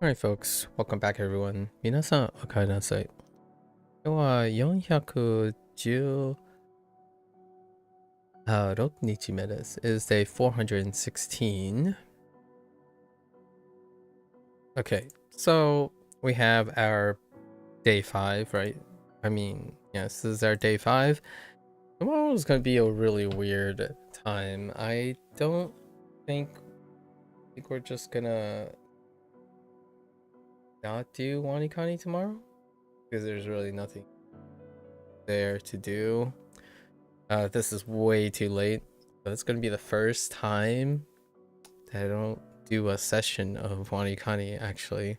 Alright folks, welcome back everyone. 皆さんおかえりなさい。今日は416日目です。It is day 416. Okay, so we have our day 5, right? I mean, yes, this is our day 5. Tomorrow is going to be a really weird time. I don't think we're just gonna not do WaniKani tomorrow because there's really nothing there to do. This is way too late, but it's gonna be the first time that I don't do a session of WaniKani actually.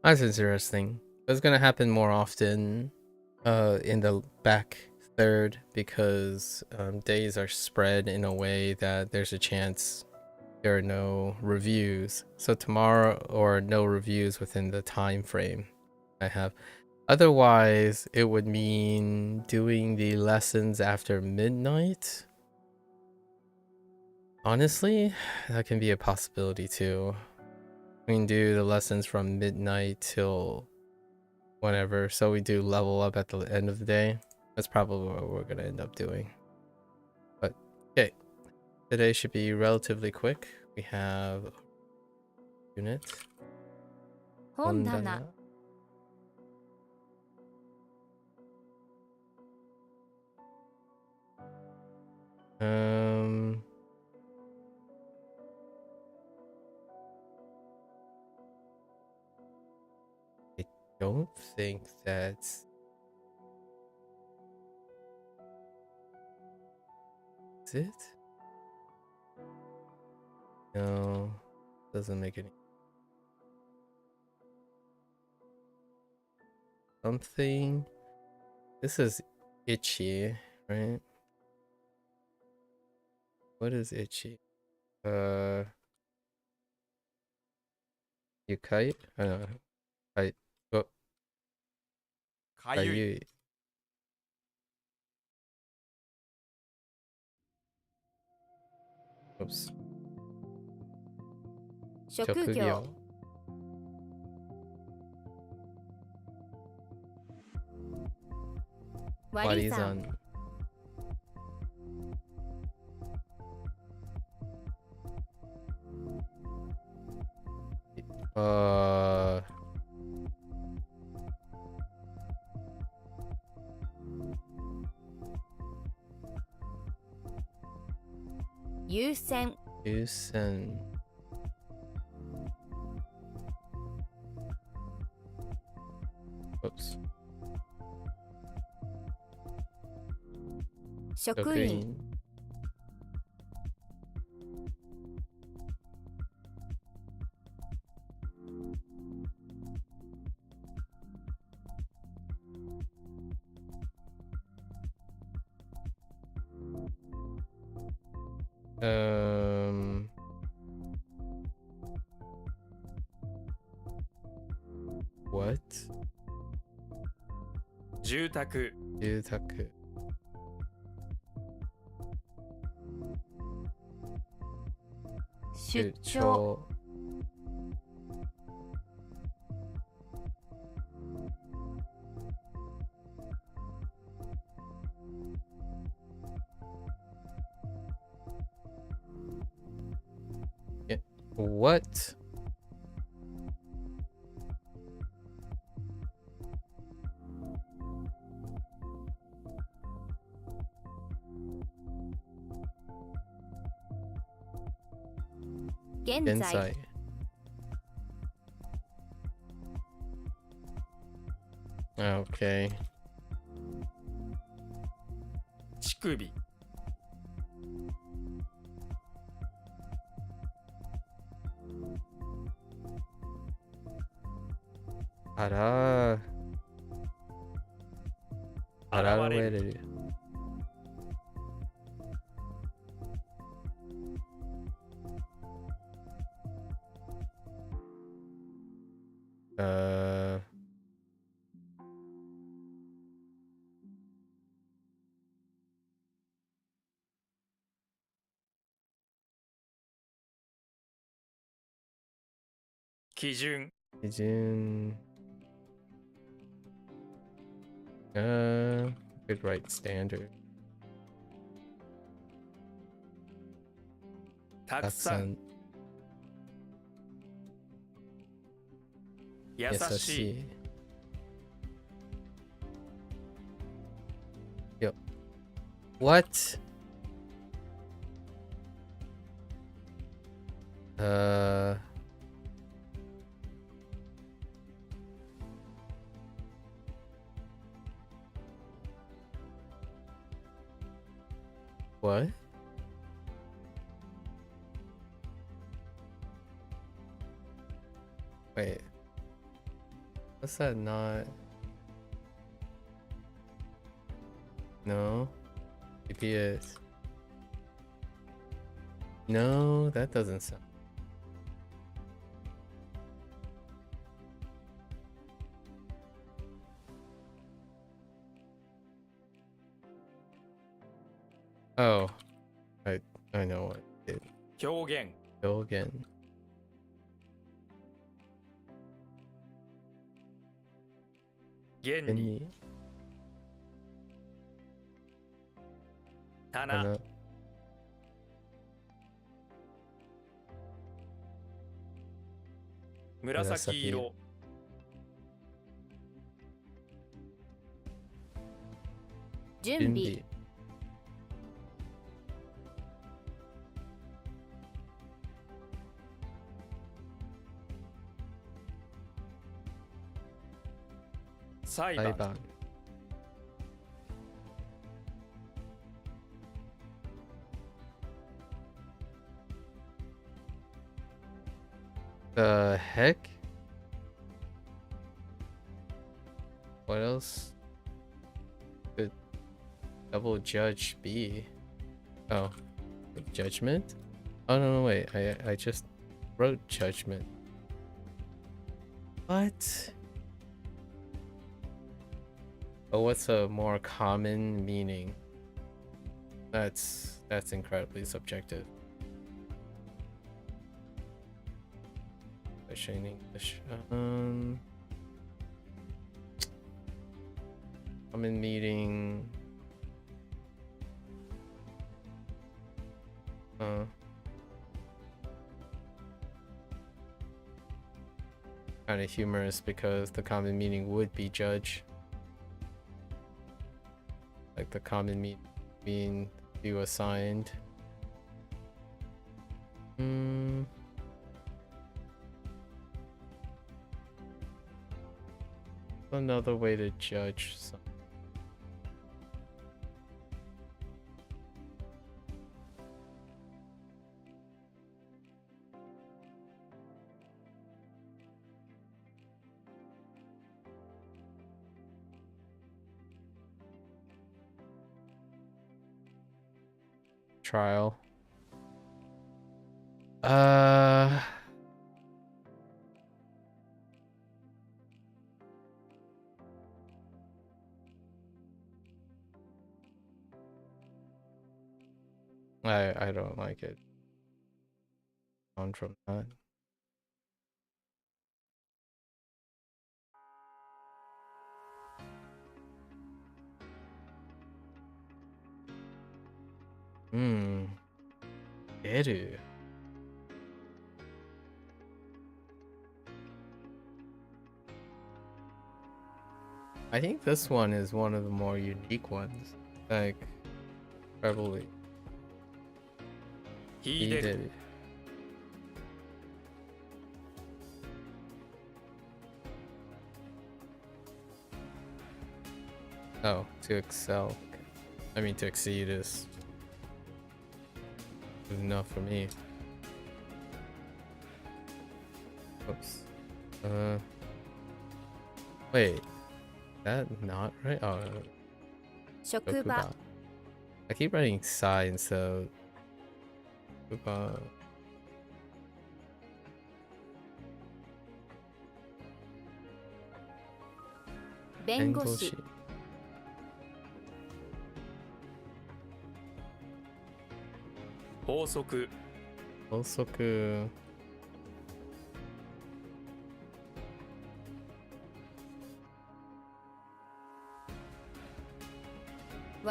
That's interesting. It's gonna happen more often in the back third because days are spread in a way that there's a chance there are no reviews. So tomorrow, or no reviews within the time frame I have. Otherwise, it would mean doing the lessons after midnight. Honestly, that can be a possibility too. We can do the lessons from midnight till whenever, so we do level up at the end of the day. That's probably what we're gonna end up doing. But okay, today should be relatively quick. We have unit. Hondana. I don't think that's it. No, doesn't make any something. This is itchy, right? What is itchy? You kite? I don't know. Kite. Oh, kayui. Oops. 職業 Warizan. Yusen. Oops. 職員 What? 住宅 出張 What? Gensai. Okay. 乳首 あら現れる基準 Jin. Could write standard. たくさん 優しい Yo. What? What? Wait. What's that not? No. Maybe it's... No, that doesn't sound... Oh. I know what it is. 表現 Go again. 原理 Any... 棚 紫色 準備 裁判 Saiban. The heck? What else could double judge be? Oh, judgment? Oh no, wait, I just wrote judgment. What? Oh, what's a more common meaning? That's incredibly subjective. Shane English. Common meeting. Kind of humorous because the common meaning would be judge. Like the common mean you assigned. Another way to judge something. Trial. I don't like it. On from that. Edu. I think this one is one of the more unique ones. Like, probably. He did it. Oh, to excel. I mean, to exceed is enough for me. Oops. Wait. That not right? Oh, 職場 Shokuba. I keep writing Sai instead of Shokuba. 弁護士 法則 法則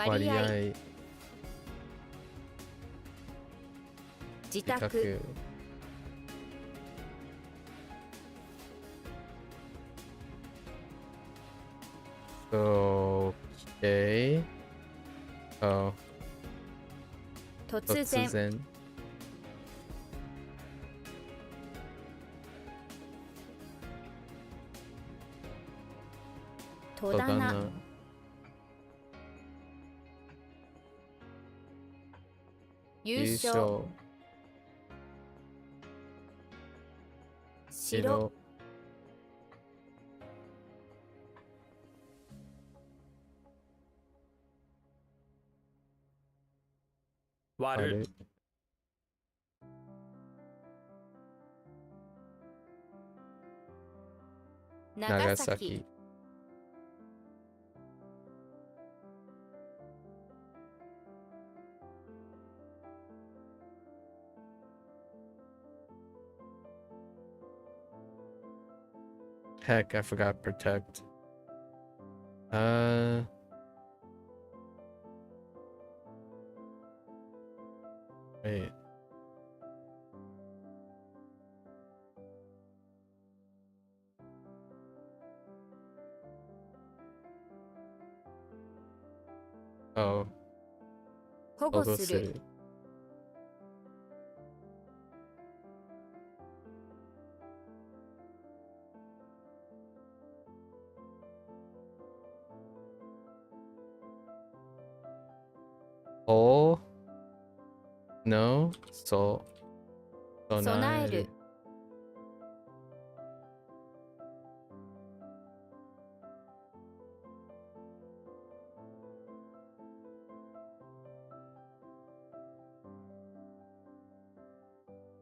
割合、割合、自宅、宅、Okay. Oh, 突突然、然、戸棚、優優勝、勝、城、白、割る、丸、長長崎崎、Heck, I forgot protect. Wait. Oh, 保保護する、護する。Oh, no,備える、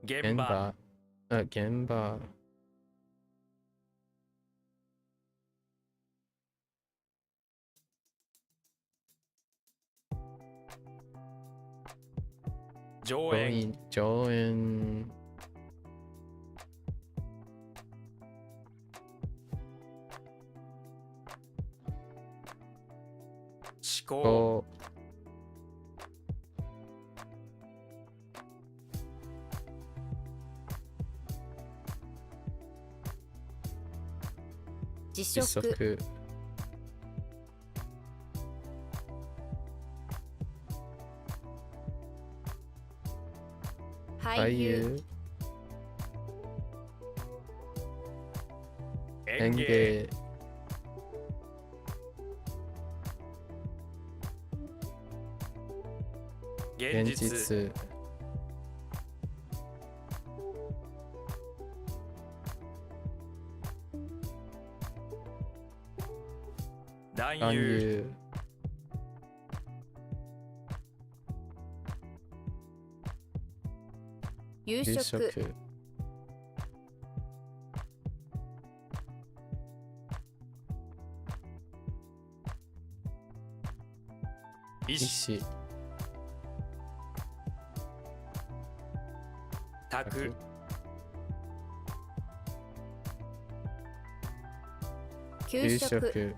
現場、現場、上演、上演、上演、思考、こ辞辞職、職、俳俳優、優、演芸、演芸、現現実、実、男男優、優、夕夕食、食、医医師、師、宅、給夕食、食、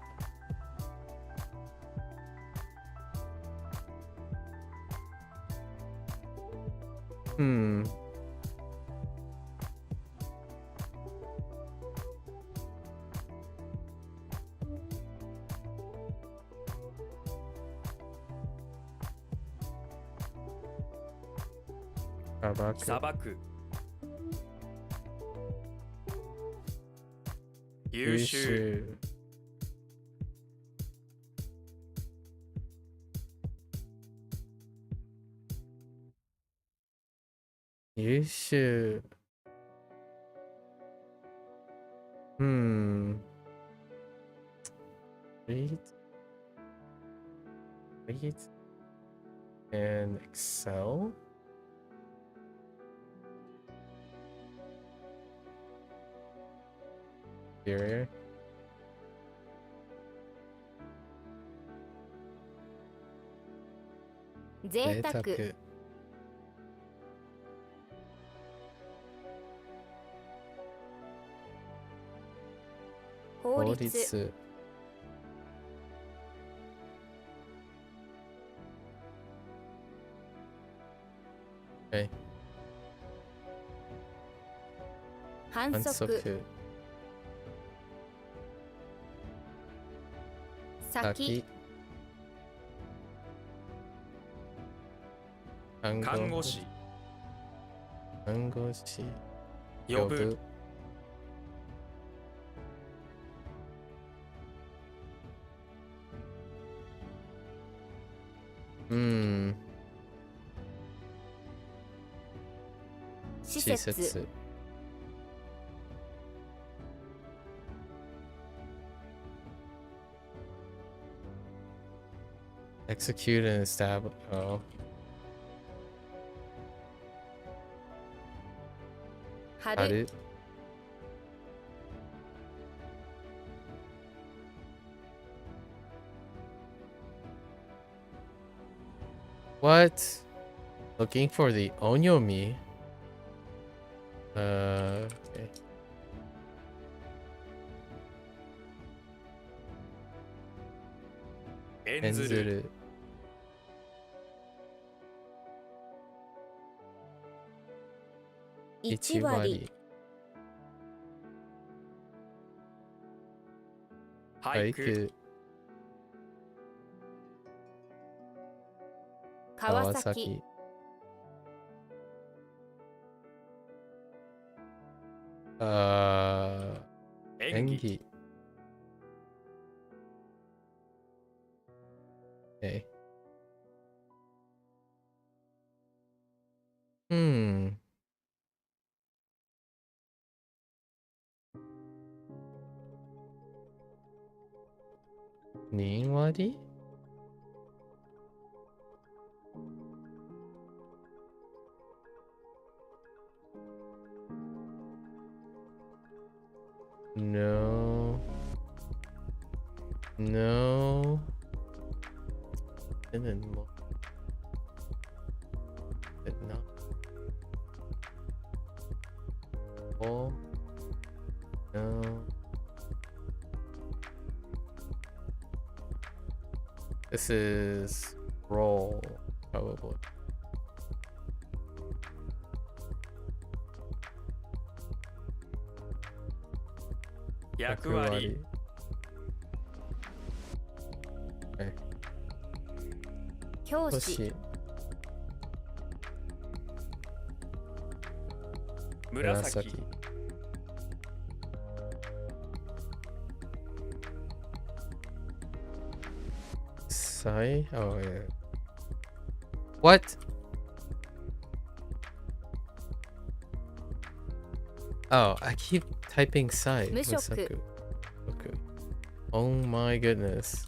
砂漠、砂漠、優優秀、秀、優秀、read, read, and Excel? Superior? 贅沢、法法律、律、Okay. 反則 Hansoku. 先 看護師看護師呼ぶ施施設設 execute and establish. Oh, 貼る Haru. What? Looking for the onyomi? Okay. 演ずる Enzuru. 1割俳句 Haiku. 川崎 Kawasaki. Uh, 演技 Engi. Okay. Hmm. Ninwari? No. No. And then more. But not. Oh. No. This is roll, probably. Yakuwari. Okay. 教師 Hoshi. 紫 Sai? Oh, yeah. What? Oh, I keep typing Sai. with 無職 Saku. Okay. Oh my goodness.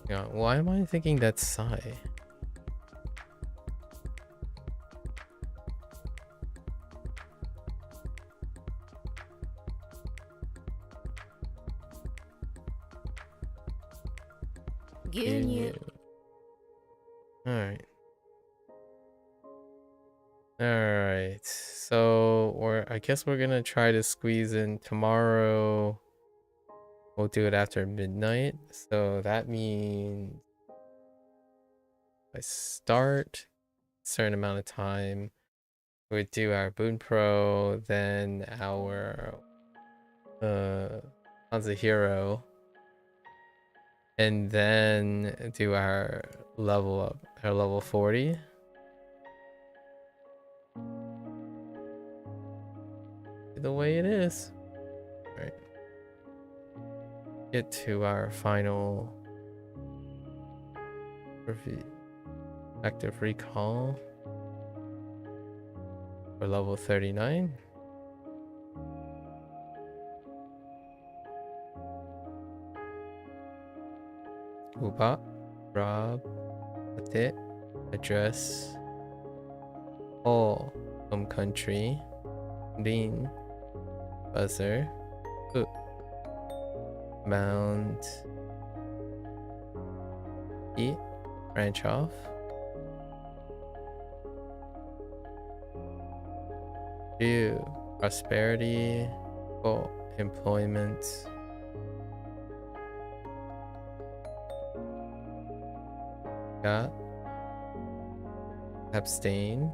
Yeah, why am I thinking that's Sai?牛乳 Alright. Alright. So I guess we're gonna try to squeeze in tomorrow. We'll do it after midnight. So that means I start a certain amount of time. We do our Bunpro, then our HanziHero, and then do our level up, our level 40. The way it is. Right. Get to our final active recall for level 39. Uba, Rob, Ate, address, all, home country, Rin, buzzer, mount, E, branch off, do, prosperity, oh, employment, got Abstain.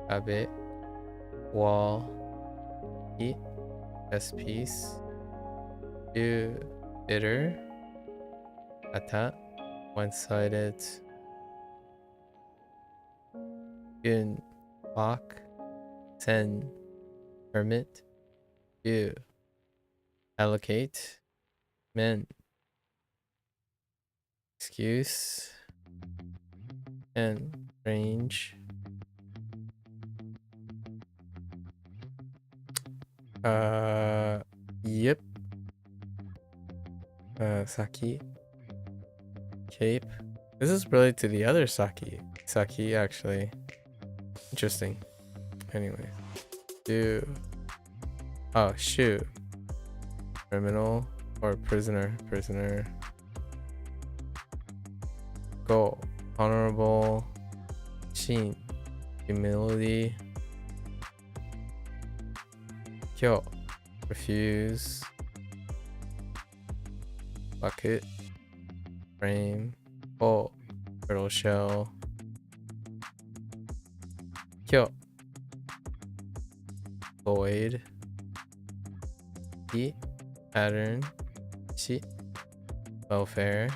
Habit. Wall. Eat. Best piece. Do. Bitter. Attack. One-sided. Gun. Walk. Ten. Permit. Do. Allocate. Men. Excuse. And range. Yep. Saki. Cape. This is related to the other Saki. Saki, actually. Interesting. Anyway. Do. Oh, shoot. Criminal or prisoner. Prisoner. Go. Honorable. Shin. Humility. Kyo. Refuse. Bucket. Frame. Oh. Turtle shell. Kyo. Void. Eat. Pattern. Shi. Welfare.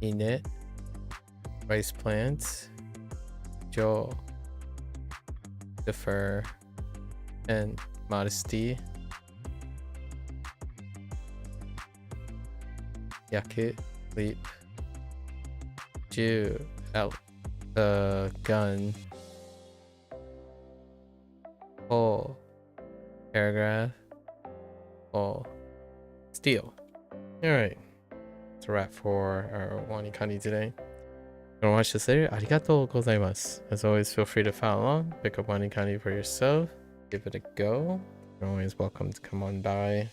Init. Rice plants. Jo. Defer. And modesty. Yaku. Leap. Ju. Out. The gun. Oh. Paragraph. Oh. Steal. Alright. That's a wrap for our WaniKani today. Gonna watch this later. Arigatou gozaimasu. As always, feel free to follow along. Pick up WaniKani for yourself. Give it a go. You're always welcome to come on by.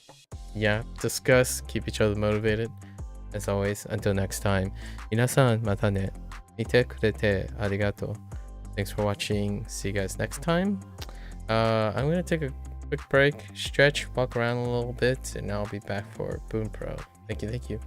Yeah, discuss. Keep each other motivated. As always, until next time. Minasan, mata ne. Mite kurete arigato. Thanks for watching. See you guys next time. I'm gonna take a quick break, stretch, walk around a little bit, and I'll be back for Bunpro. Thank you, thank you.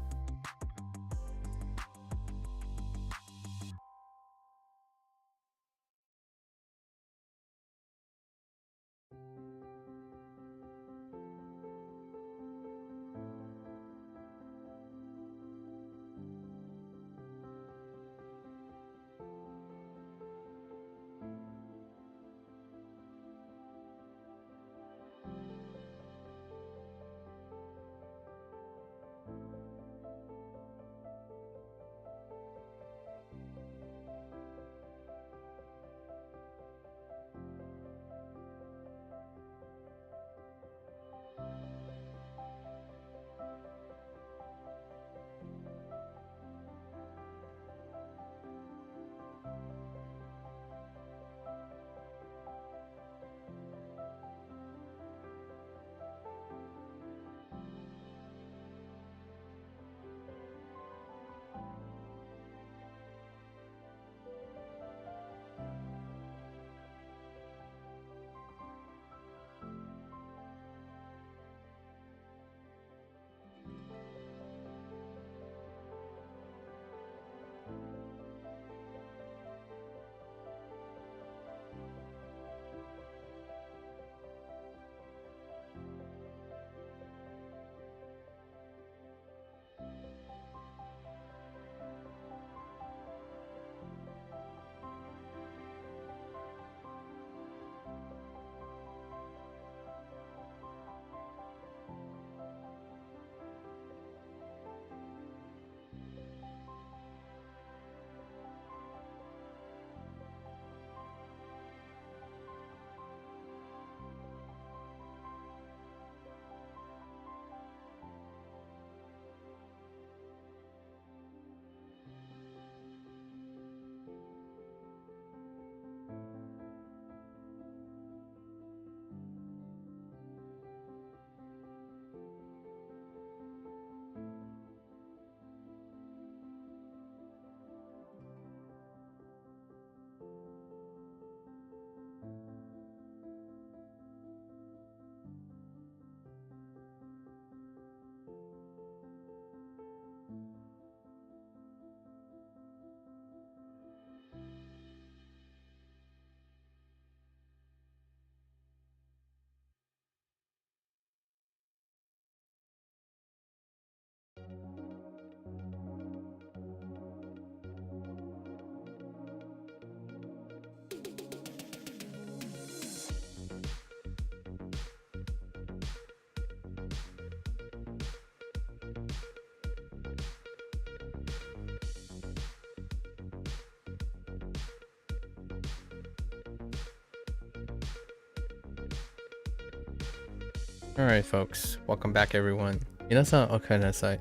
Alright, folks. Welcome back, everyone. 皆さん、おかえりなさい。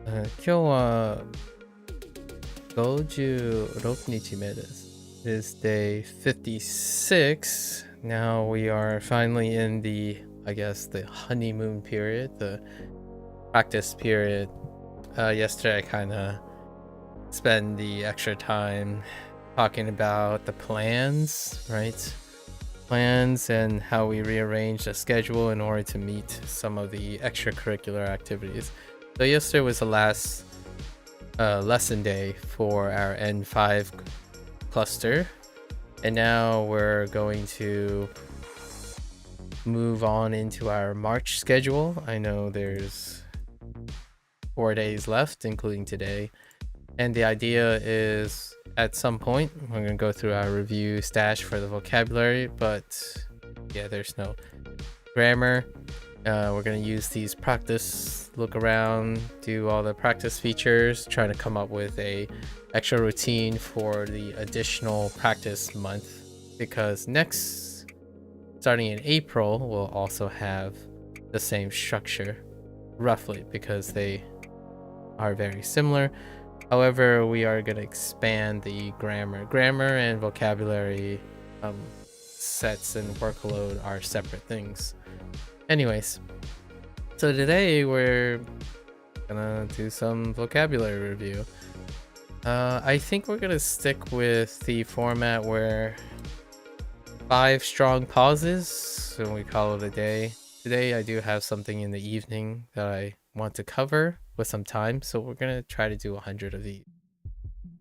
今日は56日目です。It is day 56. Now we are finally in the, I guess, the honeymoon period, the practice period. Yesterday I kind of spent the extra time talking about the plans, right? Plans and how we rearrange the schedule in order to meet some of the extracurricular activities. So yesterday was the last lesson day for our N5 cluster, and now we're going to move on into our March schedule. I know there's 4 days left, including today, and the idea is at some point we're going to go through our review stash for the vocabulary, but yeah, there's no grammar. We're going to use these practice, look around, do all the practice features, trying to come up with a extra routine for the additional practice month, because next, starting in April, we'll also have the same structure roughly, because they are very similar. However, we are going to expand the grammar and vocabulary sets, and workload are separate things. Anyways, so today we're gonna do some vocabulary review. I think we're gonna stick with the format where 5 strong pauses, and we call it a day. Today I do have something in the evening that I want to cover with some time, so we're gonna try to do 100 of these,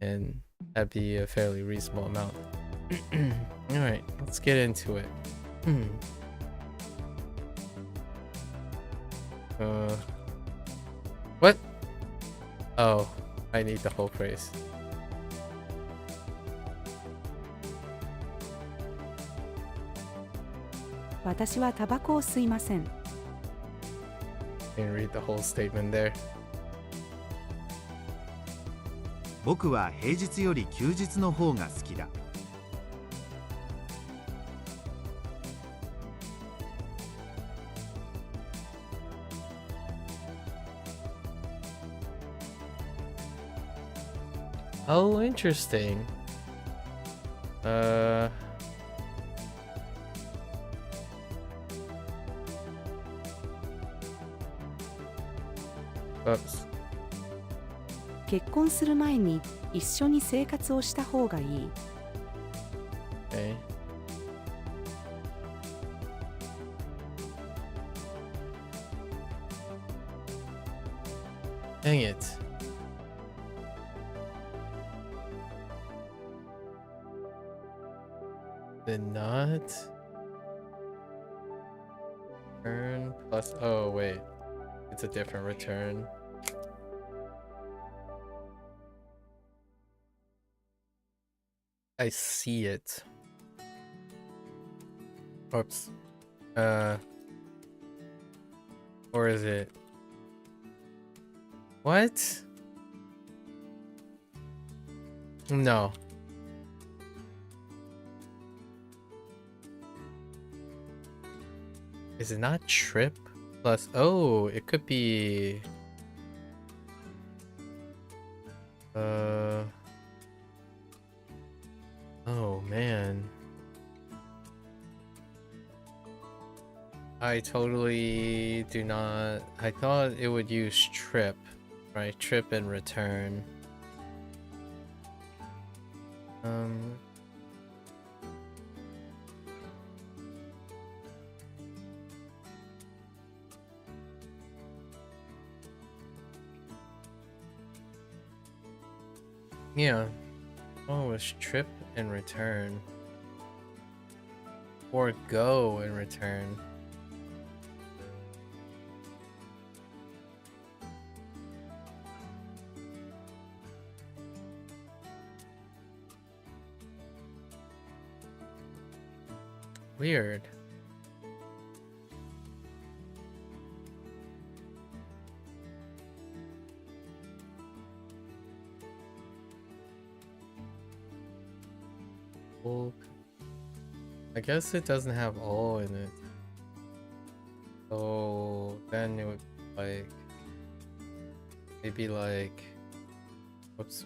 and that'd be a fairly reasonable amount. All right, let's get into it. What? Oh, I need the whole phrase. 私はタバコを吸いません。 Can read the whole statement there. 僕は平日より休日の方が好きだ。Oh, interesting. Oops. 結婚する前に一緒に生活をした方がいい。 Okay. Dang it. Did not return plus, oh wait, it's a different return. I see it. Oops. Or is it? What? No. Is it not trip plus? Oh, it could be. Oh man. I totally do not. I thought it would use trip, right? Trip and return. Yeah. Oh, it was trip and return. Or go and return. Weird. I guess it doesn't have all in it. So then it would be like maybe like whoops.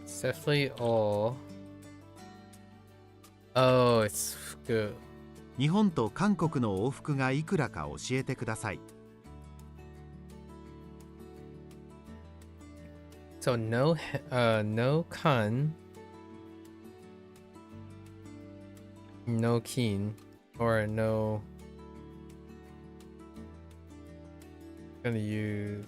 It's definitely all. Oh, it's good. 日本と韓国の往復がいくらか教えてください。 So no, no kan, no keen, or no. Gonna use.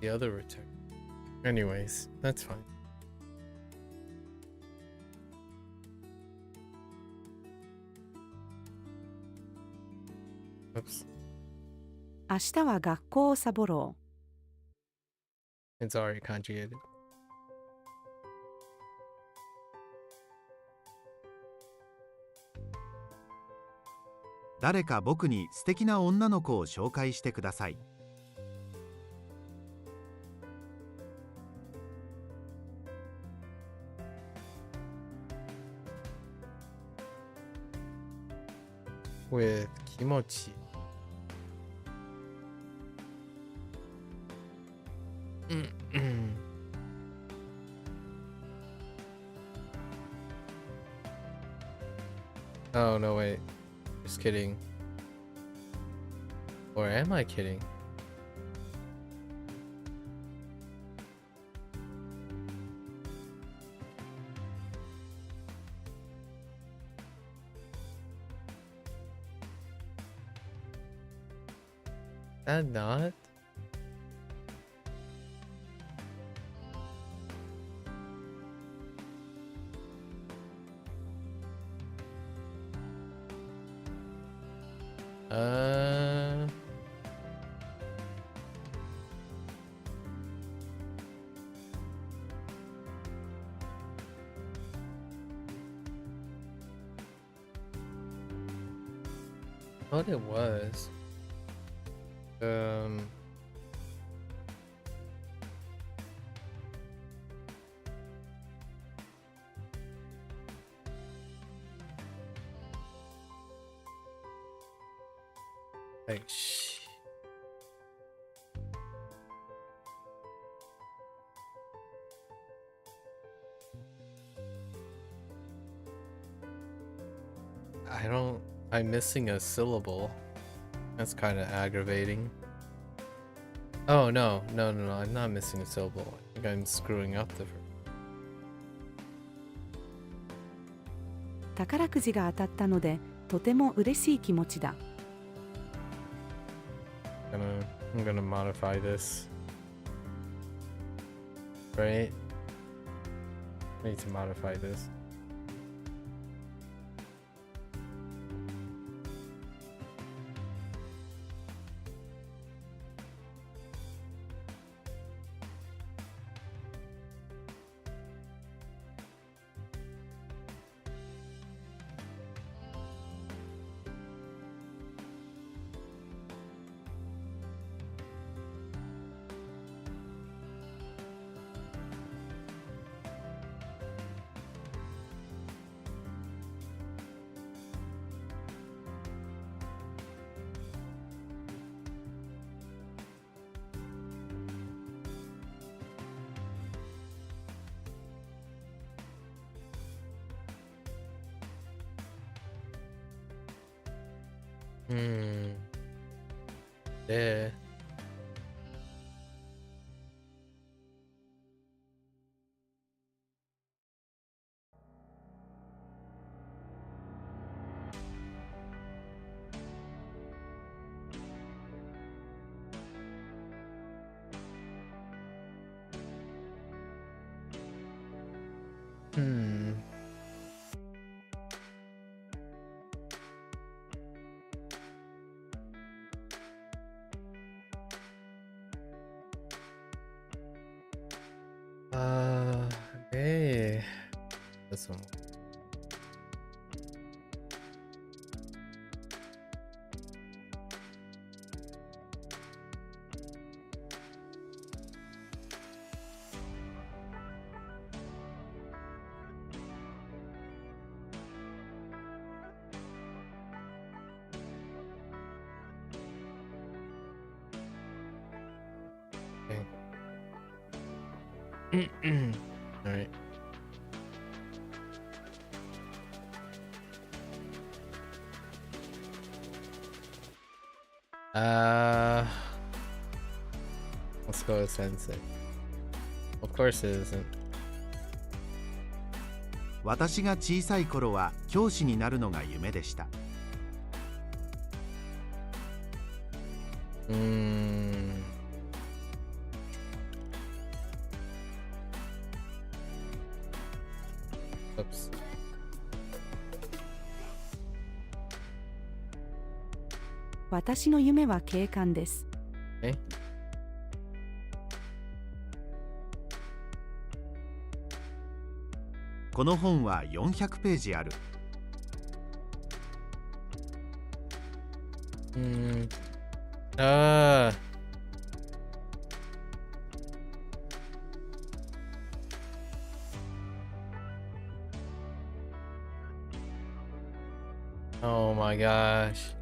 The other return. Anyways, that's fine. Oops. 明日は学校をサボろ It's already conjugated. 誰か僕に素敵な女の子を紹介してください。 With kimochi. Oh no, wait. Just kidding. Or am I kidding? That not? Uh thought it was. Like, I'm missing a syllable. That's kind of aggravating. Oh, no, I'm not missing a syllable. I think I'm screwing up the... 宝くじが当たったのでとても嬉しい気持ちだ I'm gonna modify this. Right? I need to modify this. Yeah. Hmm. Alright. Let's go with Sensei. Of course it isn't. 私が小さい頃は教師になるのが夢でした。 Oops. 私の夢は警官です。え？この本は400ページある。Oh my gosh.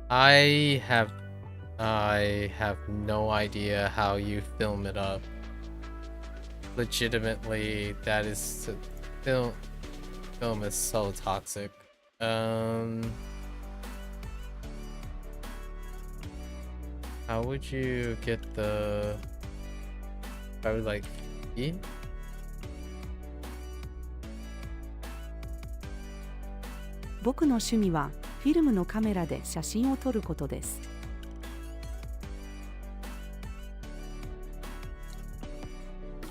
I have no idea how you film it up. Legitimately, that is film is so toxic. How would you get the probably like E? 僕の趣味はフィルムのカメラで写真を撮ることです。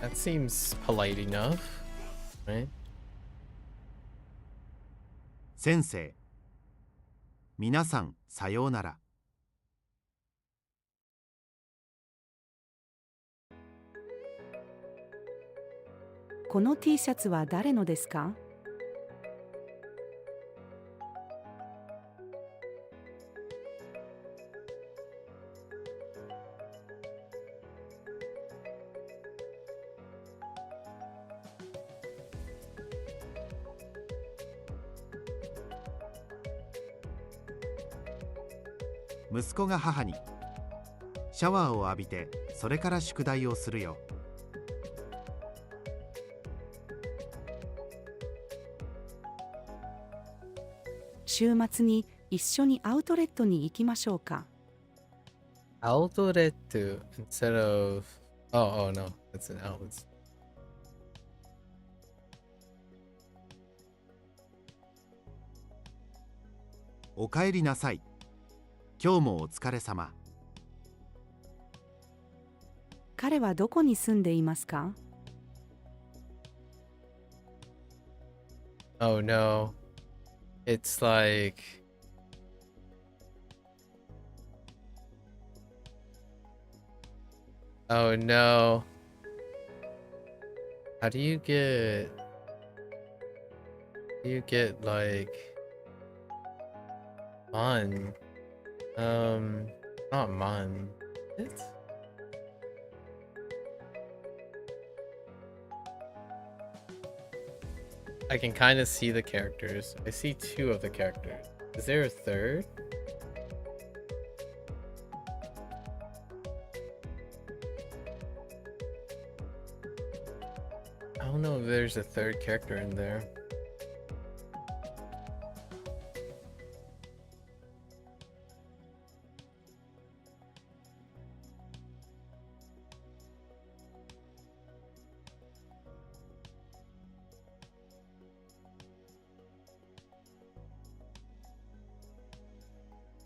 That seems polite enough, right? 先生、皆さんさようなら。この T シャツは誰のですか？息子が母にシャワーを浴びてそれから宿題をするよ。週末に一緒にアウトレットに行きましょうか。Outlet instead of oh no, it's an outlets. おかえりなさい。今日もお疲れ様。彼はどこに住んでいますか？ Oh no. It's like oh no. How do you get like Mon? Not Mon. It's I can kind of see the characters. I see two of the characters. Is there a third? I don't know if there's a third character in there.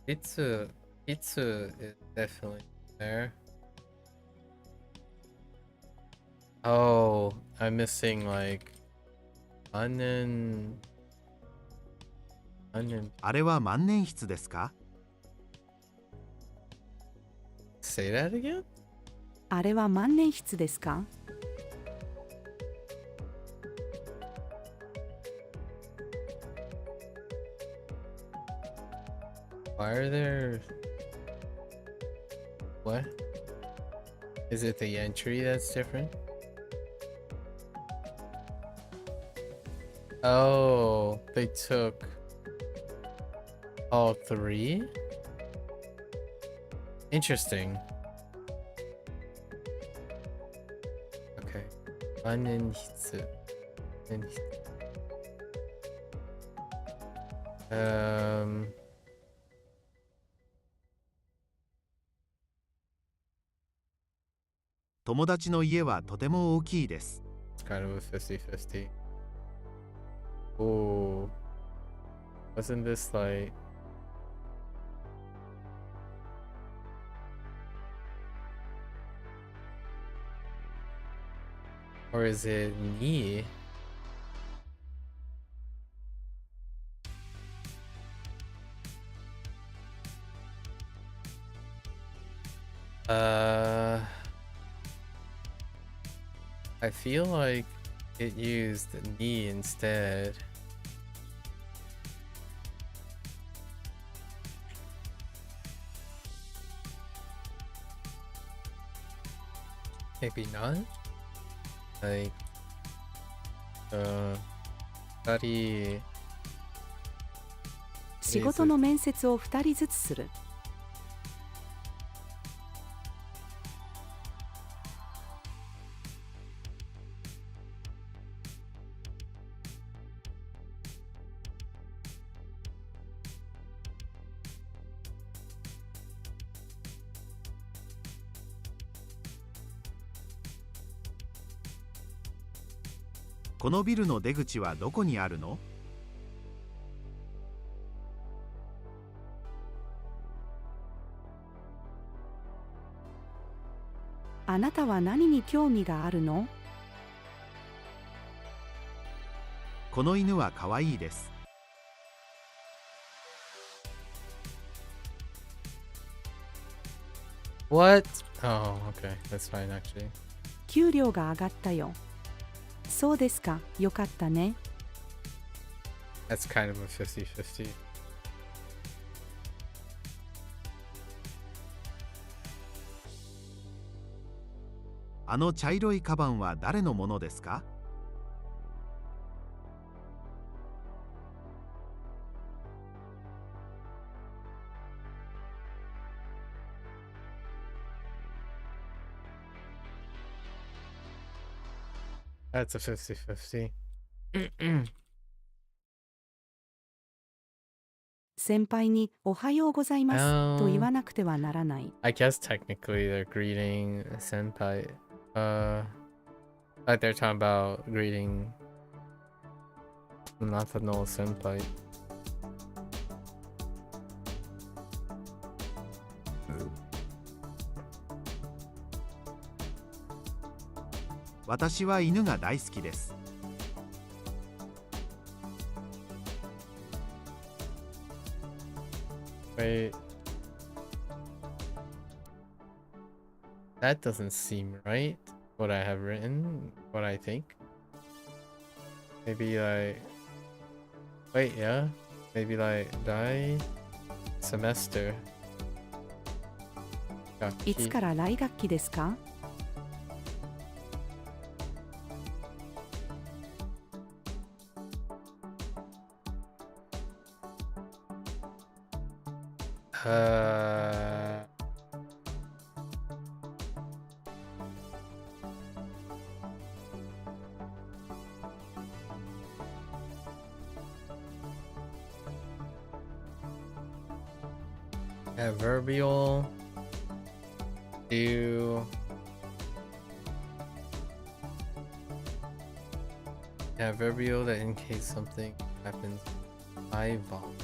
Pizza is definitely there. Oh, I'm missing like onion. あれは万年筆ですか？ Say that again? あれは万年筆ですか？ Why are there... What? Is it the entry that's different? Oh, they took all three? Interesting. Okay. Anenhitsu. Um. 友達の家はとても大きいです。 It's kind of a 50-50. Oh. Wasn't this like... Or is it me? I feel like it used ni instead. Maybe not? Like, 2人仕事の面接を2人ずつする。このビルの出口はどこにあるの？あなたは何に興味があるの？この犬はかわいいです。 What? Oh, okay. That's fine actually. 給料が上がったよ。そうですか、よかったね。That's kind of a 50-50. あの茶色いカバンは誰のものですか？ That's a 50-50. 先輩におはようございますと言わなくてはならない。I guess technically they're greeting a senpai. Like they're talking about greeting Natano senpai. 私は犬が大好きです。 Wait. That doesn't seem right. What I have written, what I think. Maybe like... Wait, yeah? Maybe like die semester. いつから来学期ですか？ Adverbial do adverbial that indicates something happens high volume.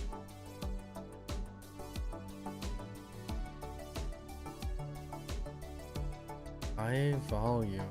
High volume.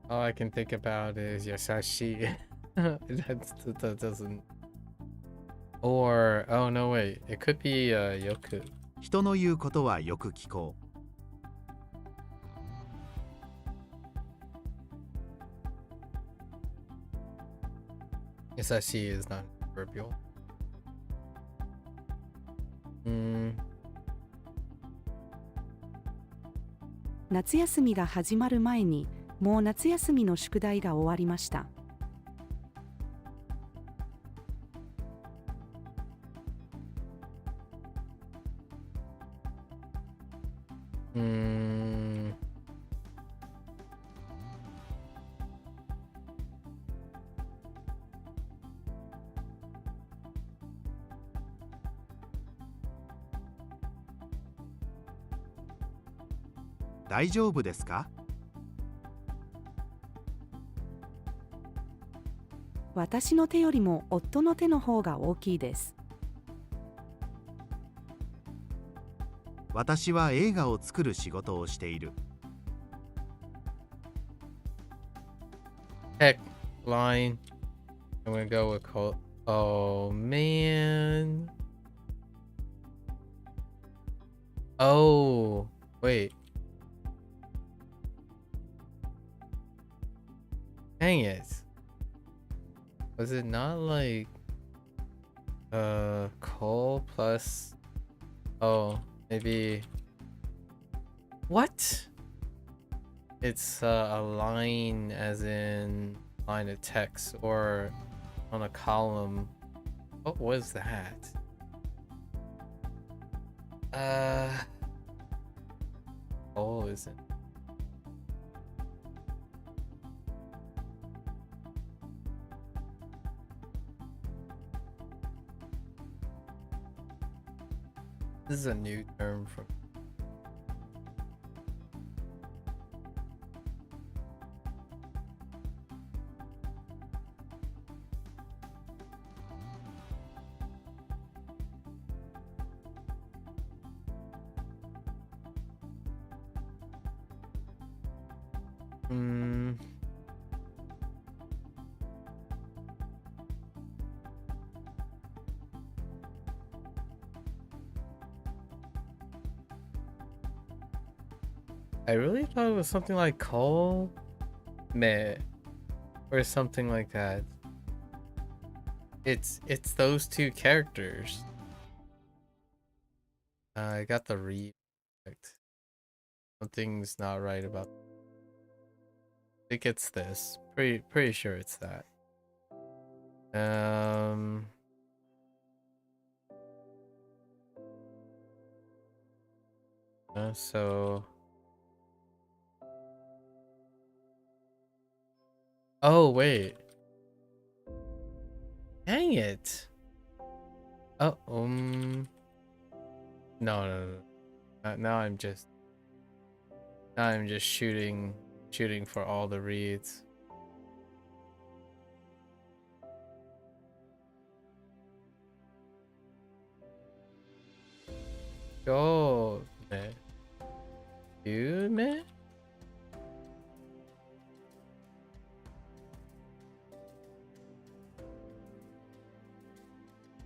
All I can think about is Yasashi. That doesn't. Or oh no wait, it could be Yoku. 人の言うことはよく聞こう。 Yasashi is not adverbial. 夏休みが始まる前にもう夏休みの宿題が終わりました。大丈夫ですか？私の手よりも夫の手の方が大きいです。私は映画を作る仕事をしている。 Heck, line. I'm gonna go with Cole. Oh man. Oh wait. Dang it. Was it not like Cole plus maybe what? It's a line as in line of text or on a column. What was that? Oh, is it? This is a new term for I really thought it was something like Cole Meh or something like that. It's those two characters. I got the read. Something's not right about. I think it's this. Pretty sure it's that. So. Oh wait. Dang it. Oh no. Now I'm just shooting for all the reads. Go man. You man?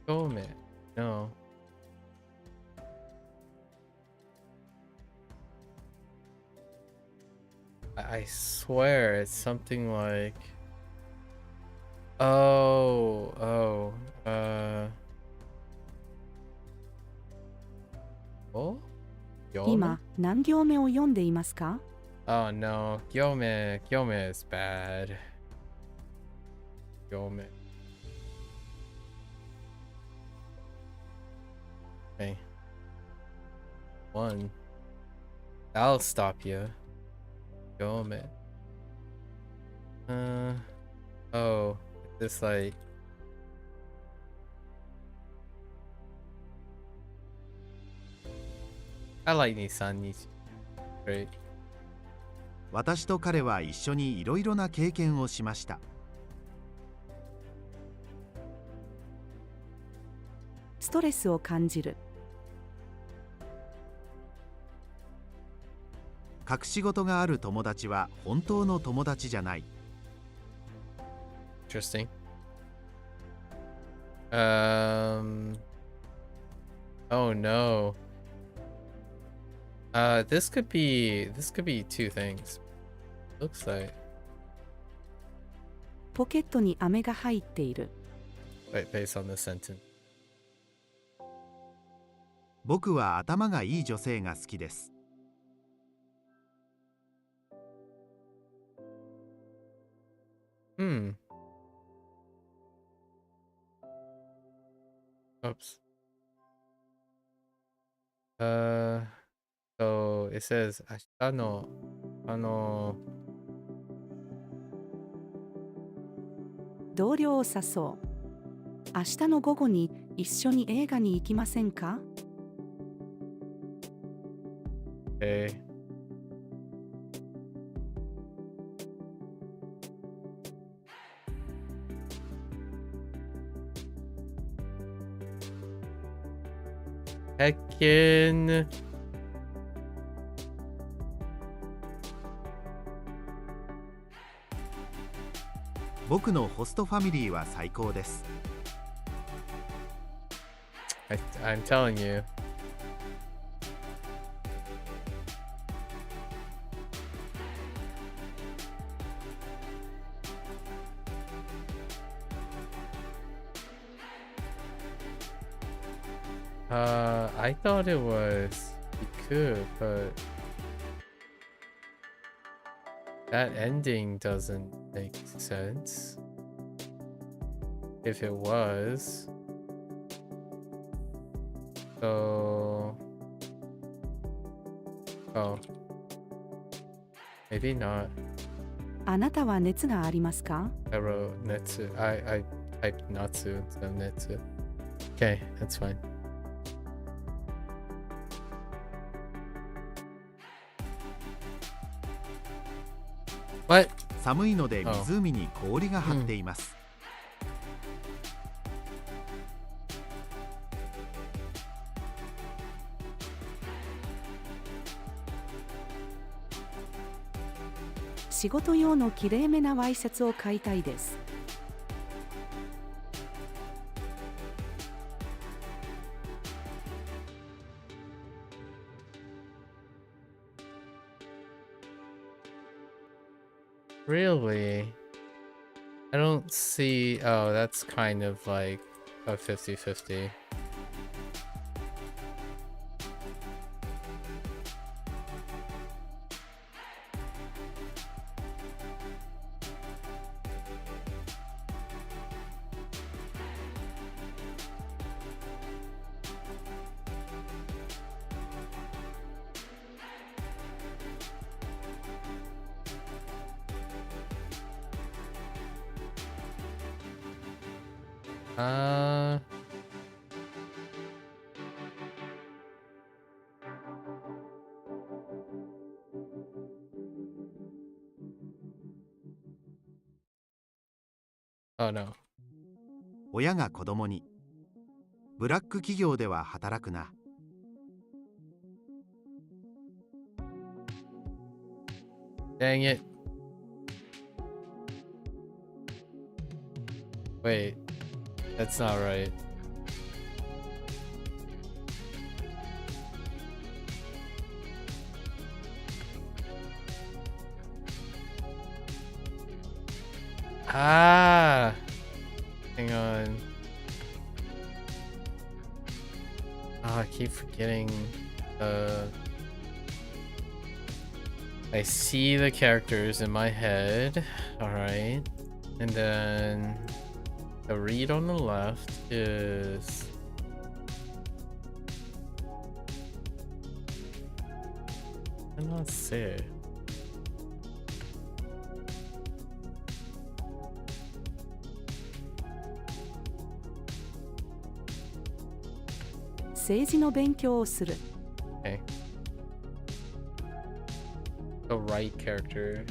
Go man. No. I swear it's something like oh今何行目を読んでいますか？ Oh no, Gyome is bad. Gyome. Okay. 1. I'll stop you. Gyome. Oh, is this like I like Nisan. Great. 私と彼は一緒にいろいろな経験をしました。ストレスを感じる。隠し事がある友達は本当の友達じゃない。 Interesting. Oh no. This could be two things. Looks like. ポケットに飴が入っている。 Wait, based on this sentence. 僕は頭がいい女性が好きです。 Hmm. Oops. So it says 明日の同僚を誘う。明日の午後に一緒に映画に行きませんか？ Okay. Heckin. 僕のホストファミリーは最高です。 I'm telling you. I thought it was Iku, but that ending doesn't make sense. If it was, so oh, maybe not. あなたは熱がありますか？ I wrote Netsu. I typed Natsu instead of Netsu. Okay, that's fine. What? 寒いので湖に氷が張っています。仕事用のきれいめなワイシャツを買いたいです。Really? I don't see. Oh, that's kind of like a 50-50. Oh no. 親が子供に、ブラック企業では働くな。 Dang it. Wait, that's not right. Ah, hang on. Oh, I keep forgetting. I see the characters in my head. All right, and then the read on the left is. I cannot say it.政治の勉強をする。 Okay. The right character.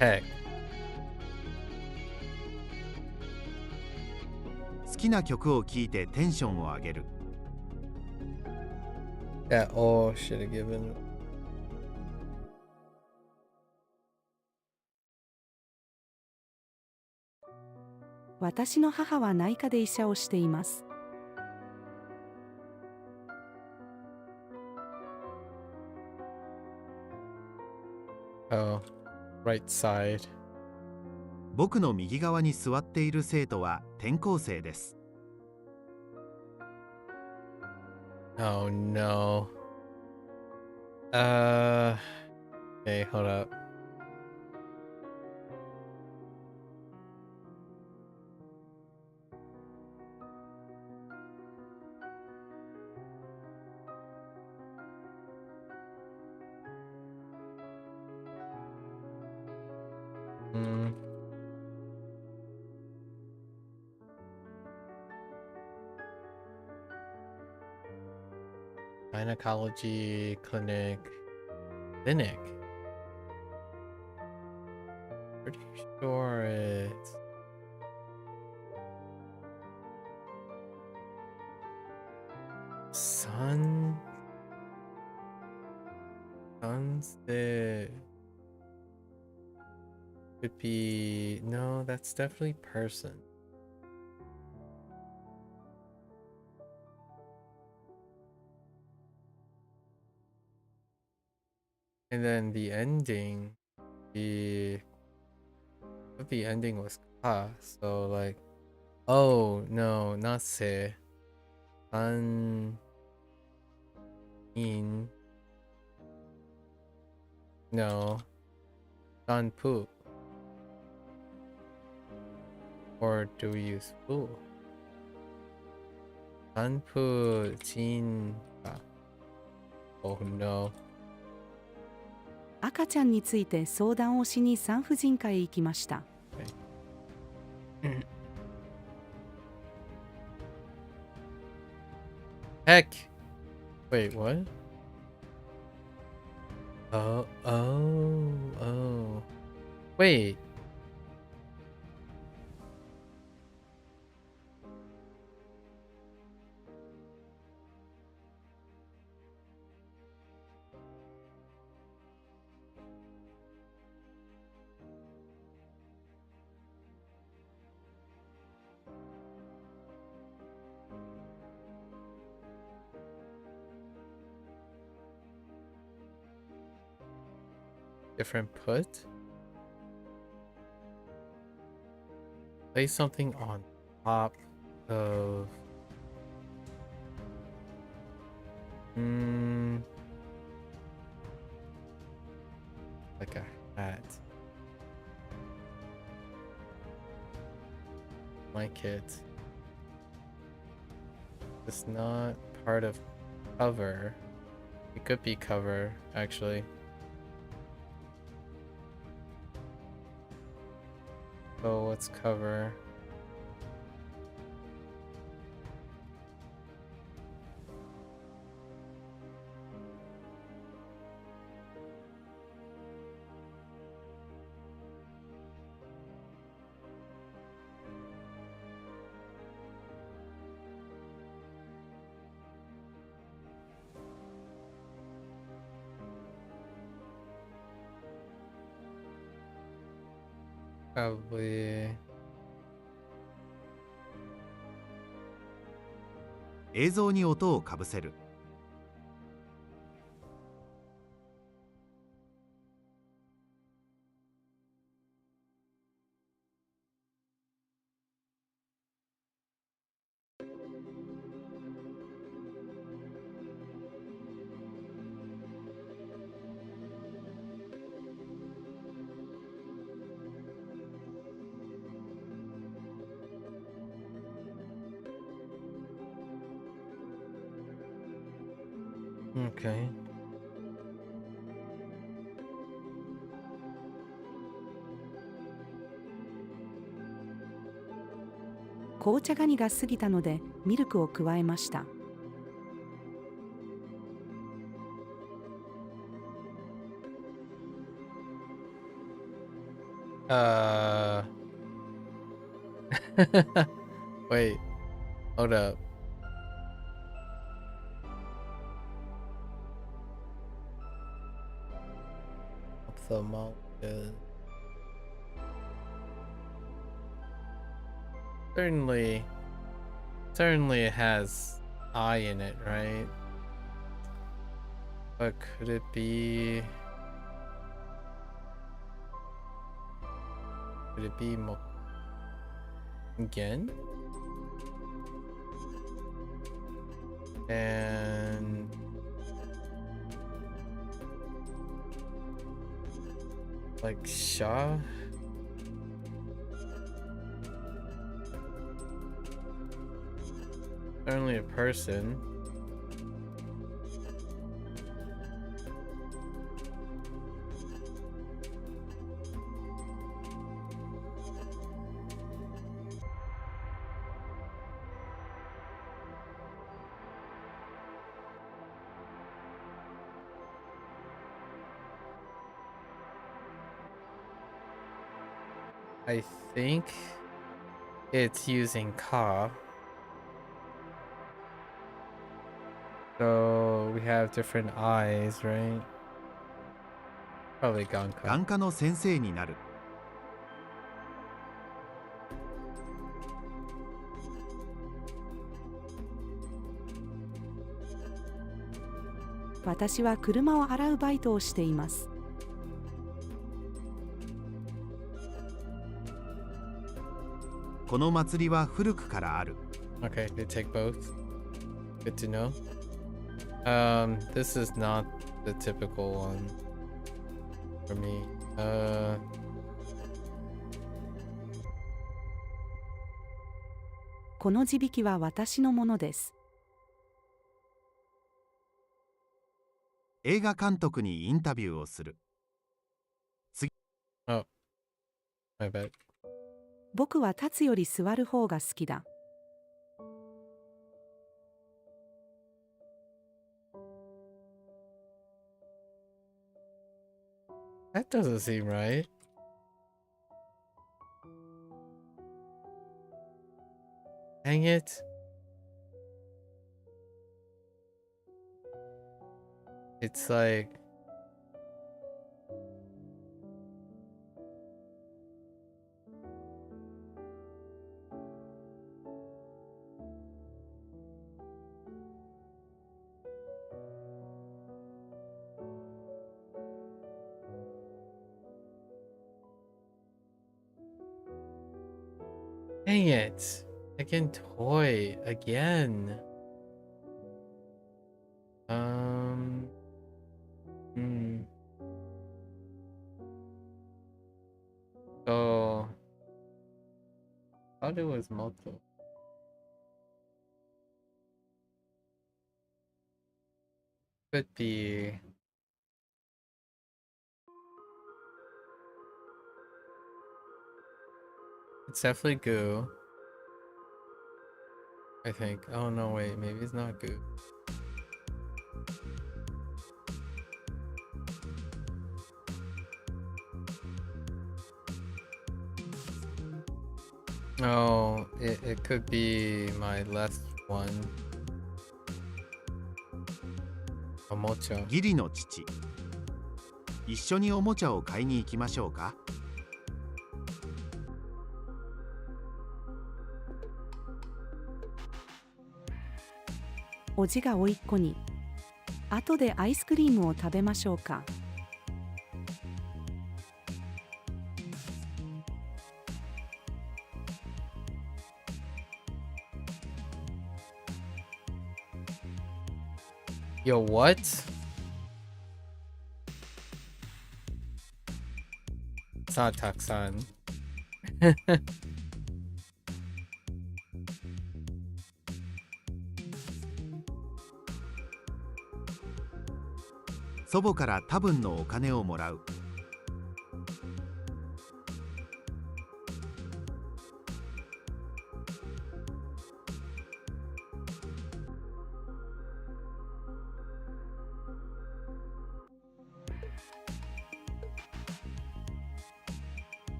Heck. 好きな曲を聴いてテンションを上げる。 That all should have given. 私の母は内科で医者をしています。Oh, right side. 僕の右側に座っている生徒は転校生です。 Oh no. Okay, hold up. Hmm. Gynecology clinic. Pretty sure it's Sun's the could be no, that's definitely person. And then the ending, the ending was ka, so like, oh no, not se, an, in, no, dan pu, or do we use pu? Dan pu jin ka. Oh no. 赤ちゃんについて相談をしに産婦人科へ行きました。Heck! Wait, what? Oh. Wait. Different put? Place something on top of... like a hat. My kit. It's not part of cover. It could be cover, actually. So what's cover? Probably... 映像に音をかぶせる。 Okay. 紅茶ガニが過ぎたのでミルクを加えました。Uh. Wait. Hold up. Ophthalmologist. Certainly it has I in it, right? But could it be? Could it be again? And like Shaw? Certainly a person. I think it's using ka. So we have different eyes, right? Probably 眼科。眼科の先生になる。私は車を洗うバイトをしています。この祭りは古くからある。Okay, they take both. Good to know. This is not the typical one for me. この地引きは私のものです。映画監督にインタビューをする。Oh, my bad. 僕は立つより座る方が好きだ。That doesn't seem right. Dang it. It's like... Dang it. Again, toy. Again. So... thought it was multiple. Could be... It's definitely goo. I think. Oh no, wait, maybe it's not goo. Oh, it could be my last one. Omocha. 義理の父。一緒におもちゃを買いに行きましょうか。おじが甥っ子に、後でアイスクリームを食べましょうか。Yo, what? It's not Taksan. 祖母から多分のお金をもらう。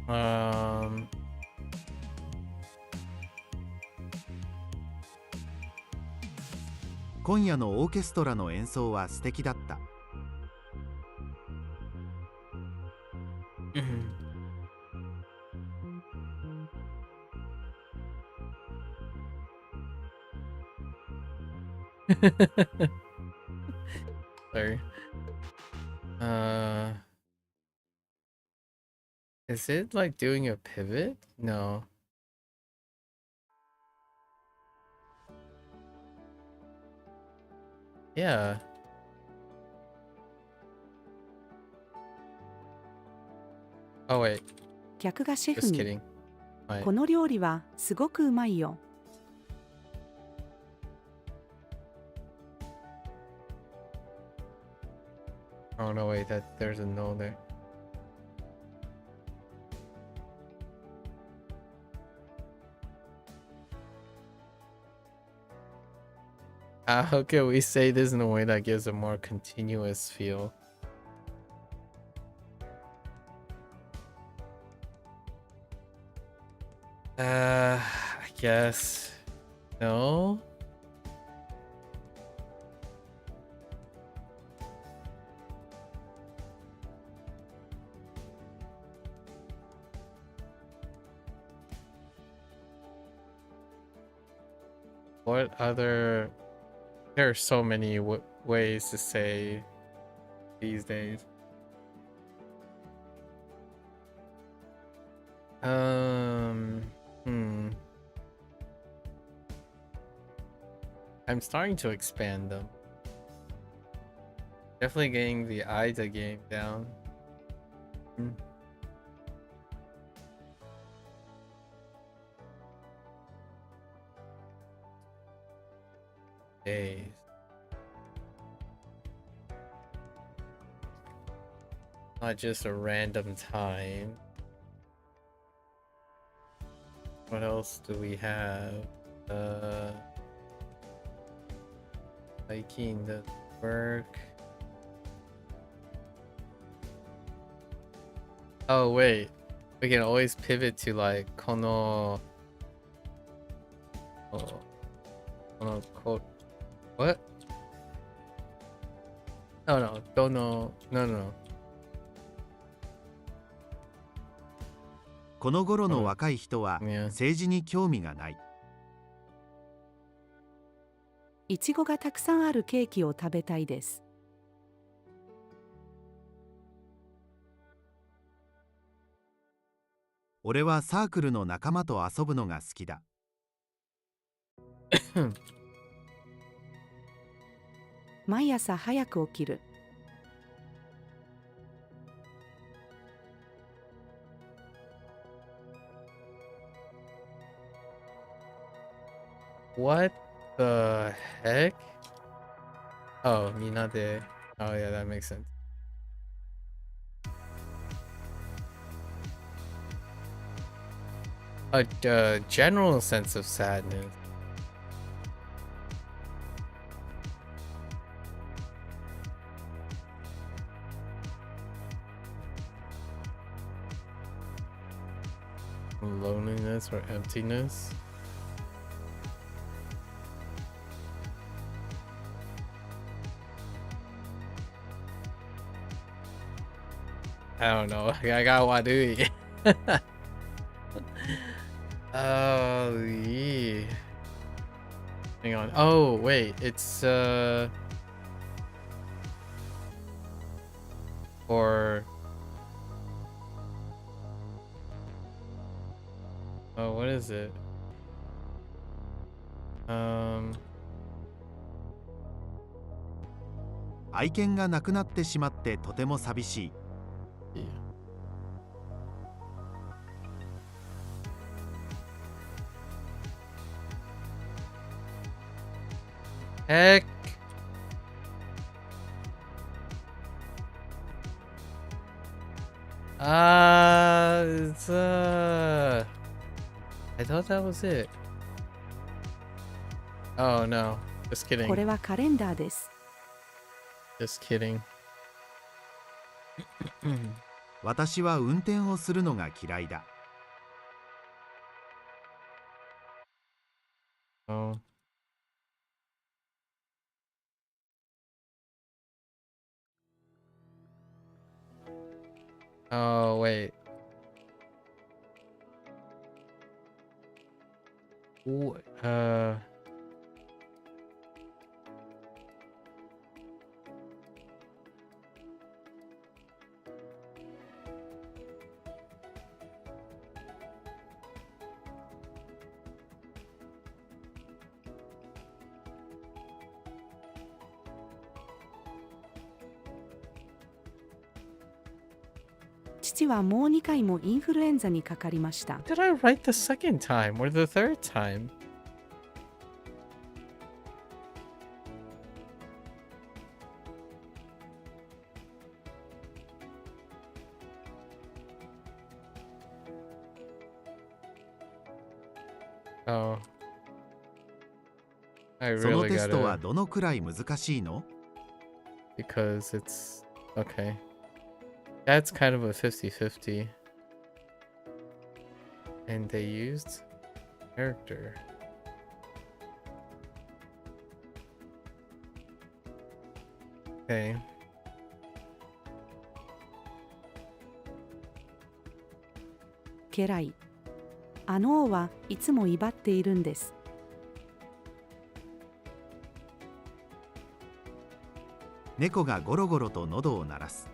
Um. 今夜のオーケストラの演奏は素敵だった。Sorry. Is it like doing a pivot? No. Yeah. Oh wait, 客がシェフ just に kidding. はい。この料理はすごくうまいよ。 Oh no, wait, there's a no there. How can we say this in a way that gives a more continuous feel? I guess no. What other? There are so many ways to say these days. I'm starting to expand them. Definitely getting the Ida game down. Days. Not just a random time. What else do we have? Hiking doesn't work. Oh wait, we can always pivot to like kono. Kono quote. What? Oh no, don't know. No. この頃の若い人は Yeah. 政治に興味がない。いちごがたくさんあるケーキを食べたいです。 俺はサークルの仲間と遊ぶのが好きだ。毎朝早く起きる。 What the heck? Oh, Minade. Oh yeah, that makes sense. A general sense of sadness. Loneliness or emptiness. I don't know. I got Wadui. Oh, yeah. Hang on. Oh, wait. It's or oh, what is it? 愛犬が亡くなってしまってとても寂しい。 Heck. It's I thought that was it. Oh no, just こ kidding. れはカレンダーです。 Just kidding. 私は運転をするのが嫌いだ。Oh. Oh, wait. Ooh,父はもう2回もインフルエンザにかかりました。 did I write the second time or the third time? Oh. I その really テストは gotta どのくらい難しいの？ because it's okay. That's kind of a 50-50. And they used character. Okay. 家来。あの王はいつも威張っているんです。猫がゴロゴロと喉を鳴らす。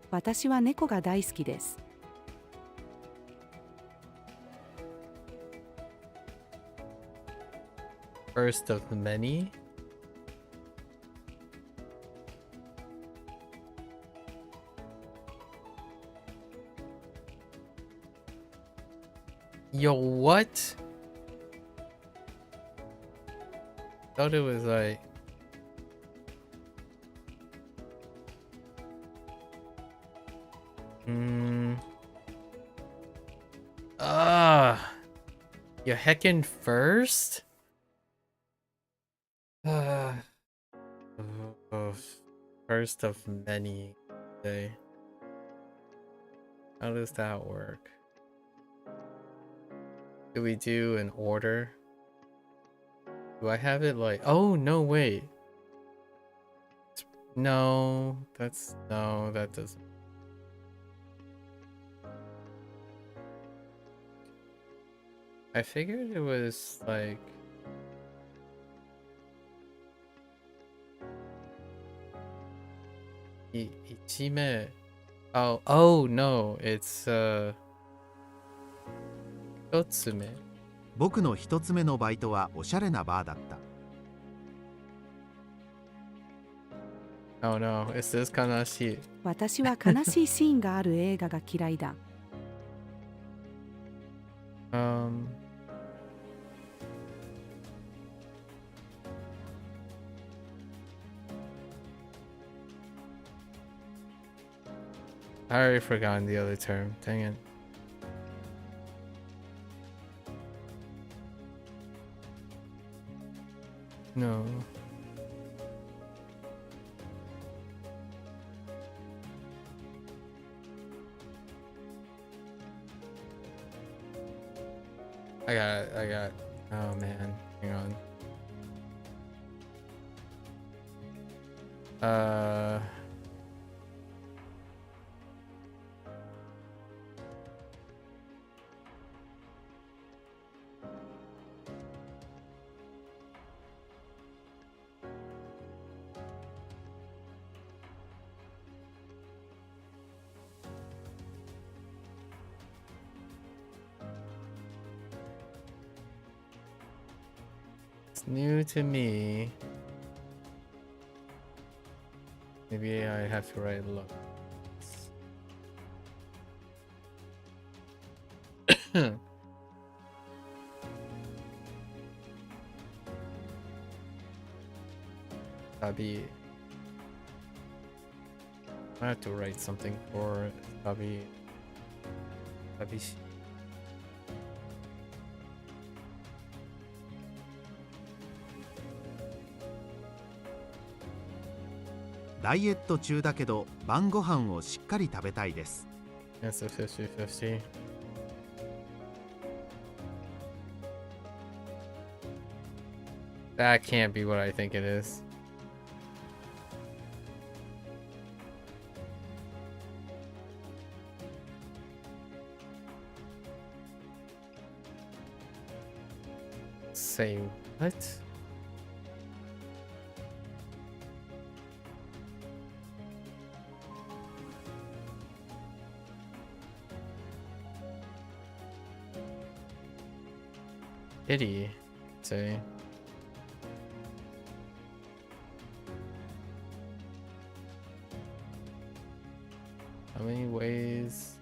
私は猫が大好きです。First of many. Yo, what? Thought it was like you heckin' first? First of many. Okay. How does that work? Do we do an order? Do I have it like... Oh, no, wait. No, that's... No, that doesn't... I figured it was like... Ichime... Oh, no, it's... Yotsume. 僕の一つ目のバイトはおしゃれなバーだった。Oh no, is this Kanashi? 私は悲しいシーンがある映画が嫌いだ。I already forgotten the other term. Dang it. No. I got. Oh man, hang on. It's new to me. Maybe I have to write look. Tabi. I have to write something for Tabi. Tabishi. ダイエット中だけど晩ご飯をしっかり食べたいです。 That's a 50-50. That can't be what I think it is. Say what? Pity, say. How many ways?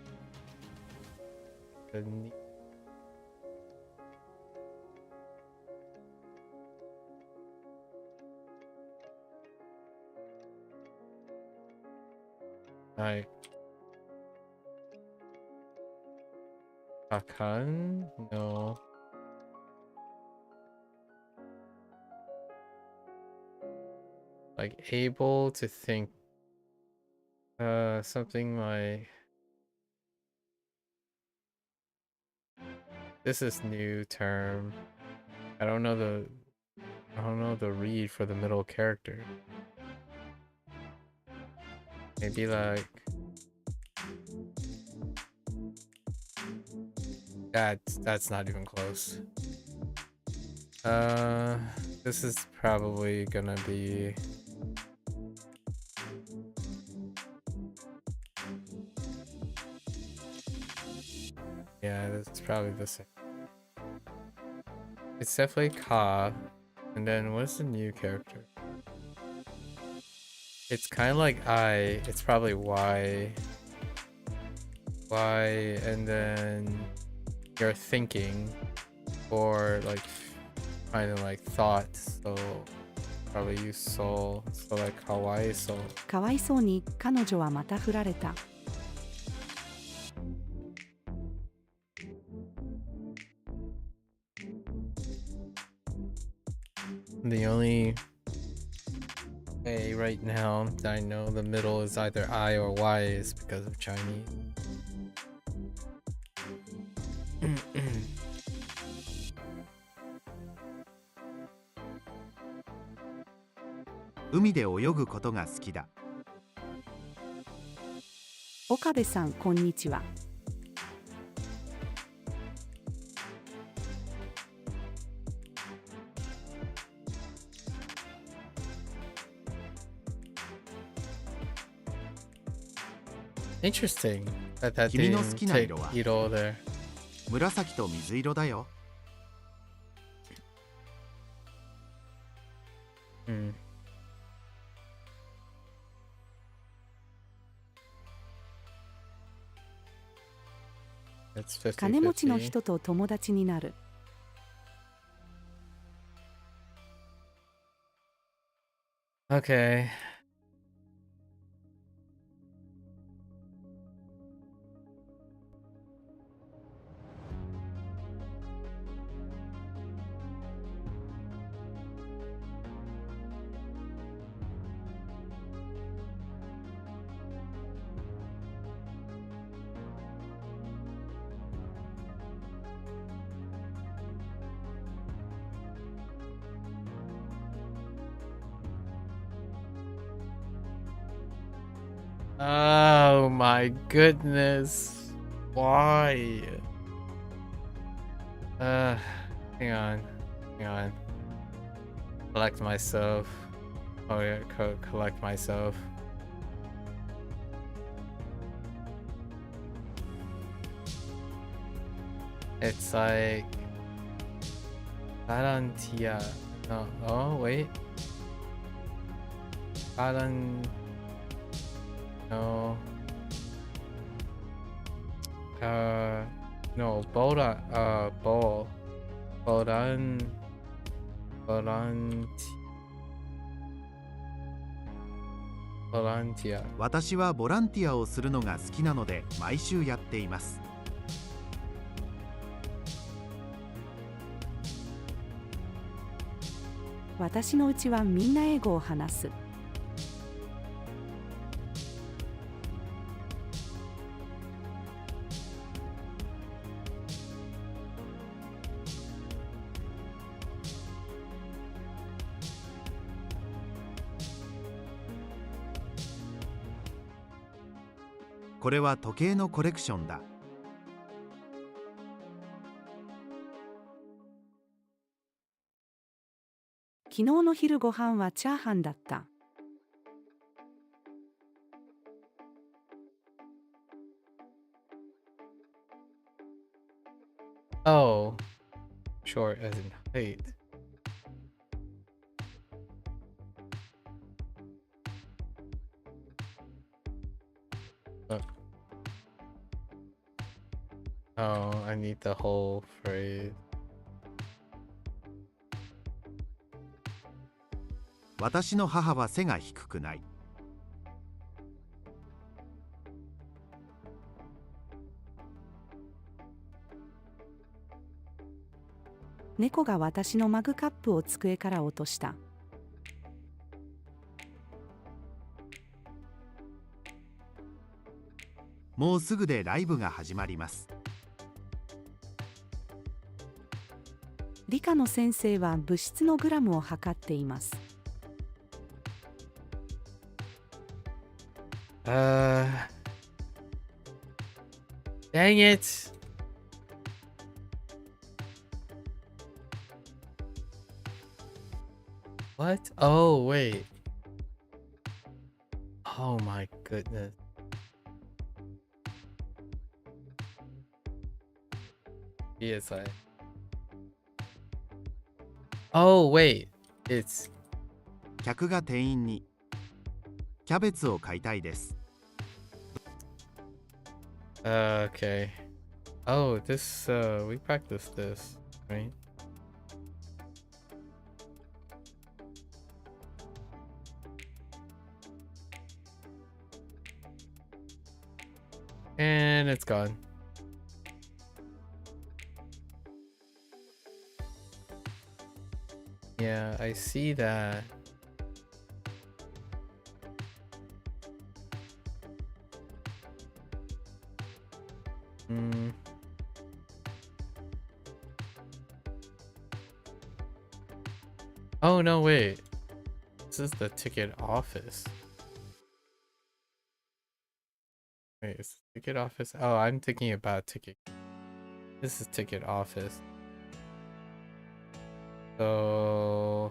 Like Hakan? No. Like able to think something like this is new term. I don't know the read for the middle character. Maybe like that's not even close. This is probably gonna be yeah, that's probably the same. It's definitely Ka, and then what's the new character? It's kind of like I. It's probably Y, and then you're thinking, or like kind of like thoughts. So probably use soul. So like Hawaii soul. かわいそうに彼女はまた振られた。The only way right now that I know the middle is either I or Y is because of Chinese. 海で泳ぐことが好きだ。岡部さん、こんにちは。Interesting that 君の didn't 好きな take 色は Iro there. 紫と水色だよ。Hmm. It's 50-50. 金持ちの人と友達になる。Okay. Oh my goodness. Why? Hang on. Collect myself. Oh yeah, collect myself. It's like Valentia. No, oh wait. No. No, Volantia. 私はボランティアをするのが好きなので毎週やっています。私のうちはみんな英語を話す。これは時計のコレクションだ。昨日の昼ご飯はチャーハンだった。Oh, short as in height. Oh, I need the whole phrase. 私の母は背が低くない。猫が私のマグカップを机から落とした。もうすぐでライブが始まります。理科の先生は物質のグラムを測っています。Dang it! What? Oh, wait. Oh my goodness. PSI. Oh, wait. It's 客が店員にキャベツを買いたいです。okay. Oh, this we practiced this, right? And it's gone. Yeah, I see that. Oh no, wait. This is the ticket office. Wait, is the ticket office? Oh, I'm thinking about ticket. This is ticket office. So,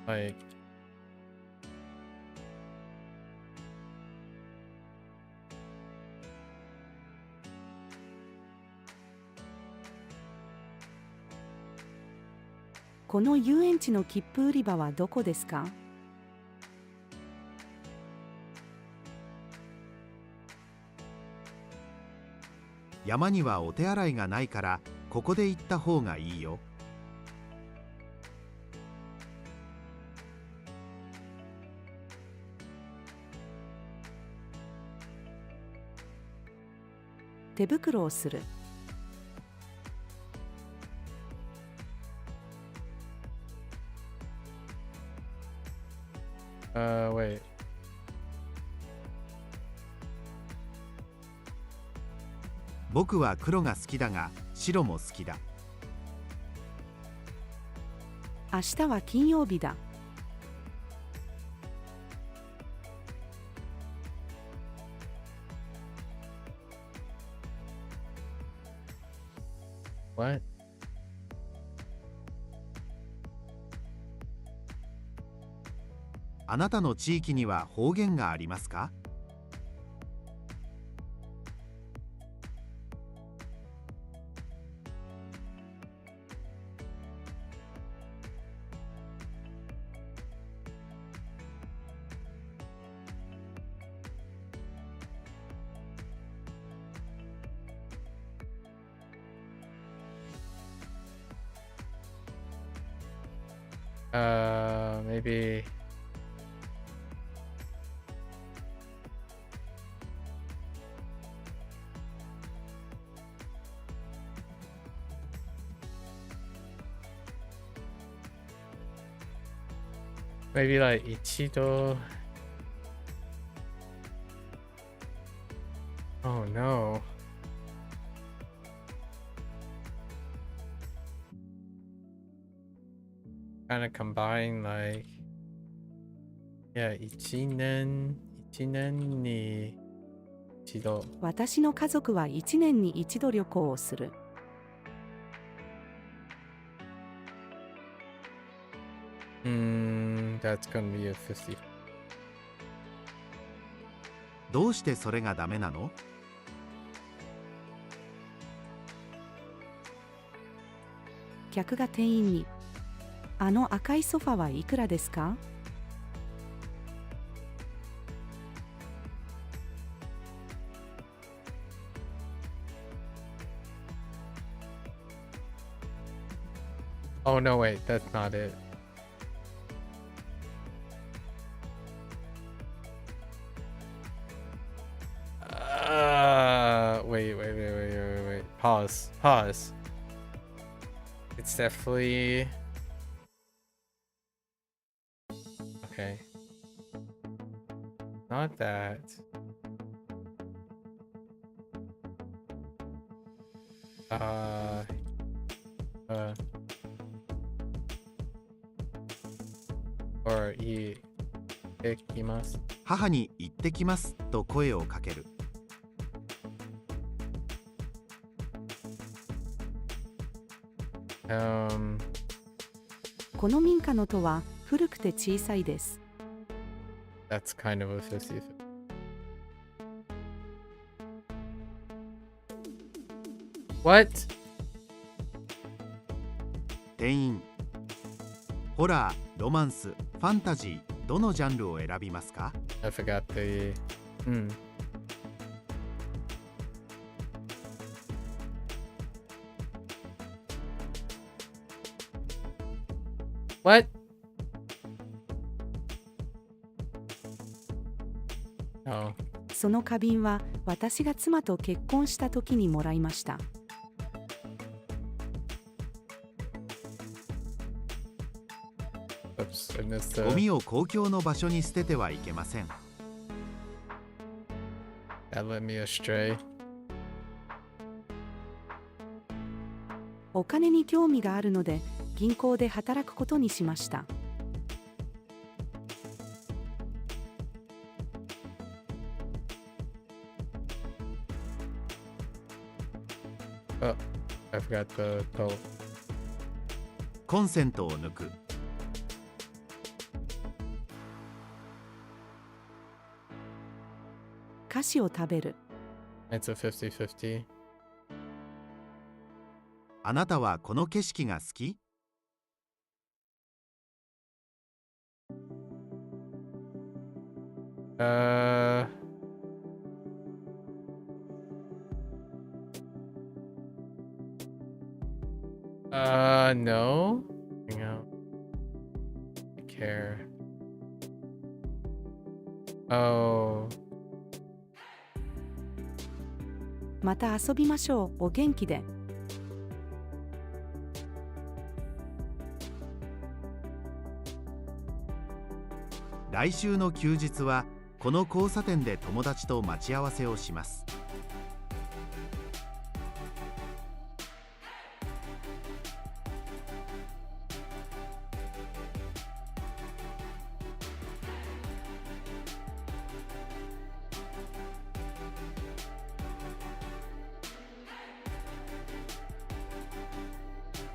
like,この遊園地の切符売り場はどこですか？山にはお手洗いがないからここで行った方がいいよ。手袋をする。wait. 僕は黒が好きだが白も好きだ。明日は金曜日だ。What? あなたの地域には方言がありますか？Maybe. Maybe like Ichido. Oh no. Kind of combine like, yeah, Ichinen, 1年に一度。私の家族は1年に一度旅行をする。That's gonna be a 50. どうしてそれがダメなの？客が店員に、あの赤いソファはいくらですか？Oh no, wait, that's not it. Wait. Pause. It's definitely okay. Not that. Or 行ってきます。母に行ってきますと声をかける。この民家の戸は古くて小さいです。That's kind of a 50. What? 店員、ホラー、ロマンス、ファンタジー、どのジャンルを選びますか？ I forgot the. What? Oh. その花瓶は私が妻と結婚した時にもらいました。Oops, I missed ゴ the. ミを公共の場所に捨ててはいけません。That led me astray. お金に興味があるので銀行で働くことにしました。Oh, I forgot the toll. コンセントを抜く。菓子を食べる。It's a 50-50. あなたはこの景色が好き？No. Hang out. I care. Oh. また遊びましょう。お元気で。来週の休日はこの交差点で友達と待ち合わせをします。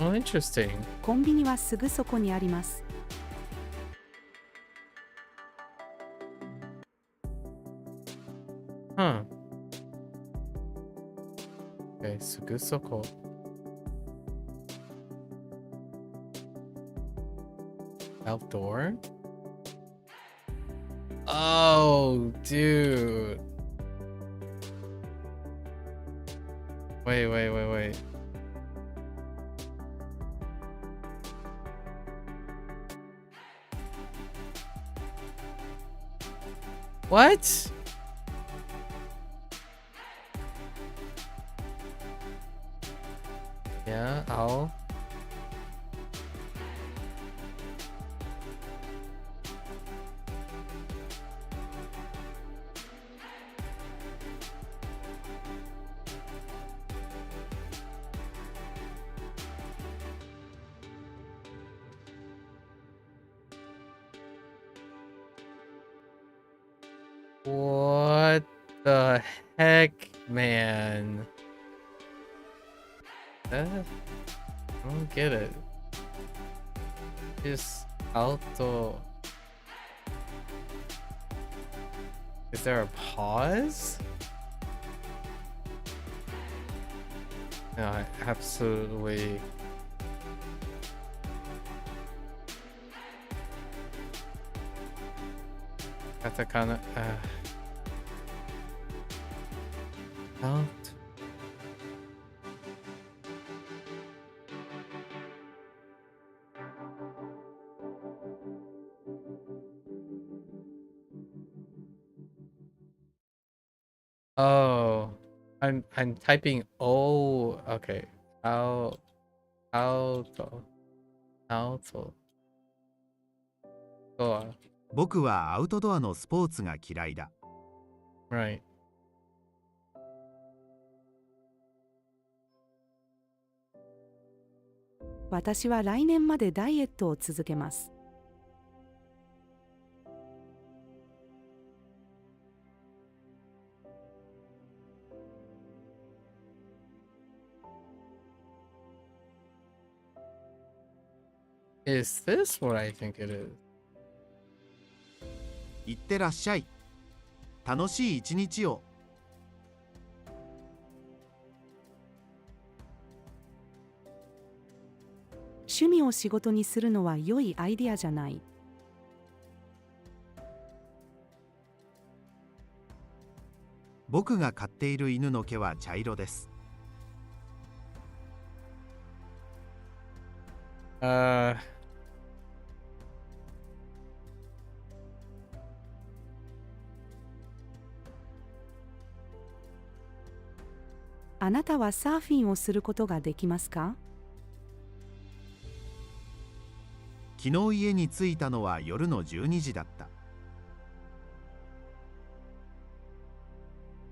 Oh, interesting. コンビニはすぐそこにあります。Huh. Okay, すぐそこ。Outdoor? Oh, dude. Wait. What? Yeah, I'll. What the heck, man? I don't get it. Just alto. Is there a pause? No, I absolutely. Katakana. Alt. Oh, I'm typing O. Okay. Alto. Alto. Oh, 僕はアウトドアのスポーツが嫌いだ。 right. 私は来年までダイエットを続けます。Is this what I think it is? いってらっしゃい。楽しい一日を。趣味を仕事にするのは良いアイディアじゃない。僕が飼っている犬の毛は茶色です。あなたはサーフィンをすることができますか？昨日家に着いたのは夜の12時だった。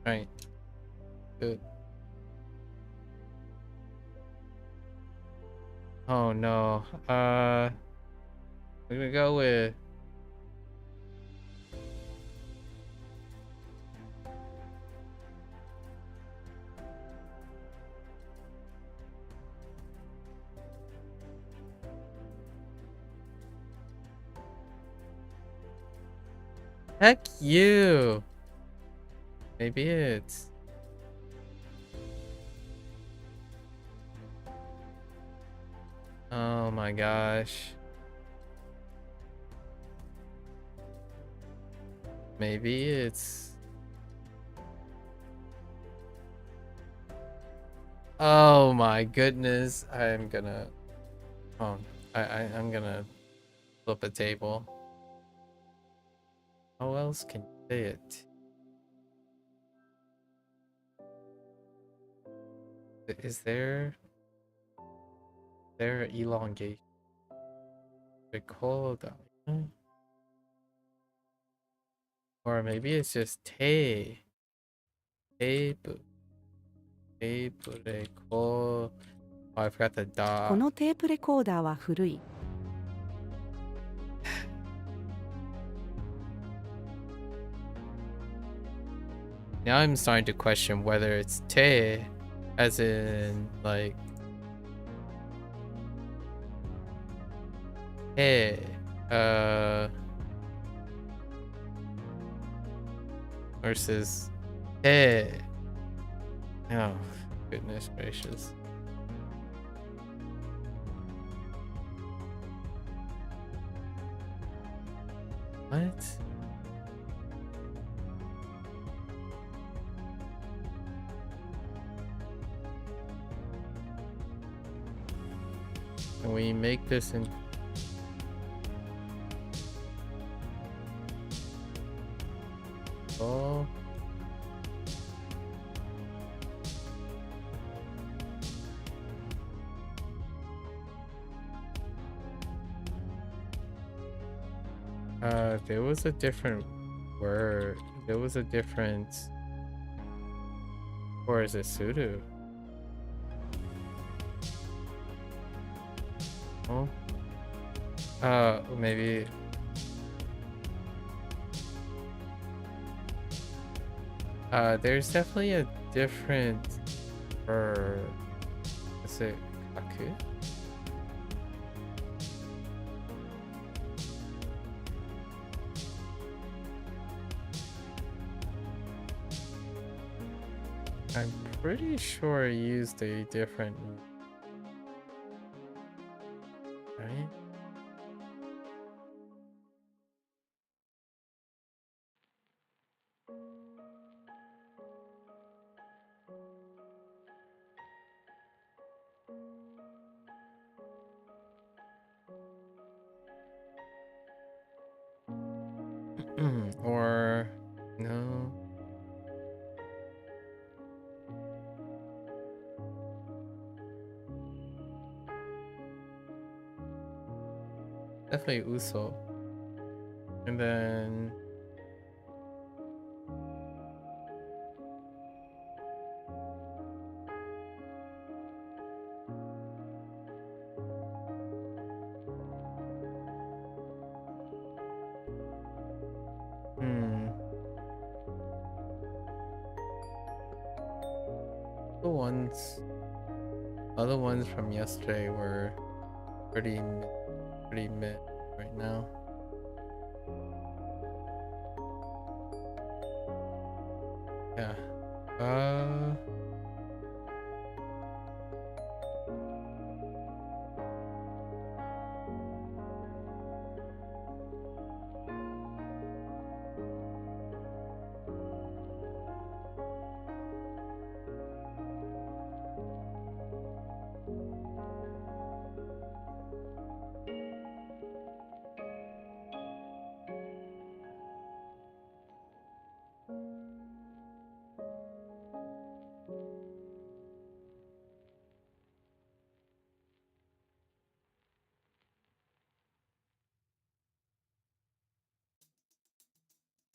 Right. Good. Oh no. We're gonna go with. Heck you. Maybe it's. Oh my gosh. Maybe it's. Oh my goodness. I'm gonna. Oh, I'm gonna flip a table. How else can you say it? Is there elongation? Record, or maybe it's just tape. Tape. Record. Oh, I forgot the こ dot. のテープレコーダーは古い。Now I'm starting to question whether it's te, as in like hey, versus hey. Oh, goodness gracious. What? Can we make this in? Oh. There was a different word. There was a different. Or is it sudo? Oh. Maybe. There's definitely a different for is it kaku? I'm pretty sure I used a different right? Or no. Definitely uso. And then the other ones from yesterday were pretty mid right now. Yeah.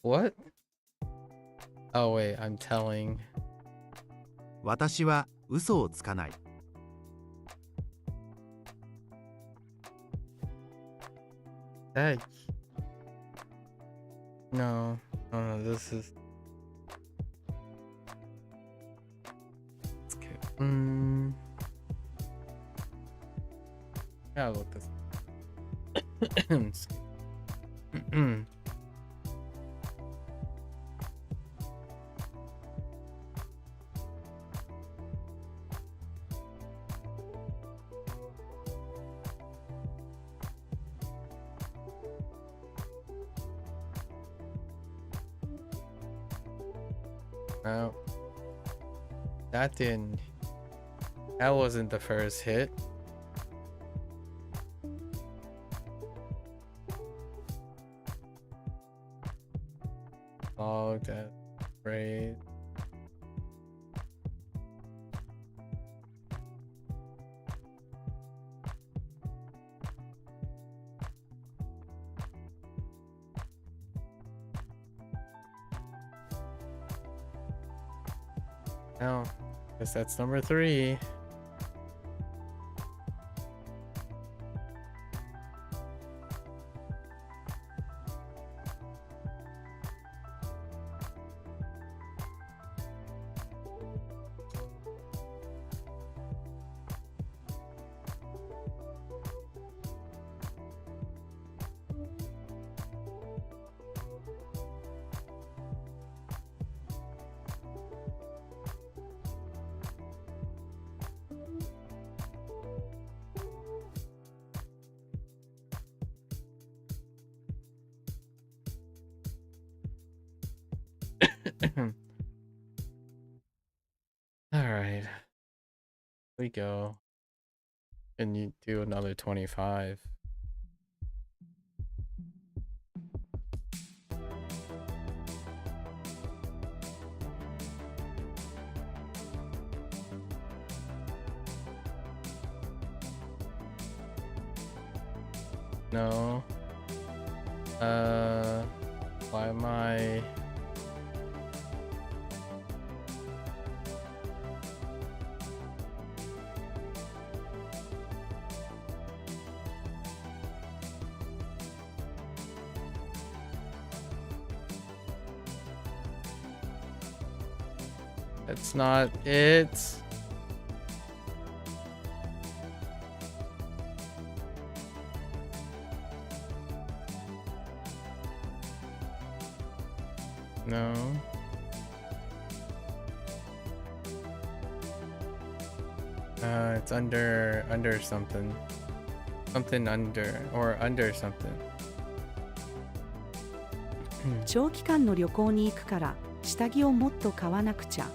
What? Oh wait, I'm telling. 私は嘘をつかない。 That no, this is it's good. Gotta look this No, that wasn't the first hit. Oh, that's great. Now, guess that's number 3. All right, we go. And you do another 25. No. Why am I? That's not it. No. It's under something. Something under or under something. 長期間の旅行に行くから下着をもっと買わなくちゃ。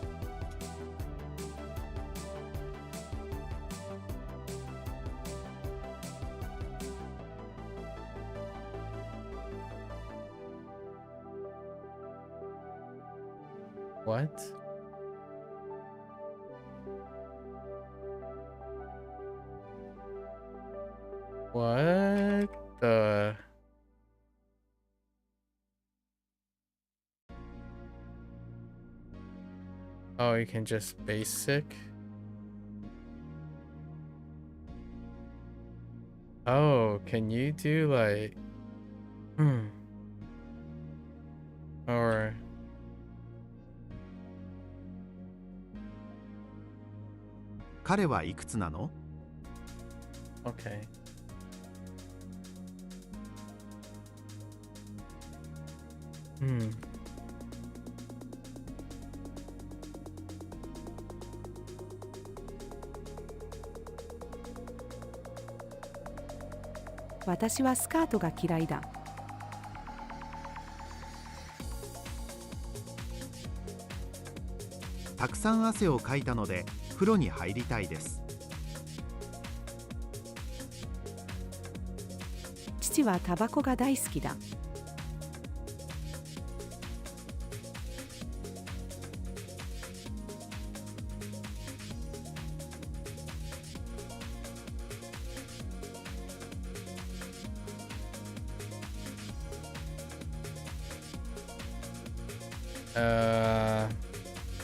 What? What the? Oh, you can just basic? Oh, can you do like... Or...彼はいくつなの？ Okay. Hmm. 私はスカートが嫌いだ。たくさん汗をかいたので風呂に入りたいです。父はタバコが大好きだ。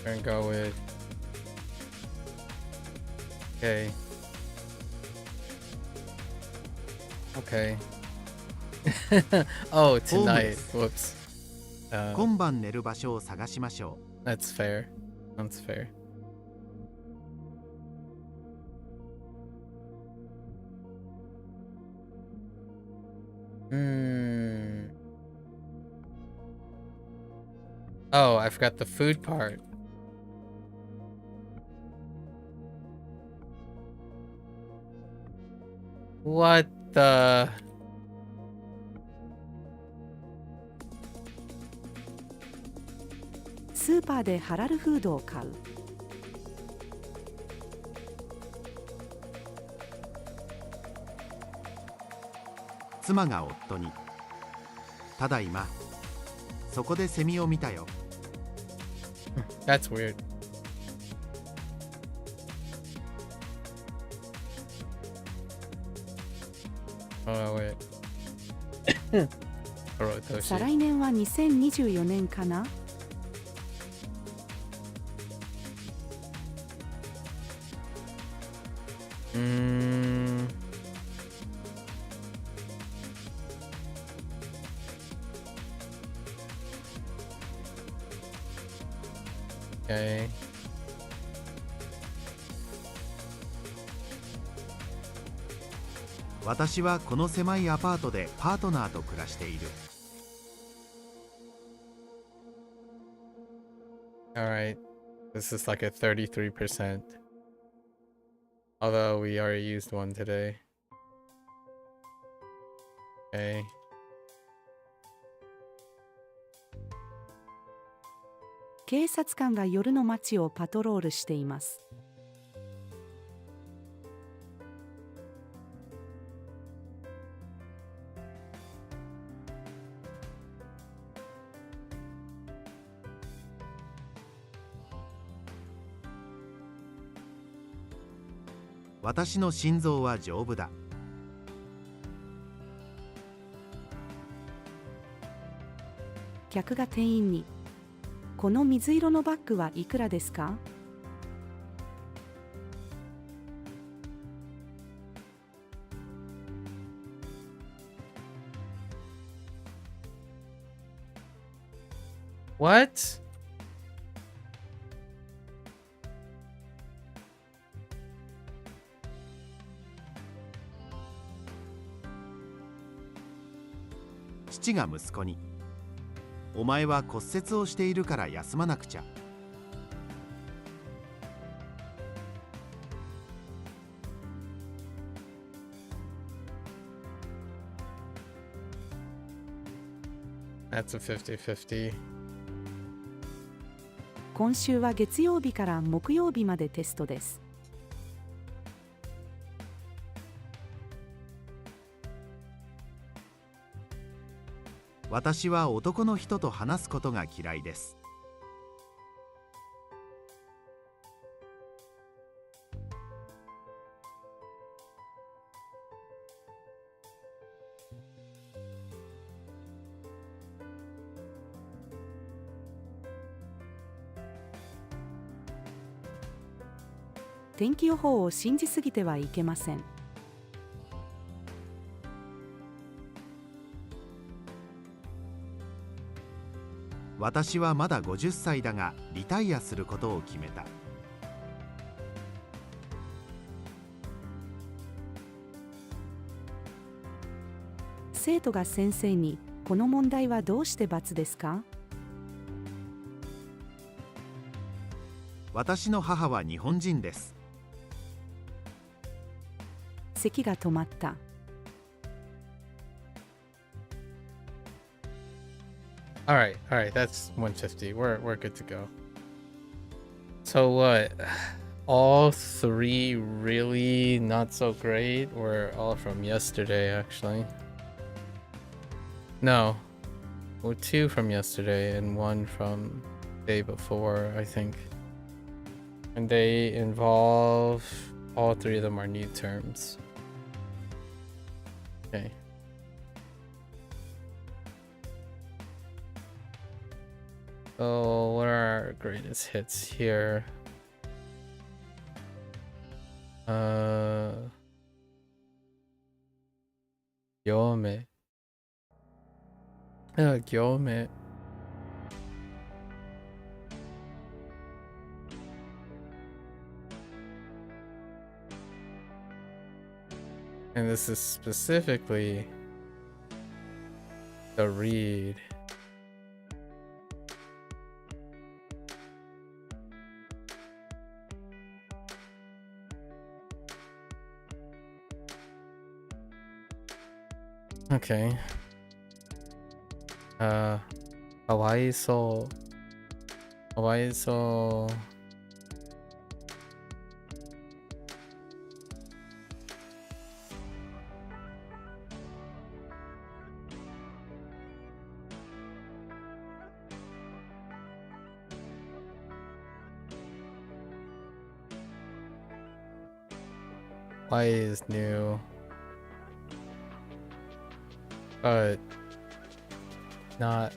We're gonna go with... Okay. Okay. Oh, tonight. Whoops. 今晩寝る場所を探しましょう。That's fair. That's fair. Oh, I forgot the food part. What the...スーパーでハラルフードを買う。妻が夫に。ただいま。そこでセミを見たよ。That's weird. Oh, wait. 再来年は2024年かな？Okay. 私はこの狭いアパートでパートナーと暮らしている。Alright. This is like a 33%. Although we already used one today. Okay. 警察官が夜の街をパトロールしています。私の心臓は丈夫だ。客が店員に、この水色のバッグはいくらですか？What? 父が息子に、お前は骨折をしているから休まなくちゃ。That's a 50-50. 今週は月曜日から木曜日までテストです。私は男の人と話すことが嫌いです。天気予報を信じすぎてはいけません。私はまだ50歳だがリタイアすることを決めた。生徒が先生に、この問題はどうして×ですか？私の母は日本人です。咳が止まった。All right, that's 150. We're good to go. So what? All three really not so great, or all from yesterday actually? No. Well, 2 from yesterday and 1 from day before, I think. And they involve, all 3 of them are new terms. Okay. So what are our greatest hits here? Gyome. Gyome. And this is specifically the read. Okay. Hawaii so. Why is new, but not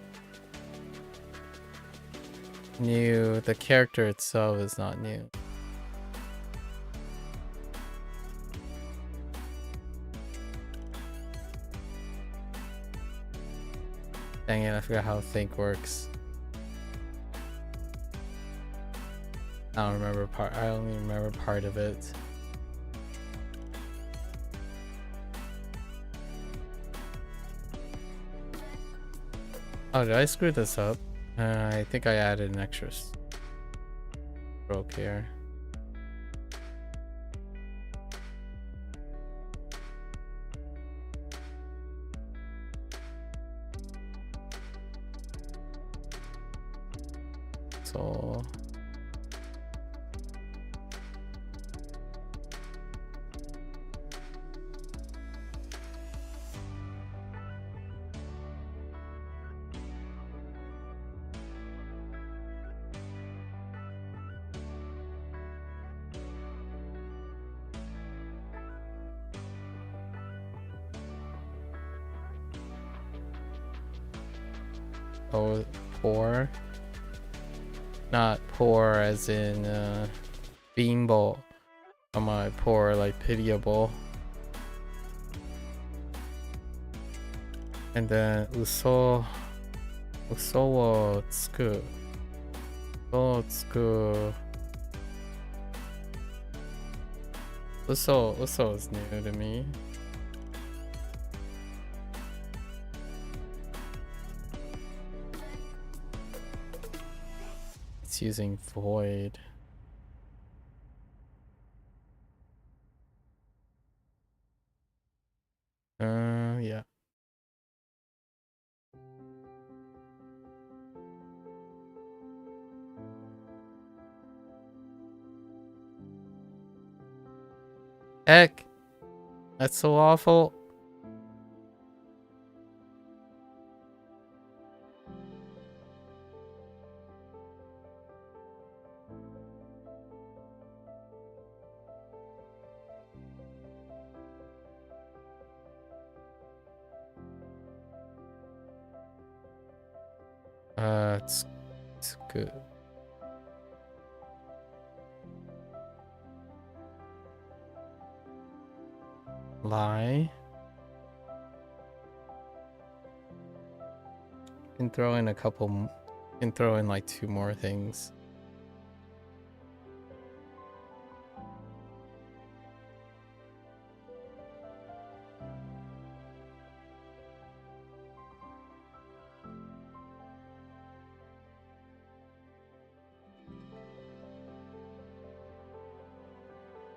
new. The character itself is not new. Dang it, I forgot how think works. I don't remember part. I only remember part of it. Oh, did I screw this up? I think I added an extra stroke here. So poor, not poor as in beanball. Am I poor like pitiable? And then uso wo tsuku. Uso is new to me. using void. Yeah. Heck, that's so awful. It's good. Lie. Can throw in a couple. Can throw in like 2 more things.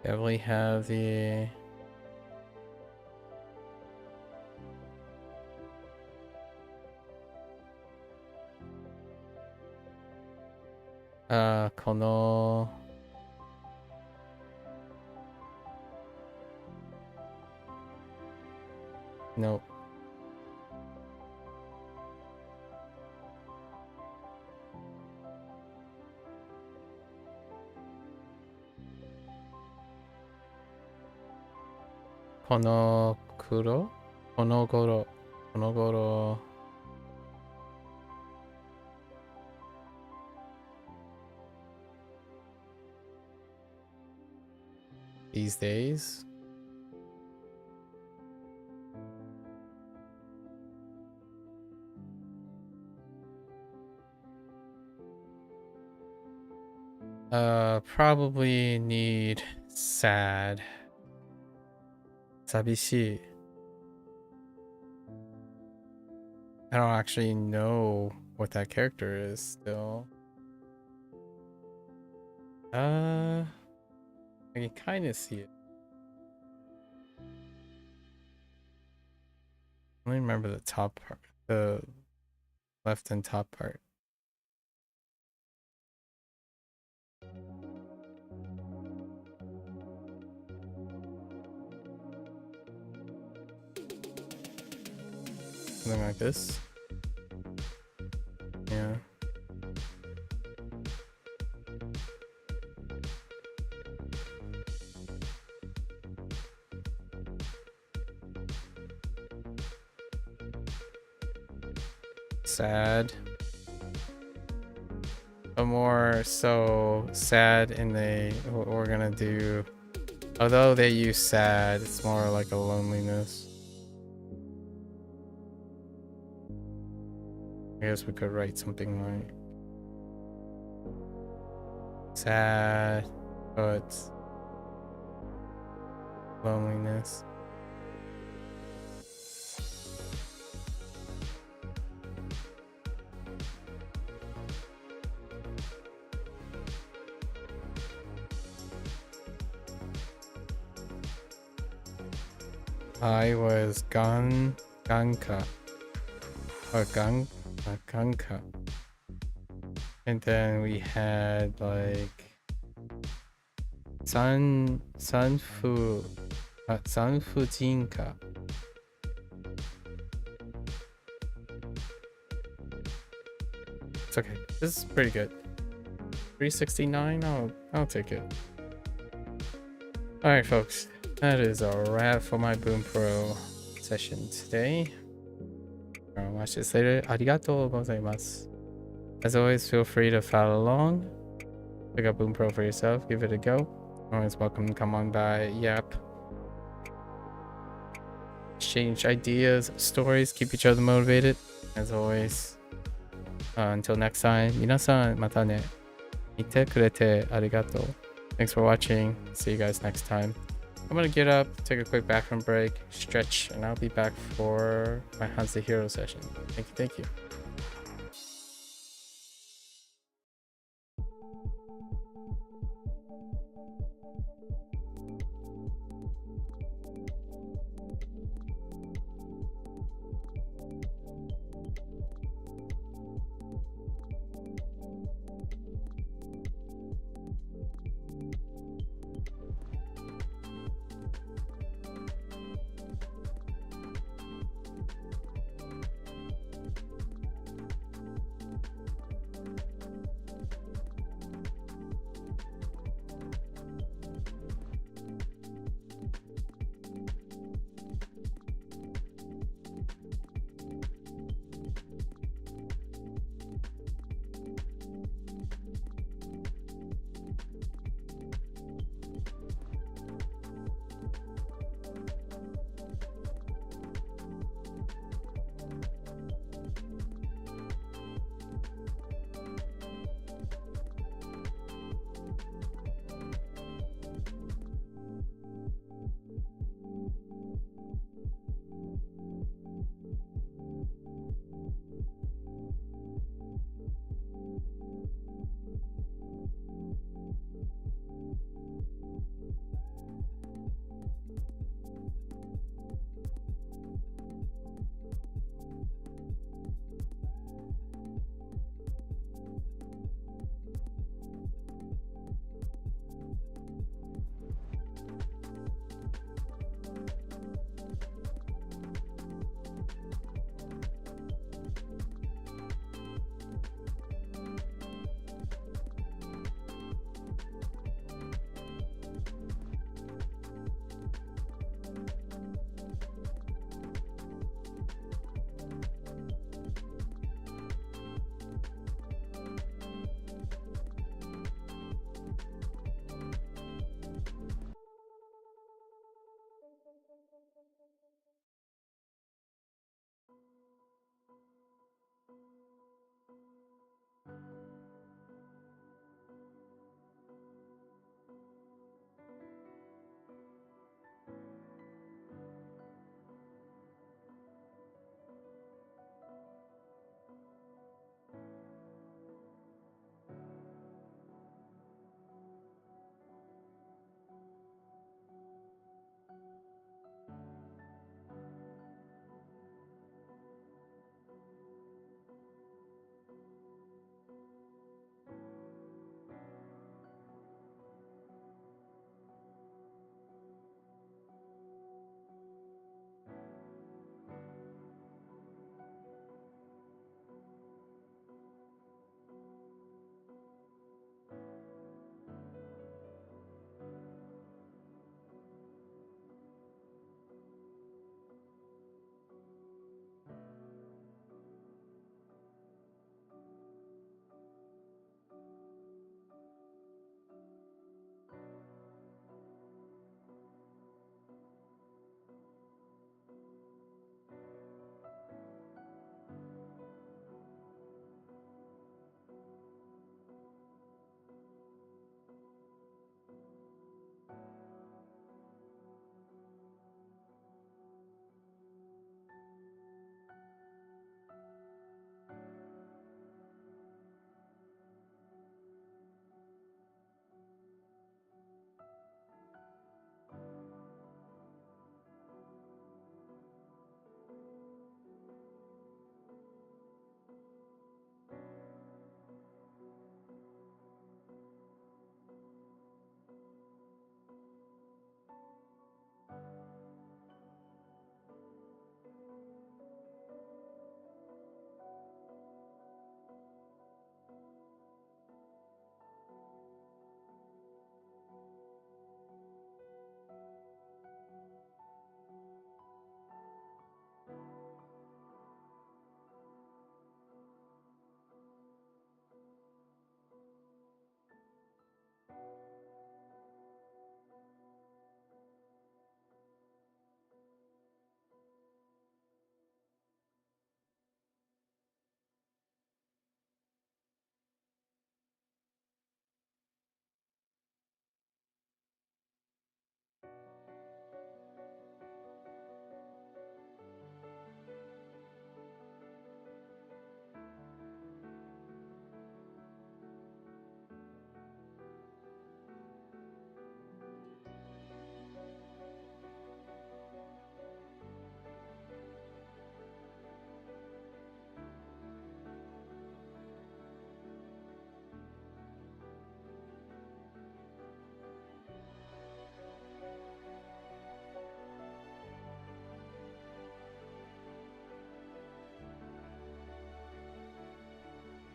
Definitely have the kono nope. Konogoro? Konogoro. These days? Probably need sad. Sabishi. I don't actually know what that character is still. I can kind of see it. I only remember the top part, the left and top part. Something like this. Yeah. Sad. But more so sad in what we're gonna do. Although they use sad, it's more like a loneliness. I guess we could write something like sad, but loneliness. I was ganka. Ganka. And then we had like Sanfujinka. It's okay. This is pretty good. 369. I'll take it. All right, folks. That is a wrap for my Bunpro session today. I'll watch this later. Arigatou gozaimasu. As always, feel free to follow along. Pick up Bunpro for yourself. Give it a go. Always welcome to come on by. Yep. Exchange ideas, stories, keep each other motivated. As always. Until next time, minasan mata ne. Ite kurete arigatou. Thanks for watching. See you guys next time. I'm gonna get up, take a quick bathroom break, stretch, and I'll be back for my HanziHero session. Thank you.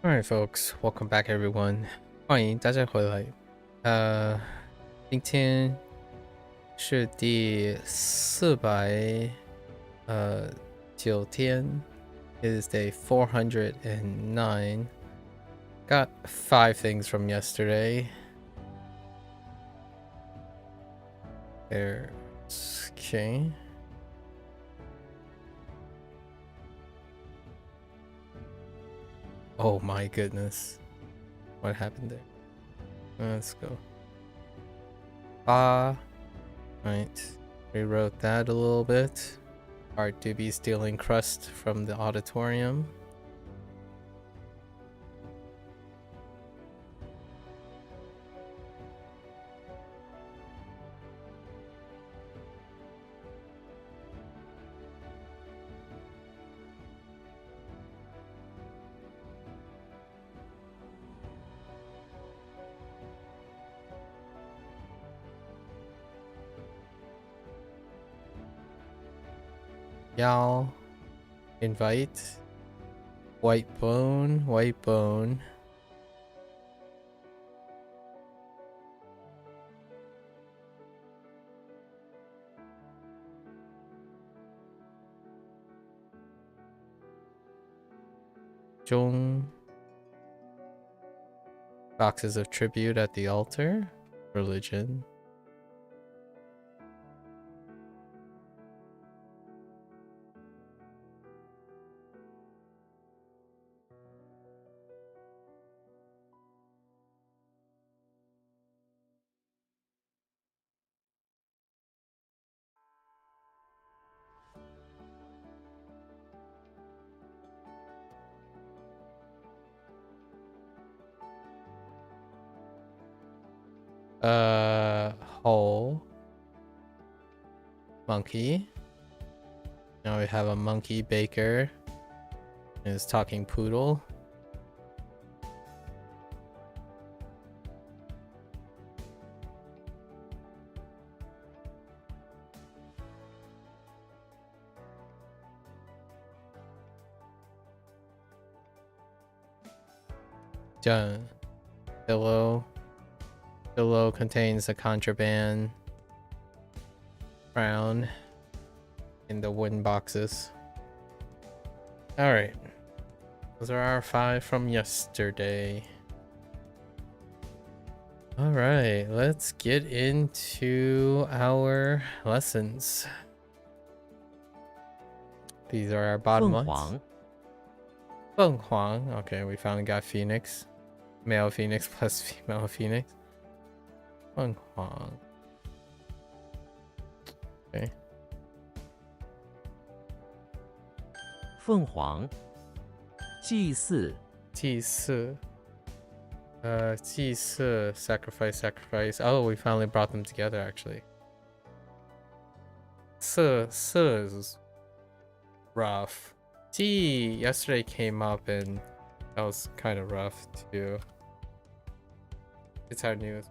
Alright, folks, welcome back, everyone. 欢迎大家回来。今天是第409天 It is day 409. Got 5 things from yesterday. There's okay. Oh my goodness. What happened there? Let's go. Right. Rewrote that a little bit. Art do be stealing crust from the auditorium. Y'all invite white bone. Jung. Boxes of tribute at the altar. Religion. Whole monkey. Now we have a monkey baker and his talking poodle. Done. Pillow contains a contraband crown in the wooden boxes. Alright. Those are our 5 from yesterday. Alright, let's get into our lessons. These are our bottom ones. Huang. Okay, we finally got Phoenix. Male Phoenix plus female Phoenix. Huang. Okay. 凤凰，祭祀，祭祀 sacrifice. Oh, we finally brought them together actually. 色 is rough. Ji yesterday came up and that was kind of rough too. It's our newest.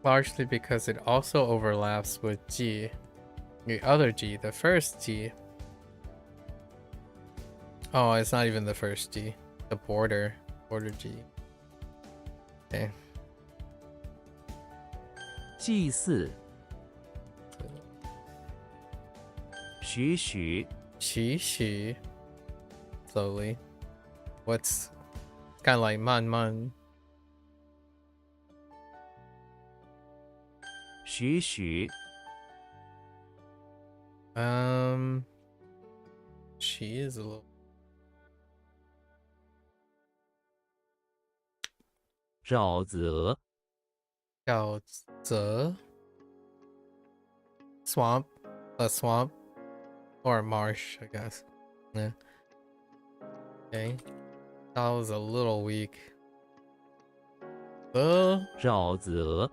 Largely because it also overlaps with G. The other G, the first G. Oh, it's not even the first G. The border G. Okay. 祭祀，许许， Slowly. What's kind of like man. 许许， She is a little. 沼泽，沼泽 swamp, a swamp or a marsh, I guess. Yeah. Okay. That was a little weak.沼泽，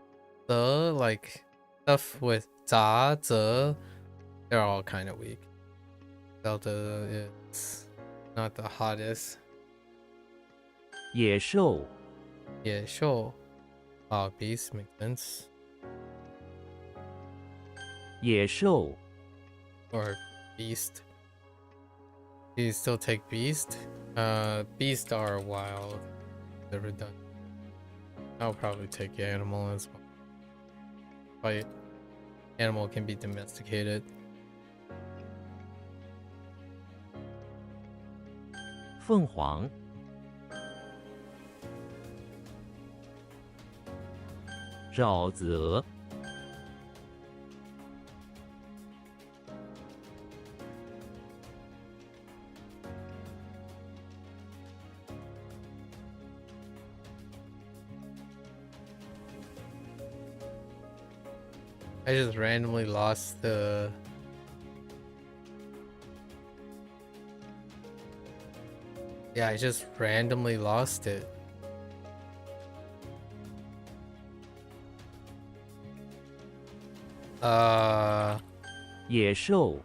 The like stuff with 杂泽, they're all kind of weak. Delta is not the hottest. 野兽， Yeah, sure. Oh, beast makes sense. 野兽， Or beast. Do you still take beast? Beast are wild. Never done. I'll probably take animal as well. Fight. Animal can be domesticated. 凤凰，沼泽， I just randomly lost the... Yeah, I just randomly lost it. That 野兽，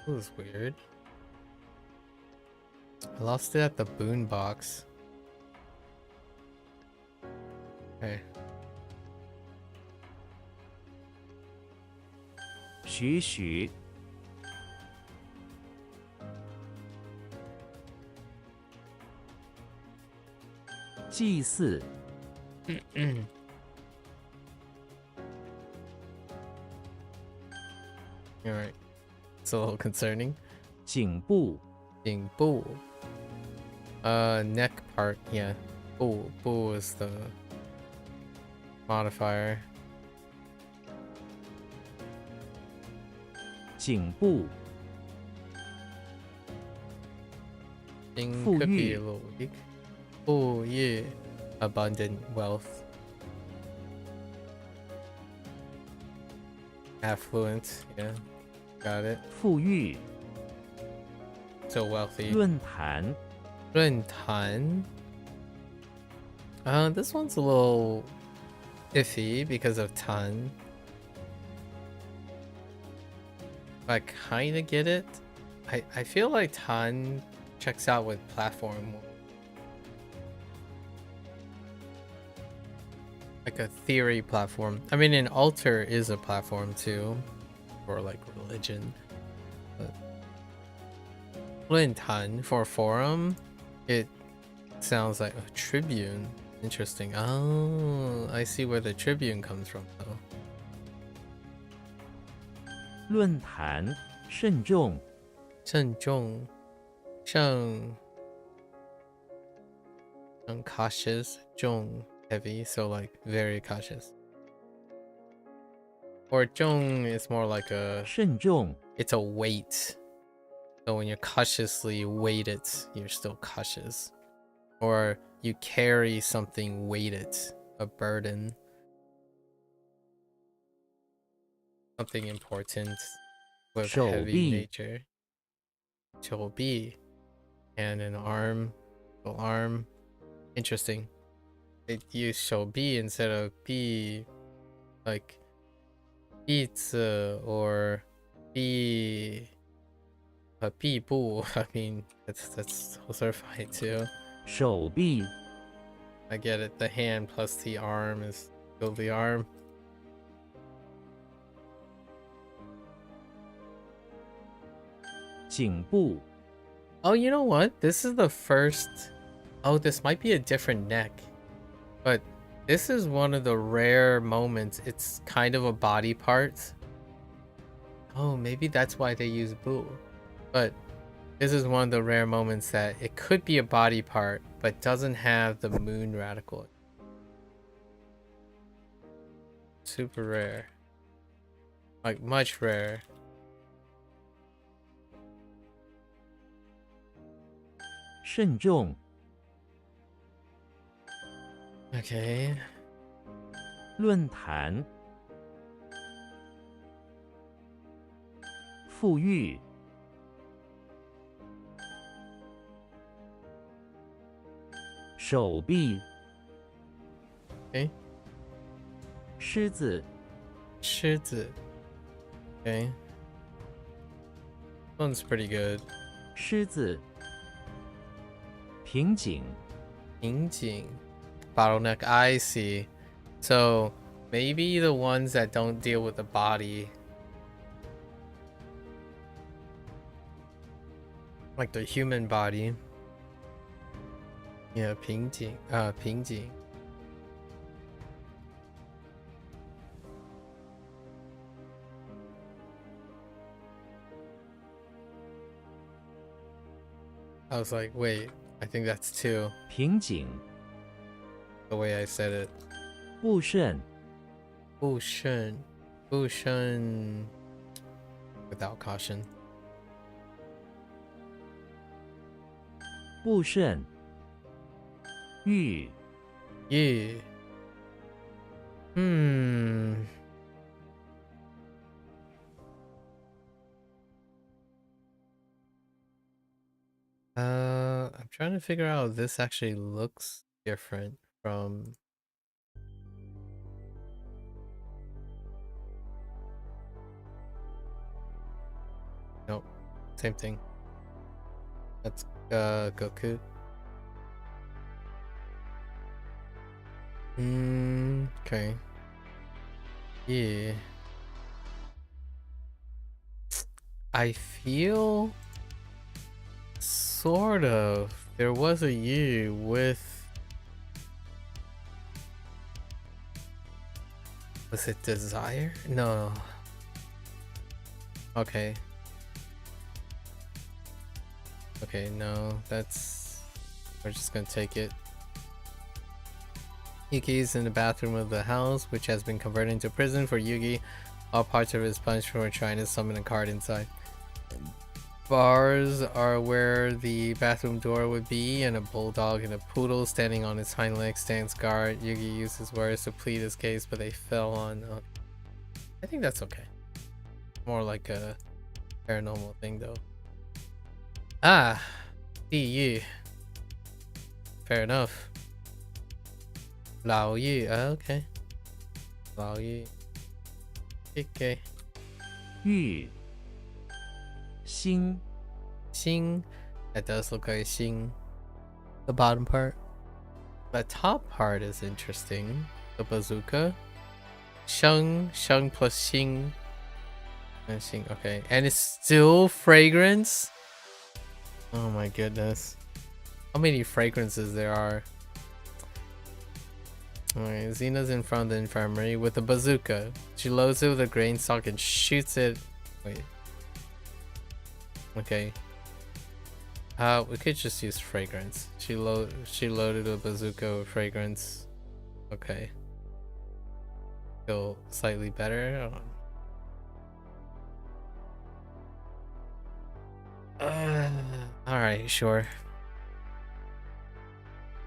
was weird. I lost it at the boon box. Okay. 许许， 祭祀， Alright. It's a little concerning. 颈部， Boo. Neck part, yeah. Boo. Boo is the modifier. 颈部， Thing Fu could be Yu. a little weak. Oh, yeah. Abundant wealth. Affluent, yeah. Got it. 富裕， So wealthy. 论坛， Valentine. This one's a little iffy because of Tan. I kinda get it. I feel like Tan checks out with platform. Like a theory platform. I mean, an altar is a platform too. For like religion. But Valentine for forum, it sounds like a tribune. Interesting. Oh, I see where the tribune comes from though. 论坛，慎重，慎重，正 cautious, 重 heavy, so like very cautious. Or 重 is more like a, 慎重， it's a weight. So when you're cautiously weighted, you're still cautious. Or you carry something weighted, a burden. Something important with 手 heavy 臂， nature. 手臂 and an arm, arm. Interesting. They use 手臂 instead of 臂, like 臂子 or 臂部. I mean, that's also fine too. 手臂， I get it. The hand plus the arm is still the arm. 颈部， Oh, you know what? This is the first... Oh, this might be a different neck. But this is one of the rare moments. It's kind of a body part. Oh, maybe that's why they use Boo. But this is one of the rare moments that it could be a body part, but doesn't have the moon radical. Super rare. Like, much rare. 慎重， Okay. 论坛，富裕，手臂， Okay. 狮子，狮子. Okay. One's pretty good. 狮子，瓶颈，瓶颈. Bottleneck. I see. So maybe the ones that don't deal with the body. Like the human body. Yeah, 瓶颈. 瓶颈. I was like, wait, I think that's 2. 瓶颈 The way I said it. 不慎 不慎. 不慎 without caution. 不慎玉 Yeah. I'm trying to figure out if this actually looks different from. Nope, same thing. That's Goku. Okay. Yeah. I feel sort of there was a year with, was it desire? No. Okay. Okay, no, that's, we're just gonna take it. Yuki is in the bathroom of the house, which has been converted into prison for Yugi. All parts of his punishment were trying to summon a card inside. Bars are where the bathroom door would be, and a bulldog and a poodle standing on its hind legs stands guard. Yugi used his words to plead his case, but they fell on. I think that's okay. More like a paranormal thing, though. Ah, Yi. Fair enough. Lao Yi. Okay. Lao Yi. Okay. 玉星 Xing. That does look like Xing. The bottom part. The top part is interesting. The bazooka. Sheng. Sheng plus Xing. And Xing. Okay. And it's still fragrance? Oh my goodness. How many fragrances there are. Alright, Xena's in front of the infirmary with a bazooka. She loads it with a grain stock and shoots it. Wait. Okay. We could just use fragrance. She loaded a bazooka with fragrance. Okay. Feel slightly better. Alright, sure.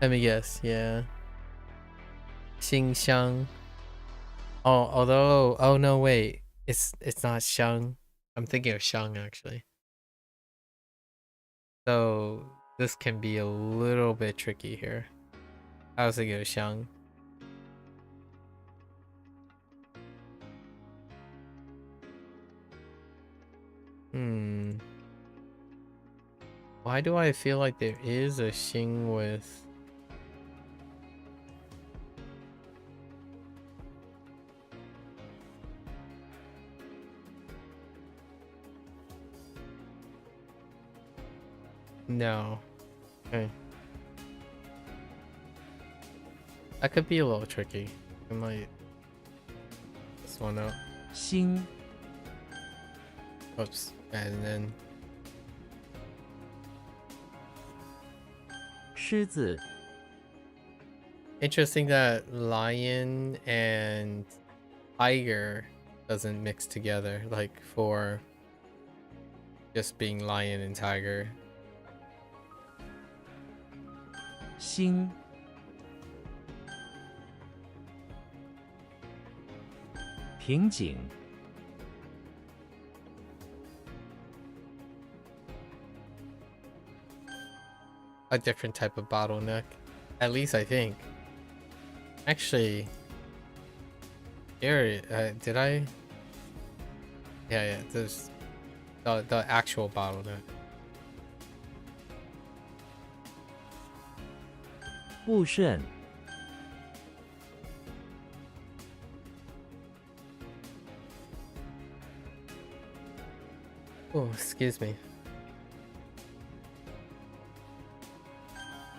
Let me guess, yeah. Xingxiang. Oh, although, oh no, wait. It's not Xiang. I'm thinking of Xiang actually. So this can be a little bit tricky here. I was thinking of Xiang. Why do I feel like there is a Xing with... No. Okay. That could be a little tricky. I might... this one out. 星 Oops. And then... 狮子 Interesting that lion and tiger doesn't mix together, like for just being lion and tiger. 星 瓶颈 A different type of bottleneck. At least I think. Actually, here, did I? Yeah, there's the actual bottleneck. 不慎 Oh, excuse me.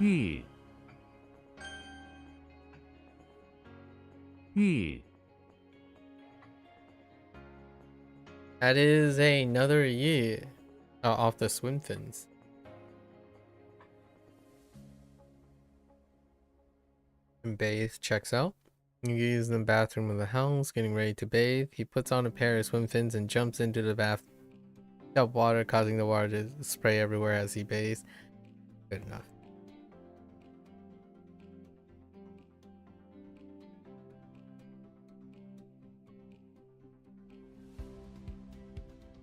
玉玉 That is another year off the swim fins. And bathe checks out. He is in the bathroom of the house, getting ready to bathe. He puts on a pair of swim fins and jumps into the bath. Up water, causing the water to spray everywhere as he bathes. Good enough.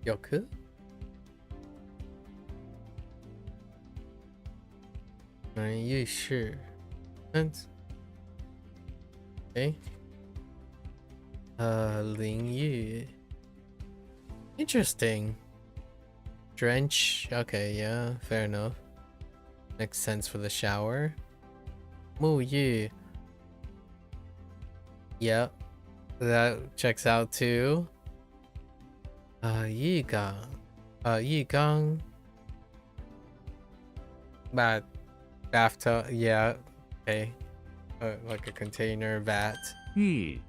Yoku? You sure? Okay. Ling Yu. Interesting. Drench. Okay, yeah, fair enough. Makes sense for the shower. Mu Yu. Yep. That checks out too. Yi Gang. Yi Gang. Bathtub. Yeah. Okay. Like a container vat. 玉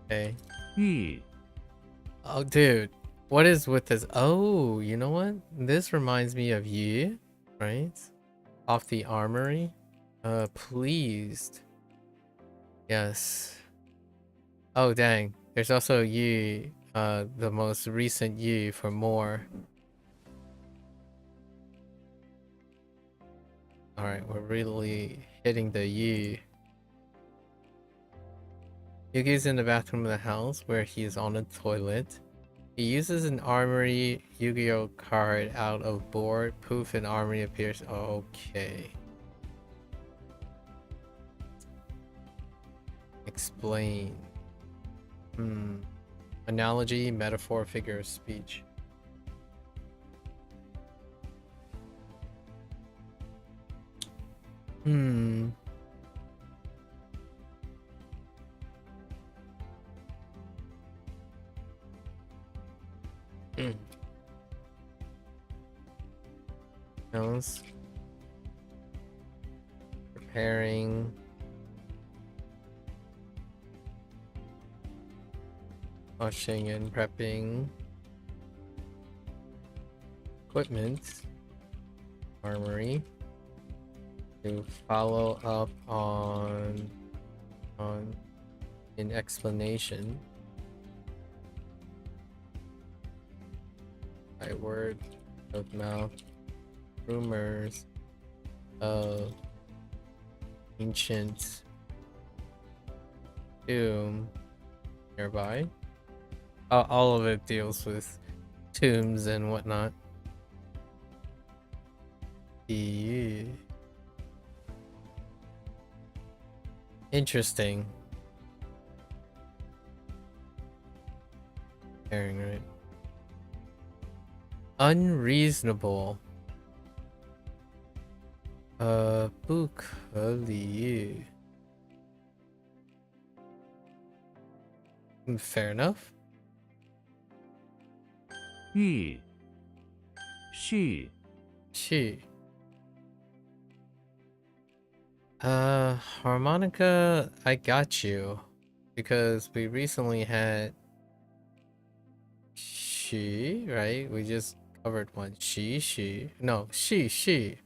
Okay. 玉 Oh, dude. What is with this? Oh, you know what? This reminds me of Yi, right? Off the armory. Pleased. Yes. Oh, dang. There's also Yi, the most recent Yi for more. Alright, we're really hitting the Yi. Yugi's in the bathroom of the house where he is on the toilet. He uses an armory Yu-Gi-Oh card out of board. Poof, an armory appears. Okay. Explain. Analogy, metaphor, figure of speech. Nose. Preparing. Washing and prepping. Equipment. Armory. To follow up on an explanation. By word of mouth. Rumors of ancient tomb nearby. All of it deals with tombs and whatnot. Yeah. Interesting. Pairing, right? Unreasonable. Book early. Fair enough. 玉续 She. Harmonica, I got you. Because we recently had she, right? We just covered one. She. No, she. She,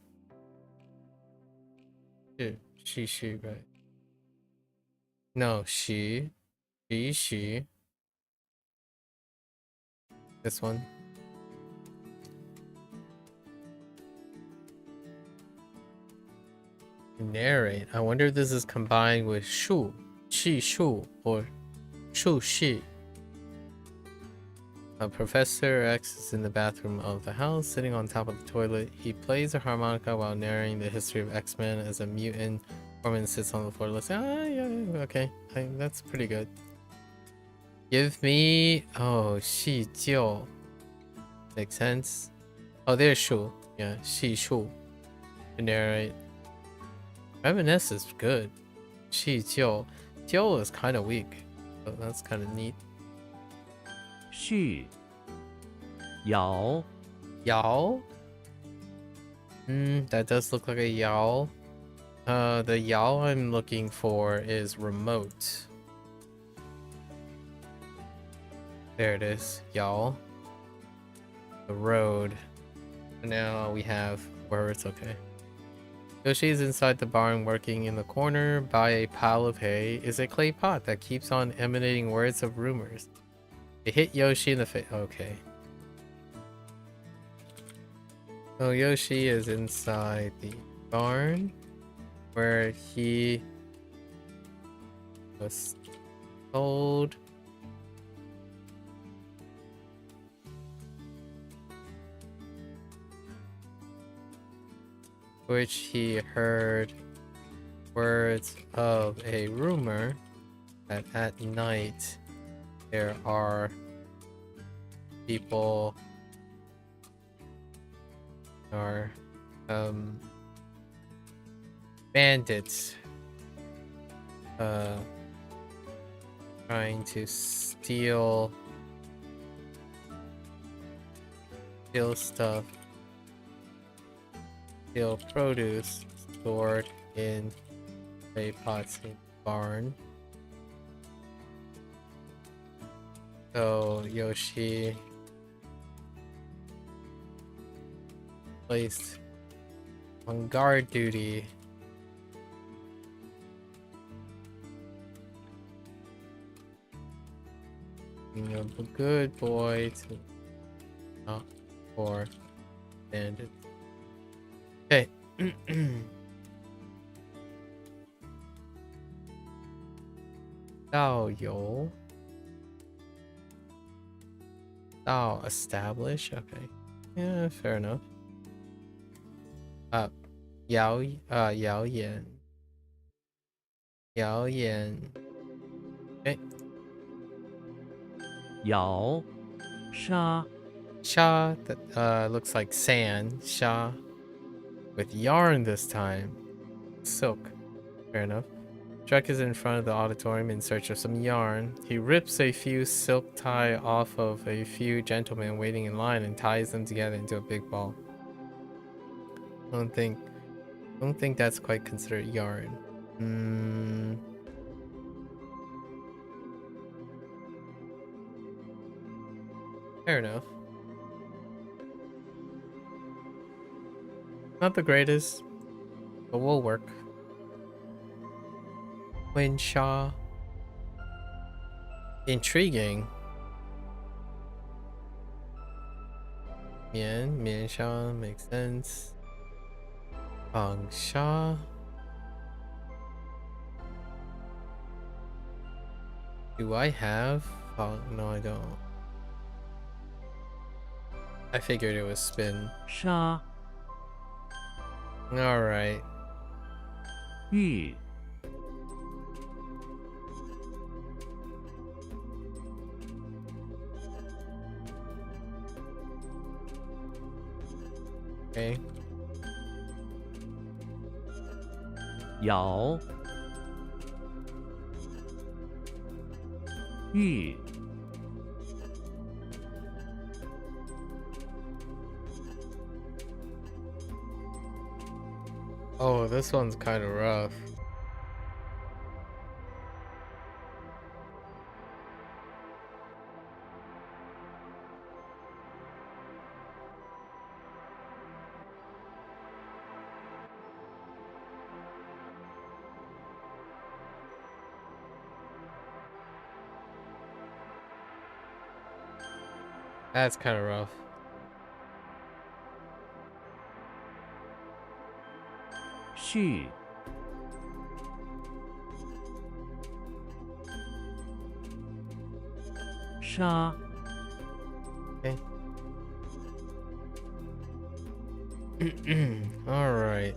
right? No, she. This one. Narrate. I wonder if this is combined with shu, chi shu, or shu shi. Professor X is in the bathroom of the house, sitting on top of the toilet. He plays a harmonica while narrating the history of X-Men as a mutant. Foreman sits on the floor listening. Yeah, okay. That's pretty good. Give me... Oh, Shi Jiu. Makes sense. Oh, there's Shu. Yeah, Shi Shu. To narrate. Reminisce is good. Shi Jiu. Jiu is kind of weak. So that's kind of neat. 续摇 Yao? That does look like a Yao. The Yao I'm looking for is remote. There it is, Yao. The road. Now we have words, okay. Yoshi's inside the barn working in the corner by a pile of hay is a clay pot that keeps on emanating words of rumors. It hit Yoshi in the face. Okay. So Yoshi is inside the barn where he was told which he heard words of a rumor that at night there are people or bandits trying to steal stuff, steal produce stored in clay pots in the barn. So Yoshi placed on guard duty. Being a good boy to not for bandits. Okay. Dao Yo. Dao establish. Okay. Yeah, fair enough. Yao Yan. Yao Yan. Okay. 摇沙 Sha, that looks like sand. Sha. With yarn this time. Silk. Fair enough. Truck is in front of the auditorium in search of some yarn. He rips a few silk tie off of a few gentlemen waiting in line and ties them together into a big ball. I don't think that's quite considered yarn. Fair enough. Not the greatest, but will work. Win Shaw. Intriguing. Mian Shaw makes sense. Hoang Shaw. Do I have? Oh, no, I don't. I figured it was spin. 沙 Alright. 玉 Okay. 摇玉 Oh, this one's kind of rough. That's kind of rough. Xu 沙 Okay. Alright.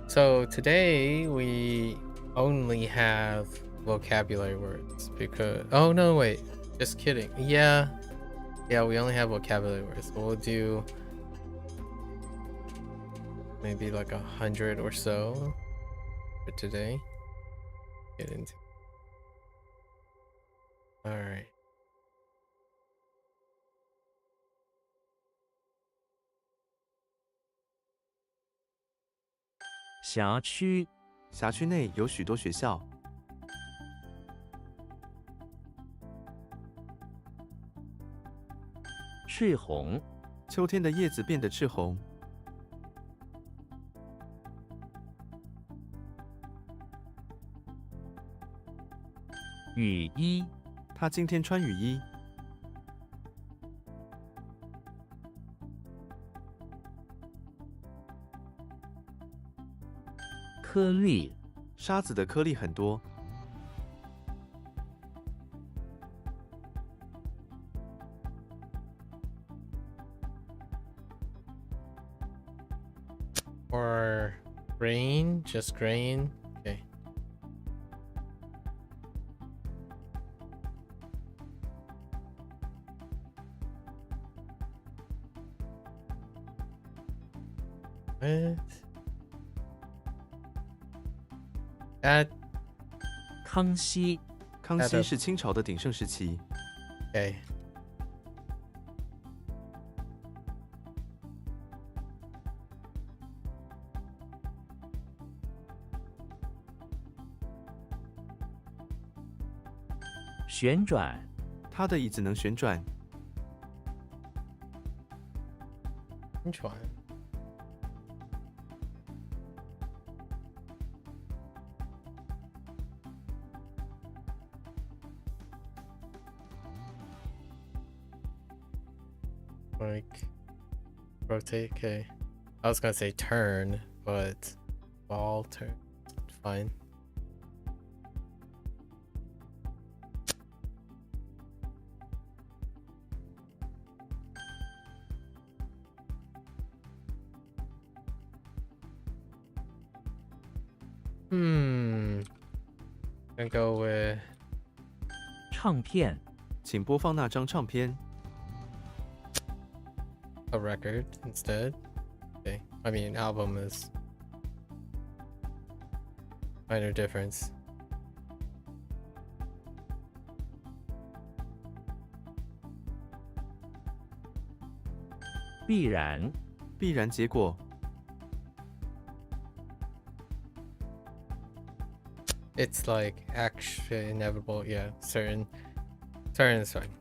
So today we only have vocabulary words because... Oh, no, wait. Just kidding. Yeah, we only have vocabulary words. So we'll do maybe like 100 or so for today. Get into. Alright.辖区辖区内有许多学校。赤红，秋天的叶子变得赤红。雨衣，他今天穿雨衣。颗粒，沙子的颗粒很多。Or grain, just grain. Okay. What? That 康熙，康熙是清朝的鼎盛时期。 okay. "旋转，他的椅子能旋转。 Which one? Like rotate, okay. I was gonna say turn, but ball turn. Fine. Gonna go with 唱片，请播放那张唱片。 a record instead. Okay. I mean, album is minor difference. 必然，必然结果。 It's like actually inevitable. Yeah, certain is fine.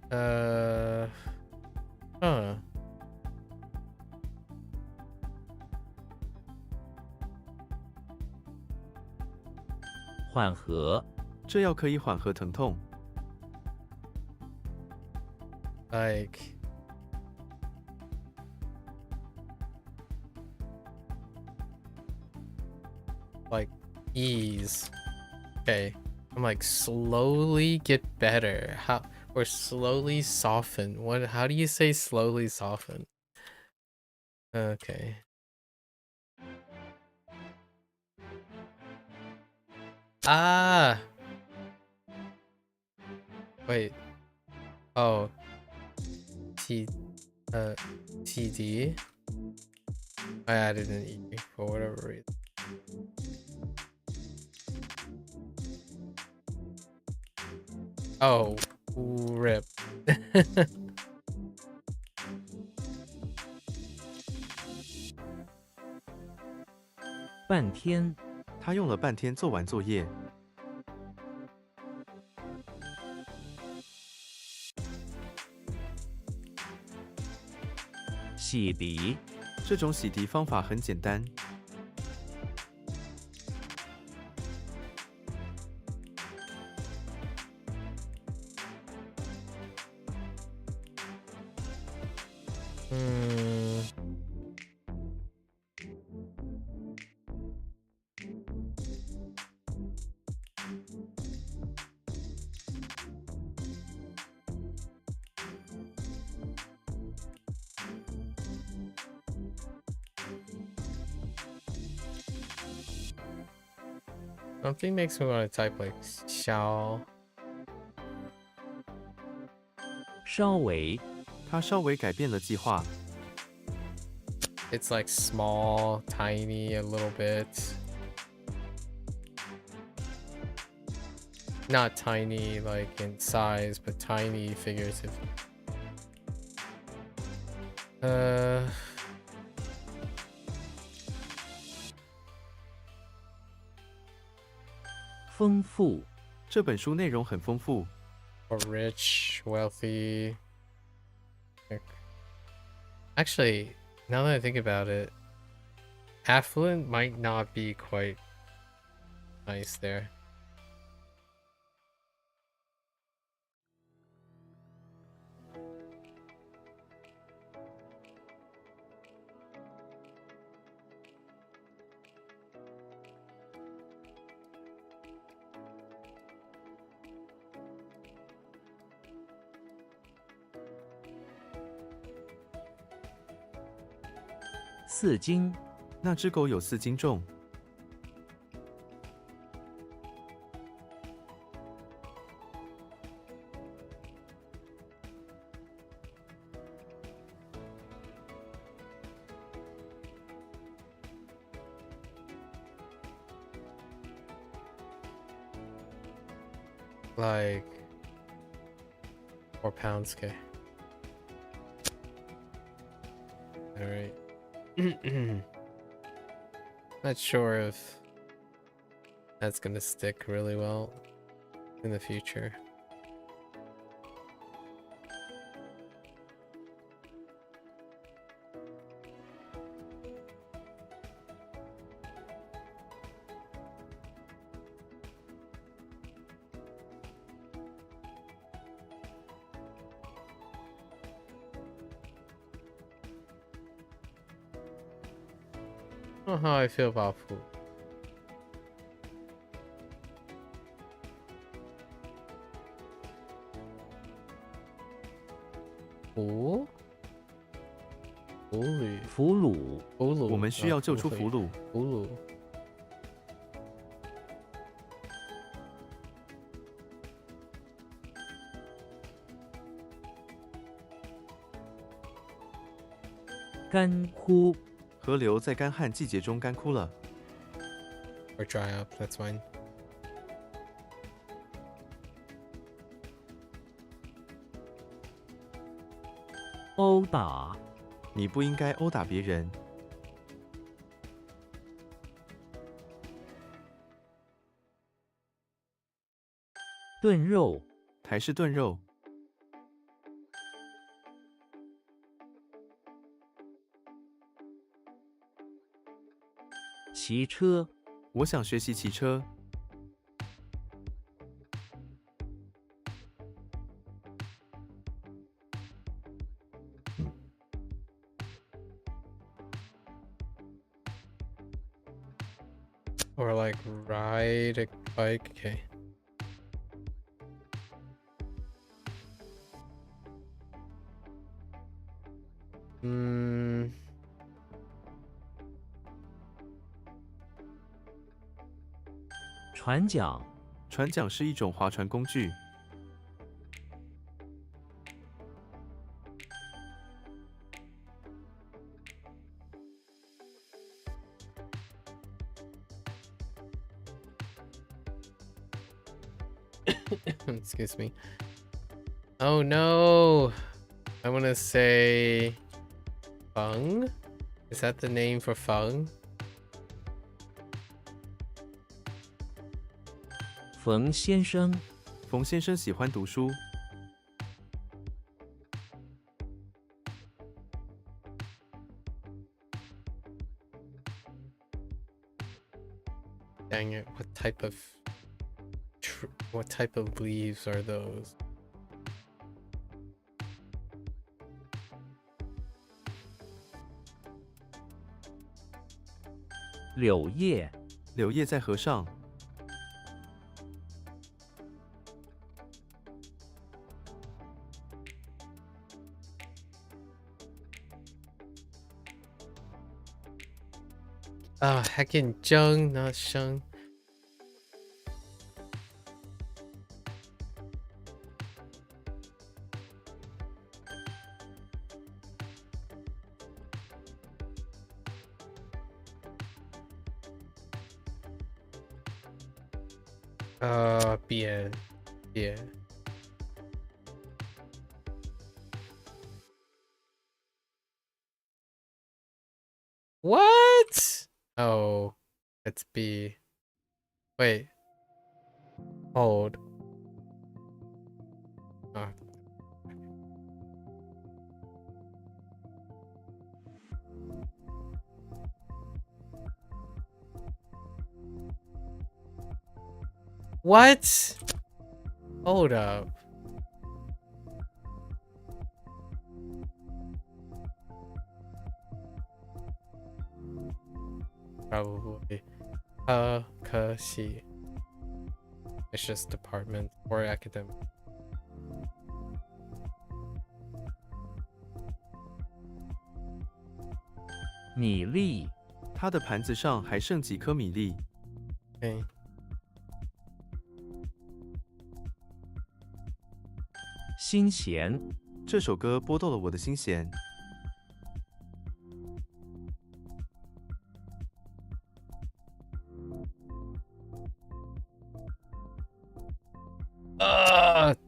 Huh. 缓和，这药可以缓和疼痛。 Like ease. Okay. I'm like slowly get better. How or slowly soften. How do you say slowly soften? Okay. Ah. Wait. Oh. TD. I added an E for whatever reason. Oh, rip. 半天，他用了半天做完作业。洗涤，这种洗涤方法很简单。 Something makes me want to type like shall. 稍微，他稍微改变了计划。 It's like small, tiny, a little bit. Not tiny like in size, but tiny figurative. 丰富、这本书内容很丰富。 or rich, wealthy. Actually, now that I think about it, affluent might not be quite nice there.四斤、那只狗有4斤重。 Like 4 pounds, okay. Alright. Not sure if that's gonna stick really well in the future. I don't know how I feel about food. Fool? Fool? 俘虏、 Fool? 我们需要救出俘虏。 Fool. 干枯、 河流在干旱季节中干枯了。 Or dry up, that's fine. 殴打、你不应该殴打别人。 炖肉、 台式炖肉。 骑车、 我想学习骑车。 Or like ride a bike, okay. Hmm. 船桨、 船桨是一种划船工具。 Excuse me. Oh no! I want to say Feng? Is that the name for Feng? 冯先生、 冯先生喜欢读书。 Dang it, what type of leaves are those? 柳叶、 柳叶在河上。 Ah, heckin' Zheng, not Sheng. Bien. Yeah. What? Oh, it's B. Wait. Hold. Oh. What? Hold up. Probably. Kashi. It's just department or academic. 米粒、他的盘子上还剩几颗米粒。 Okay. 心弦、这首歌拨动了我的心弦。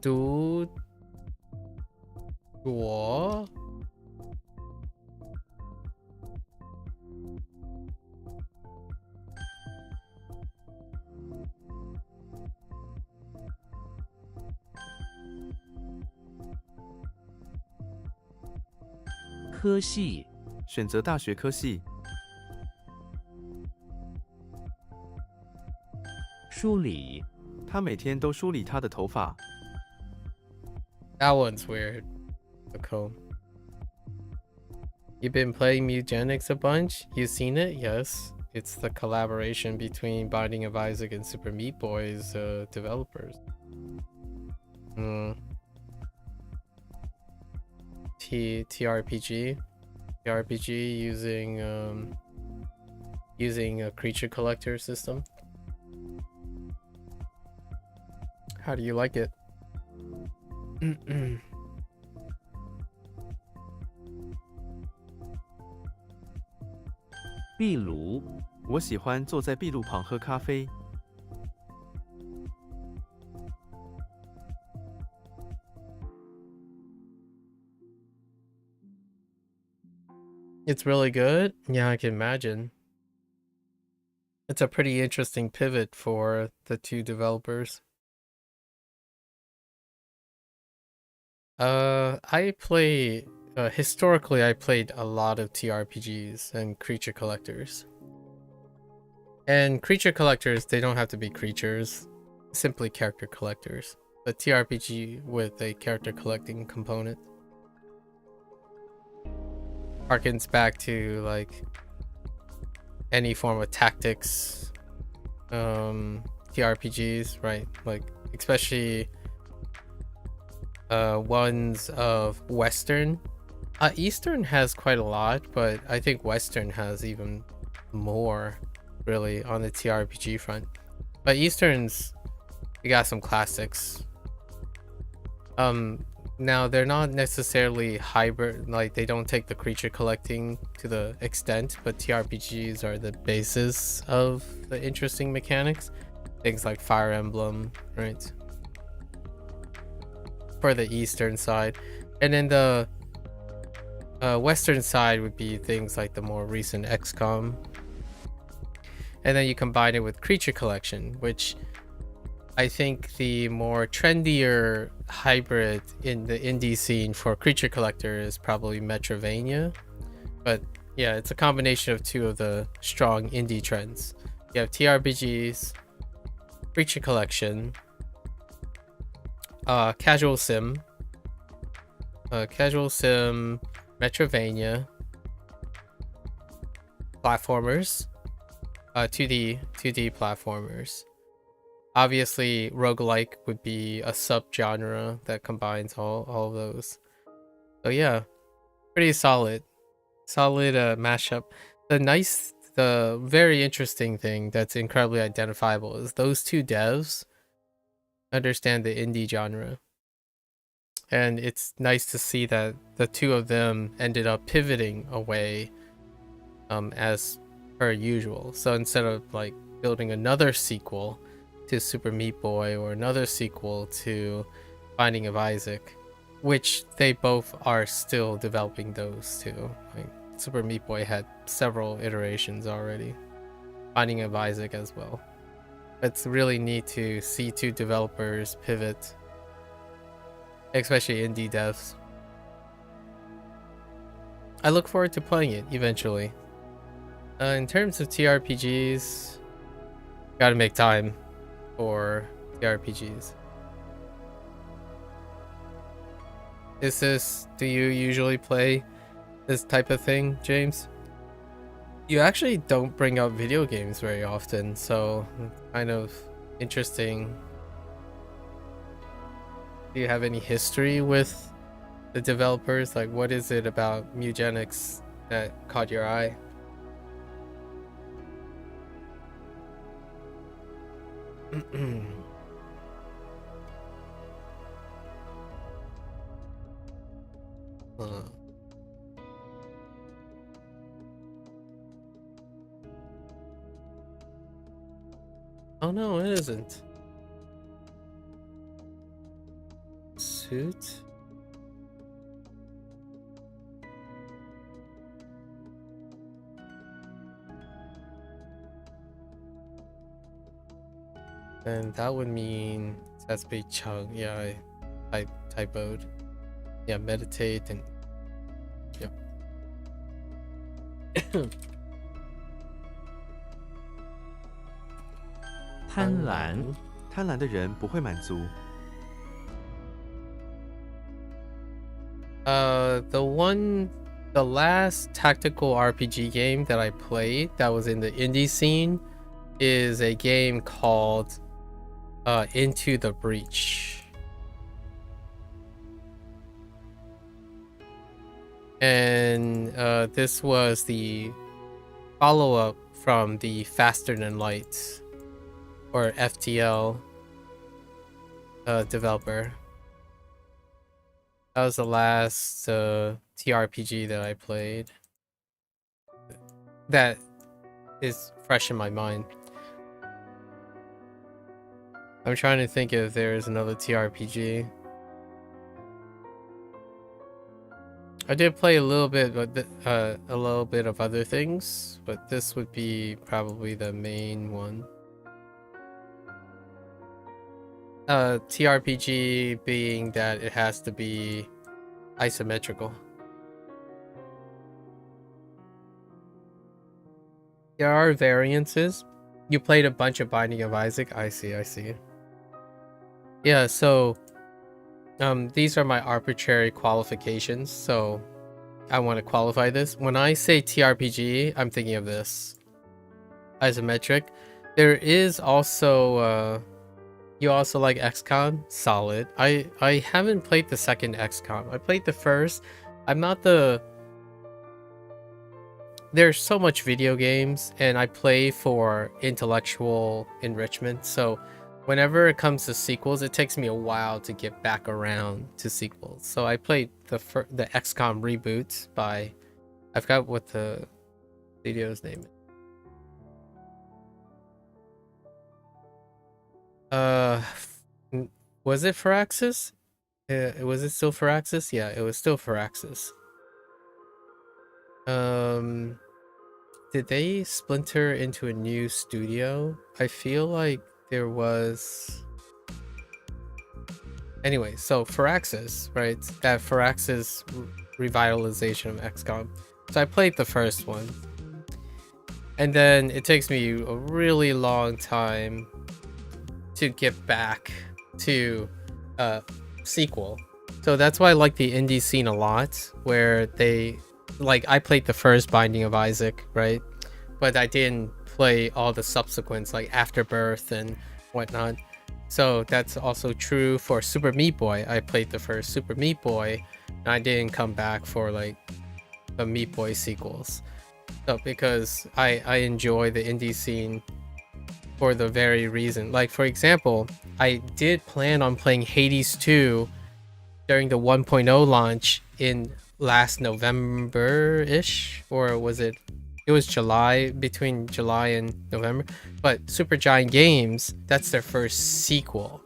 读我 科系、选择大学科系。 梳理、 他每天都梳理他的头发。 That one's weird. The comb. You've been playing Mutagenics a bunch? You've seen it? Yes. It's the collaboration between Binding of Isaac and Super Meat Boy's developers. TRPG using a creature collector system. How do you like it? 壁炉、 我喜欢坐在壁炉旁喝咖啡。 It's really good. Yeah, I can imagine. It's a pretty interesting pivot for the two developers. Historically I played a lot of TRPGs and creature collectors. And creature collectors, they don't have to be creatures, simply character collectors. A TRPG with a character collecting component harkens back to like any form of tactics TRPGs, right? Like especially ones of Western. Eastern has quite a lot, but I think Western has even more really on the TRPG front. But Eastern's, we got some classics. Now they're not necessarily hybrid, like they don't take the creature collecting to the extent, but TRPGs are the basis of the interesting mechanics. Things like Fire Emblem, right? For the Eastern side. And then the Western side would be things like the more recent XCOM. And then you combine it with creature collection, which I think the more trendier hybrid in the indie scene for creature collector is probably Metroidvania. But yeah, it's a combination of two of the strong indie trends. You have TRPGs, creature collection, casual sim, Metroidvania, platformers, 2D platformers. Obviously, roguelike would be a subgenre that combines all of those. So yeah, pretty solid mashup. The very interesting thing that's incredibly identifiable is those two devs understand the indie genre. And it's nice to see that the two of them ended up pivoting away as per usual. So instead of like building another sequel to Super Meat Boy or another sequel to Binding of Isaac, which they both are still developing those two. Like Super Meat Boy had several iterations already. Binding of Isaac as well. It's really neat to see two developers pivot, especially indie devs. I look forward to playing it eventually. In terms of TRPGs, gotta make time for TRPGs. Do you usually play this type of thing, James? You actually don't bring up video games very often, so it's kind of interesting. Do you have any history with the developers? Like, what is it about Mugenics that caught your eye? Oh no, it isn't. Suit? And that would mean that's be Chung. Yeah, I typoed. Yeah, meditate and yeah. 贪婪，贪婪的人不会满足。 The last tactical RPG game that I played that was in the indie scene is a game called Into the Breach. And this was the follow-up from the Faster Than Light, or FTL developer. That was the last TRPG that I played that is fresh in my mind. I'm trying to think if there's another TRPG. I did play a little bit, but a little bit of other things, but this would be probably the main one. TRPG being that it has to be isometrical. There are variances. You played a bunch of Binding of Isaac. I see. Yeah, so these are my arbitrary qualifications, so I want to qualify this. When I say TRPG, I'm thinking of this. Isometric. There is also you also like XCOM? Solid. I haven't played the second XCOM. I played the first. I'm not the... There's so much video games, and I play for intellectual enrichment, so whenever it comes to sequels, it takes me a while to get back around to sequels. So I played the XCOM reboot by... I forgot what the studio's name is. Was it Firaxis? Was it still Firaxis? Yeah, it was still Firaxis. Did they splinter into a new studio? I feel like there was... Anyway, so Firaxis, right? That Firaxis revitalization of XCOM. So I played the first one. And then it takes me a really long time to get back to sequel. So that's why I like the indie scene a lot, where they... Like, I played the first Binding of Isaac, right? But I didn't play all the subsequents, like Afterbirth and whatnot. So that's also true for Super Meat Boy. I played the first Super Meat Boy, and I didn't come back for, like, the Meat Boy sequels. So, because I enjoy the indie scene for the very reason. Like, for example, I did plan on playing Hades 2 during the 1.0 launch in last November-ish, or was it was July, between July and November. But Supergiant Games, that's their first sequel,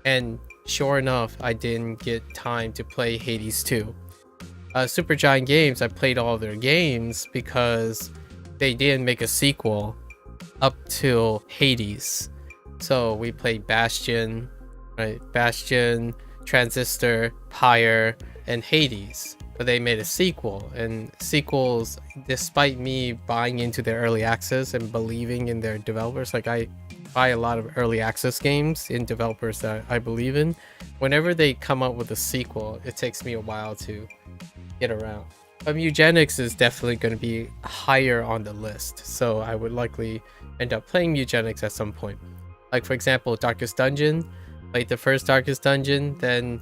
and sure enough, I didn't get time to play Hades 2. Supergiant Games, I played all their games because they didn't make a sequel up till Hades. So we played Bastion, right? Bastion, Transistor, Pyre, and Hades. But they made a sequel, and sequels, despite me buying into their early access and believing in their developers, like I buy a lot of early access games in developers that I believe in. Whenever they come up with a sequel, it takes me a while to get around. But Eugenics is definitely going to be higher on the list, so I would likely end up playing Eugenics at some point. Like for example, Darkest Dungeon, like the first Darkest Dungeon, then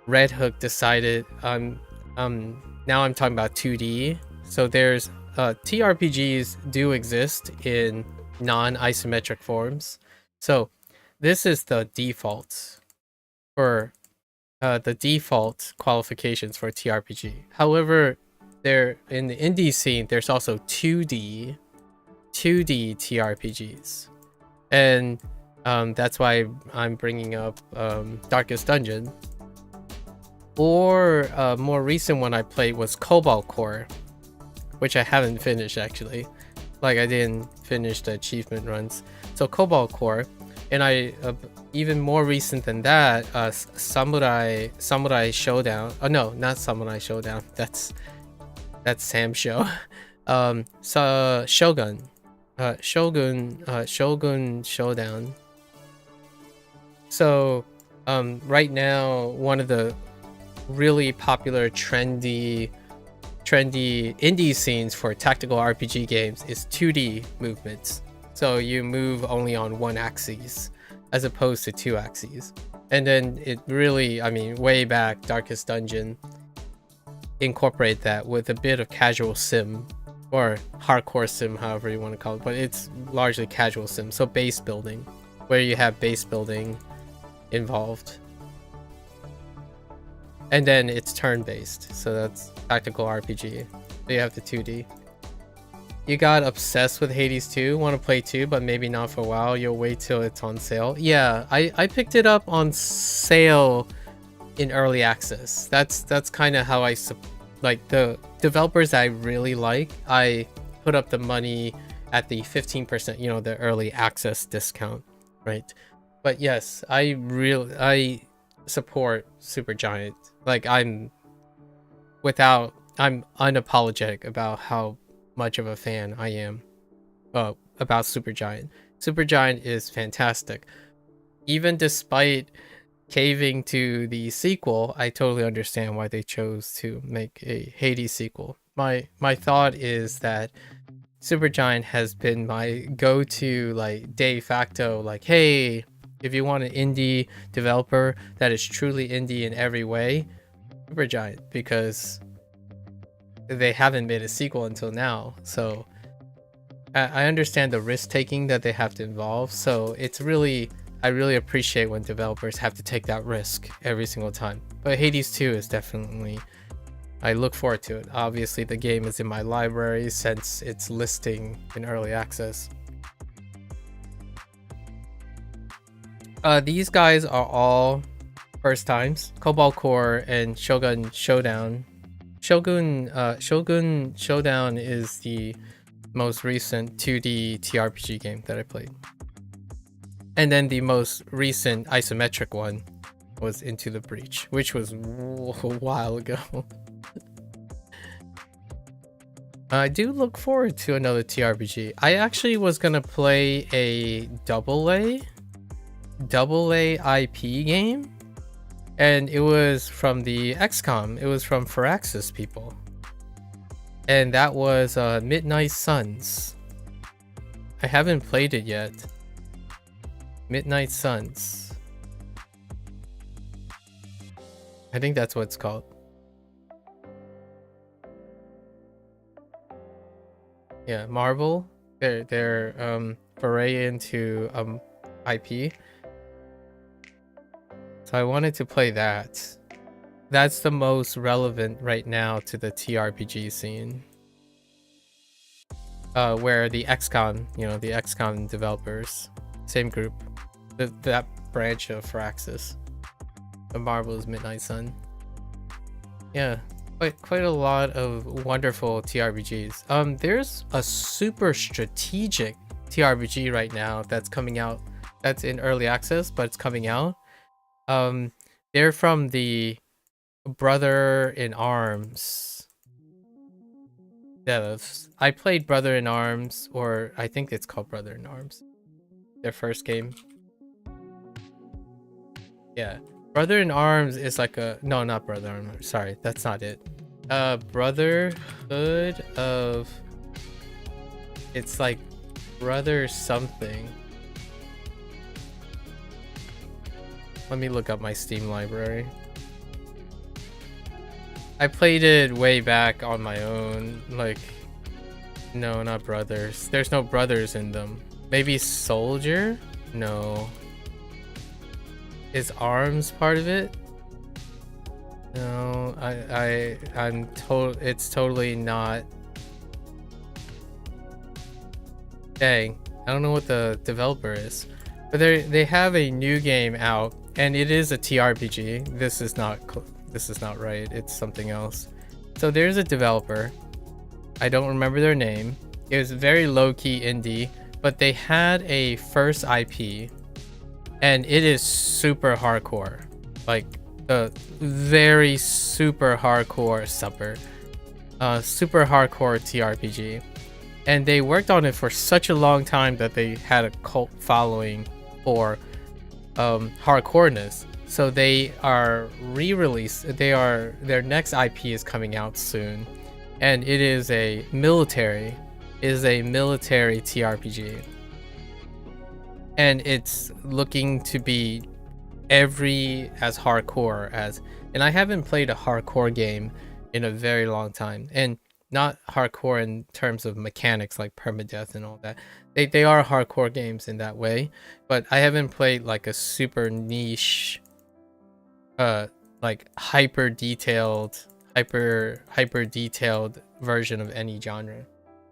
Red Hook decided now I'm talking about 2D. So there's TRPGs do exist in non-isometric forms. So this is the default for the default qualifications for TRPG. However, there in the indie scene, there's also 2D TRPGs, and that's why I'm bringing up Darkest Dungeon. Or a more recent one I played was Cobalt Core, which I haven't finished actually. Like I didn't finish the achievement runs. So Cobalt Core, and I even more recent than that, Samurai Showdown. Oh no, not Samurai Showdown. That's Sam's show. So Shogun Showdown. So right now, one of the really popular trendy indie scenes for tactical RPG games is 2D movements. So you move only on one axis as opposed to two axes. And then it really, I mean, way back, Darkest Dungeon incorporate that with a bit of casual sim or hardcore sim, however you want to call it, but it's largely casual sim. So base building, where you have base building involved. And then it's turn-based, so that's tactical RPG. So you have the 2D. You got obsessed with Hades 2, want to play 2, but maybe not for a while. You'll wait till it's on sale. Yeah, I picked it up on sale in early access. That's kind of how like the developers I really like, I put up the money at the 15%, you know, the early access discount, right? But yes, I support Supergiant. Like I'm unapologetic about how much of a fan I am about Supergiant. Supergiant is fantastic. Even despite caving to the sequel, I totally understand why they chose to make a Hades sequel. My thought is that Supergiant has been my go-to, like de facto, like, hey, if you want an indie developer that is truly indie in every way, Supergiant, because they haven't made a sequel until now. So I understand the risk taking that they have to involve. So it's really, I really appreciate when developers have to take that risk every single time. But Hades 2 is definitely, I look forward to it. Obviously the game is in my library since it's listing in early access. These guys are all first times. Cobalt Core and Shogun Showdown. Shogun Showdown is the most recent 2D TRPG game that I played. And then the most recent isometric one was Into the Breach, which was a while ago. I do look forward to another TRPG. I actually was gonna play a AA IP game, and it was from the XCOM. It was from Firaxis people, and that was Midnight Suns. I haven't played it yet. Midnight Suns, I think that's what it's called. Yeah, Marvel, their foray into IP. So I wanted to play that. That's the most relevant right now to the TRPG scene. Where the XCOM, you know, the XCOM developers, same group, that branch of Firaxis. The Marvel's Midnight Sun. Yeah, quite a lot of wonderful TRPGs. There's a super strategic TRPG right now that's coming out that's in early access, but it's coming out. They're from the Brother in Arms devs. I played Brother in Arms, or I think it's called Brother in Arms. Their first game. Yeah. Brother in Arms is like a... No, not Brother in Arms. Sorry, that's not it. Brotherhood of... It's like Brother something. Let me look up my Steam library. I played it way back on my own. Like, no, not brothers. There's no brothers in them. Maybe Soldier? No. Is Arms part of it? No, it's totally not. Dang, I don't know what the developer is. But they have a new game out, and it is a TRPG. This is not right. It's something else. So there's a developer. I don't remember their name. It was very low-key indie, but they had a first IP, and it is super hardcore. Like the very super hardcore super hardcore TRPG. And they worked on it for such a long time that they had a cult following for hardcoreness. So they are their next IP is coming out soon, and it is a military TRPG, and it's looking to be every as hardcore as, and I haven't played a hardcore game in a very long time, and not hardcore in terms of mechanics like permadeath and all that. They are hardcore games in that way, but I haven't played like a super niche like hyper detailed version of any genre,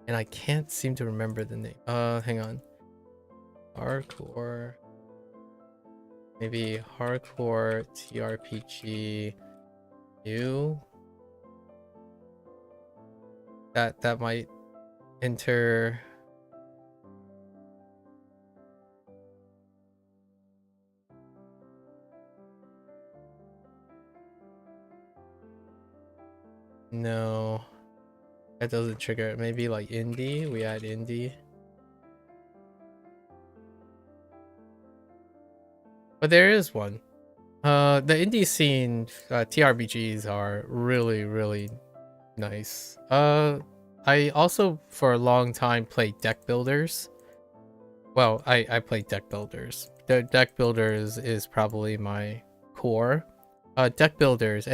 and I can't seem to remember the name. Hang on. Hardcore, maybe hardcore TRPG new. That might enter. No, that doesn't trigger it. Maybe like indie. We add indie. But there is one. The indie scene, TRPGs are really nice. I also for a long time played deck builders. Well, I played deck builders. The deck builders is probably my core. Deck builders,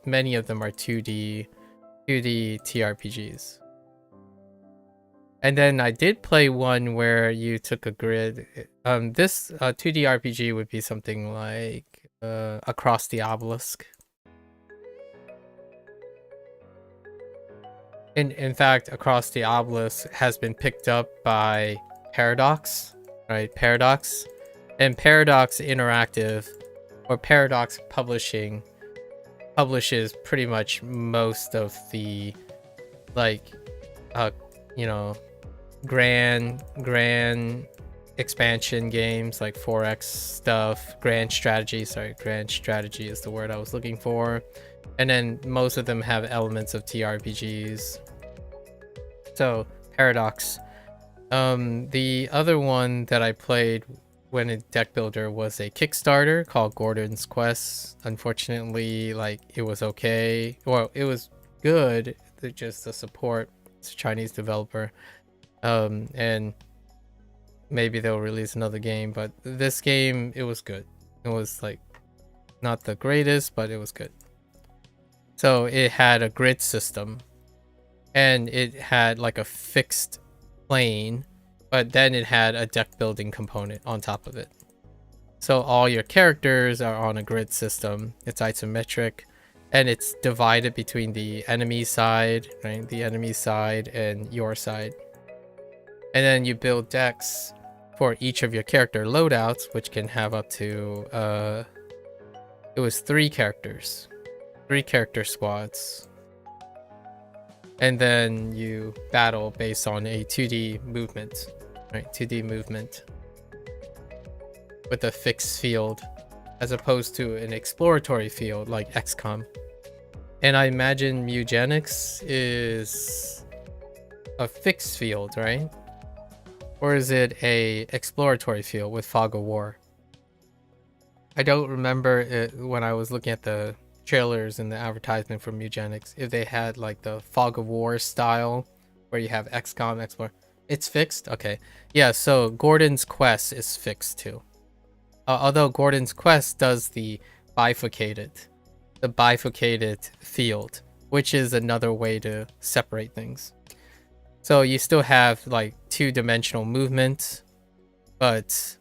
many of them are 2D TRPGs. And then I did play one where you took a grid. This 2D RPG would be something like Across the Obelisk. In fact, Across the Obelisk has been picked up by Paradox, right? Paradox. And Paradox Interactive, or Paradox Publishing, publishes pretty much most of the, like, you know, grand expansion games like 4X stuff, grand strategy is the word I was looking for. And then most of them have elements of TRPGs. So Paradox. The other one that I played when a deck builder was a Kickstarter called Gordon's Quest. Unfortunately, like, it was okay. Well, it was good. Just the support. It's a Chinese developer. And maybe they'll release another game, but this game, it was good. It was like not the greatest, but it was good. So it had a grid system, and it had like a fixed plane, but then it had a deck building component on top of it. So all your characters are on a grid system. It's isometric, and it's divided between the enemy side, right? The enemy side and your side. And then you build decks for each of your character loadouts, which can have up to it was 3 characters. 3 character squads. And then you battle based on a 2D movement, right? 2D movement. with a fixed field, as opposed to an exploratory field like XCOM. And I imagine Mugenics is a fixed field, right? Or is it a exploratory field with Fog of War? I don't remember it when I was looking at the trailers and the advertisement for Mugenics, if they had like the Fog of War style where you have XCOM, Explore. It's fixed? Okay. Yeah, so Gordon's Quest is fixed too. Although Gordon's Quest does the bifurcated field, which is another way to separate things. So you still have like two-dimensional movement, but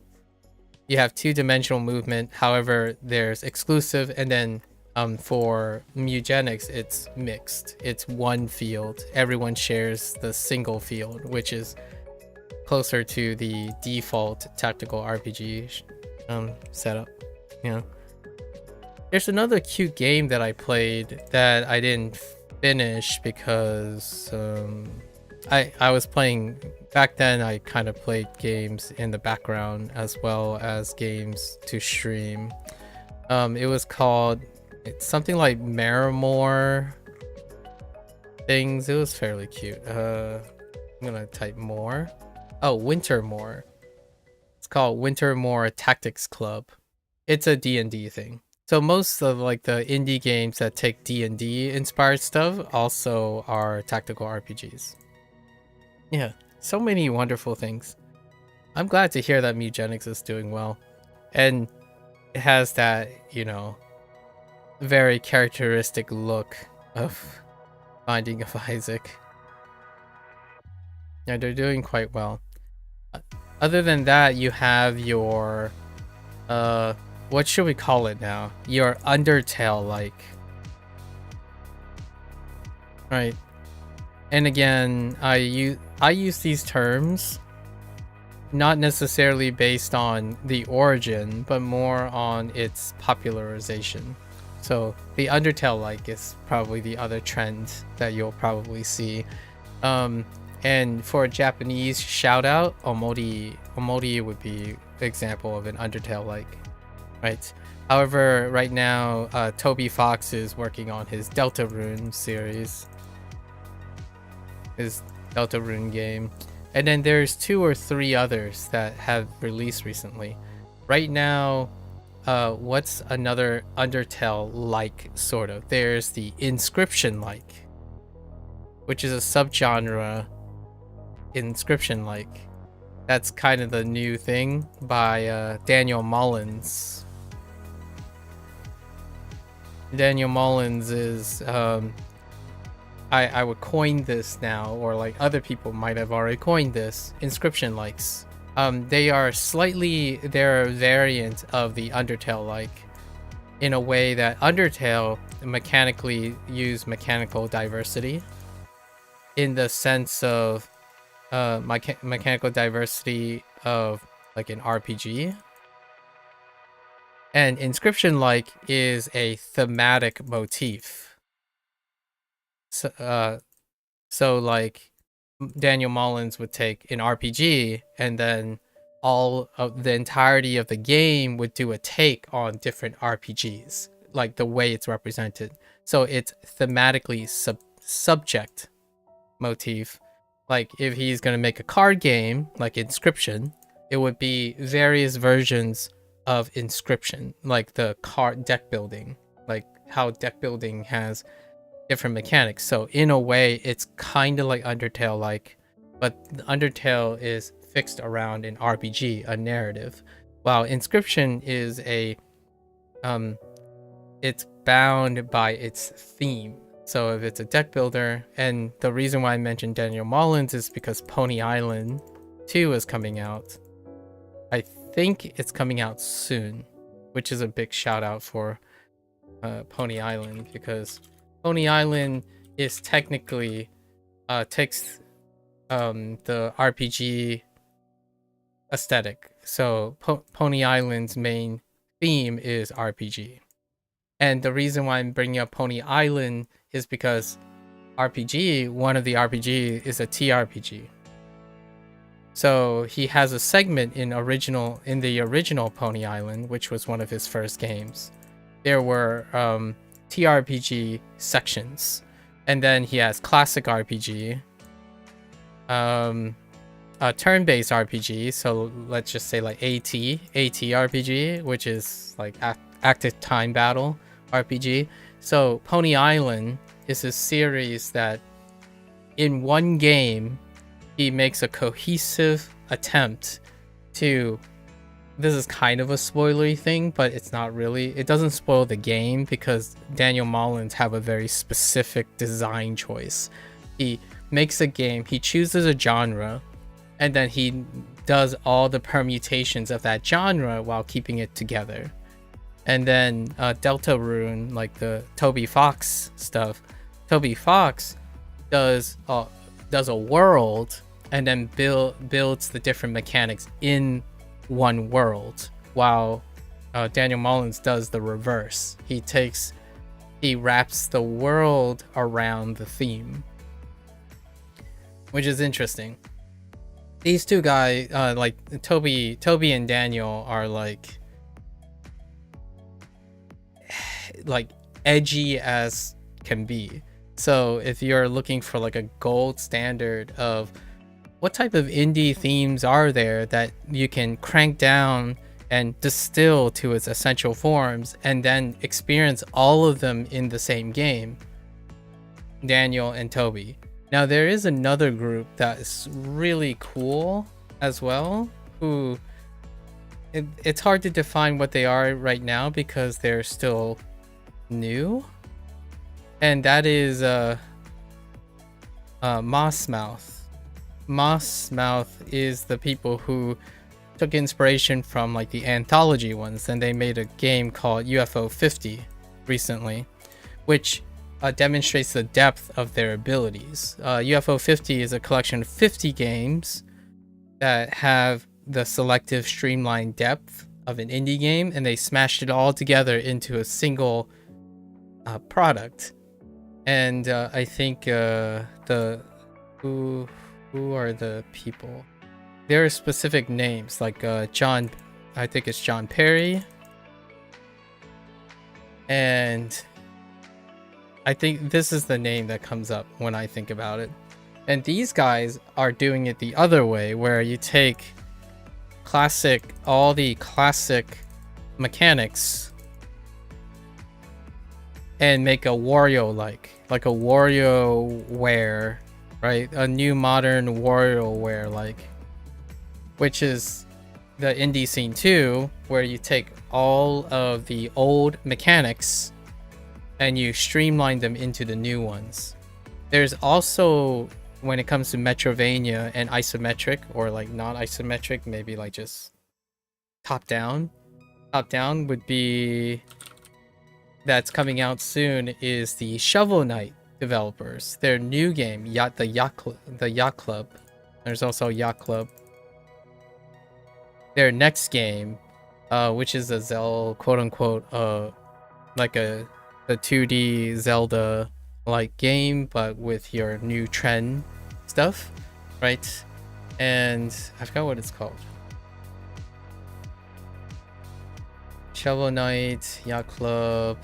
you have two-dimensional movement. However, there's exclusive, and then for Mugenics, it's mixed. It's one field. Everyone shares the single field, which is closer to the default tactical RPG setup. Yeah. There's another cute game that I played that I didn't finish because I was playing back then. I kind of played games in the background as well as games to stream. It was called, it's something like Marimore things. It was fairly cute. I'm gonna type more. Oh, Wintermore. It's called Wintermore Tactics Club. It's a D&D thing. So most of like the indie games that take D&D inspired stuff also are tactical RPGs. Yeah, so many wonderful things. I'm glad to hear that Mugenics is doing well. And it has that, you know, very characteristic look of Binding of Isaac. Yeah, they're doing quite well. Other than that, you have your what should we call it now? Your Undertale like. Right. And again, I use these terms not necessarily based on the origin, but more on its popularization. So the Undertale like is probably the other trend that you'll probably see. And for a Japanese shout out, Omori would be the example of an Undertale like, right? However, right now, Toby Fox is working on his Deltarune series, his Deltarune game. And then there's 2 or 3 others that have released recently. Right now, what's another Undertale-like sort of? There's the Inscription-like, which is a subgenre. Inscription-like. That's kind of the new thing by Daniel Mullins. Daniel Mullins is I would coin this now, or like other people might have already coined this, inscription likes. They're a variant of the Undertale like, in a way that Undertale mechanically use mechanical diversity, in the sense of mechanical diversity of like an RPG. And inscription like is a thematic motif. So like Daniel Mullins would take an RPG and then all of the entirety of the game would do a take on different RPGs, like the way it's represented. So it's thematically subject motif. Like if he's going to make a card game like Inscription, it would be various versions of Inscription, like the card deck building, like how deck building has different mechanics. So in a way, it's kind of like Undertale like, but Undertale is fixed around an RPG, a narrative, while Inscription is it's bound by its theme. So if it's a deck builder, and the reason why I mentioned Daniel Mullins is because Pony Island 2 is coming out. I think it's coming out soon, which is a big shout out for Pony Island, because Pony Island is technically takes the RPG aesthetic. So Pony Island's main theme is RPG. And the reason why I'm bringing up Pony Island is because RPG, one of the RPG is a TRPG. So he has a segment in the original Pony Island, which was one of his first games. There were TRPG sections, and then he has classic RPG, turn-based RPG. So let's just say like AT RPG, which is like active time battle RPG. So Pony Island is a series that in one game he makes a cohesive attempt to, this is kind of a spoilery thing, but it's not really. It doesn't spoil the game because Daniel Mullins have a very specific design choice. He makes a game, he chooses a genre, and then he does all the permutations of that genre while keeping it together. And then Deltarune, like the Toby Fox stuff, Toby Fox does a world and then builds the different mechanics in one world, while Daniel Mullins does the reverse. He wraps the world around the theme, which is interesting. These two guys, like Toby and Daniel, are like edgy as can be. So if you're looking for like a gold standard of what type of indie themes are there that you can crank down and distill to its essential forms and then experience all of them in the same game, Daniel and Toby. Now there is another group that is really cool as well, who it's hard to define what they are right now because they're still new, and that is Mossmouth. Mossmouth is the people who took inspiration from like the anthology ones, and they made a game called UFO 50 recently, which demonstrates the depth of their abilities. UFO 50 is a collection of 50 games that have the selective streamlined depth of an indie game, and they smashed it all together into a single product. And I think who are the people? There are specific names like John, I think it's John Perry, and I think this is the name that comes up when I think about it. And these guys are doing it the other way, where you take all the classic mechanics and make a Wario like a WarioWare, right? A new modern WarioWare like, which is the indie scene too, where you take all of the old mechanics and you streamline them into the new ones. There's also, when it comes to Metrovania and isometric, or like not isometric, maybe like just top down would be, that's coming out soon, is the Shovel Knight developers. Their new game, the Yacht Club. There's also Yacht Club. Their next game, which is a Zelda, quote unquote, like a 2D Zelda like game, but with your new trend stuff, right? And I forgot what it's called. Shovel Knight, Yacht Club,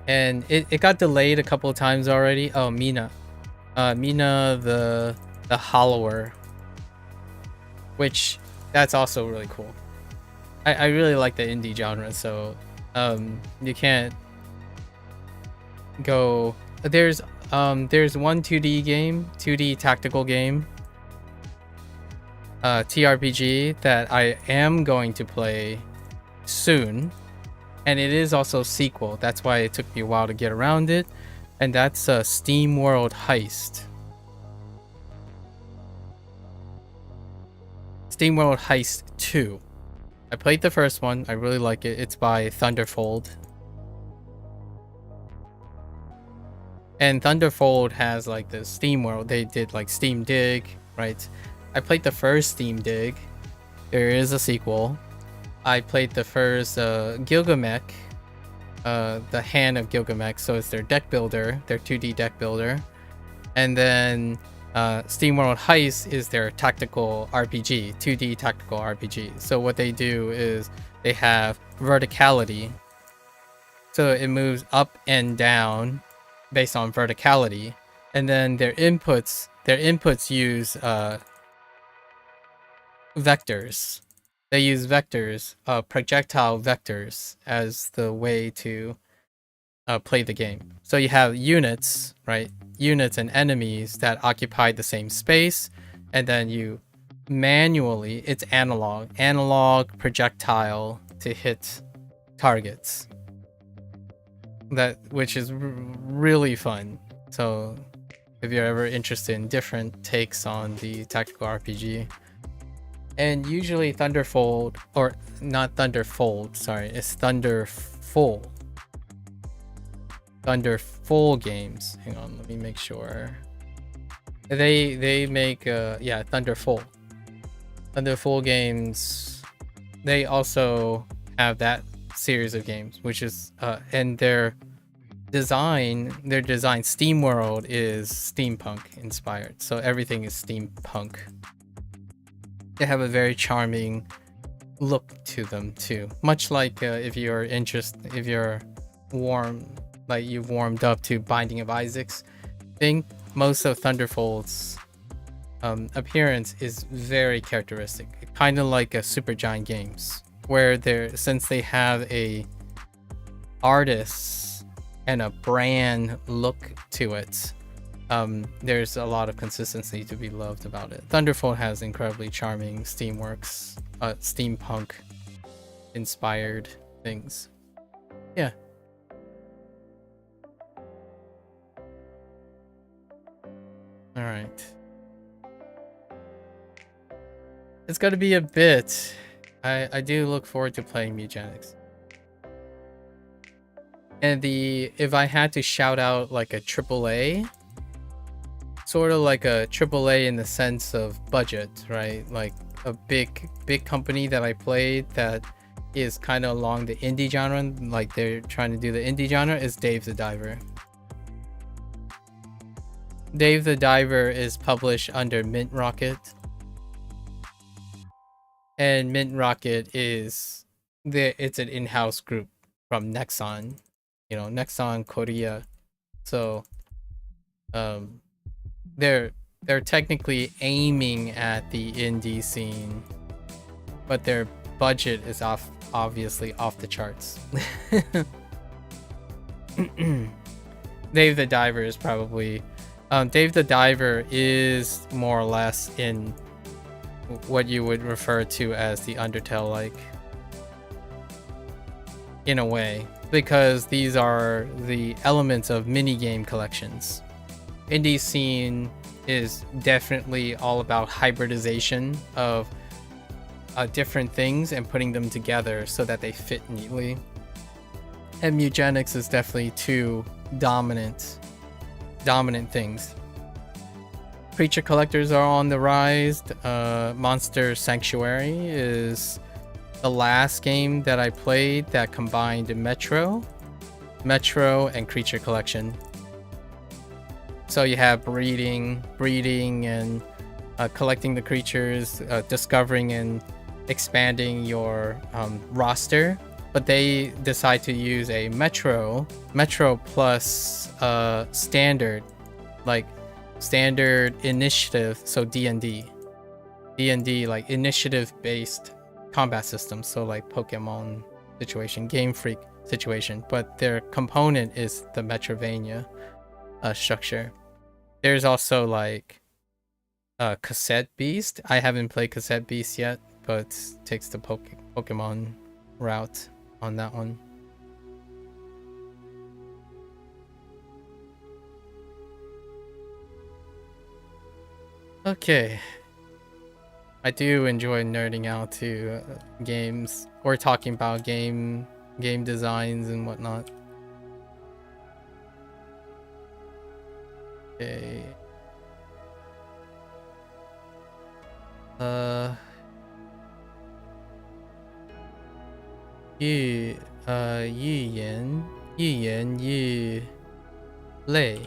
and it got delayed a couple of times already. Oh, Mina the Hollower, which that's also really cool. I really like the indie genre, so you can't go. There's one 2D tactical game, TRPG, that I am going to play soon, and it is also a sequel. That's why it took me a while to get around it, and that's Steam World Heist. Steam World Heist 2. I played the first one. I really like it. It's by Thunderfold. And Thunderfold has like the Steam World. They did like Steam Dig, right? I played the first Steam Dig. There is a sequel. I played the first Gilgamesh, the Hand of Gilgamesh. So it's their deck builder, their 2D deck builder. And then SteamWorld Heist is their tactical RPG, 2D tactical RPG. So what they do is they have verticality. So it moves up and down based on verticality. And then their inputs use vectors. They use vectors, projectile vectors, as the way to play the game. So you have units, right? Units and enemies that occupy the same space, and then you manually, it's analog projectile to hit targets. Which is really fun. So if you're ever interested in different takes on the tactical RPG. And usually Thunderfold, or not Thunderfold, sorry, it's Thunderful. Thunderful games. Hang on, let me make sure. They make yeah, Thunderful. Thunderful games. They also have that series of games, which is and their design SteamWorld is steampunk inspired. So everything is steampunk. They have a very charming look to them too. Much like if you're like you've warmed up to Binding of Isaac's thing, most of Thunderfold's appearance is very characteristic. Kind of like a Supergiant Games, where since they have a artist and a brand look to it, there's a lot of consistency to be loved about it. Thunderfold has incredibly charming steamworks, steampunk inspired things. Yeah. All right. It's going to be a bit. I do look forward to playing Mugenics. And if I had to shout out like a AAA, sort of like a AAA in the sense of budget, right? Like a big company that I played that is kind of along the indie genre, like they're trying to do the indie genre, is Dave the Diver. Dave the Diver is published under Mint Rocket. And Mint Rocket it's an in-house group from Nexon, Nexon Korea. So they're technically aiming at the indie scene, but their budget is obviously off the charts. Dave the Diver is probably Dave the Diver is more or less in what you would refer to as the Undertale like, in a way, because these are the elements of mini game collections. Indie scene is definitely all about hybridization of different things and putting them together so that they fit neatly. And Mugenics is definitely two dominant things. Creature collectors are on the rise. Monster Sanctuary is the last game that I played that combined Metro and creature collection. So you have breeding and collecting the creatures, discovering and expanding your roster. But they decide to use a Metro plus standard, like standard initiative, so D&D like initiative based combat systems, so like Pokemon situation, Game Freak situation, but their component is the Metrovania structure. There's also like Cassette Beast. I haven't played Cassette Beast yet, but takes the Pokemon route on that one. Okay. I do enjoy nerding out to games or talking about game designs and whatnot. Okay. Yu Yan Yu Yan Yu Lei.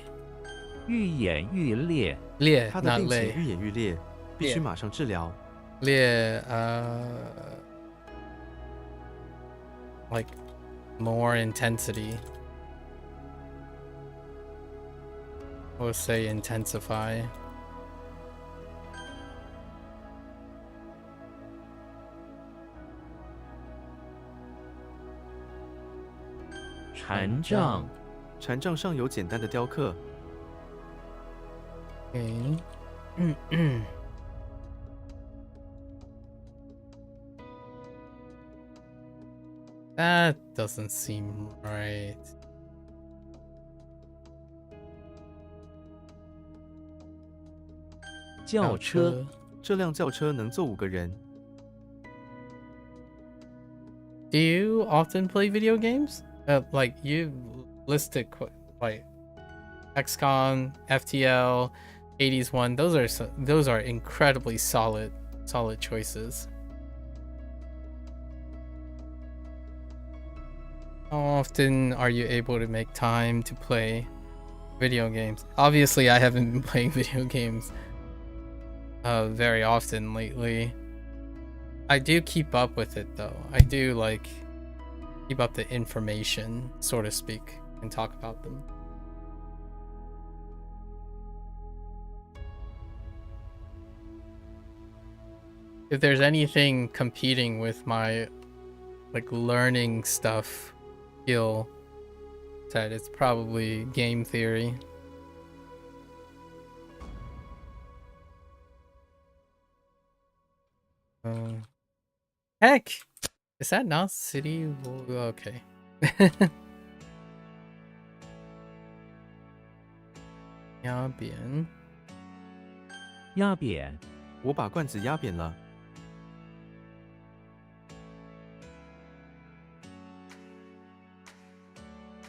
愈演愈烈烈他的 not 病情累愈演愈烈，必须烈马上治疗。烈like more intensity. We'll say intensify. 禅杖，禅杖上有简单的雕刻， Okay. That doesn't seem right. 轿车，这辆轿车能坐5个人。 Do you often play video games? Like you listed like XCOM, FTL, 80s one. Those are incredibly solid choices. How often are you able to make time to play video games? Obviously, I haven't been playing video games very often lately. I do keep up with it though. I do like keep up the information, so to speak, and talk about them. If there's anything competing with my like learning stuff skill set, it's probably game theory. Heck, is that not city? Okay. 压扁，压扁，我把罐子压扁了。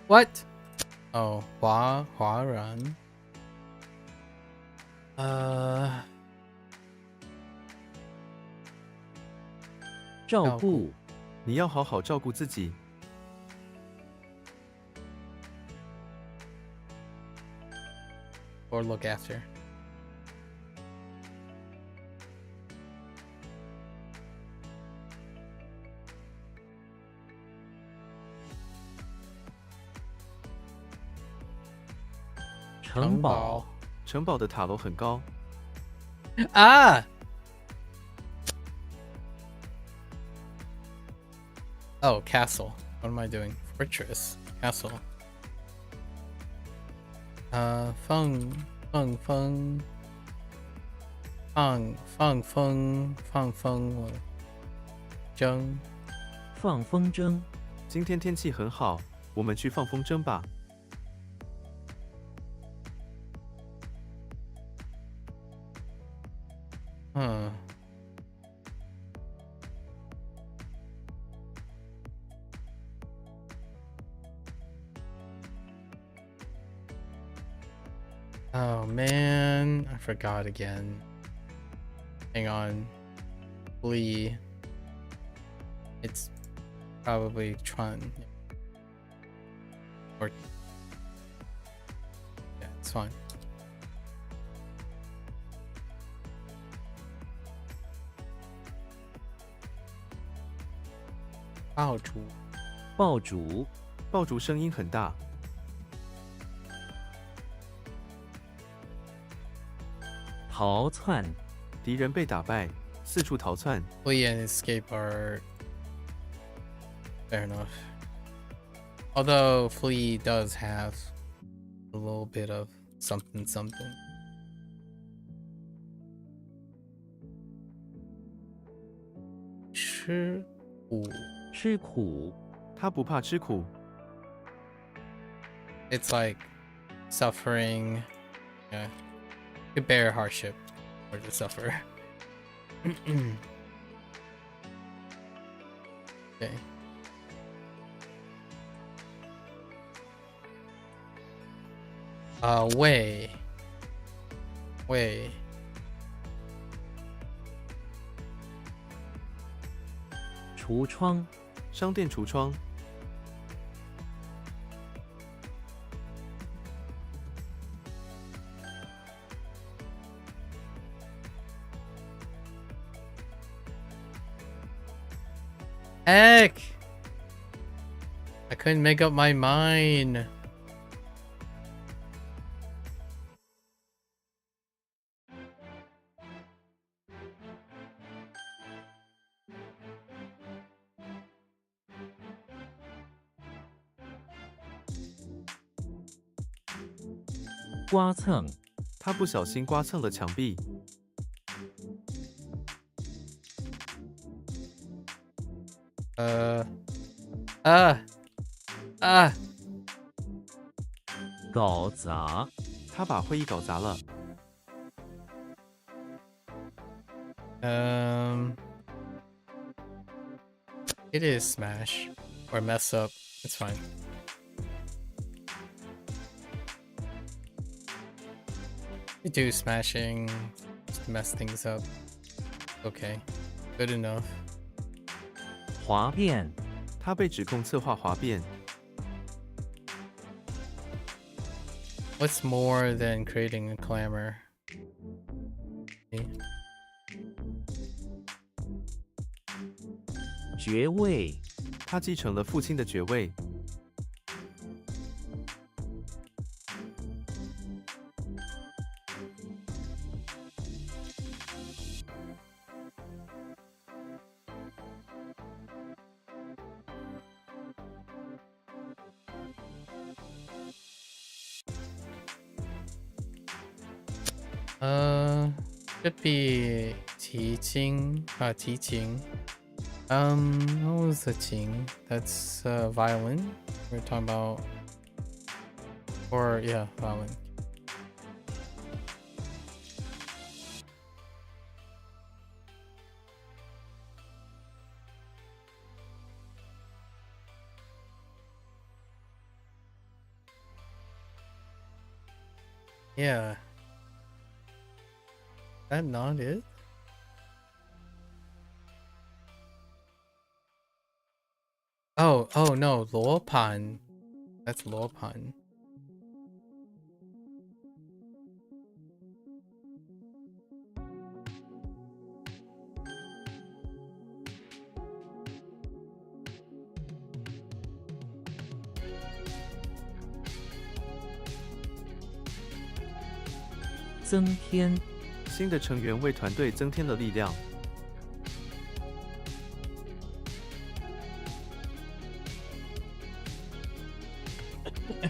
What? Oh, 哗然。照顾，你要好好照顾自己。 or look after. 城堡，城堡的塔楼很高。 Ah! Oh, castle. What am I doing? Fortress. Castle. 放风筝。放风筝，今天天气很好，我们去放风筝吧。 Oh man, I forgot again. Hang on. Flee. It's probably Chun. Or yeah, it's fine. Bao chu. 爆竹，爆竹声音很大。 逃窜，敌人被打败，四处逃窜。 Flee and escape are fair enough. Although flee does have a little bit of something something. 吃苦，吃苦，他不怕吃苦， it's like suffering. Yeah, to bear hardship or to suffer. Okay. Way. 橱窗，商店橱窗。Heck! I couldn't make up my mind.刮蹭，他不小心刮蹭了墙壁。搞砸，他把会议搞砸了。 It is smash or mess up. It's fine. You do smashing, just mess things up. Okay, good enough. 哗变，他被指控策划哗变。 What's more than creating a clamor? 爵位，他继承了父亲的爵位。 Should be teaching. What was the ting? That's violin. We're talking about, or yeah, violin. Yeah. That not it? Oh no, Luopan. That's Luopan. “增添”新的成员为团队增添了力量。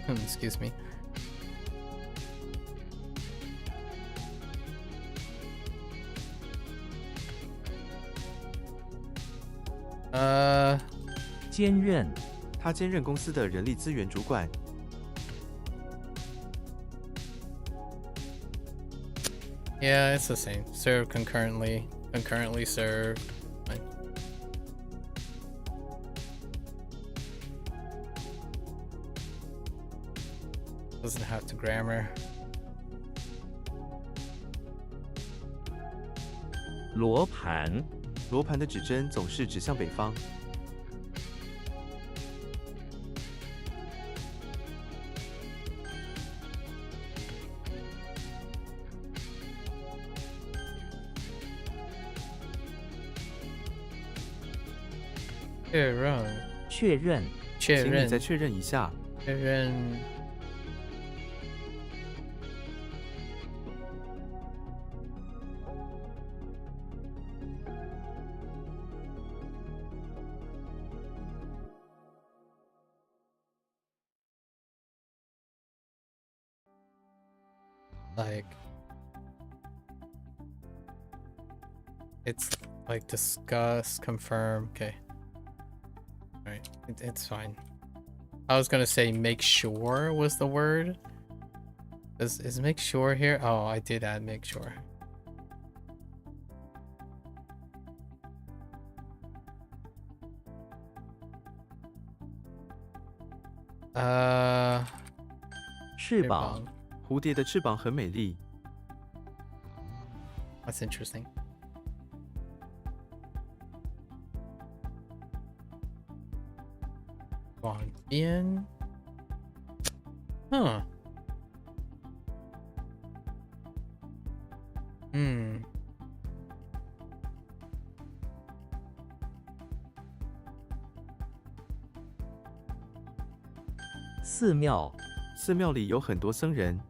Excuse me. Uh, 兼任，他兼任公司的人力资源主管。 yeah, it's the same. Serve concurrently. Concurrently serve. Fine. Doesn't have to grammar. 罗盘，罗盘的指针总是指向北方。 确认，请你再确认一下。确认。 Like, it's like discuss, confirm. Okay. All right, it's fine. I was gonna say make sure was the word. Is make sure here? Oh, I did add make sure. Uh, 翅膀，蝴蝶的翅膀很美丽。 That's interesting. Ian? Huh. 寺庙，寺庙里有很多僧人。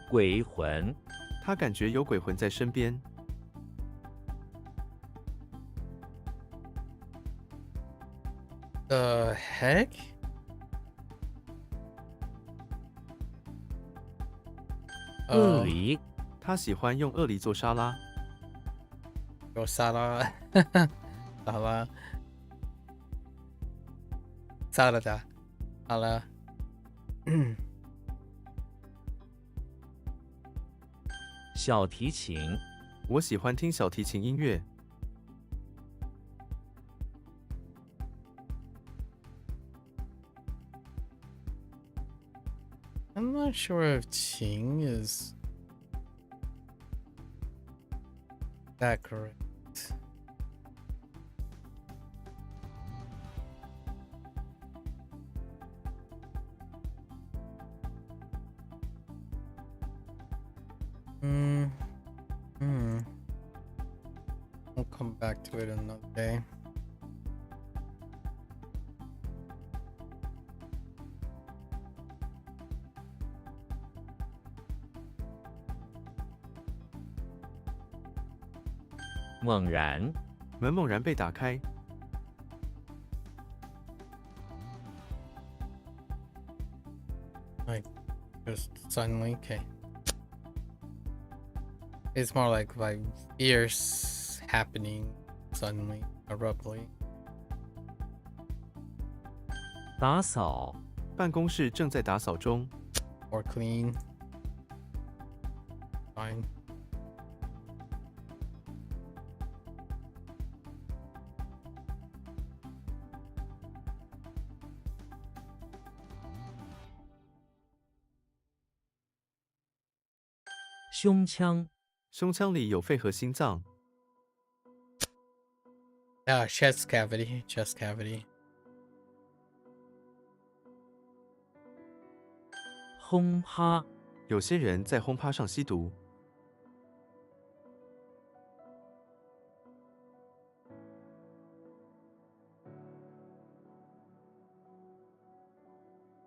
鬼魂，他感觉有鬼魂在身边。 The heck? 鳄梨，他喜欢用鳄梨做沙拉。有沙拉，沙拉，沙拉的，好了。小提琴，我喜欢听小提琴音乐。 I'm not sure if Qing is that correct. We'll come back to it another day. “猛然”，门猛然被打开。 Like, just suddenly, okay. It's more like fierce happening suddenly, abruptly. 打扫，办公室正在打扫中。 Or clean. Fine. 胸腔，胸腔里有肺和心脏。 Chest cavity, chest cavity. 轰趴，有些人在轰趴上吸毒。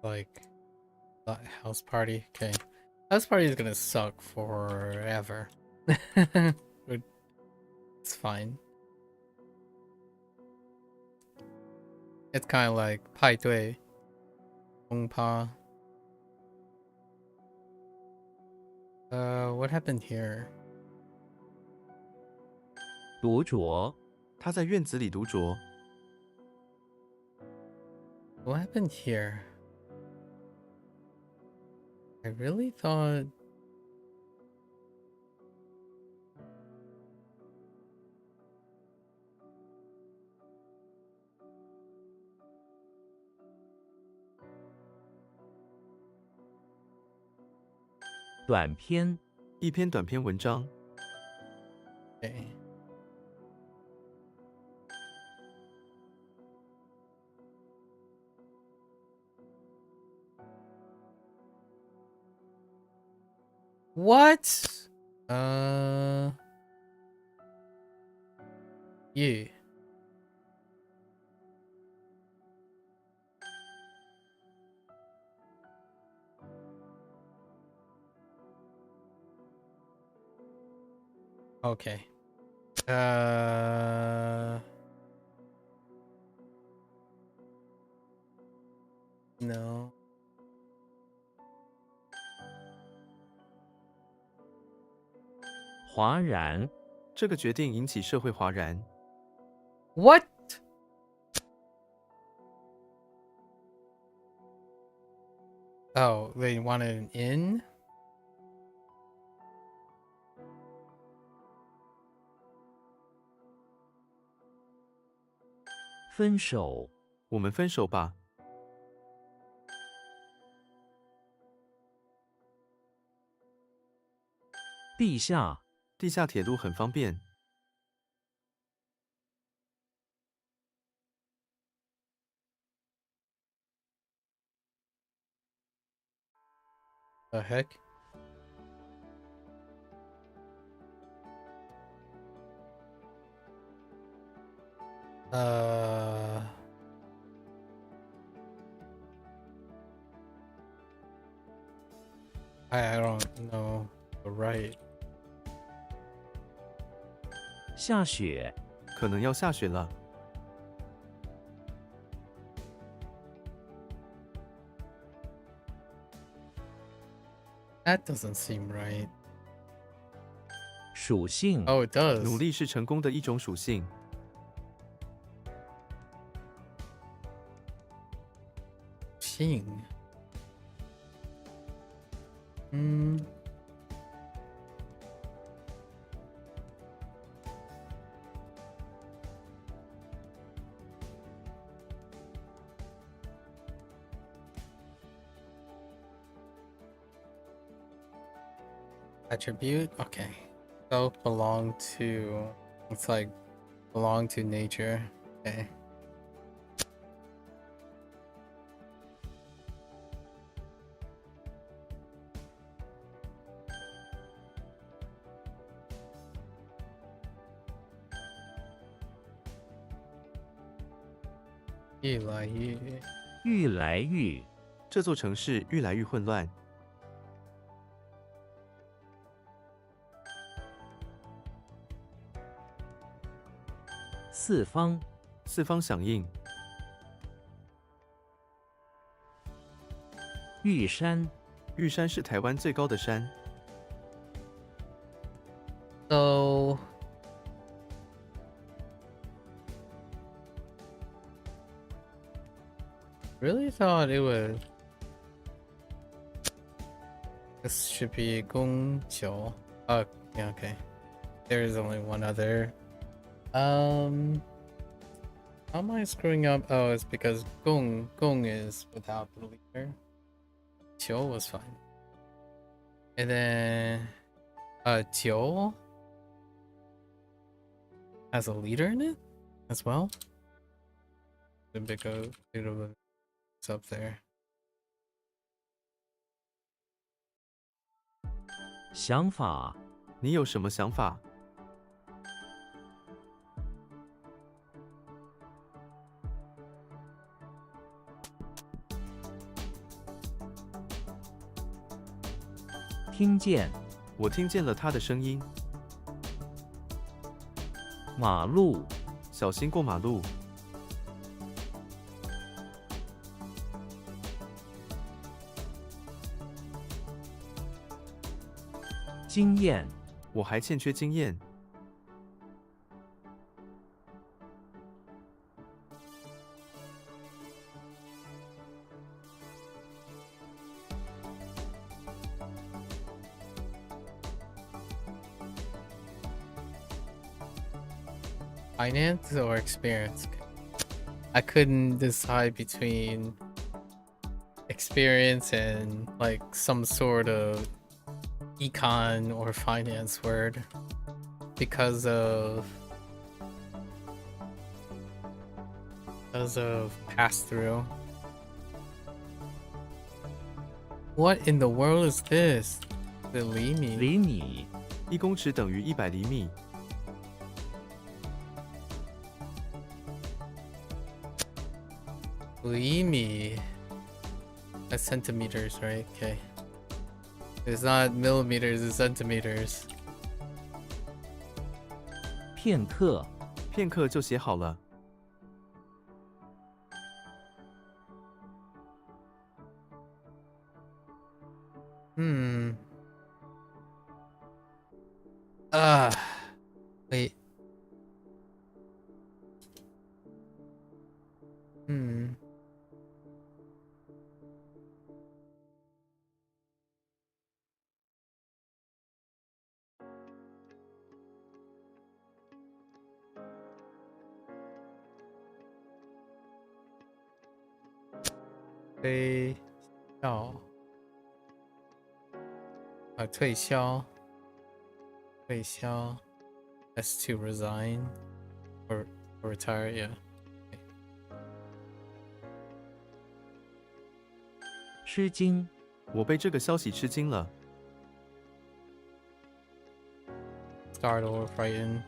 Like, house party. Okay. House party is gonna suck forever. It's fine. It's kind of like 派对, 轰趴. What happened here? 独酌，他在院子里独酌。 What happened here? I really thought... “短篇”，一篇短篇文章。 Okay. What? You. Okay. No. 哗然，这个决定引起社会哗然。 What? Oh, they wanted an in? 分手，我们分手吧。 地下，地下铁路很方便。The heck? I don't know the right. 下雪，可能要下雪了。 That doesn't seem right. 属性， Oh, it does. 努力是成功的一种属性。 Xing. Attribute? Okay. So belong to, it's like belong to nature. Okay. Yi lai yi. 愈来愈，这座城市越来越混乱。 四方，四方响应。 玉山，玉山是台湾最高的山。 So really thought it would. This should be Gongqiu. Oh, yeah, okay. There is only one other. How am I screwing up? Oh, it's because Gong is without the leader. Qiu was fine. And then Jiu has a leader in it as well. The big it's up there. 想法，你有什么想法？ 听见，我听见了他的声音。 马路，小心过马路。 经验，我还欠缺经验。 Finance or experience? I couldn't decide between experience and like some sort of econ or finance word because of pass-through. What in the world is this? The Limi. 厘米， 1公尺等于100厘米。 Limi. That's centimeters, right? Okay. It's not millimeters, it's centimeters. 片刻，片刻就写好了。 Wait. Wei Xiao. That's to resign or retire, yeah. 诗经，我被这个消息吃惊了。 Startled or frightened.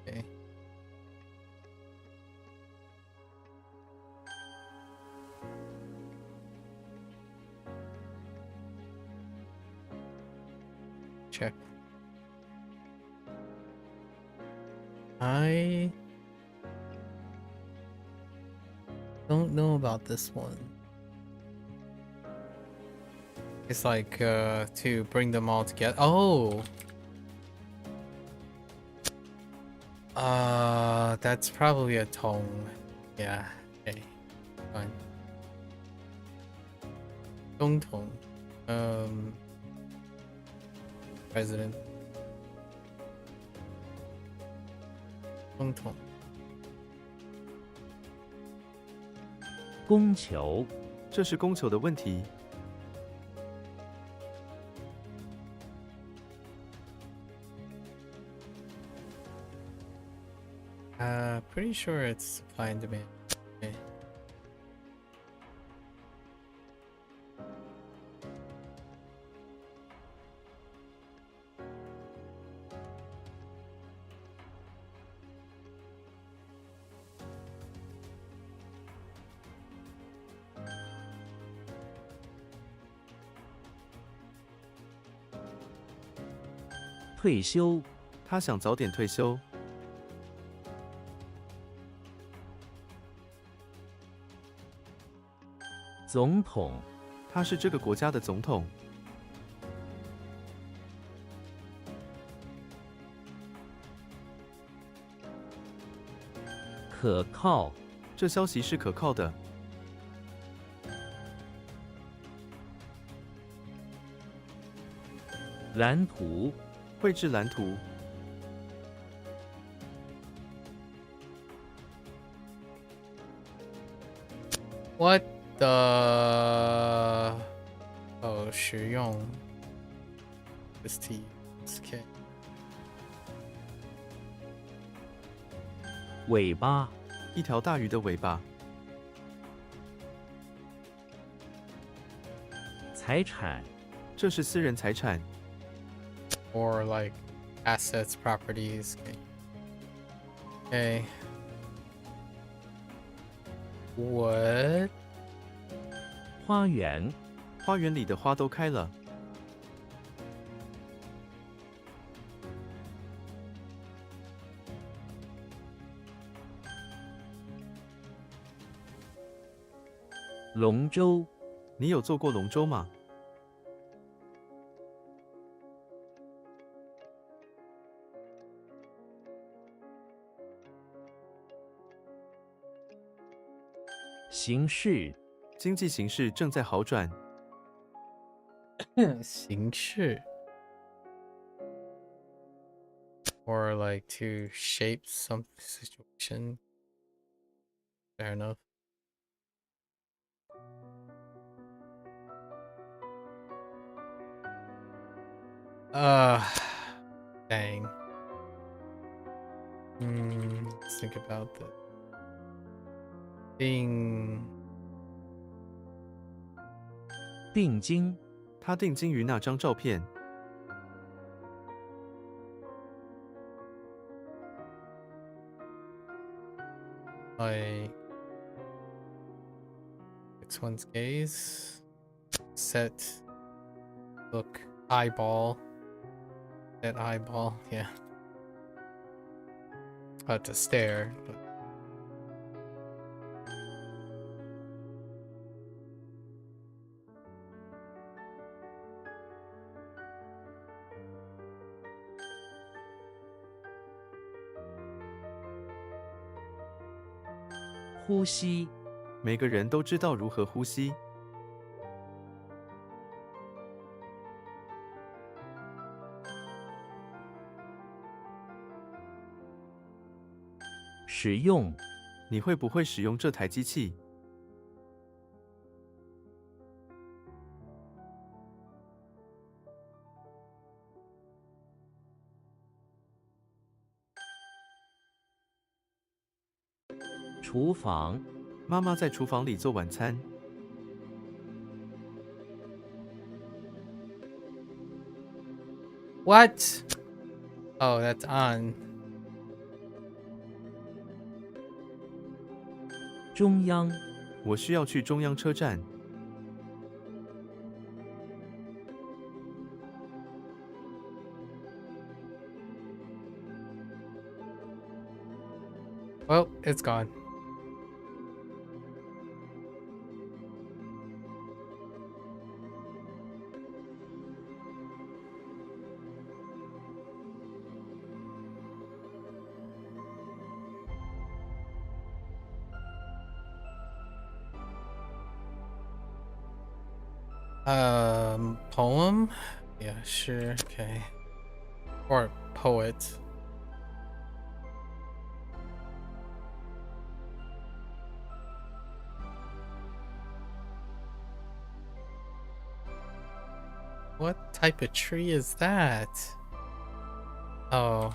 Okay. Check. I don't know about this one. It's like to bring them all together. Oh. That's probably a tone. Yeah. Okay. Fine. Tong. President. Tong. 供求，这是供求的问题。 Pretty sure it's supply and demand. Okay. 退休，他想早点退休。 总统，他是这个国家的总统。可靠，这消息是可靠的。蓝图，绘制蓝图。 What the? Oh, 实用 ST. Okay. 尾巴，一条大鱼的尾巴。财产，这是私人财产。 Or like assets, properties. Okay. What? 花园，花园里的花都开了。龙舟，你有做过龙舟吗？形势，经济形势正在好转。形式 or like to shape some situation. Fair enough. Dang. Let's think about the thing. 定睛，他定睛于那张照片。 Like fix one's gaze, set, look, eyeball, set eyeball, yeah. To stare, but... 呼吸，每个人都知道如何呼吸。使用，你会不会使用这台机器？厨房，妈妈在厨房里做晚餐。What? Oh, that's on. 中央，我需要去中央车站。 Well, it's gone. Poem? Yeah, sure, okay. Or poet. What type of tree is that? Oh.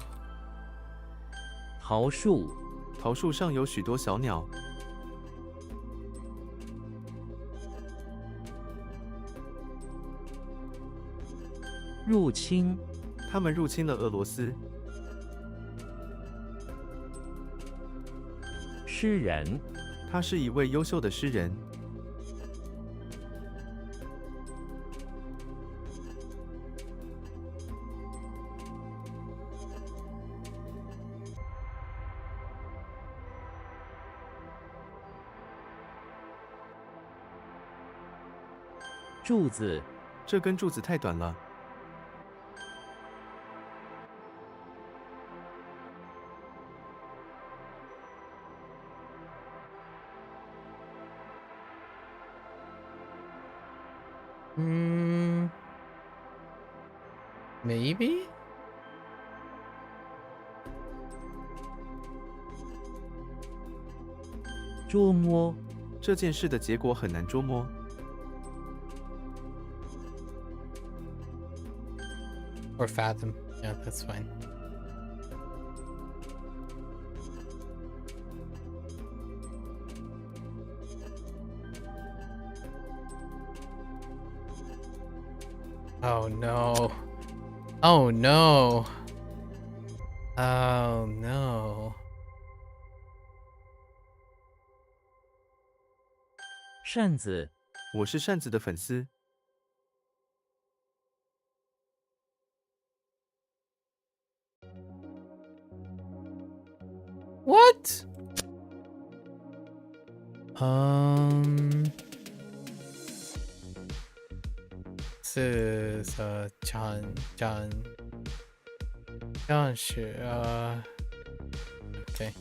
桃树，桃树上有许多小鸟。 入侵，他们入侵了俄罗斯。诗人，他是一位优秀的诗人。柱子，这根柱子太短了。 Maybe? 捉摸，这件事的结果很难捉摸。 Or fathom. Yeah, that's fine. Oh no. Oh no. Oh no. 扇子，我是扇子的粉丝。 What? This is John okay.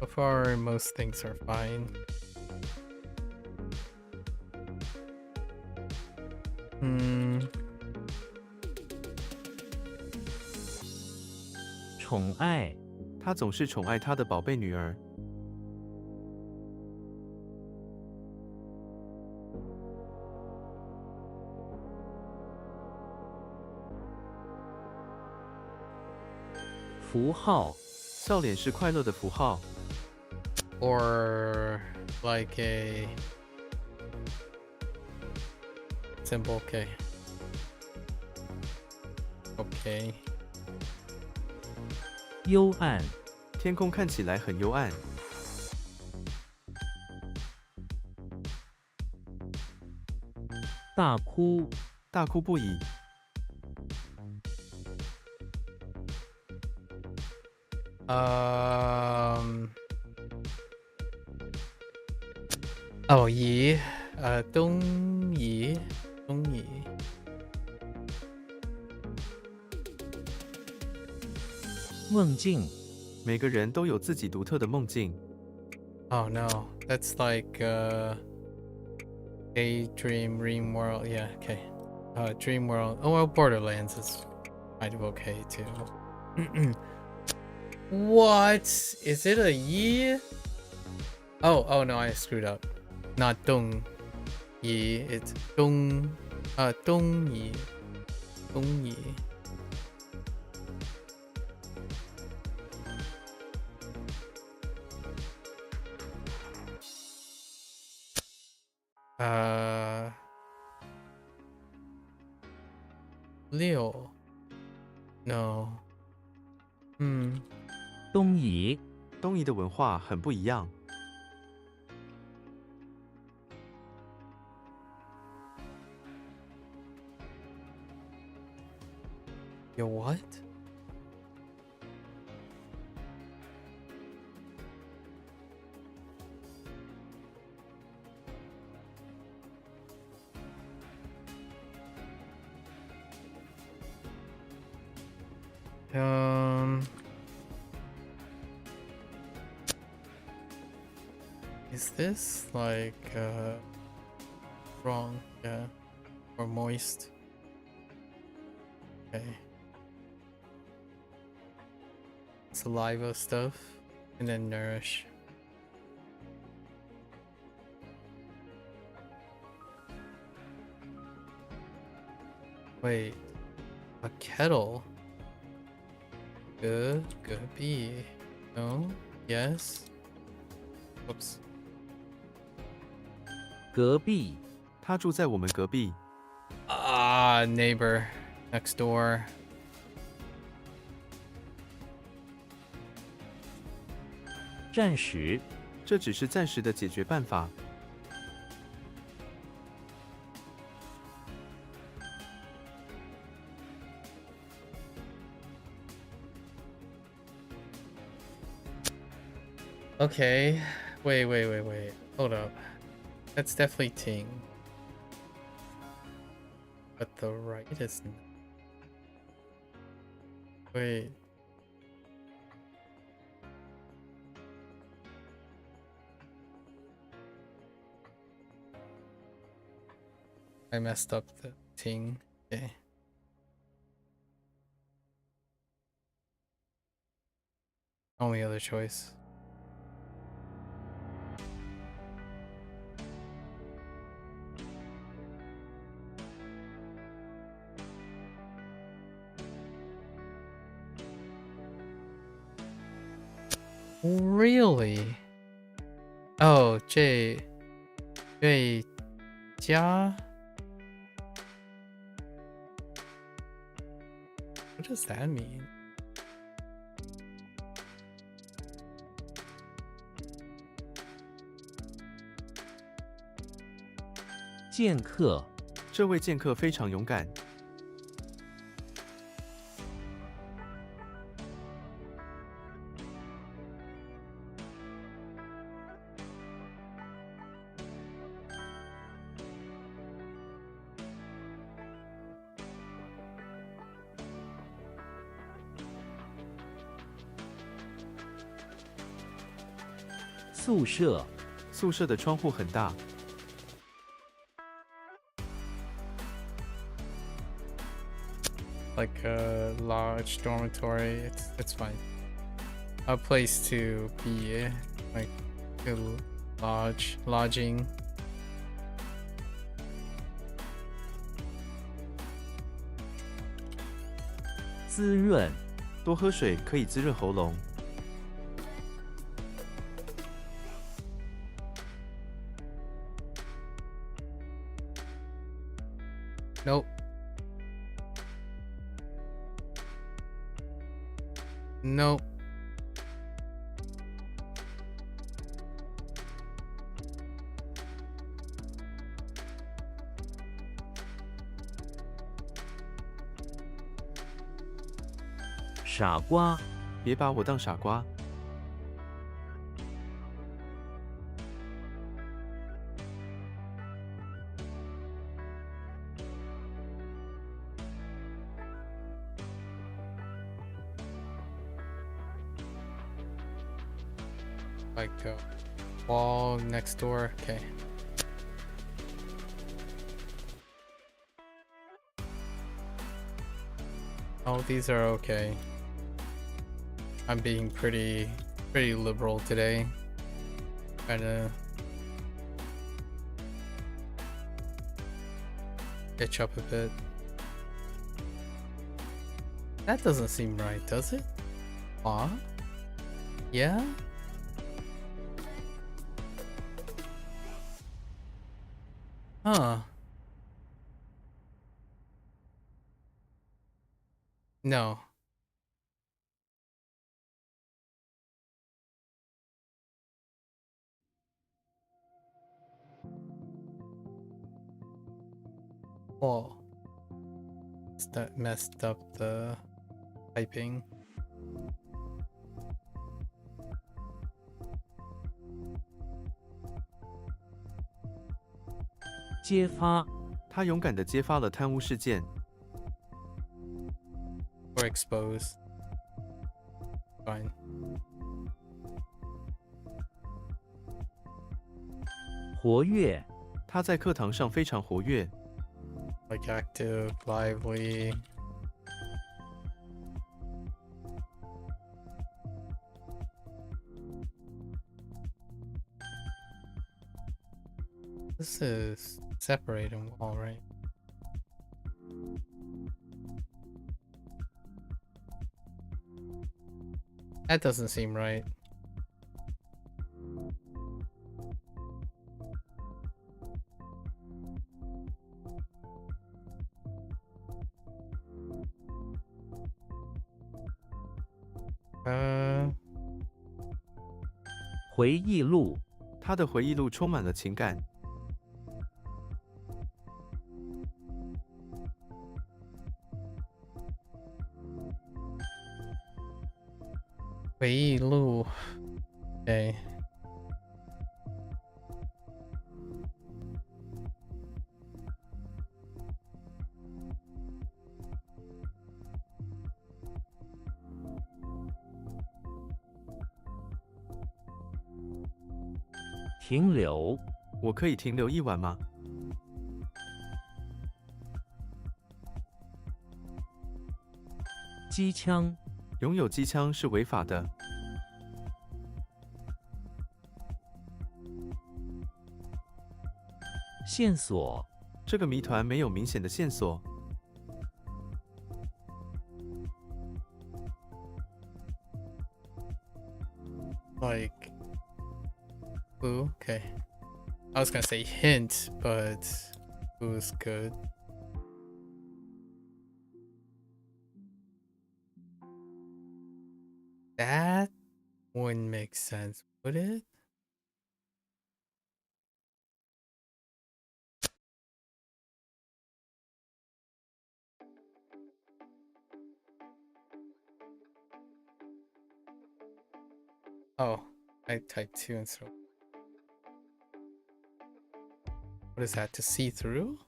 So far, most things are fine. Hmm. 宠爱，他总是宠爱他的宝贝女儿。 符号，笑脸是快乐的符号。 Or like a symbol. Okay. Okay. 幽暗，天空看起来很幽暗。大哭，大哭不已。 Oh, 移，东移。梦境，每个人都有自己独特的梦境。 Oh no, that's like a dream world. Yeah, okay. Dream world. Oh well, Borderlands is kind of okay too. What? Is it a yi? Oh no, I screwed up. Not dong yi, it's dong yi. Dong yi. Leo. No. 东夷、东夷的文化很不一样。 Yo, what? Is this like wrong? Yeah, or moist? Okay. Saliva stuff, and then nourish. Wait, a kettle? Good be. No? Yes? Whoops. 隔壁、他住在我们隔壁。 Ah, neighbor. Next door. 暂时、这只是暂时的解决办法。 Okay. Wait. Hold up. That's definitely Ting. But the right is not. Wait. I messed up the Ting. Okay. Only other choice. Really? Oh, J. Jia? What does that mean? 剑客、这位剑客非常勇敢。 宿舍、宿舍的窗户很大。 Like a large dormitory. It's fine. A place to be, like a lodging. 滋润、多喝水可以滋润喉咙。 Nope. Nope. “傻瓜”，别把我当傻瓜。 Like a wall next door. Okay. Oh, these are okay. I'm being pretty liberal today. Trying to itch up a bit. That doesn't seem right, does it? Huh? Yeah? Huh. No. Oh. That messed up the typing. 揭发、他勇敢地揭发了贪污事件。 Or expose. Fine. 活跃、他在课堂上非常活跃。 Like active, lively. This is separating wall, right? That doesn't seem right. Uh, 回忆录、他的回忆录充满了情感。 回忆录. Okay. 停留、我可以停留一晚吗？ 机枪、拥有机枪是违法的。 线索、这个谜团没有明显的线索。 Like, ooh, okay. I was gonna say hint, but ooh's good. That wouldn't make sense, would it? Oh, I typed 2 instead of... What is that, to see through?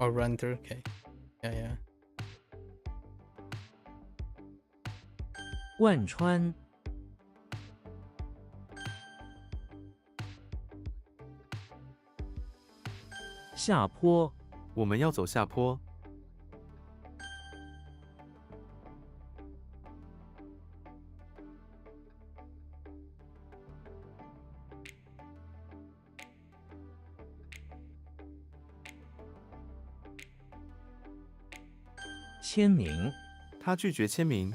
Or run through? Okay. Yeah, yeah. 贯穿、下坡、我们要走下坡。 签名、他拒绝签名。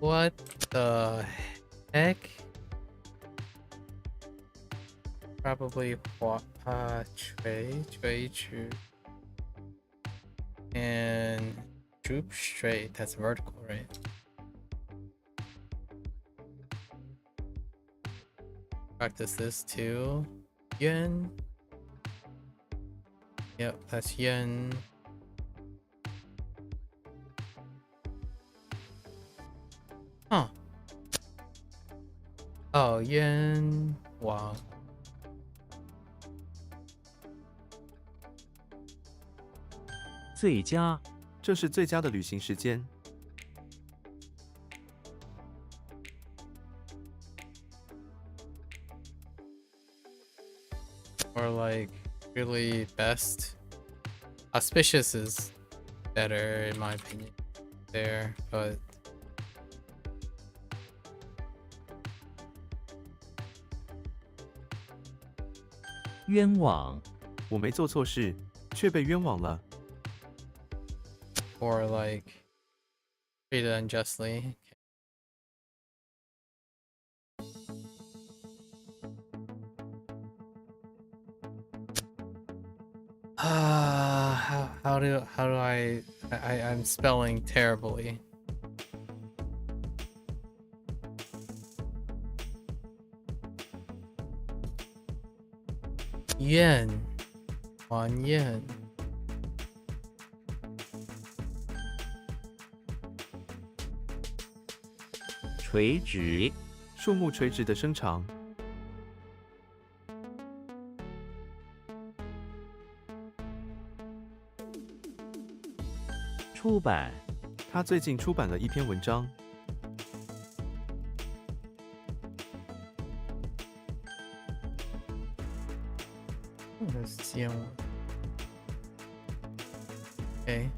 What the heck? Probably Trey, and droop straight. That's vertical, right? Practice this too. Yen. Yep, that's yen. Huh. Oh, yen. Wow. 最佳、这是最佳的旅行时间。 Or like really best. Auspicious is better in my opinion there, but 冤枉，我没做错事，却被冤枉了。 or like treated unjustly. How do I'm spelling terribly. Yen, on yen. 垂直，树木垂直的生长，出版，他最近出版了一篇文章。 Let's see. Okay.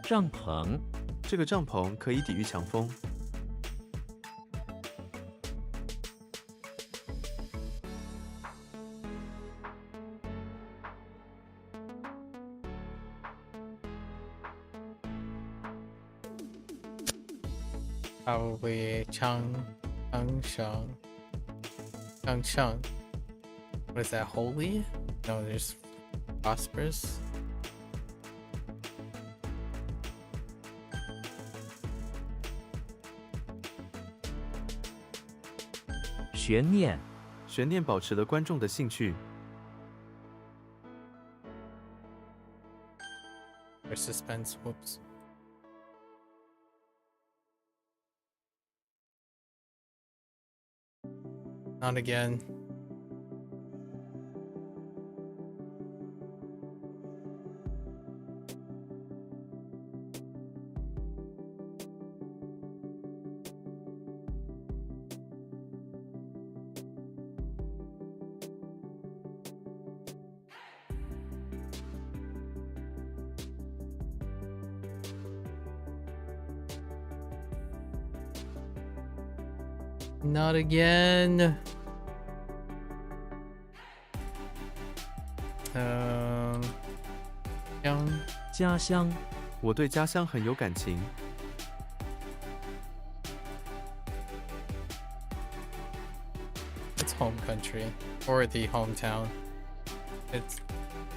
帐篷，这个帐篷可以抵御强风。 Probably Chang. What is that? Holy? No, there's prosperous. 悬念，悬念保持了观众的兴趣。 Or suspense. Whoops. Not again. Not again. Young. 家乡，我对家乡很有感情。 It's home country or the hometown. It's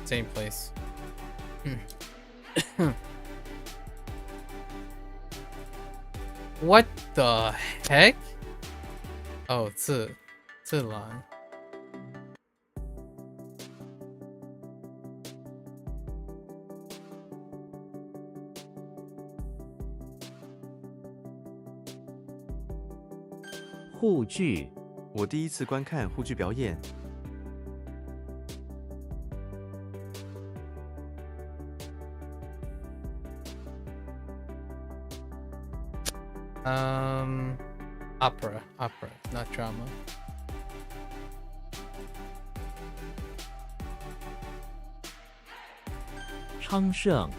same place. What the heck? Oh, 自然.沪剧，我第一次观看沪剧表演。 Opera, not drama. 昌盛，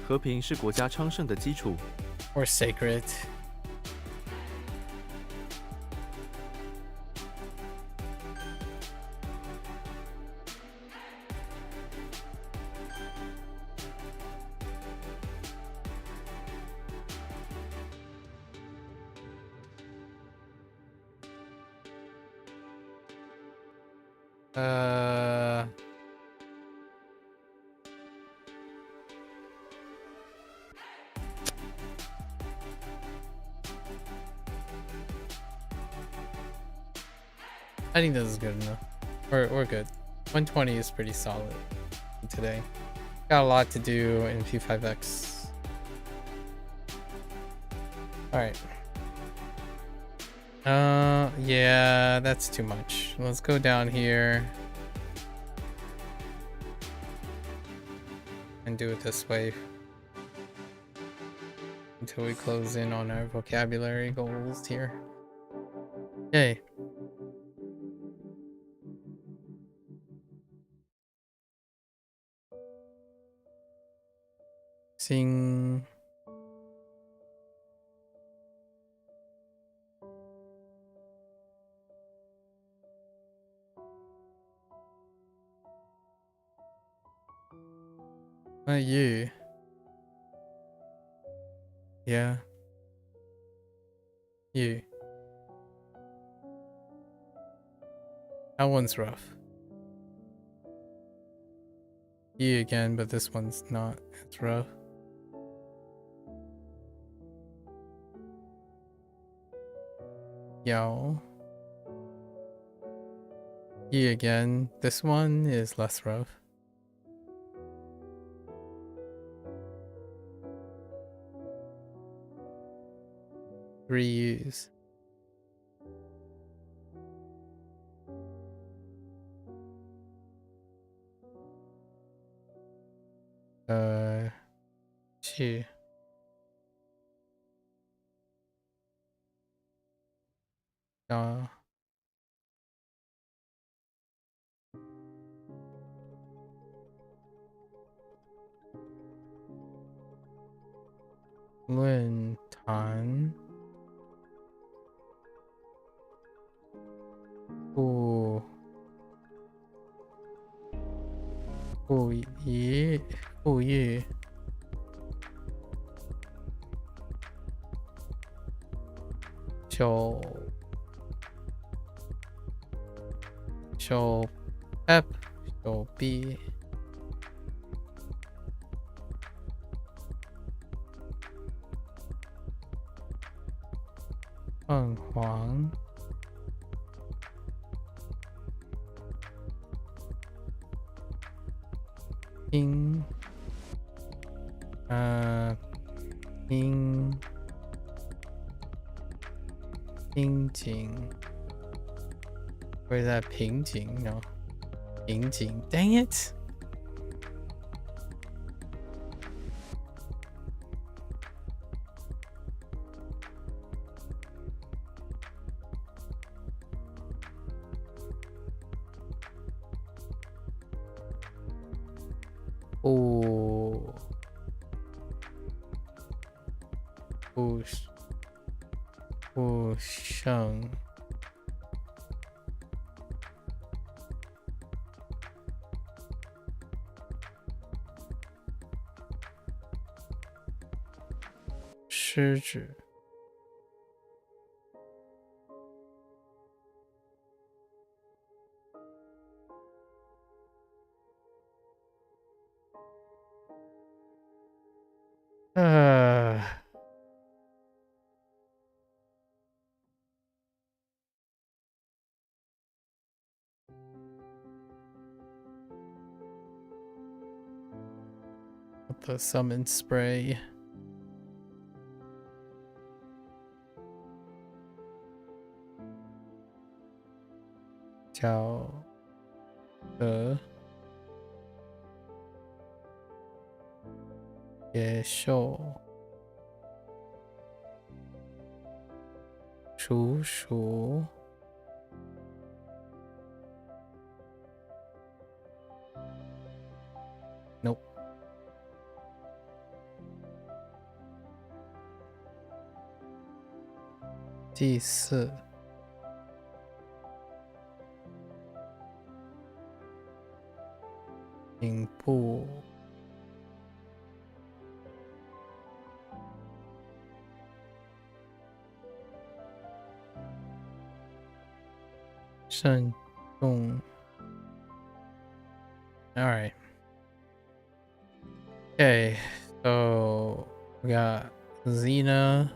和平是国家昌盛的基础。 Or sacred. I think this is good enough. We're good. 120 is pretty solid today. Got a lot to do in P5X. Alright. Yeah, that's too much. Let's go down here and do it this way until we close in on our vocabulary goals here. Okay. Not you. Yeah. You. That one's rough. You again, but this one's not. It's rough. Yo. You again. This one is less rough. Three U's. Two. Valentine. Koichi. Koichi. Shall F shall B. Hoang. Ping. Ping. Where's that ping? No. Ping. Dang it! Oh. Sheng. Shizhi. The summon spray. Ciao. Ye shou. Shu. Nope. Di si. Ning bu. Shen Dong. Alright. Okay, so we got Xena,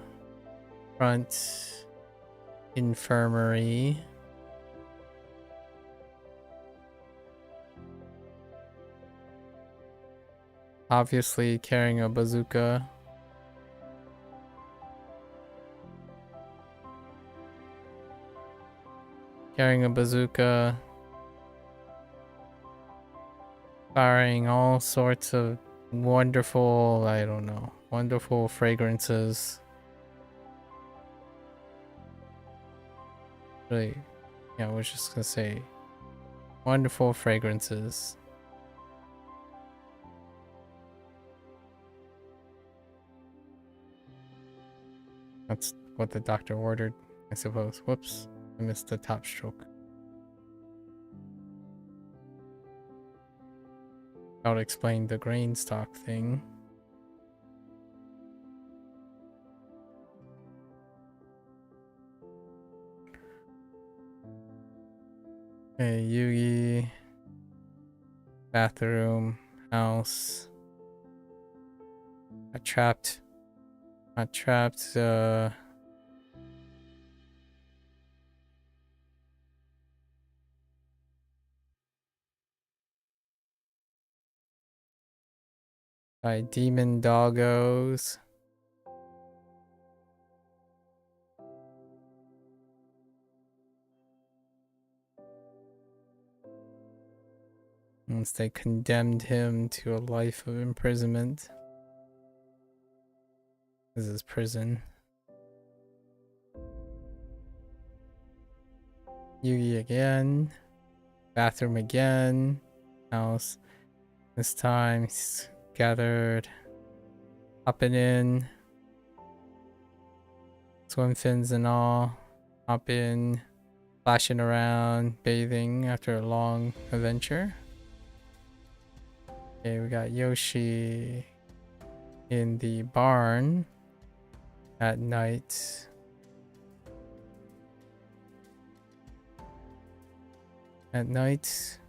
front infirmary. Obviously carrying a bazooka. Firing all sorts of wonderful, I don't know, wonderful fragrances. Really, yeah, I was just gonna say wonderful fragrances. That's what the doctor ordered, I suppose. Whoops, I missed the top stroke. I'll explain the grain stock thing. Okay, Yugi. Bathroom. House. Got trapped. Got trapped. By demon doggos. Once they condemned him to a life of imprisonment. This is prison. Yugi again. Bathroom again. House. This time he's gathered. Hopping in. Swim fins and all. Hop in. Splashing around. Bathing after a long adventure. Okay, we got Yoshi in the barn at night. At night.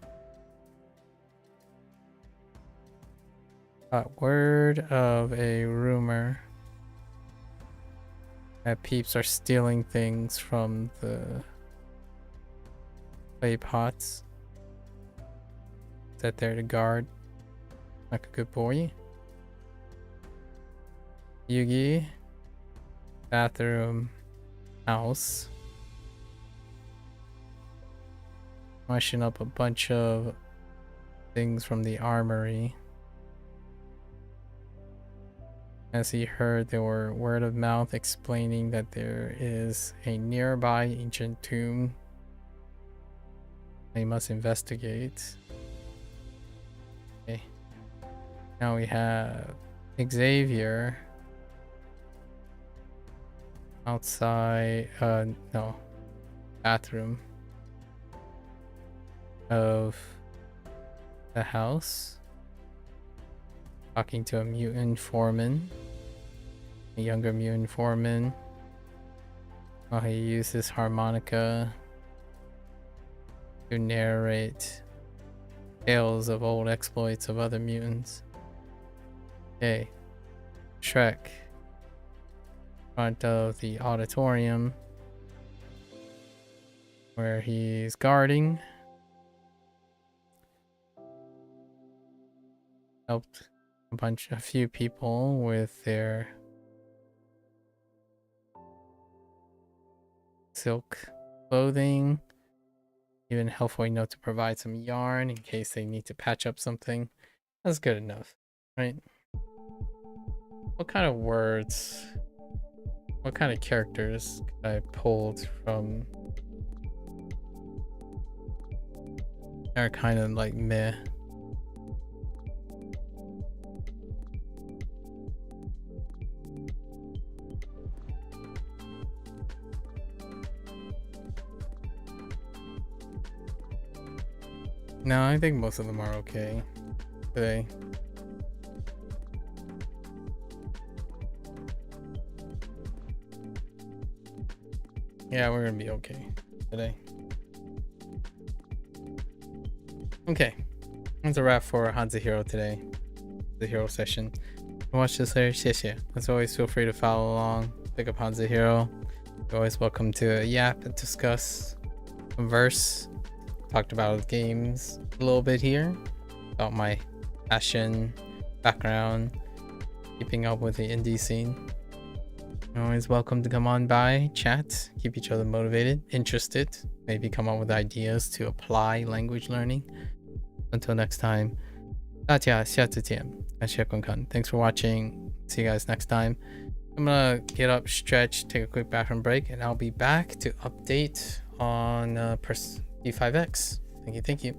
Got word of a rumor that peeps are stealing things from the clay pots. Set there to guard. Like a good boy. Yugi. Bathroom. House. Washing up a bunch of things from the armory. As he heard, there were word of mouth explaining that there is a nearby ancient tomb they must investigate. Okay. Now we have Xavier outside, no, bathroom of the house, talking to a mutant foreman, a younger mutant foreman, while he uses harmonica to narrate tales of old exploits of other mutants. Okay, Shrek, front of the auditorium where he's guarding. Helped a few people with their silk clothing. Even helpful enough to provide some yarn in case they need to patch up something. That's good enough, right? What kind of words, what kind of characters could I pulled from are kind of like meh? No, I think most of them are okay today. Yeah, we're gonna be okay today. Okay, that's a wrap for HanziHero today. The hero session. Watch this later. 谢谢. As always, feel free to follow along. Pick up HanziHero. You're always welcome to yap and discuss, converse. Talked about games a little bit here, about my passion, background, keeping up with the indie scene. You're always welcome to come on by, chat, keep each other motivated, interested, maybe come up with ideas to apply language learning. Until next time, 大家下次见，感谢观看. Thanks for watching. See you guys next time. I'm gonna get up, stretch, take a quick bathroom break, and I'll be back to update on P5X. Thank you.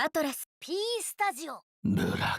アトラス P スタジオ。ブラッ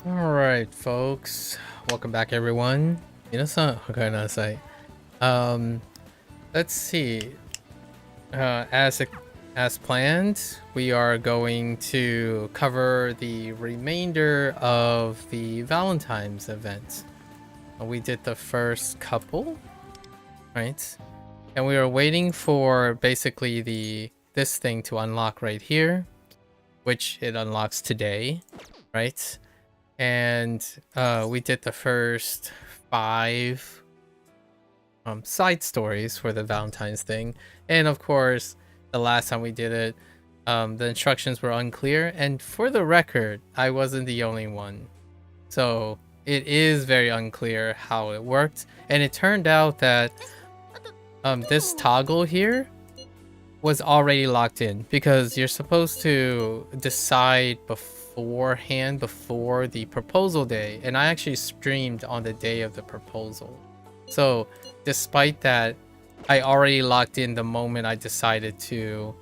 Alright, folks. Welcome back, everyone. 皆さん、おかえりなさい。Let's see. As planned, we are going to cover the remainder of the Valentine's event. We did the first couple, right? And we were waiting for basically this thing to unlock right here, which it unlocks today, right? And we did the first 5 side stories for the Valentine's thing. And of course, the last time we did it, the instructions were unclear. And for the record, I wasn't the only one. So it is very unclear how it worked. And it turned out that this toggle here was already locked in because you're supposed to decide beforehand before the proposal day, and I actually streamed on the day of the proposal. So despite that, I already locked in the moment I decided to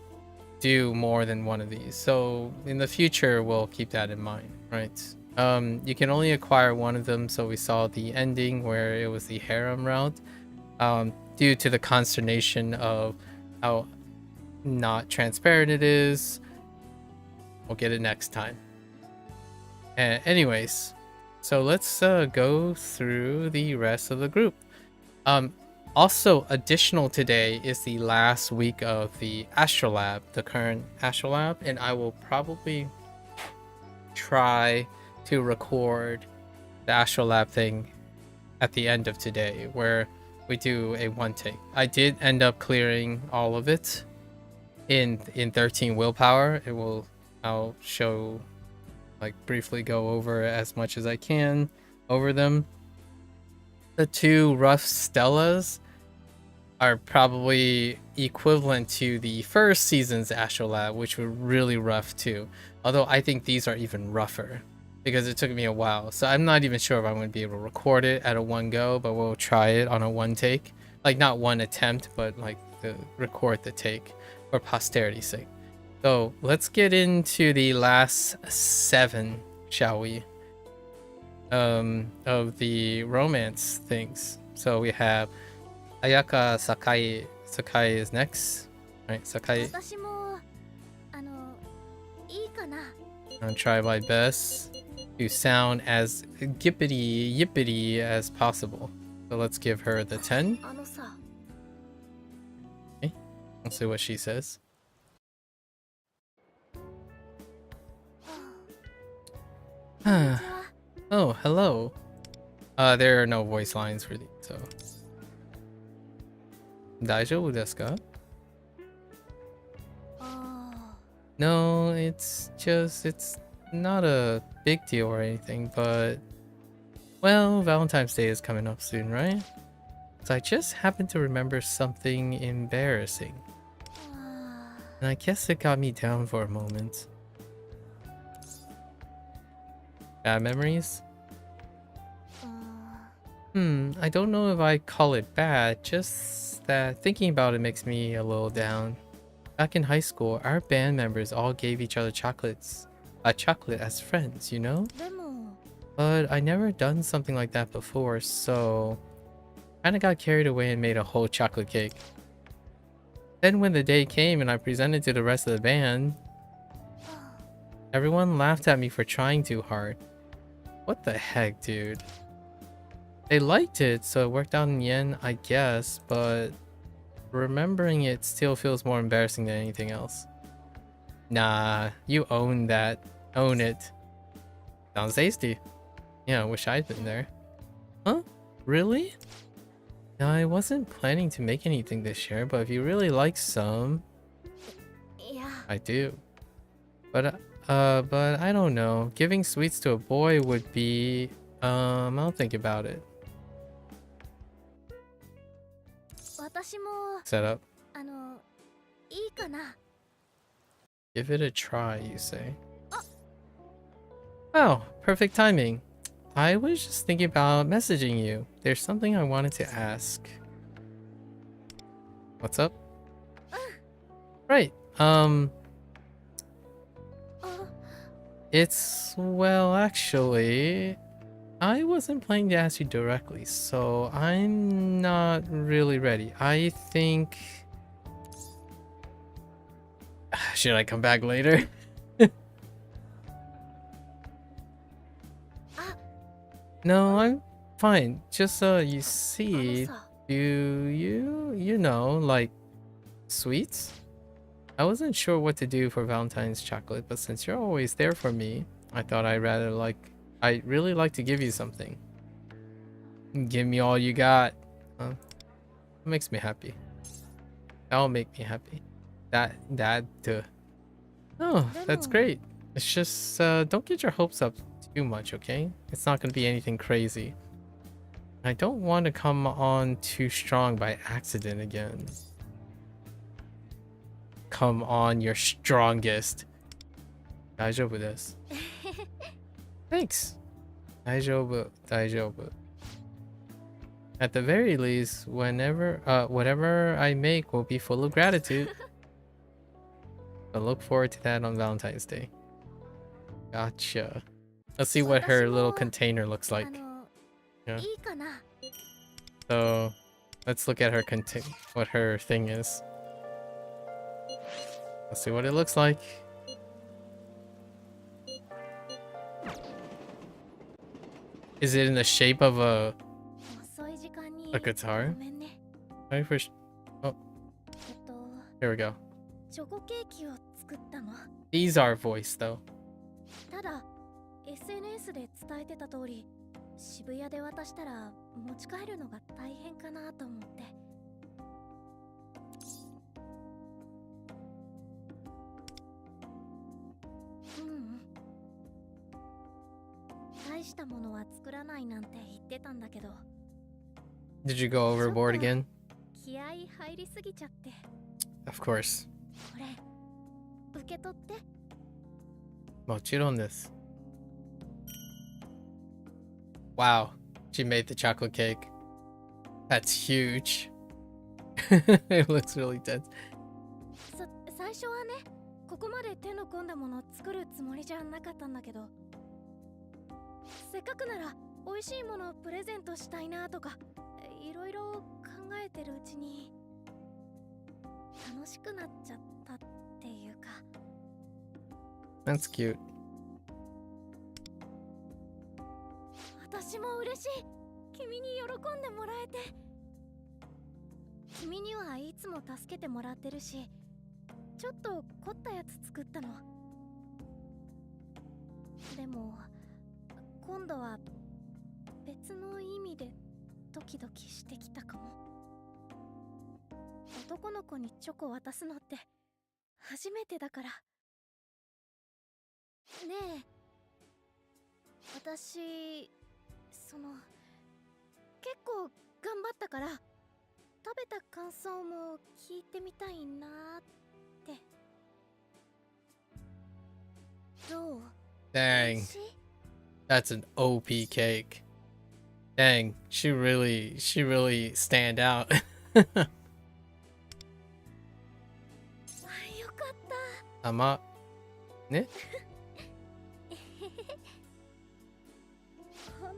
do more than one of these. So in the future, we'll keep that in mind, right? You can only acquire one of them, so we saw the ending where it was the harem route, due to the consternation of how not transparent it is. We'll get it next time. Anyways, so let's go through the rest of the group. Also additional today is the last week of the Astrolab, the current Astrolab, and I will probably try to record the Astrolab thing at the end of today, where we do a one take. I did end up clearing all of it in 13 willpower. I'll show, like, briefly go over as much as I can over them. The 2 rough Stellas are probably equivalent to the first season's Astrolab, which were really rough too. Although I think these are even rougher because it took me a while. So I'm not even sure if I'm going to be able to record it at a one go, but we'll try it on a one take. Like, not one attempt, but like record the take for posterity's sake. So let's get into the last 7, shall we? Of the romance things. So we have Ayaka Sakai. Sakai is next, right? Sakai. 私もいいかな。 I'll try my best to sound as gippity yippity as possible. So let's give her the 10. さ。 Okay. Let's see what she says. Oh, hello. There are no voice lines for these, so. 大丈夫ですか? No, it's not a big deal or anything, but, well, Valentine's Day is coming up soon, right? So I just happened to remember something embarrassing. And I guess it got me down for a moment. Bad memories? I don't know if I call it bad, just that thinking about it makes me a little down. Back in high school, our band members all gave each other chocolates. a chocolate as friends, you know? でも But I never done something like that before, so kinda got carried away and made a whole chocolate cake. Then when the day came and I presented to the rest of the band, everyone laughed at me for trying too hard. What the heck, dude? They liked it, so it worked out in the end, I guess, but remembering it still feels more embarrassing than anything else. Nah, you own that. Own it. Sounds tasty. Yeah, I wish I'd been there. Huh? Really? No, I wasn't planning to make anything this year, but if you really like some, いや I do. But I don't know. Giving sweets to a boy would be, I'll think about it. 私も Set up. いいかな Give it a try, you say. Wow, perfect timing. I was just thinking about messaging you. There's something I wanted to ask. What's up? Right. It's, well, actually, I wasn't planning to ask you directly, so I'm not really ready. I think... Should I come back later? No, I'm fine. Just you see, あのさ you know, like sweets? I wasn't sure what to do for Valentine's chocolate, but since you're always there for me, I thought I'd really like to give you something. Give me all you got. Huh? It makes me happy. That'll make me happy. Oh, that's great. It's just don't get your hopes up too much, okay? It's not gonna be anything crazy. I don't want to come on too strong by accident again. Come on, your strongest. 大丈夫です. Thanks. 大丈夫. At the very least, whatever I make will be full of gratitude. I look forward to that on Valentine's Day. Gotcha. Let's see what her little container looks like. い Yeah. いかな So, let's look at her what her thing is. Let's see what it looks like. Is it in the shape of a 遅い時間に A guitar? ごめんね Sorry for えっと here we go. チョコケーキを作ったの These are voice though. ただ SNS で伝えてた通り渋谷で渡したら持ち帰るのが大変かなと思って大したものは作らないなんて言ってたんだけど Did you go overboard again? 気合い入りすぎちゃって Of course. これ受け取って もちろんです. Wow, she made the chocolate cake. That's huge. It looks really dense. 最初はねここまで手の込んだものを作るつもりじゃなかったんだけどせっかくなら美味しいものをプレゼントしたいなとかいろいろ考えてるうちに楽しくなっちゃったっていうか That's cute. 私も嬉しい君に喜んでもらえて君にはいつも助けてもらってるしちょっと凝ったやつ作ったのでも今度は別の意味でドキドキしてきたかも男の子にチョコ渡すのって初めてだからねえ私結構頑張ったから食べた感想も聞いてみたいなってどう Dang, that's an OP cake. Dang, she really stand out. よかった甘ね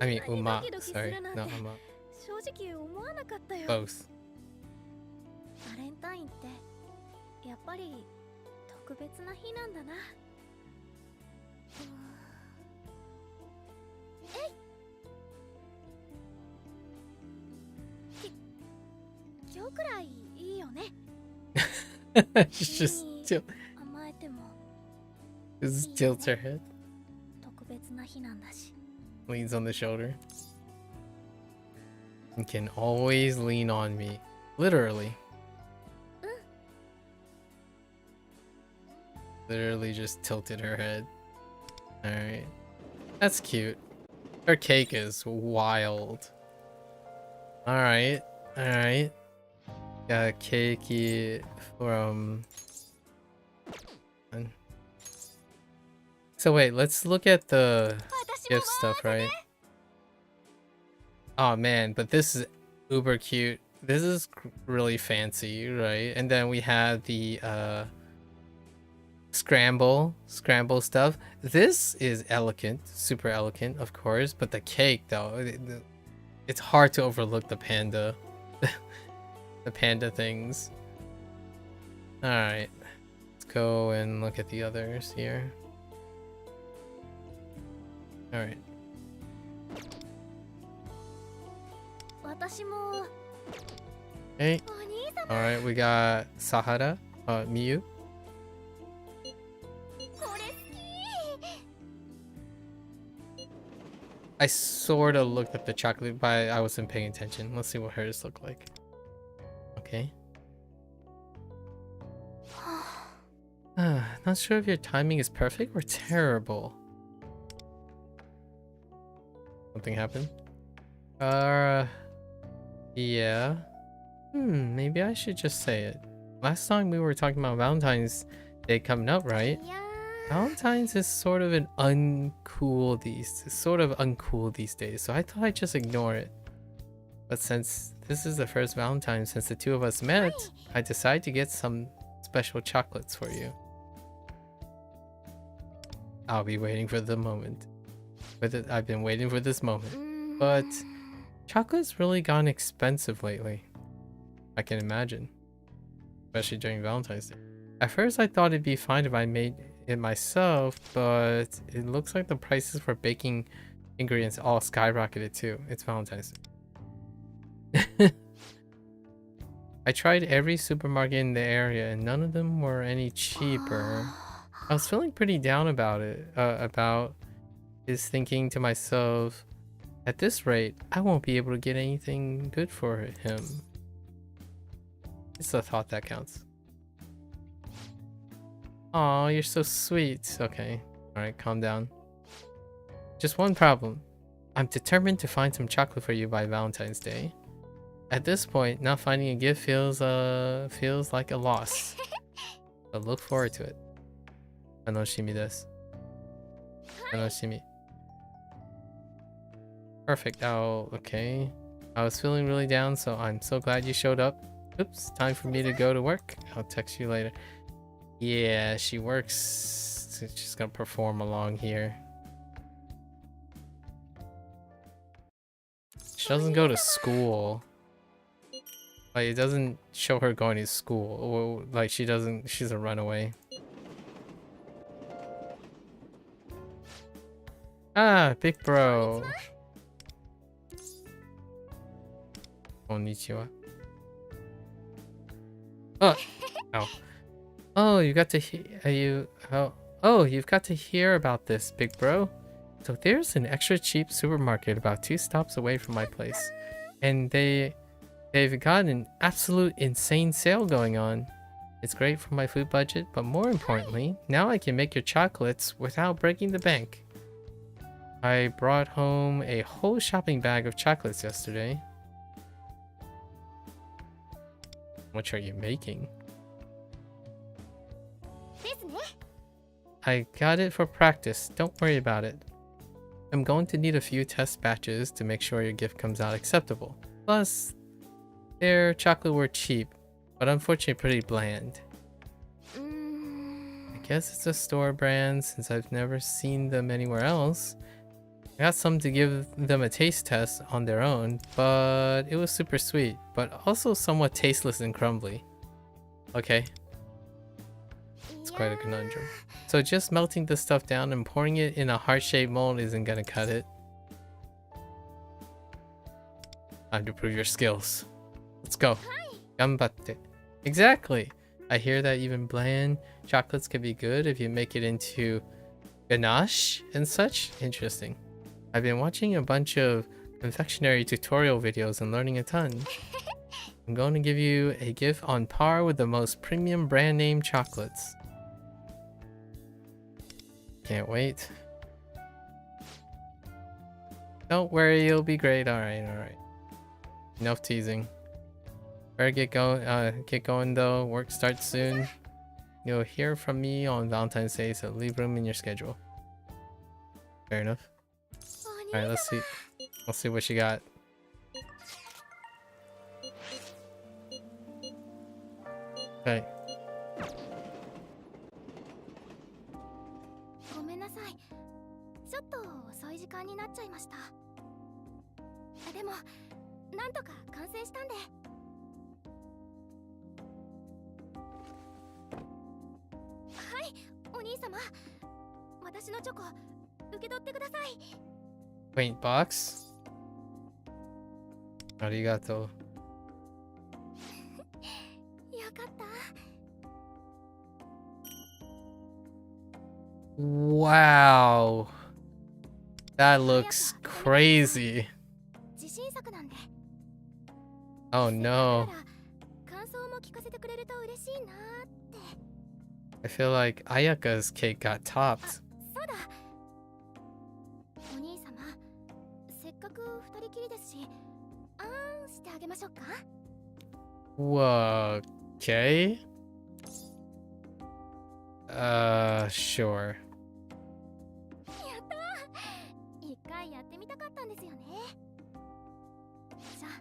I mean, uma. Sorry, no, uma. 正直思わなかったよ。 Both. バレンタインってやっぱり特別な日なんだな。今日くらいいいよね。 She's just tilt. 甘えても Just tilts her head. 特別な日なんだし。 Leans on the shoulder. And can always lean on me. Literally. Literally just tilted her head. Alright. That's cute. Her cake is wild. Alright. Alright. Got a cakey from... So wait, let's look at the gift stuff, right? Oh man, but this is uber cute. This is really fancy, right? And then we have the scramble stuff. This is elegant, super elegant, of course, but the cake though, it's hard to overlook the panda. The panda things. All right, let's go and look at the others here. All right. 私も Hey. お兄様 All right, we got Sahara, Miyu. これ好き。 I sort of looked at the chocolate, but I wasn't paying attention. Let's see what hers look like. Okay. Not sure if your timing is perfect or terrible. Something happened? Yeah. Maybe I should just say it. Last time we were talking about Valentine's Day coming up, right? いや Valentine's is sort of uncool these days, so I thought I'd just ignore it. But since this is the first Valentine since the two of us met, I decided to get some special chocolates for you. I'll be waiting for the moment. I've been waiting for this moment. ー But chocolate's really gotten expensive lately. I can imagine. Especially during Valentine's Day. At first I thought it'd be fine if I made it myself, but it looks like the prices for baking ingredients all skyrocketed too. It's Valentine's Day. I tried every supermarket in the area and none of them were any cheaper. I was feeling pretty down about it, thinking to myself, at this rate, I won't be able to get anything good for him. It's the thought that counts. Aw, you're so sweet. Okay, alright, calm down. Just one problem. I'm determined to find some chocolate for you by Valentine's Day. At this point, not finding a gift feels like a loss. But look forward to it. Anoshimi desu. Anoshimi. Perfect. Oh, okay. I was feeling really down, so I'm so glad you showed up. Oops, time for me to go to work. I'll text you later. Yeah, she works. She's gonna perform along here. She doesn't go to school. Like, it doesn't show her going to school. Or, like, she's a runaway. Ah, big bro. Konnichiwa. Oh, oh, you got to you've got to hear about this, big bro. So there's an extra cheap supermarket about 2 stops away from my place, and they've got an absolute insane sale going on. It's great for my food budget, but more importantly, now I can make your chocolates without breaking the bank. I brought home a whole shopping bag of chocolates yesterday. What are you making? ですね。 I got it for practice. Don't worry about it. I'm going to need a few test batches to make sure your gift comes out acceptable. Plus, their chocolate were cheap, but unfortunately pretty bland. I guess it's a store brand since I've never seen them anywhere else. I got some to give them a taste test on their own, but it was super sweet, but also somewhat tasteless and crumbly. Okay. It's quite a conundrum. So just melting the stuff down and pouring it in a heart-shaped mold isn't gonna cut it. Time to prove your skills. Let's go. Ganbatte. Exactly. I hear that even bland chocolates can be good if you make it into ganache and such. Interesting. I've been watching a bunch of confectionery tutorial videos and learning a ton. I'm going to give you a gift on par with the most premium brand name chocolates. Can't wait. Don't worry, you'll be great. Alright. Enough teasing. Better get going though. Work starts soon. You'll hear from me on Valentine's Day, so leave room in your schedule. Fair enough. Alright, let's see. Let's see what she got. Okay. ごめんなさい。ちょっと遅い時間になっちゃいました。でも、なんとか完成したんで。はい、お兄様。私のチョコ、受け取ってください。Paint box. Arigato. よかった。Wow. That looks crazy. 自信作なんで。 Oh no. 感想も聞かせてくれると嬉しいなーって。 I feel like Ayaka's cake got topped. そうだ。お兄様、せっかく二人きりですし、あんしてあげましょうか。Okay. Sure. やったー。一回やってみたかったんですよね。じゃあ、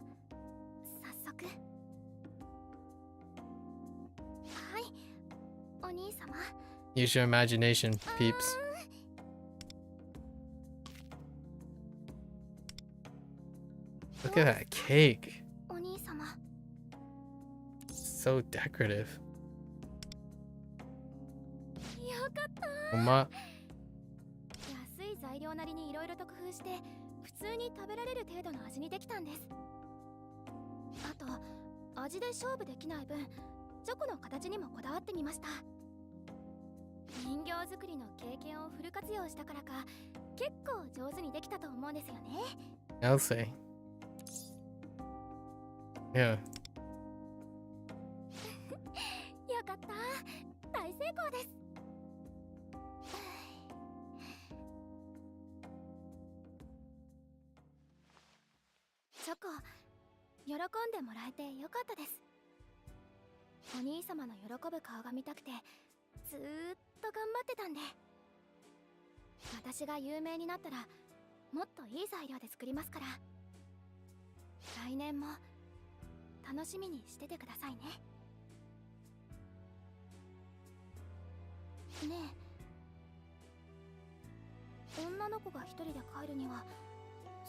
早速。はい、お兄様。 Use your imagination, peeps. Look at that cake. お兄様。 So decorative. よかったー。 Uma. 安い材料なりにいろいろと工夫して普通に食べられる程度の味にできたんです。あと味で勝負できない分チョコの形にもこだわってみました。人形作りの経験をフル活用したからか結構上手にできたと思うんですよね。 I'll say. Yeah. よかったー。大成功です。チョコ、喜んでもらえてよかったです。お兄様の喜ぶ顔が見たくてずーっと頑張ってたんで。私が有名になったらもっといい材料で作りますから、来年も楽しみにしててくださいね。ねえ、女の子が一人で帰るには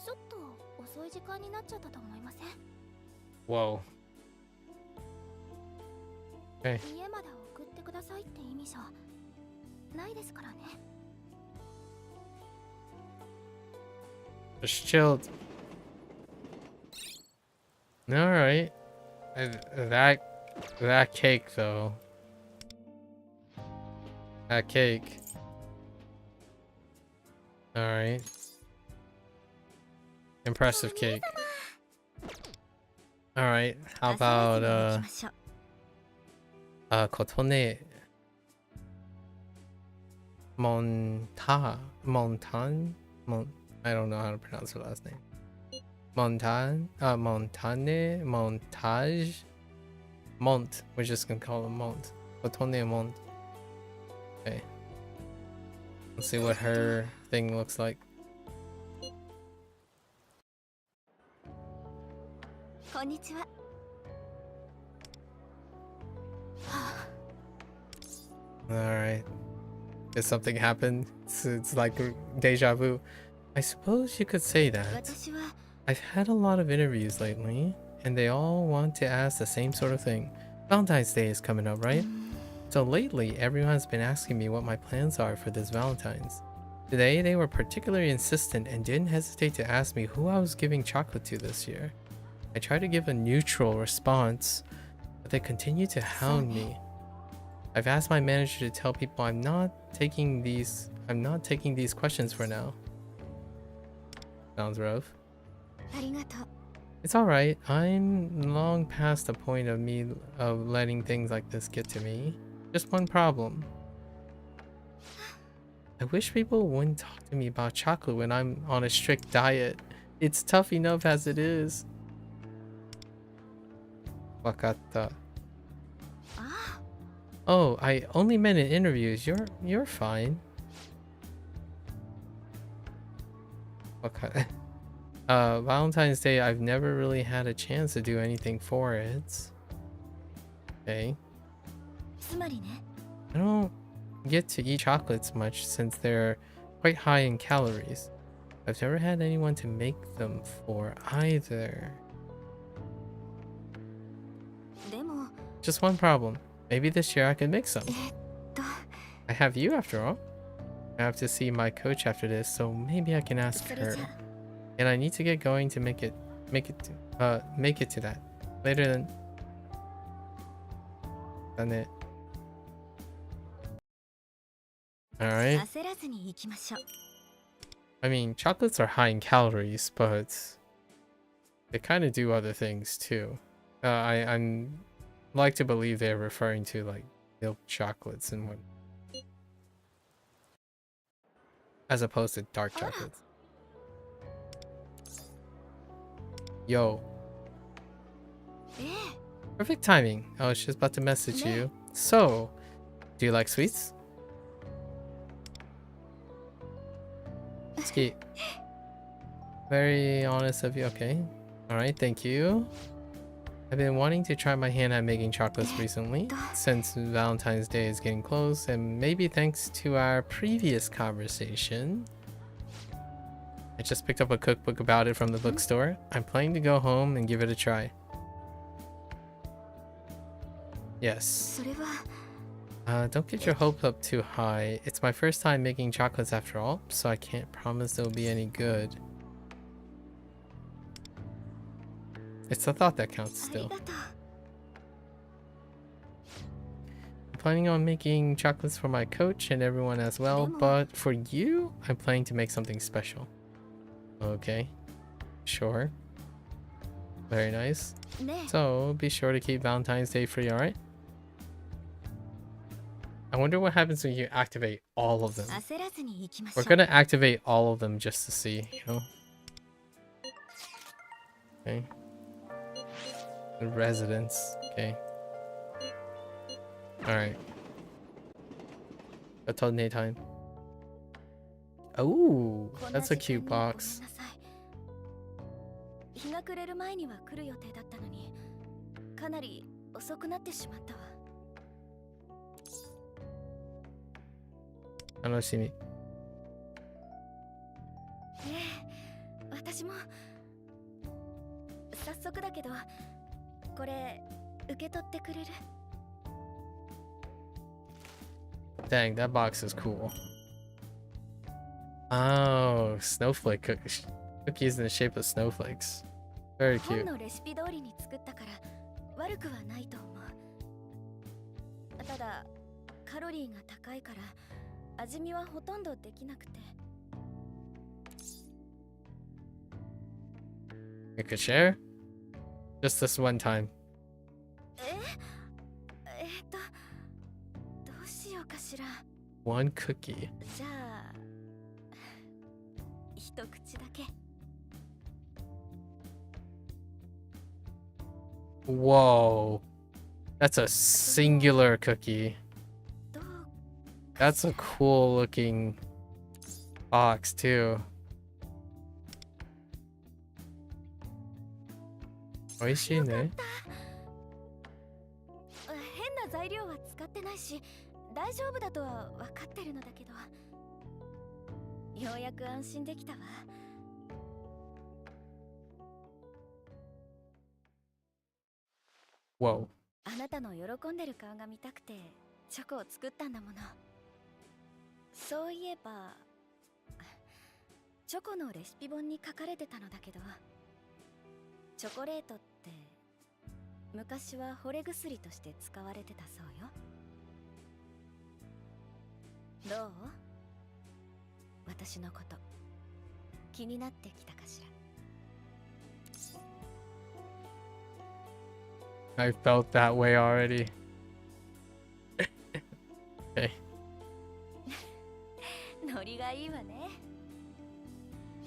ちょっと遅い時間になっちゃったと思いません？ Whoa. Okay. 家まで送ってくださいって意味じゃないですからね。 Just chilled. Alright. That cake though. That cake. Alright. Impressive cake. Alright, how about Kotone Montan? I don't know how to pronounce her last name. Montage? Mont. We're just gonna call him Mont. Kotone Mont. Okay. Let's see what her thing looks like. こんにちは。Alright. Did something happen? It's like deja vu. I suppose you could say that. 私は I've had a lot of interviews lately, and they all want to ask the same sort of thing. Valentine's Day is coming up, right? So lately, everyone's been asking me what my plans are for this Valentine's. Today, they were particularly insistent and didn't hesitate to ask me who I was giving chocolate to this year. I tried to give a neutral response, but they continue to hound me. I've asked my manager to tell people I'm not taking these questions for now. Sounds rough. ありがとう It's alright. I'm long past the point of letting things like this get to me. Just one problem. I wish people wouldn't talk to me about chocolate when I'm on a strict diet. It's tough enough as it is. Wakatta. Oh, I only meant in interviews. You're fine. Okay. Valentine's Day, I've never really had a chance to do anything for it. Okay. つまりね I don't get to eat chocolates much since they're quite high in calories. I've never had anyone to make them for either. でも Just one problem. Maybe this year I can make some. と I have you after all. I have to see my coach after this, so maybe I can ask それ her. じゃ And I need to get going to make it to that. Later then. Done it. Alright. 焦らずに行きましょう I mean, chocolates are high in calories, but they kind of do other things too. I'm like to believe they're referring to like milk chocolates and what, as opposed to dark chocolates. Yo, ええ perfect timing. I was just about to message you. So, do you like sweets? Ski. Very honest of you. Okay. Alright, thank you. I've been wanting to try my hand at making chocolates recently, since Valentine's Day is getting close, and maybe thanks to our previous conversation. I just picked up a cookbook about it from the bookstore. I'm planning to go home and give it a try. Yes. それは Don't get your hopes up too high. It's my first time making chocolates after all, so I can't promise they'll be any good. It's the thought that counts あり still. がとう I'm planning on making chocolates for my coach and everyone as well, but for you, I'm planning to make something special. Okay. Sure. Very nice. ね So, be sure to keep Valentine's Day free, alright? I wonder what happens when you activate all of them. 焦らずに行きましょ We're う gonna activate all of them just to see, you know? Okay. The residence. Okay. Alright. Until nighttime. Oh, こんな that's a 時間 cute にごめんな box. さい日が暮れる前には来る予定だったのにかなり遅くなってしまったわ Anoshimi. ええ私も早速だけどこれ受け取ってくれる Dang, that box is cool. Oh, snowflake cookies in the shape of snowflakes. Very 本 cute. のレシピ通りに作ったから悪くはないと思うただカロリーが高いから味見はほとんどできなくて You could share? Just this one time. どうしようかしら One cookie. じゃあ一口だけ Whoa. That's a singular cookie. どう That's a cool looking box too. Koichi ne? 変な材料は使ってないし大丈夫だとは分かってるのだけど、ようやく安心できたわ。Whoa. あなたの喜んでる顔が見たくてチョコを作ったんだもの。そういえばチョコのレシピ本に書かれてたのだけど、チョコレートって昔は惚れ薬として使われてたそうよ。どう？私のこと気になってきたかしら。 I felt that way already. Okay. ノリがいいわね。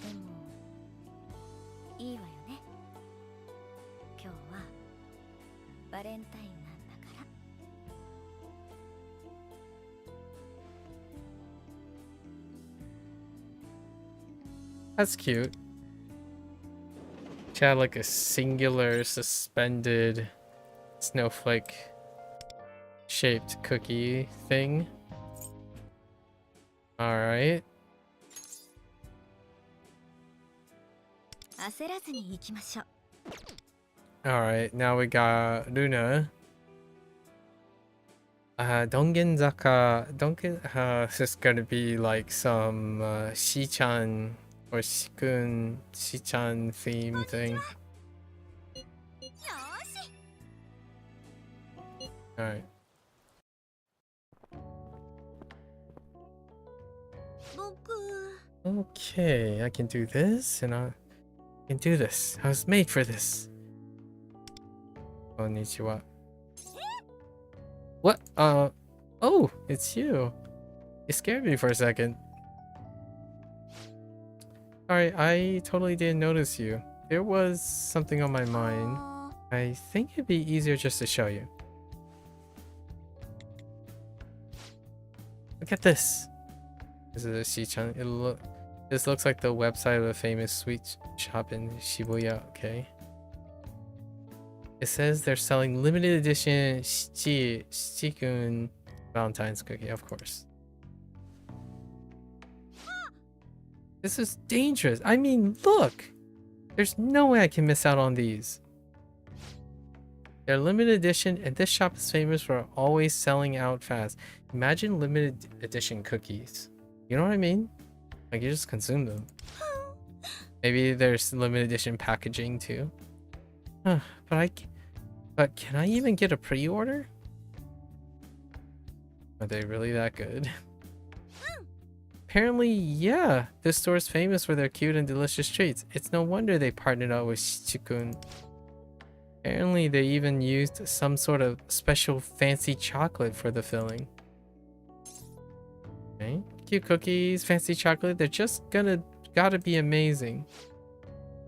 でもいいわよね。今日はバレンタインなんだから。That's cute. She had like a singular suspended snowflake shaped cookie thing. Alright. 焦らずに行きましょう。 Alright, now we got Luna. Dongenzaka. It's just gonna be like some Shi-chan or Shikun Shi-chan theme thing. Alright. Okay, I can do this and I can do this. I was made for this. Konnichiwa. What? Oh, it's you. You scared me for a second. Sorry, I totally didn't notice you. There was something on my mind. I think it'd be easier just to show you. Look at this. This is a Shi-chan. This looks like the website of a famous sweet shop in Shibuya, okay? It says they're selling limited edition Shikun Valentine's cookie, of course. This is dangerous. I mean, look! There's no way I can miss out on these. They're limited edition, and this shop is famous for always selling out fast. Imagine limited edition cookies. You know what I mean? Like, you just consume them. Maybe there's limited edition packaging too. But can I even get a pre-order? Are they really that good? Apparently, yeah. This store is famous for their cute and delicious treats. It's no wonder they partnered up with Chikun. Apparently, they even used some sort of special fancy chocolate for the filling. Okay. Cute cookies, fancy chocolate. They're just gotta be amazing.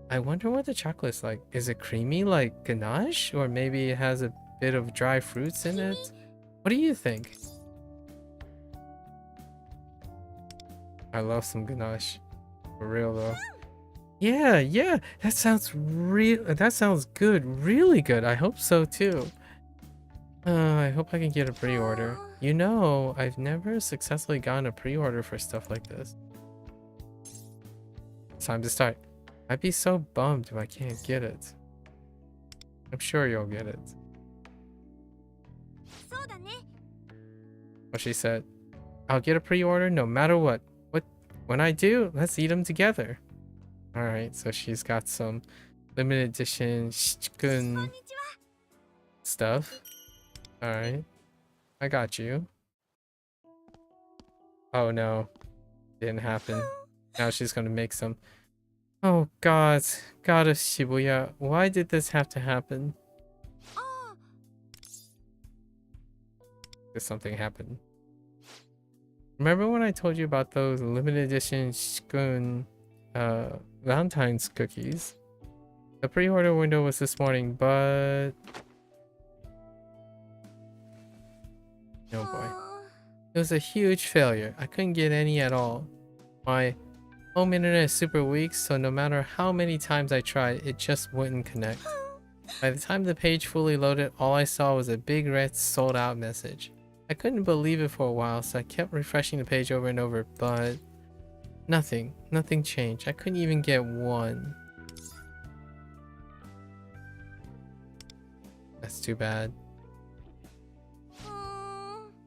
I wonder what the chocolate's like. Is it creamy like ganache? Or maybe it has a bit of dry fruits in it? What do you think? I love some ganache. For real though. Yeah, that sounds good, really good. I hope so too. I hope I can get a pre-order. You know, I've never successfully gotten a pre-order for stuff like this. It's time to start. I'd be so bummed if I can't get it. I'm sure you'll get it. What she said. I'll get a pre-order no matter what. When I do, let's eat them together. Alright, so she's got some limited edition Shikun stuff. Alright. I got you. Oh no. Didn't happen. Now she's gonna make some. Oh god. God of Shibuya. Why did this have to happen? Did something happen? Remember when I told you about those limited edition Shikun Valentine's cookies? The pre-order window was this morning, but oh boy. It was a huge failure. I couldn't get any at all. My home internet is super weak, so no matter how many times I tried, it just wouldn't connect. By the time the page fully loaded, all I saw was a big red sold out message. I couldn't believe it for a while, so I kept refreshing the page over and over, but nothing changed. I couldn't even get one. That's too bad.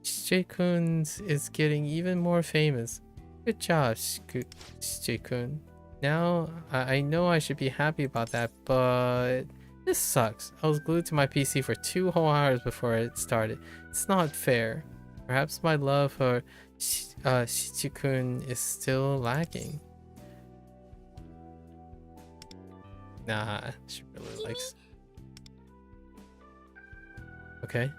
Shige-kun is getting even more famous. Good job, Shige-kun. Now, I know I should be happy about that, but this sucks. I was glued to my PC for 2 whole hours before it started. It's not fair. Perhaps my love for Shige-kun is still lacking. Nah, she really likes... Okay.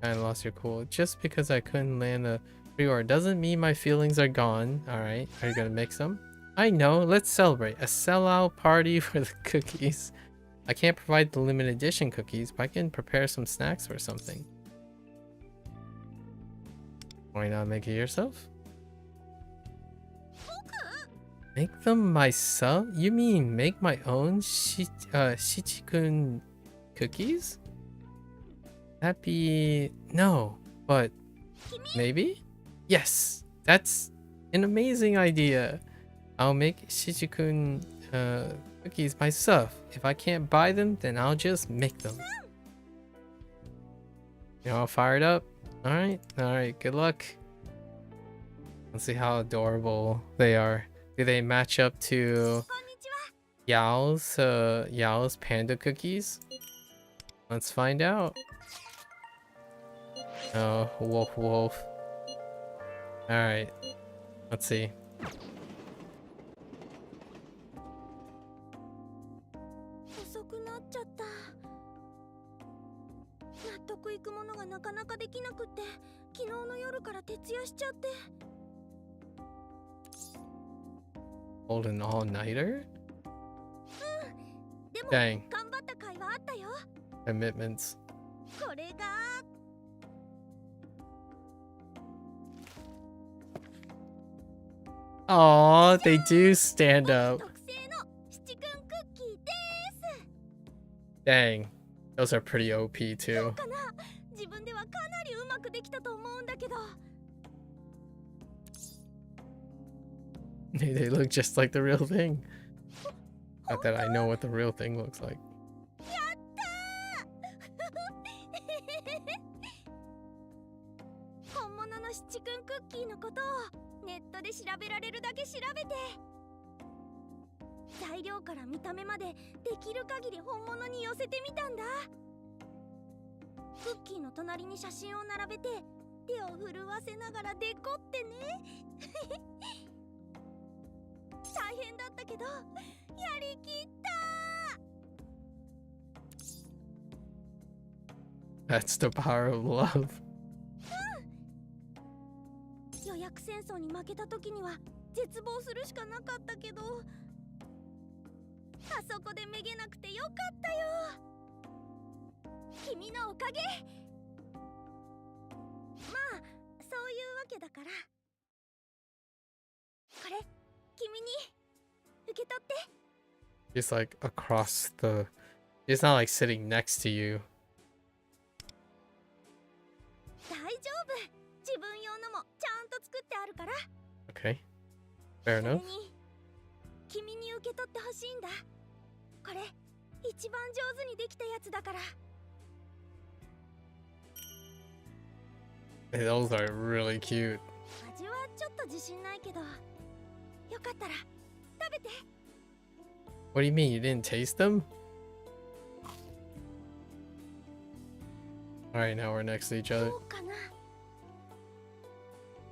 Kinda lost your cool. Just because I couldn't land a pre-order doesn't mean my feelings are gone. Alright, are you gonna make some? I know, let's celebrate. A sellout party for the cookies. I can't provide the limited edition cookies, but I can prepare some snacks or something. Why not make it yourself? Make them myself? You mean make my own Shige-kun cookies? That'd be... no, but maybe? Yes, that's an amazing idea. I'll make Shige-kun cookies myself. If I can't buy them, then I'll just make them. You're all fired up? Alright, good luck. Let's see how adorable they are. Do they match up to Yao's panda cookies? Let's find out. Oh, wolf. Alright, let's see. Hold an all-nighter? Dang. Commitments. Aw, they do stand up. Dang. Those are pretty OP too. They look just like the real thing. Not that I know what the real thing looks like. That's the power of love. He's like across the... He's not like sitting next to you. Okay. Fair enough. Those are really cute. What do you mean? You didn't taste them? Alright, now we're next to each other.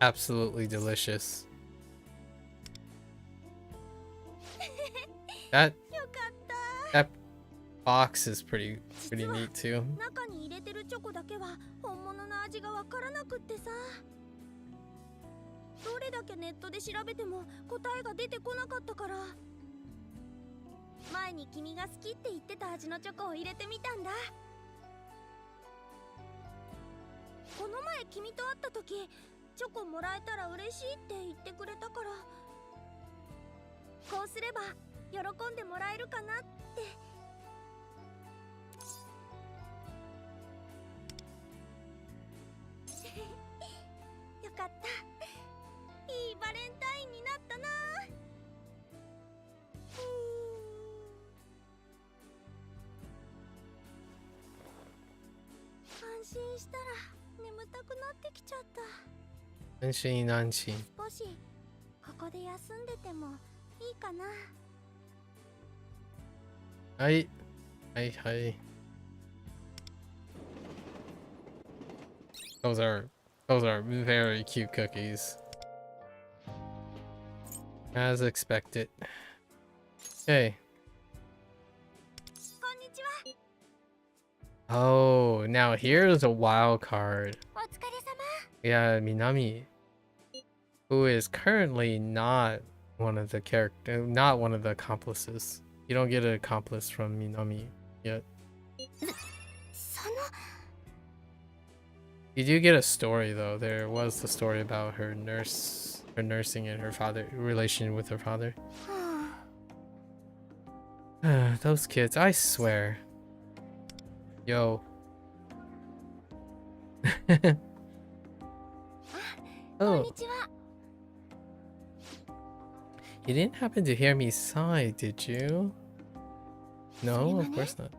Absolutely delicious. That box is pretty neat too. った。いいバレンタインになったな。安心したら眠たくなってきちゃった。安心安心。少しここで休んでてもいいかな。はいはいはい。Those are very cute cookies. As expected. Okay. こんにちは。 Oh, now here's a wild card. お疲れ様。 Yeah, Minami, who is currently not one of the accomplices. You don't get an accomplice from Minami yet. その You do get a story though. There was the story about her nursing and her father relation with her father. Those kids, I swear. Yo. Oh, こんにちは。 you didn't happen to hear me sigh, did you? No, of course not.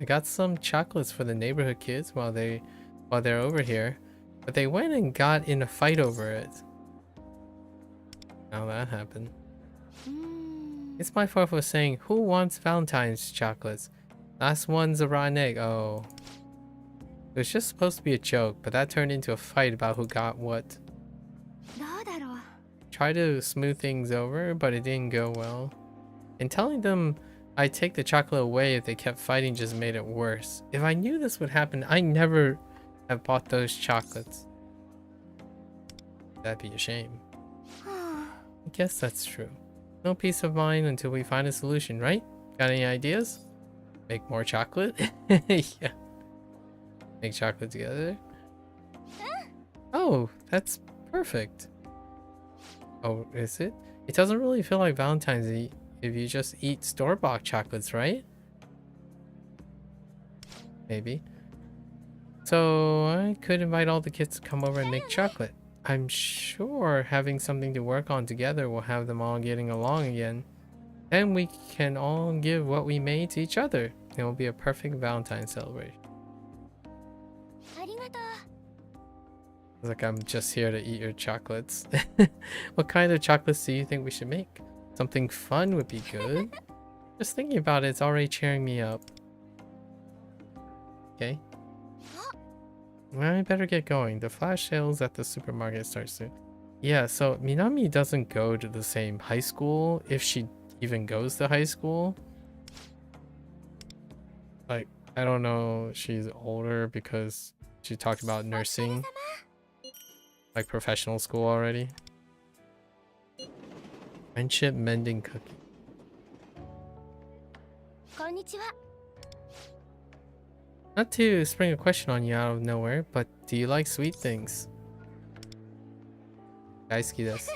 I got some chocolates for the neighborhood kids while they're over here, but they went and got in a fight over it. How that happened. It's my fault for saying, who wants Valentine's chocolates? Last one's a rotten egg. Oh. It was just supposed to be a joke, but that turned into a fight about who got what. どうだろう。 Tried to smooth things over, but it didn't go well. And telling them I'd take the chocolate away if they kept fighting just made it worse. If I knew this would happen, I never have bought those chocolates. That'd be a shame. I guess that's true. No peace of mind until we find a solution, right? Got any ideas? Make more chocolate? Yeah. Make chocolate together? Oh, that's perfect. Oh, is it? It doesn't really feel like Valentine's if you just eat store-bought chocolates, right? Maybe. So I could invite all the kids to come over and make chocolate. I'm sure having something to work on together will have them all getting along again. Then we can all give what we made to each other. It will be a perfect Valentine's celebration. ありがとう。 It's like I'm just here to eat your chocolates. What kind of chocolates do you think we should make? Something fun would be good. Just thinking about it, it's already cheering me up. Okay. I better get going. The flash sales at the supermarket start soon. Yeah, so Minami doesn't go to the same high school, if she even goes to high school. Like, I don't know, she's older because she talked about nursing. Like professional school already. Friendship mending cookie. こんにちは。 Not to spring a question on you out of nowhere, but do you like sweet things? 大好きです.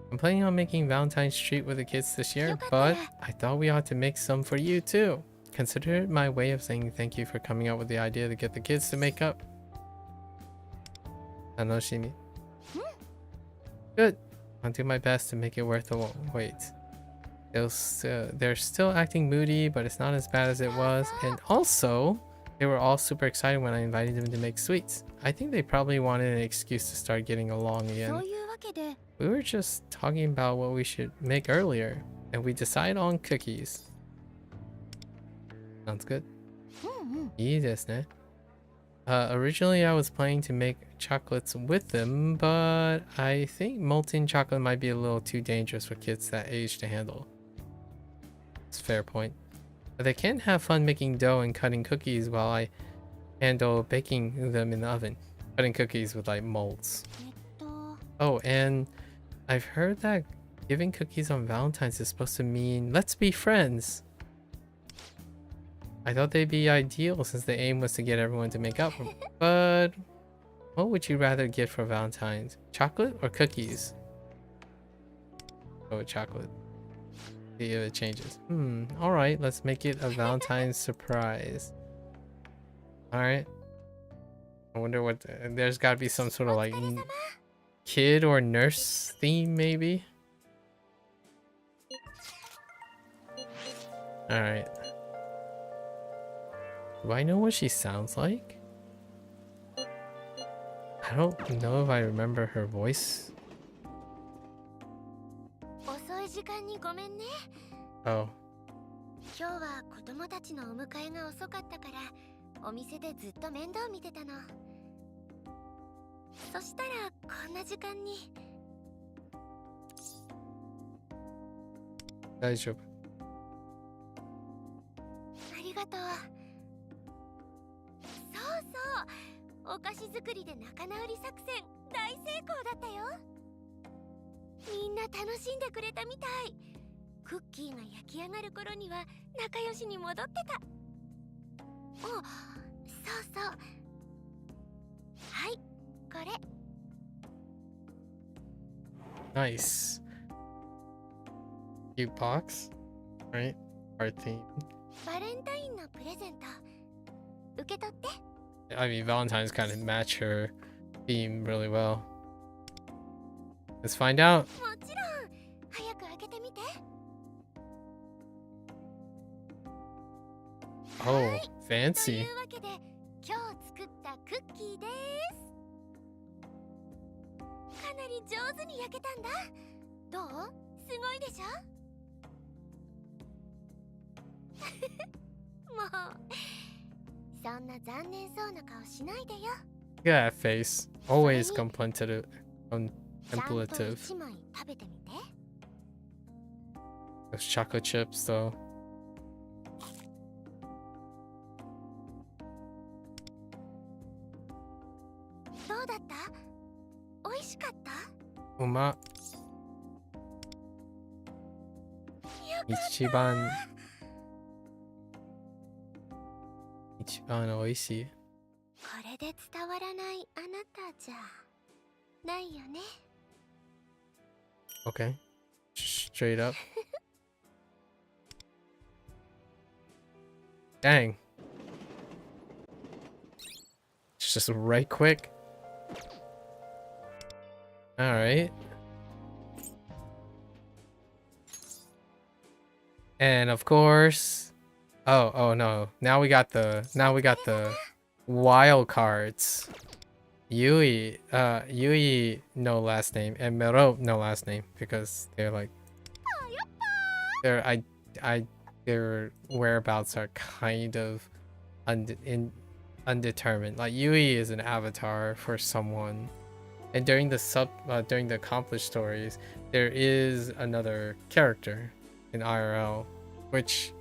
I'm planning on making Valentine's treat with the kids this year, but I thought we ought to make some for you too. Consider it my way of saying thank you for coming up with the idea to get the kids to make up. Tanoshimi. Good. I'll do my best to make it worth the wait. They're still acting moody, but it's not as bad as it was. And also, they were all super excited when I invited them to make sweets. I think they probably wanted an excuse to start getting along そう again. いうわけで、 We were just talking about what we should make earlier, and we decided on cookies. Sounds good. うんうん。 いいですね. Originally I was planning to make chocolates with them, but I think molten chocolate might be a little too dangerous for kids that age to handle. It's a fair point. But they can have fun making dough and cutting cookies while I handle baking them in the oven. Cutting cookies with like molds. と、 Oh, and I've heard that giving cookies on Valentine's is supposed to mean let's be friends. I thought they'd be ideal since the aim was to get everyone to make up. But what would you rather get for Valentine's? Chocolate or cookies? Go with chocolate. See if it changes. Alright, let's make it a Valentine's surprise. Alright. I wonder what there's got to be some sort of like kid or nurse theme maybe. All right. Do I know what she sounds like? I don't know if I remember her voice. 遅い時間にごめんね。 Oh. 今日は子供たちのお迎えが遅かったからお店でずっと面倒見てたの。そしたらこんな時間に。大丈夫。ありがとう。そうそう、お菓子作りで仲直り作戦大成功だったよ。みんな楽しんでくれたみたい。クッキーが焼き上がる頃には仲良しに戻ってた。お、そうそう。はい、これ。Nice. Cute box, right? Our theme. バレンタインのプレゼント受け取って。 I mean, Valentine's kind of match her theme really well. Let's find out. もちろん、早く開けてみて。 Oh, と fancy. いうわけで、今日作ったクッキーです。かなり上手に焼けたんだ。どう？すごいでしょ？もう、そんな残念そうな顔しないでよ。 Look at that face. Always contemplative. ちゃんと Contemplative. 一枚食べてみて。 Those chocolate chips, though. どうだった？美味しかった？ Uma. 一番美味しい。これで伝わらないあなたじゃないよね。 Okay. Straight up. Dang. It's just right quick. Alright. And of course, oh no. Now we got the wild cards. Yui, no last name, and Mero, no last name, because they're like, their whereabouts are kind of undetermined. Like Yui is an avatar for someone, and during the accomplished stories, there is another character in IRL, which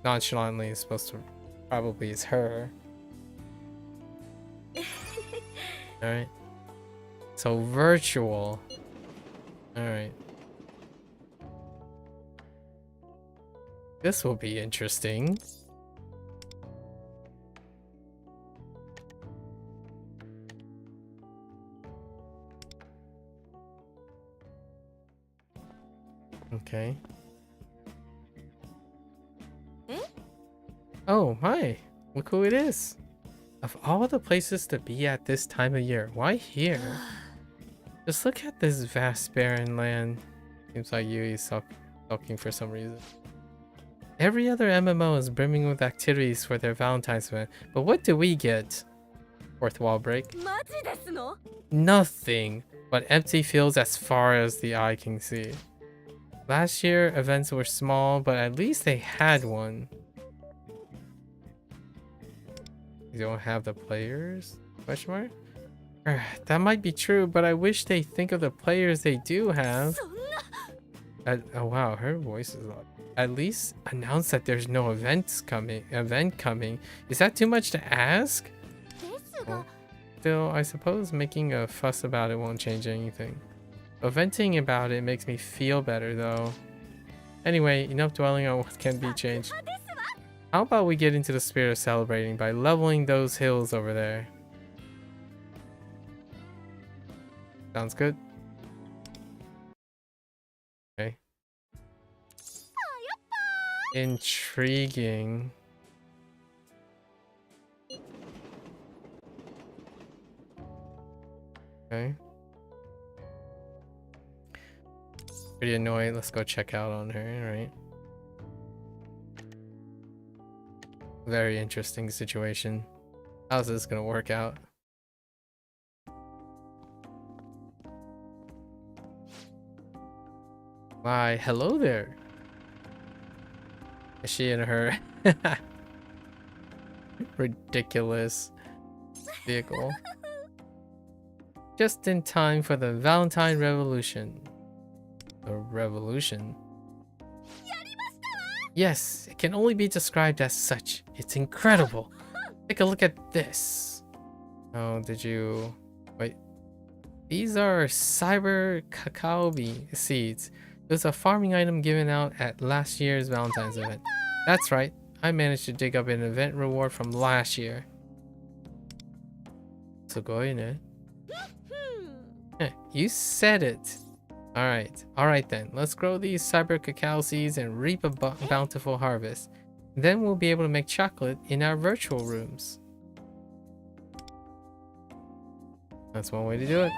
nonchalantly is supposed to probably is her. Alright. So virtual. Alright. This will be interesting. Okay. Oh, hi. Look who it is. Of all the places to be at this time of year, why here? Just look at this vast barren land. Seems like Yui's sulking for some reason. Every other MMO is brimming with activities for their Valentine's event, but what do we get? Fourth wall break. Nothing but empty fields as far as the eye can see. Last year, events were small, but at least they had one. You don't have the players? Question mark? That might be true, but I wish they think of the players they do have. Oh wow, her voice is loud. At least announce that there's no event coming. Is that too much to ask? Well, still, I suppose making a fuss about it won't change anything. But venting about it makes me feel better though. Anyway, enough dwelling on what can be changed. How about we get into the spirit of celebrating by leveling those hills over there? Sounds good. Okay. Intriguing. Okay. Pretty annoying. Let's go check out on her, right? Very interesting situation. How's this gonna work out? Why, hello there. Is she in her ridiculous vehicle? Just in time for the Valentine Revolution. The revolution? Yes, it can only be described as such. It's incredible. Take a look at this. Oh, did you... Wait. These are cyber cacao bean seeds. It was a farming item given out at last year's Valentine's event. That's right. I managed to dig up an event reward from last year. Sugoi ne. You said it. Alright then. Let's grow these cyber cacao seeds and reap a bountiful harvest. Then we'll be able to make chocolate in our virtual rooms. That's one way to do it.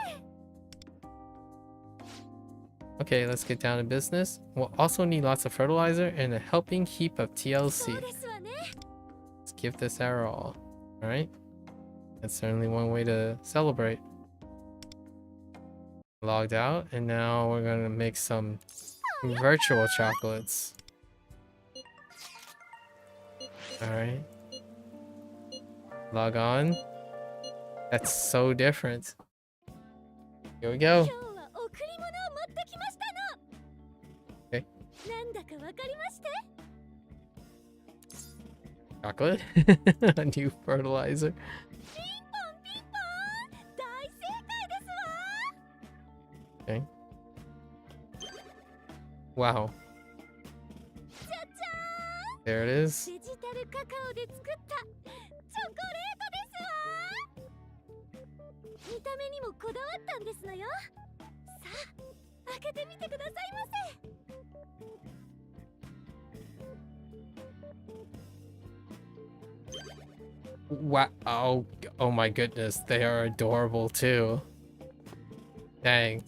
Okay, let's get down to business. We'll also need lots of fertilizer and a helping heap of TLC. Let's give this our all. Alright? That's certainly one way to celebrate. Logged out, and now we're gonna make some virtual chocolates. Alright. Log on. That's so different. Here we go. Okay. Chocolate? A new fertilizer. Okay. Wow. There it is. Wow. Oh my goodness. They are adorable too. Dang.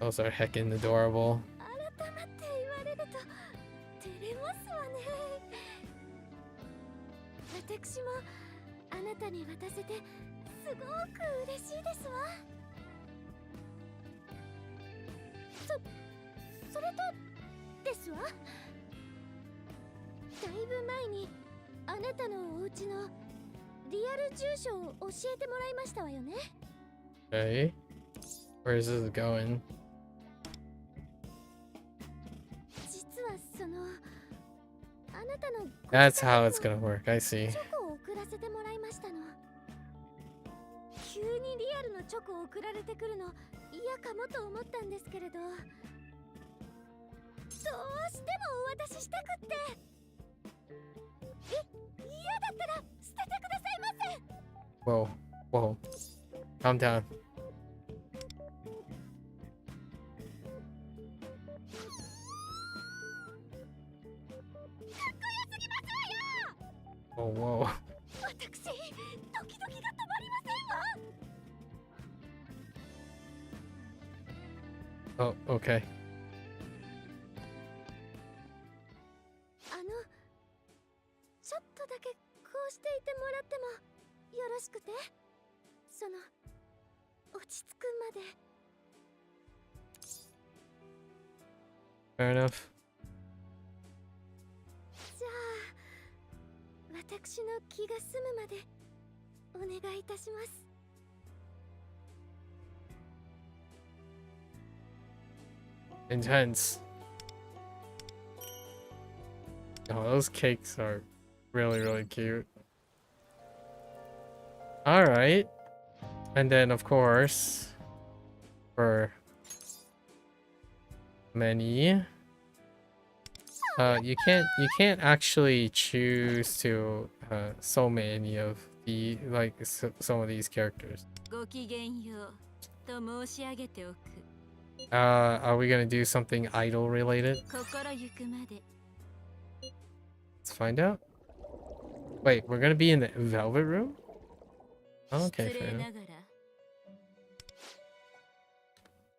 Those are heckin' adorable. Okay. Where is this going? That's how it's gonna work. I see. Whoa, whoa. Calm down. Oh, whoa. Oh, okay. Fair enough. Intense. Oh, those cakes are really, really cute. Alright. And then, of course, for many, you can't actually choose to so many of the some of these characters. Are we gonna do something idol related? Let's find out. Wait, we're gonna be in the velvet room? Okay, fair enough.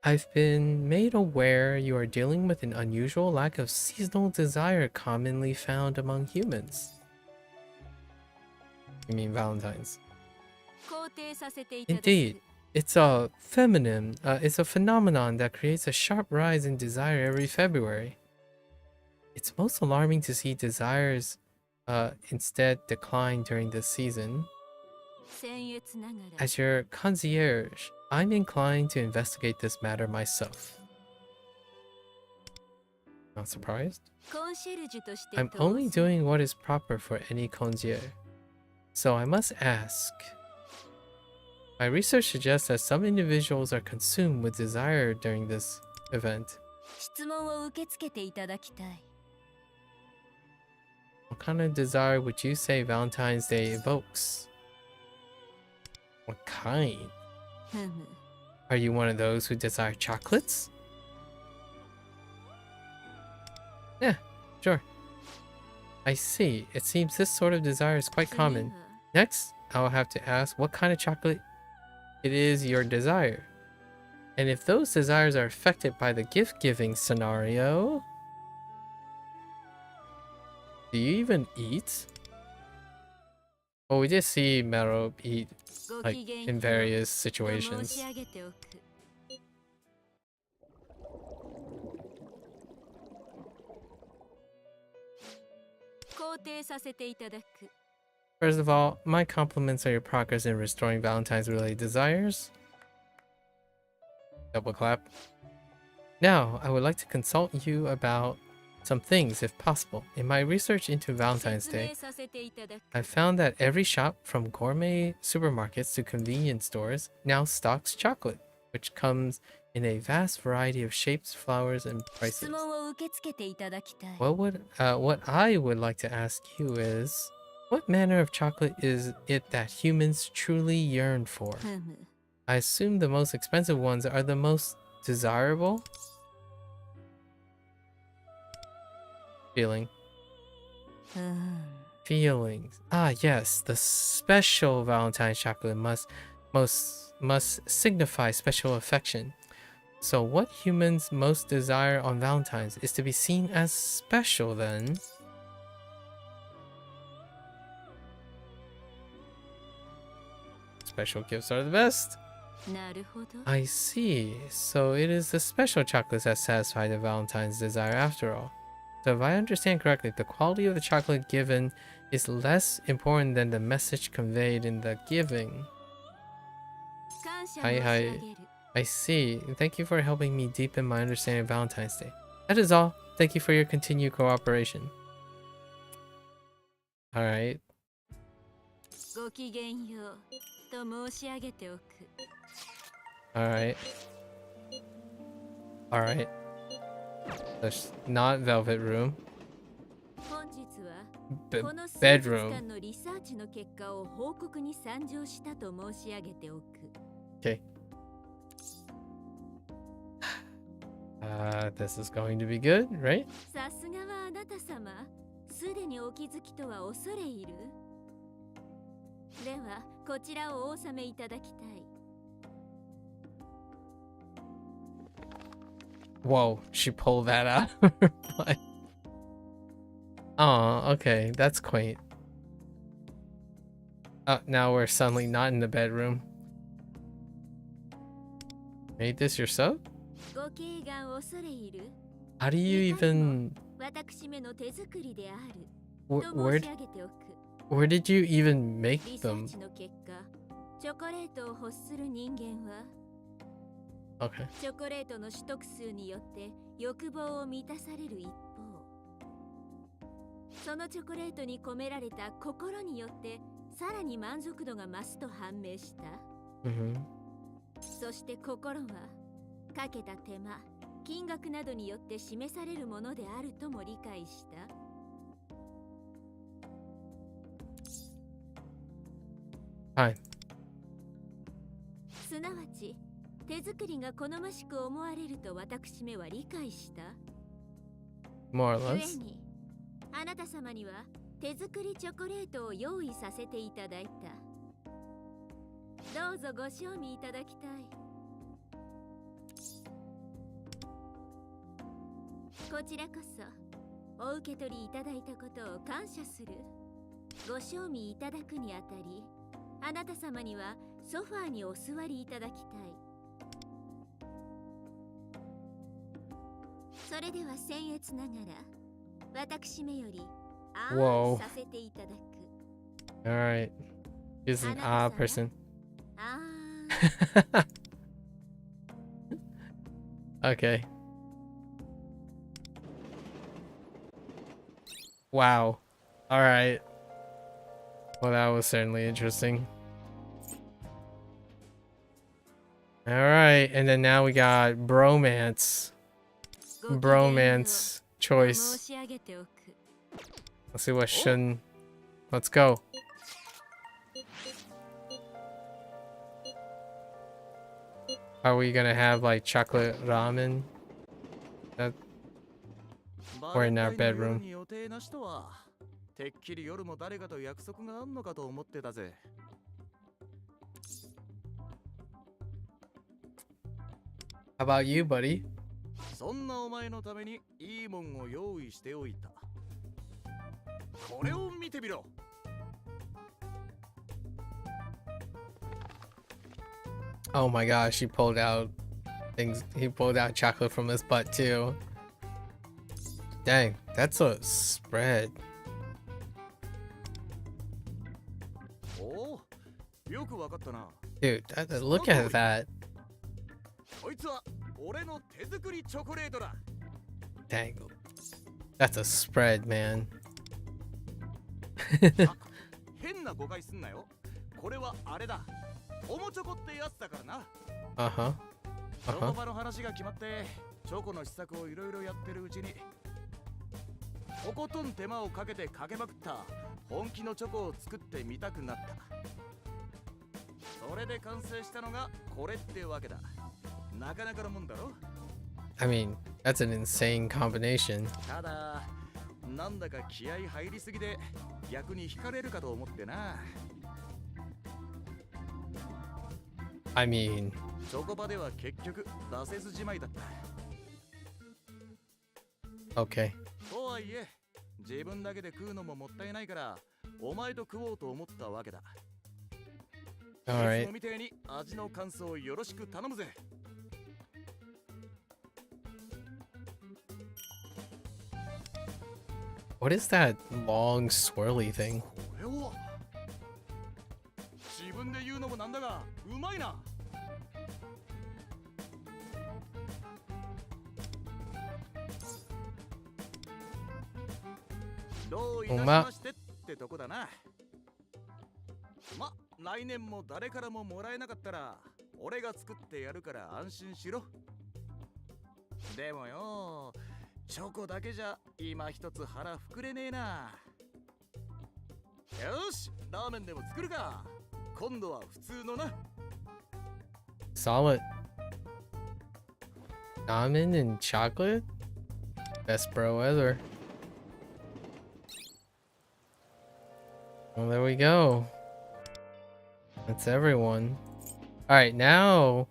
I've been made aware you are dealing with an unusual lack of seasonal desire commonly found among humans. You mean Valentine's? Indeed, it's a phenomenon that creates a sharp rise in desire every February. It's most alarming to see desires instead decline during this season. As your concierge, I'm inclined to investigate this matter myself. Not surprised? I'm only doing what is proper for any concierge. So I must ask. My research suggests that some individuals are consumed with desire during this event. What kind of desire would you say Valentine's Day evokes? What kind? Are you one of those who desire chocolates? Yeah, sure. I see. It seems this sort of desire is quite common. Next, I will have to ask what kind of chocolate it is your desire. And if those desires are affected by the gift-giving scenario... Do you even eat? Well, we did see Mero eat, like, in various situations. First of all, my compliments on your progress in restoring Valentine's-related desires. Double clap. Now, I would like to consult you about some things, if possible. In my research into Valentine's Day, I found that every shop, from gourmet supermarkets to convenience stores, now stocks chocolate, which comes in a vast variety of shapes, flowers, and prices. What I would like to ask you is, what manner of chocolate is it that humans truly yearn for? I assume the most expensive ones are the most desirable? Feelings. Ah, yes, the special Valentine's chocolate must signify special affection. So what humans most desire on Valentine's is to be seen as special then? Special gifts are the best. I see. So it is the special chocolates that satisfy the Valentine's desire after all. So if I understand correctly, the quality of the chocolate given is less important than the message conveyed in the giving. I see. Thank you for helping me deepen my understanding of Valentine's Day. That is all. Thank you for your continued cooperation. Alright. Alright. Alright. That's not velvet room. Bedroom. Okay. This is going to be good, right? Whoa, she pulled that out. Oh, okay, that's quaint. Now we're suddenly not in the bedroom. Made this yourself? How do you even... Where did you even make them? Okay. Mm-hmm. Hi. More or less. どうぞご賞味いただきたい。こちらこそお受け取りいただいたことを感謝する。ご賞味いただくにあたり、あなた様にはソファーにお座りいただきたい。それでは僭越ながら私めよりあーさせていただく。 Alright. He's an ah person. あ Okay. Wow. Alright. Well, that was certainly interesting. Alright, and then now we got bromance. ー、ごきげんよう Bromance 申 choice. し上げておく。 Let's see what Shun. Let's go. Are we gonna have like chocolate ramen? That Or in our bedroom. 予定なしとはてっきり夜も誰かと約束があんのかと思ってたぜ。 How about you, buddy? そんなお前のためにいいもんを用意しておいた。これを見てみろ。 Oh my gosh, he pulled out things. He pulled out chocolate from his butt too. Dang, that's a spread. おお、よくわかったな。 Dude, look at that. こいつは俺の手作りチョコレートだ。 Dang. That's a spread, man. 変な誤解すんなよ。これはあれだ。おもチョコってやつだからな。 Uh-huh. チョコバの話が決まってチョコの試作をいろいろやってるうちにとことん手間をかけてかけまくった本気のチョコを作ってみたくなった。それで完成したのがこれってわけだ。なかなかのもんだろ。 I mean, that's an insane combination. ただなんだか気合い入りすぎで逆に惹かれるかと思ってな。 I mean, チョコバでは結局出せずじまいだった。 okay. とはいえ自分だけで食うのももったいないからお前と食おうと思ったわけだ。 Alright. いつもみてえに味の感想をよろしく頼むぜ。 What is that long swirly thing? これを自分で言うのもなんだがうまいな。 どういたしましてってとこだな。ま、来年も誰からももらえなかったら俺が作ってやるから安心しろ。でもよ、チョコだけじゃ今一つ腹膨れねえな。よし、ラーメンでも作るか。今度は普通のな。 Solid. Ramen and chocolate? Best bro ever. Well, there we go. That's everyone. Alright, now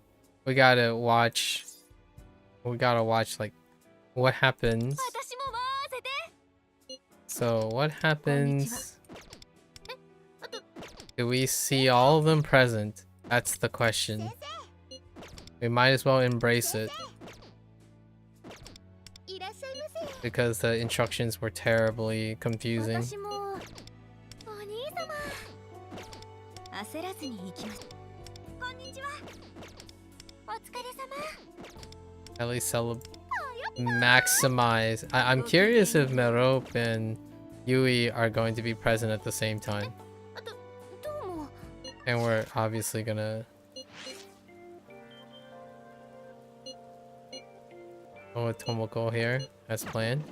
we gotta watch. We gotta watch, like, what happens. 私も回せて。 So, what happens? Do we see all of them present? That's the question. We might as well embrace it. いらっしゃいませ。 Because the instructions were terribly confusing. 私もお兄様。焦らずに行きます。こんにちは。お疲れ様。 At least maximize. I'm curious if Merope and Yui are going to be present at the same time. どうも。 And we're obviously gonna go with Tomoko here as planned.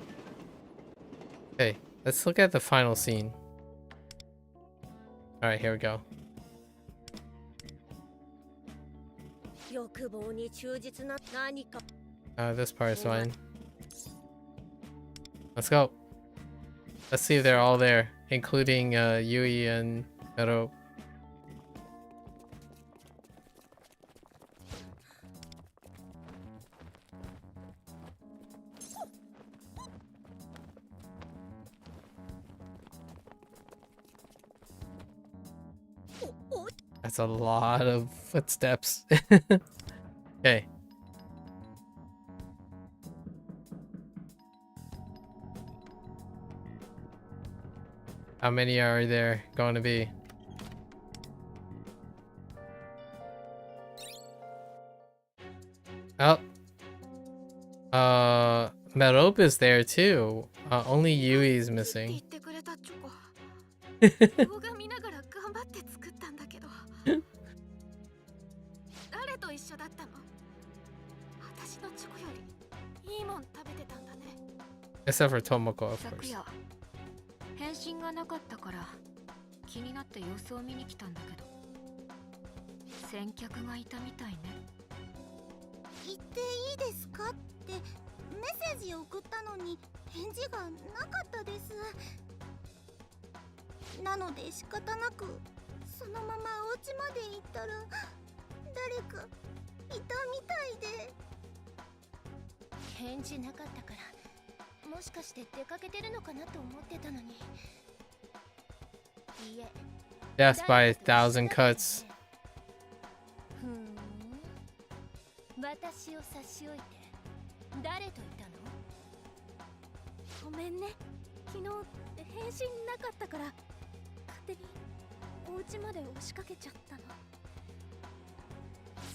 Okay, let's look at the final scene. Alright, here we go. 欲望に忠実な何か。 This part is fine. Let's go. Let's see if they're all there, including Yui and Merope. That's a lot of footsteps. Okay. How many are there going to be? Oh. Merope is there too. Only Yui is missing. 動画見ながら頑張って作ったんだけど誰と一緒だったの？私のチョコよりいいもん食べてたんだね。 Except for Tomoko, of 昨 course. 夜返信がなかったから気になって様子を見に来たんだけど先客がいたみたいね。言っていいですかってメッセージを送ったのに返事がなかったです。なので仕方なくそのままお家まで行ったら誰かいたみたいで。返事なかったからもしかして出かけてるのかなと思ってたのに。いえ。 Death by 1,000 cuts. ふーん。私を差し置いて誰といたの？ごめんね。昨日返信なかったから勝手にお家まで押しかけちゃったの。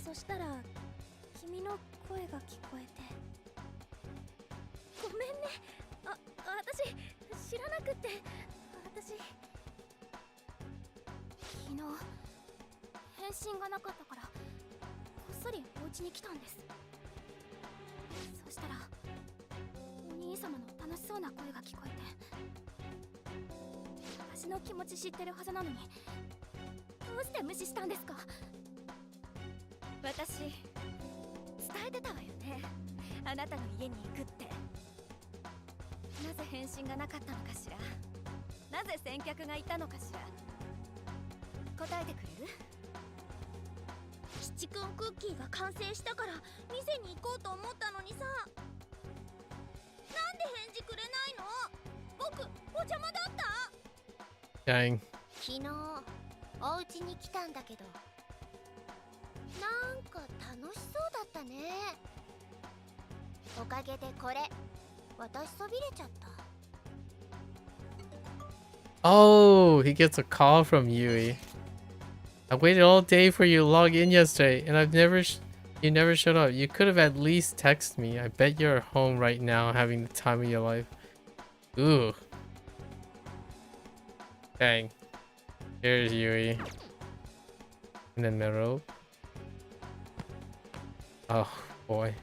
そしたら君の声が聞こえて。ごめんね。私知らなくて。私昨日返信がなかったからこっそりお家に来たんです。そしたらお兄様の楽しそうな声が聞こえて。私の気持ち知ってるはずなのにどうして無視したんですか？私伝えてたわよね。あなたの家に行くって。なぜ返信がなかったのかしら。なぜ先客がいたのかしら。答えてくれる？七くんクッキーが完成したから店に行こうと思ったのにさ。なんで返事くれないの？僕お邪魔だった？ Dang. 昨日お家に来たんだけどなんか楽しそうだったね。おかげでこれ私そびれちゃった。 Oh, he gets a call from Yui. I waited all day for you to log in yesterday, and you never showed up. You could have at least texted me. I bet you're home right now having the time of your life. Ooh. Dang. Here's Yui. And then Mero. Oh, boy.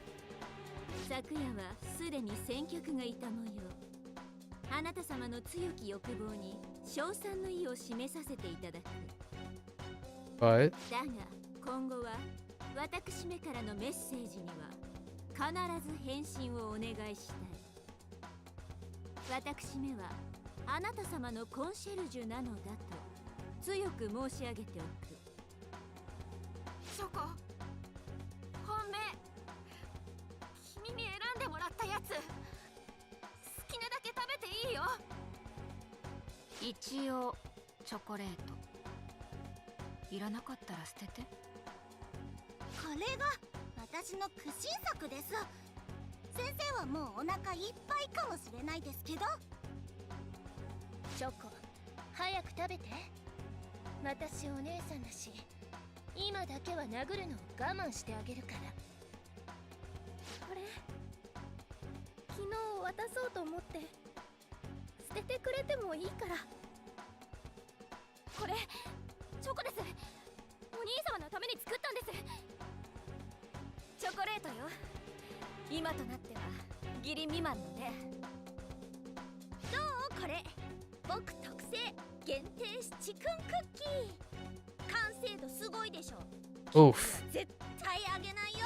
昨夜はすでに先客がいた模様。あなた様の強き欲望に称賛の意を示させていただく。 But だが今後は私めからのメッセージには必ず返信をお願いしたい。私めはあなた様のコンシェルジュなのだと強く申し上げておく。チョコ本命君に選んでもらったやつ好きなだけ食べていいよ。一応チョコレートいらなかったら捨てて。これが私の苦心作です。先生はもうお腹いっぱいかもしれないですけど。チョコ早く食べて。私お姉さんだし今だけは殴るのを我慢してあげるから。これ昨日渡そうと思って捨ててくれてもいいから。これチョコです。お兄様のために作ったんです。チョコレートよ。今となっては義理未満のね。どうこれ僕特製限定七くんクッキー。完成度すごいでしょ。 oof. 絶対あげないよ。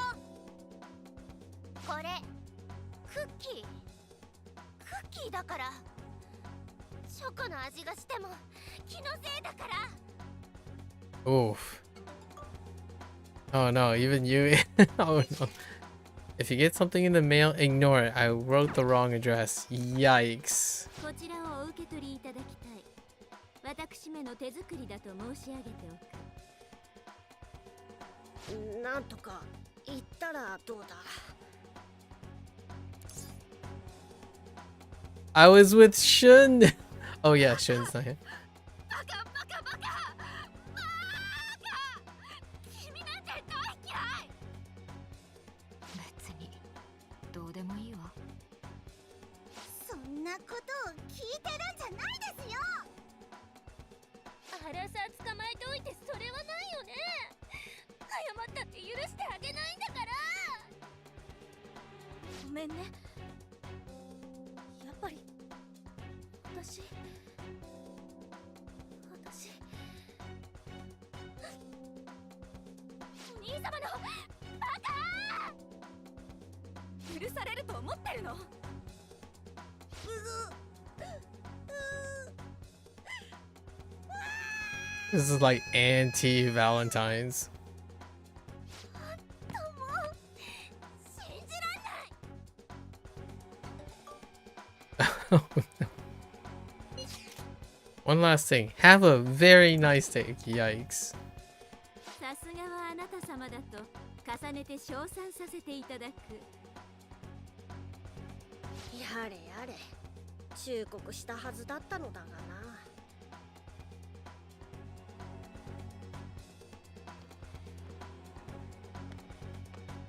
これクッキーだから。チョコの味がしても気のせいだから。 Oof. Oh no, even you. Oh no. If you get something in the mail, ignore it. I wrote the wrong address. Yikes. こちらをお受け取りいただきたい。私めの手作りだと申し上げておく。なんとか言ったらどうだ。 I was with Shun. Oh yeah, Shun's not here. バカバカバカバカ。君なんて大嫌い。別にどうでもいいわ。そんなことを聞いてるんじゃないですよ。アラサー捕まえておいてそれはないよね。謝ったって許してあげないんだから。ごめんね。やっぱり私お兄様のバカ。許されると思ってるの。 This is like anti-Valentines. 信じらんない。 One last thing. Have a very nice day. Yikes. さすがはあなた様だと重ねて称賛させていただく。やれやれ、忠告したはずだったのだがな。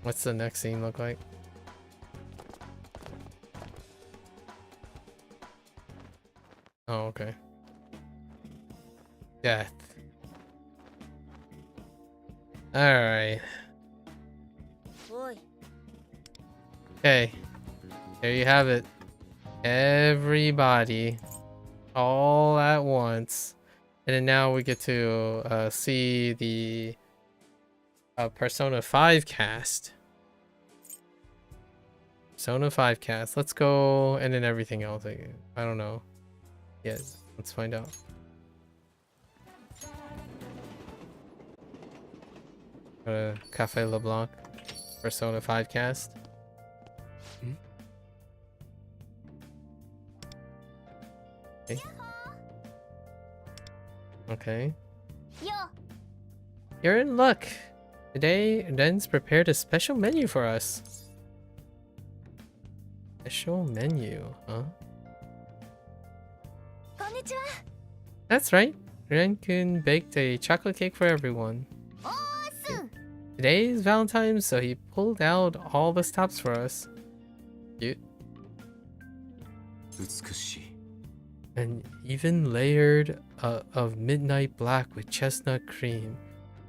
What's the next scene look like? Oh, okay. Death. Alright. おい、 Okay. There you have it. Everybody. All at once. And then now we get to see the Persona 5 cast. Persona 5 cast. Let's go, and then everything else. I don't know. Yes, let's find out. Go to Cafe LeBlanc. Persona 5 cast. Okay. Okay. Yo. You're in luck. Today, Ren's prepared a special menu for us. Special menu, huh? こんにちは。 That's right. Ren-kun baked a chocolate cake for everyone. おーす。 Today is Valentine, so he pulled out all the stops for us. Cute. 美しい。 And even layered of midnight black with chestnut cream.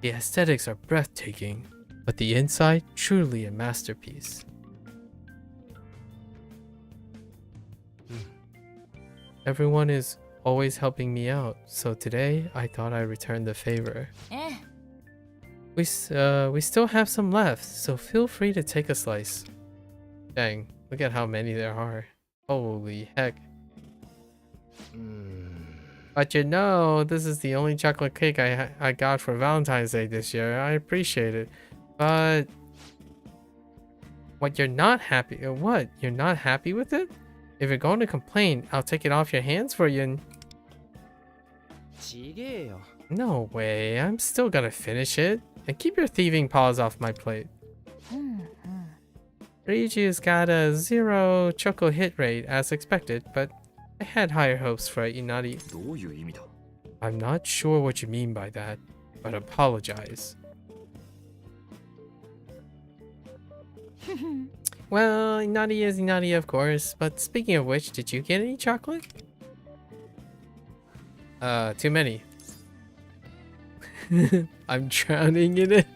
The aesthetics are breathtaking, but the inside truly a masterpiece. Everyone is always helping me out, so today I thought I'd return the favor. ええ。 We still have some left, so feel free to take a slice. Dang, look at how many there are. Holy heck. But you know, this is the only chocolate cake I got for Valentine's Day this year. I appreciate it. But what, you're not happy? What? You're not happy with it? If you're going to complain, I'll take it off your hands for you and... No way, I'm still gonna finish it. And keep your thieving paws off my plate. Ryuji's got a 0 choco hit rate as expected, but I had higher hopes for Inari. どういう意味だ。 I'm not sure what you mean by that, but apologize. Well, Inari is Inari, of course, but speaking of which, did you get any chocolate? Too many. I'm drowning in it.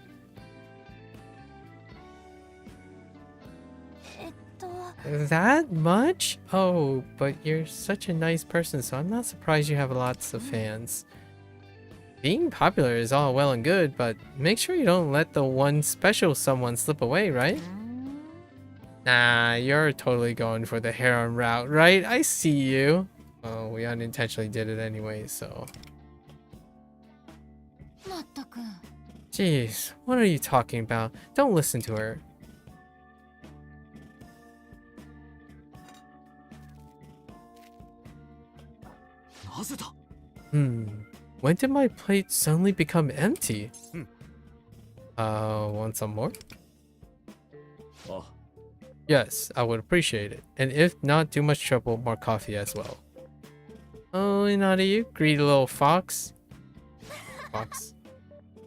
えっと、 That much? Oh, but you're such a nice person, so I'm not surprised you have lots of fans. Being popular is all well and good, but make sure you don't let the one special someone slip away, right? Nah, you're totally going for the harem route, right? I see you. Oh, we unintentionally did it anyway, so... まったく。 Jeez, what are you talking about? Don't listen to her. When did my plate suddenly become empty? Want some more? Oh. Yes, I would appreciate it. And if not too much trouble, more coffee as well. Oh, not you, greedy little fox. Fox.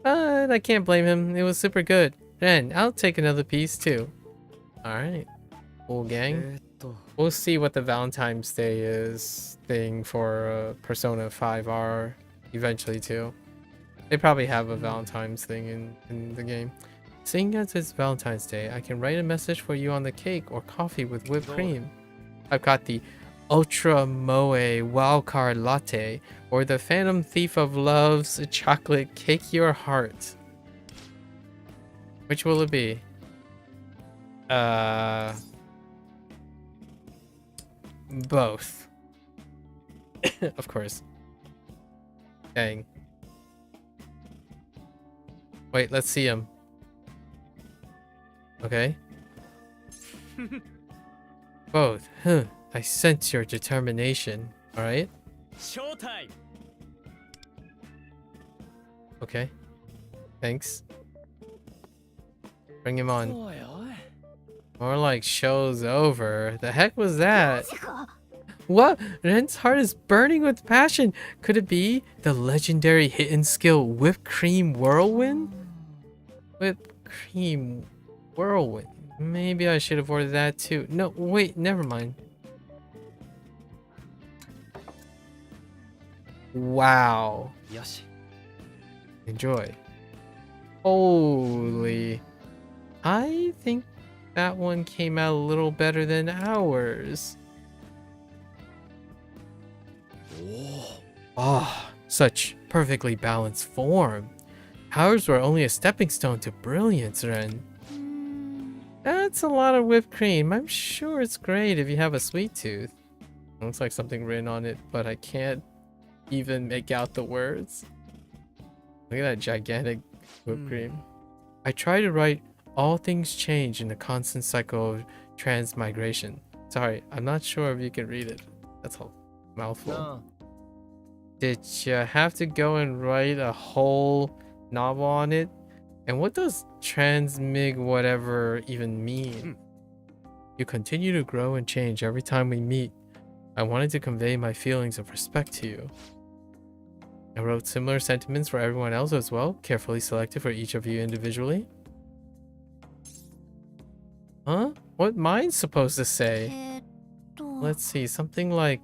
But I can't blame him. It was super good. Then I'll take another piece too. Alright. Cool gang. We'll see what the Valentine's Day is thing for Persona 5R eventually too. They probably have a Valentine's thing in the game. Seeing as it's Valentine's Day, I can write a message for you on the cake or coffee with whipped cream. I've got the Ultra Moe Wildcard Latte or the Phantom Thief of Love's Chocolate Cake Your Heart. Which will it be? Both. Of course. Dang. Wait, let's see him. Okay. Both. Huh. I sense your determination. Alright. Showtime. Okay. Thanks. Bring him on. More like show's over. The heck was that? What? Ren's heart is burning with passion. Could it be the legendary hidden skill Whipped Cream Whirlwind? Whipped Cream Whirlwind. Maybe I should have ordered that too. No, wait, never mind. Wow. Yoshi. Enjoy. Holy. I think that one came out a little better than ours. Oh, such perfectly balanced form. Ours were only a stepping stone to brilliance, Ren. That's a lot of whipped cream. I'm sure it's great if you have a sweet tooth. Looks like something written on it, but I can't even make out the words. Look at that gigantic whipped cream. I try to write all things change in the constant cycle of transmigration. Sorry, I'm not sure if you can read it. That's a mouthful. No. Did you have to go and write a whole novel on it? And what does transmig whatever even mean? You continue to grow and change every time we meet. I wanted to convey my feelings of respect to you. I wrote similar sentiments for everyone else as well, carefully selected for each of you individually. Huh? What mine's supposed to say? Let's see, something like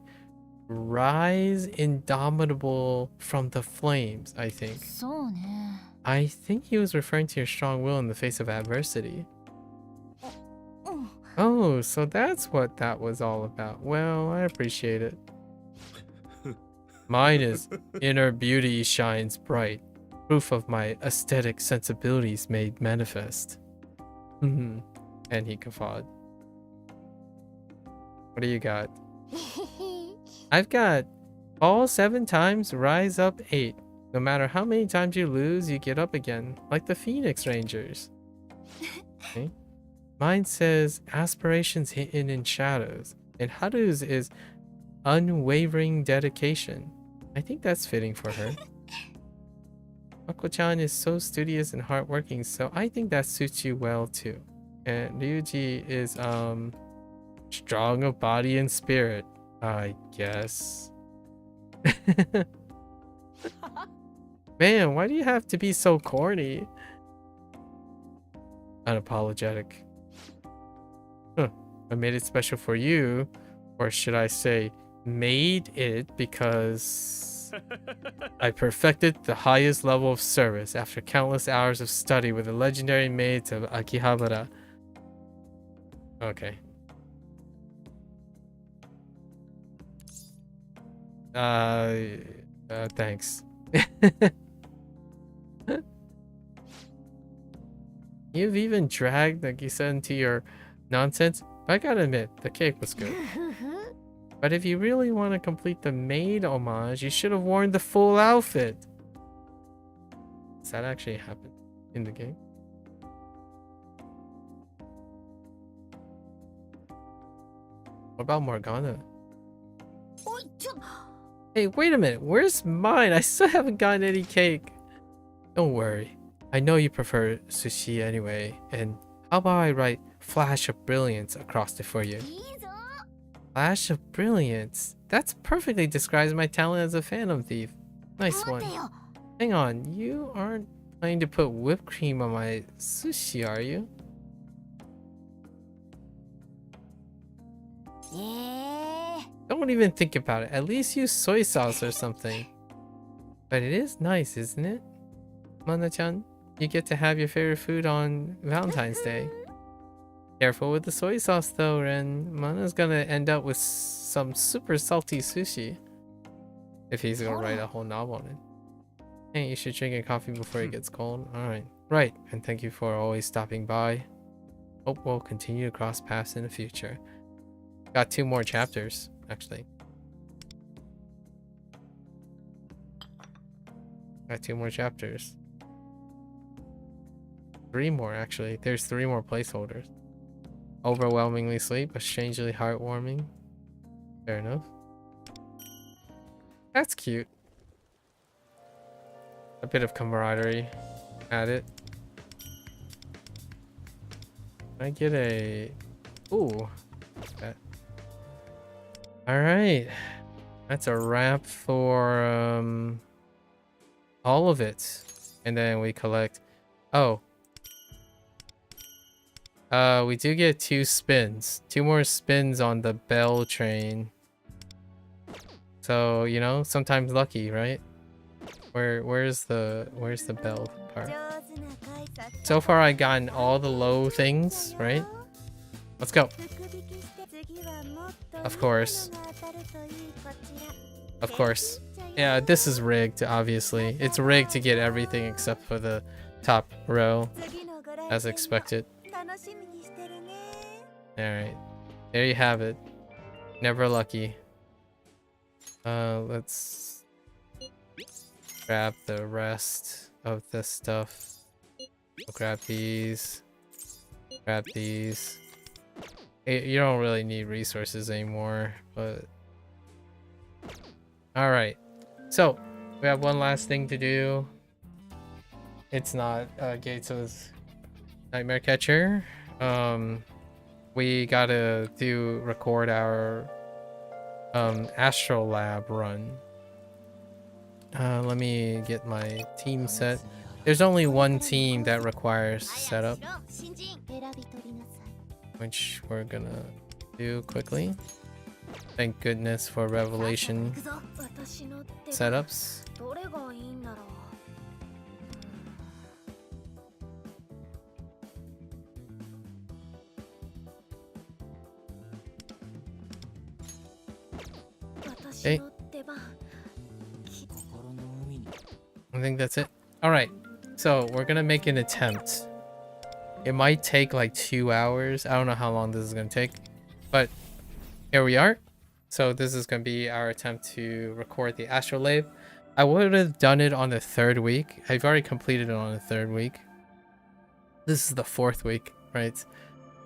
rise indomitable from the flames, I think. I think he was referring to your strong will in the face of adversity. Oh, so that's what that was all about. Well, I appreciate it. Mine is inner beauty shines bright, proof of my aesthetic sensibilities made manifest. And he guffawed. What do you got? I've got fall 7 times, rise up 8. No matter how many times you lose, you get up again, like the Phoenix Rangers. Okay. Mine says aspirations hidden in shadows, and Haru's is unwavering dedication. I think that's fitting for her. Mako-chan is so studious and hardworking, so I think that suits you well too. And Ryuji is strong of body and spirit, I guess. Man, why do you have to be so corny? Unapologetic. Huh. I made it special for you, or should I say made it, because I perfected the highest level of service after countless hours of study with the legendary maids of Akihabara. Okay. Thanks. You've even dragged Nagisa into your nonsense, but I gotta admit, the cake was good. But if you really want to complete the maid homage, you should have worn the full outfit. Does that actually happen in the game? What about Morgana? Hey, wait a minute. Where's mine? I still haven't gotten any cake. Don't worry. I know you prefer sushi anyway, and how about I write Flash of Brilliance across it for you? いいぞ。 Flash of Brilliance. That's perfectly describes my talent as a phantom thief. Nice 待 one. てよ。 Hang on, you aren't planning to put whipped cream on my sushi, are you? Don't even think about it. At least use soy sauce or something. But it is nice, isn't it? Mana-chan, you get to have your favorite food on Valentine's Day. Careful with the soy sauce though, Ren. Mana's gonna end up with some super salty sushi. If he's gonna write a whole novel on it. Hey, you should drink a coffee before it gets cold. Alright. Right, and thank you for always stopping by. Hope we'll continue to cross paths in the future. Got 2 more chapters, actually. Got 2 more chapters. 3 more, actually. There's 3 more placeholders. Overwhelmingly sweet, but strangely heartwarming. Fair enough. That's cute. A bit of camaraderie added. Can I get a... Ooh. That. Alright. That's a wrap for all of it. And then we collect... Oh. We do get 2 spins. 2 more spins on the bell train. So, you know, sometimes lucky, right? Where's the bell part? So far I gotten all the low things, right? Let's go. Of course. Of course. Yeah, this is rigged, obviously. It's rigged to get everything except for the top row, as expected. Alright. There you have it. Never lucky. Let's grab the rest of this stuff. We'll grab these. Grab these. You don't really need resources anymore, but... Alright. So, we have one last thing to do. It's not Gates' Nightmare Catcher. We gotta record our Astral Lab run. Let me get my team set. There's only one team that requires setup, which we're gonna do quickly. Thank goodness for Revelation setups. Okay. I think that's it. Alright, so we're gonna make an attempt. It might take like 2 hours. I don't know how long this is gonna take, but here we are. So this is gonna be our attempt to record the Astrolabe. I would have done it on the 3rd week. I've already completed it on the 3rd week. This is the 4th week, right?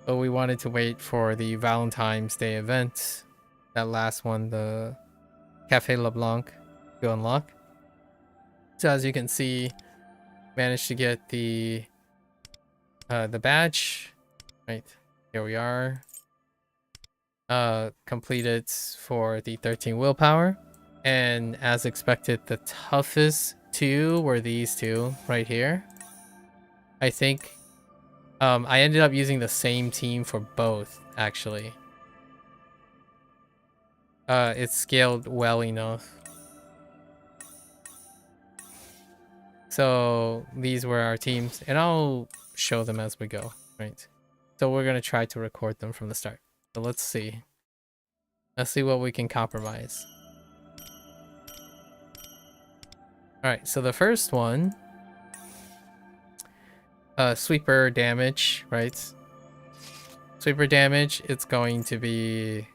But we wanted to wait for the Valentine's Day event. That last one, the Cafe LeBlanc, to unlock. So as you can see, managed to get the badge. Right, here we are. Completed for the 13 willpower, and as expected, the toughest 2 were these 2 right here. I think I ended up using the same team for both, actually. It's scaled well enough. So these were our teams, and I'll show them as we go, right? So we're gonna try to record them from the start. So let's see. Let's see what we can compromise. Alright, so the first one, sweeper damage, right? Sweeper damage, it's going to be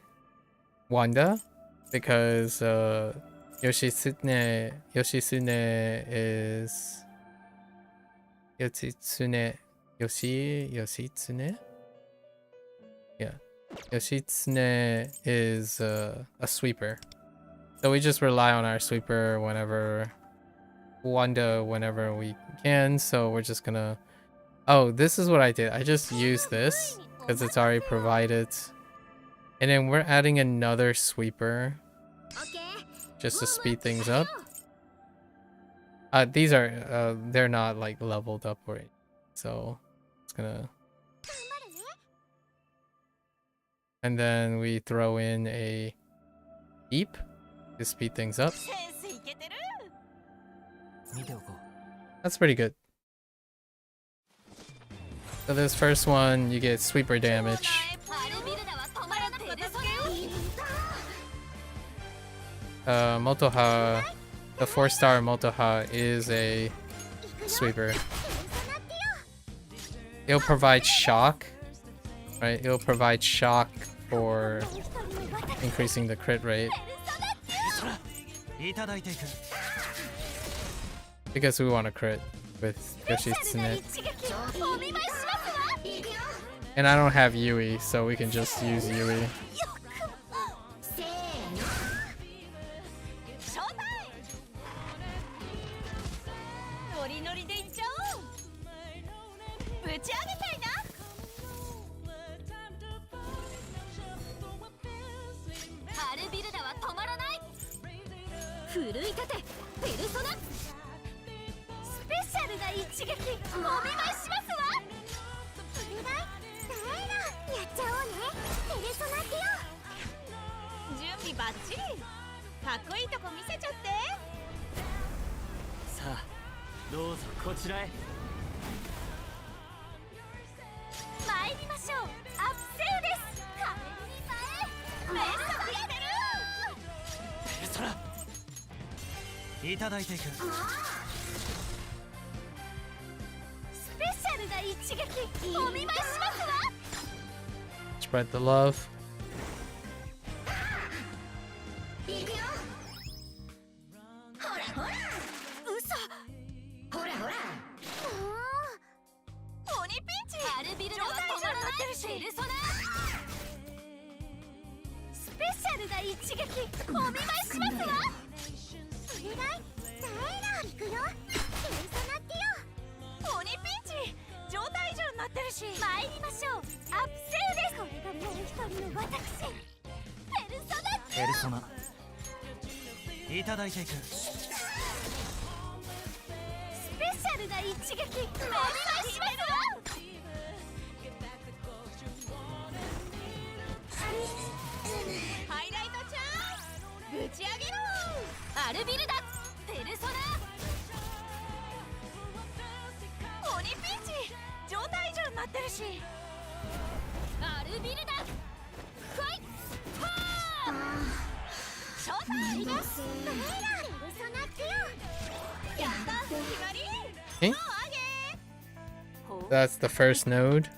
Wanda, because Yoshitsune is Yoshitsune. Yeah, Yoshitsune is a sweeper, so we just rely on our sweeper whenever Wanda whenever we can, so we're just gonna... Oh, this is what I did. I just used this because it's already provided. And then we're adding another sweeper just to speed things up. These are, they're not like leveled up or anything, so it's gonna... And then we throw in a beep to speed things up. That's pretty good. So this first one, you get sweeper damage. Motoha, the 4-star Motoha is a sweeper. It'll provide shock, right? It'll provide shock for increasing the crit rate. Because we want to crit with Yoshitsune. And I don't have Yui, so we can just use Yui. Spread the love. Okay. That's the first node.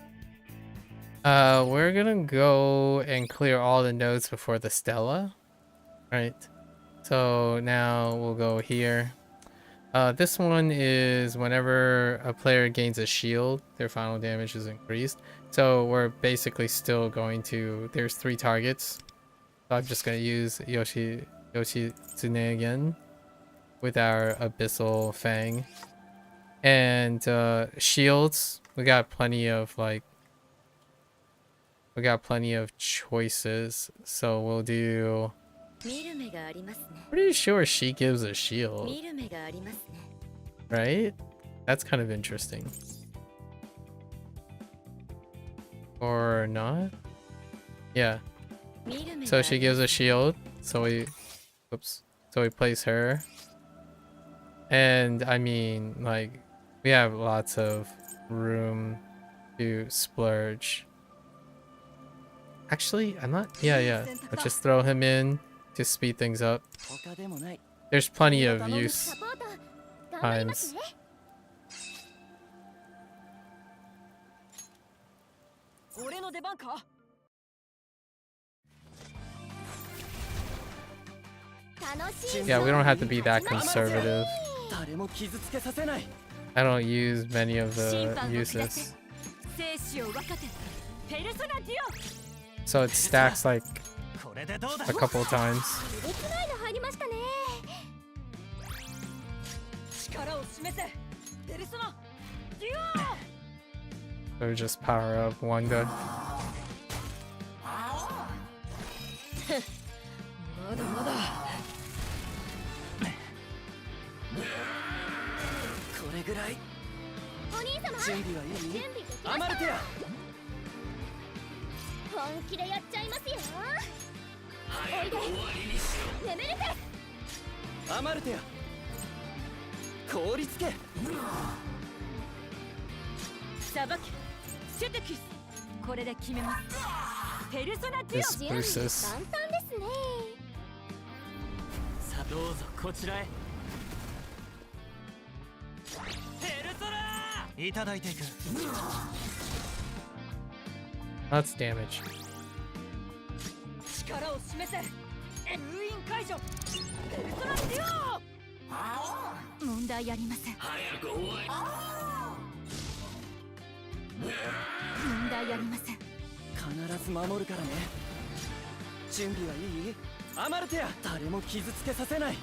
We're gonna go and clear all the nodes before the Stella. Right. So now we'll go here. This one is whenever a player gains a shield, their final damage is increased. So we're basically still going to... There's 3 targets. So I'm just gonna use Yoshitsune again with our Abyssal Fang. And shields, we got plenty of choices. So we'll do... Pretty sure she gives a shield. Right? That's kind of interesting. Or not? Yeah. So she gives a shield. So we... Oops. So we place her. And I mean, like, we have lots of room to splurge. Actually, I'm not... Yeah. Let's just throw him in to speed things up. There's plenty of use times. Yeah, we don't have to be that conservative. I don't use many of the uses. So it stacks like a couple times. So just power up one gun. まだまだこれぐらいお兄様準備はいい？準備できまアマルテア本気でやっちゃいますよおいでネメルテアマルテア凍りつけさばけセテキスこれで決めますペルソナデュ This オ boosts us. 簡単ですねさあどうぞこちらへペルソナいただいていく That's damage. 力を示せ封印解除ペルソナデュオ問題ありません早く終わり問題ありません必ず守るからね準備はいい？アマルテア誰も傷つけさせない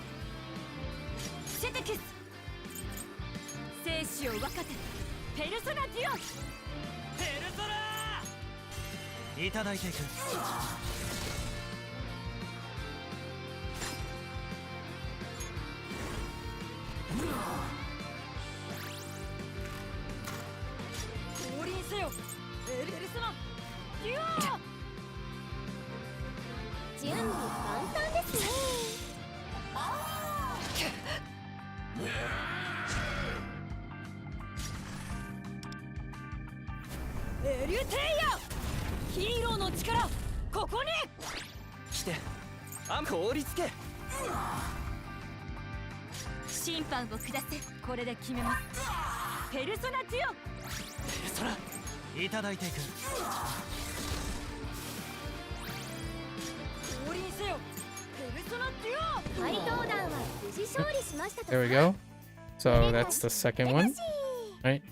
セテキス生死を分かてペルソナデュオペルソナいただいていく降臨せよペルソナデュオ準備簡単ですねエリュテイヤヒーローの力ここに来て凍りつけ審判を下せこれで決めますペルソナデュオペルソナいただいていく降臨せよペルソナデュオ怪盗団は無事勝利しましたと There we go. So that's the second one, right?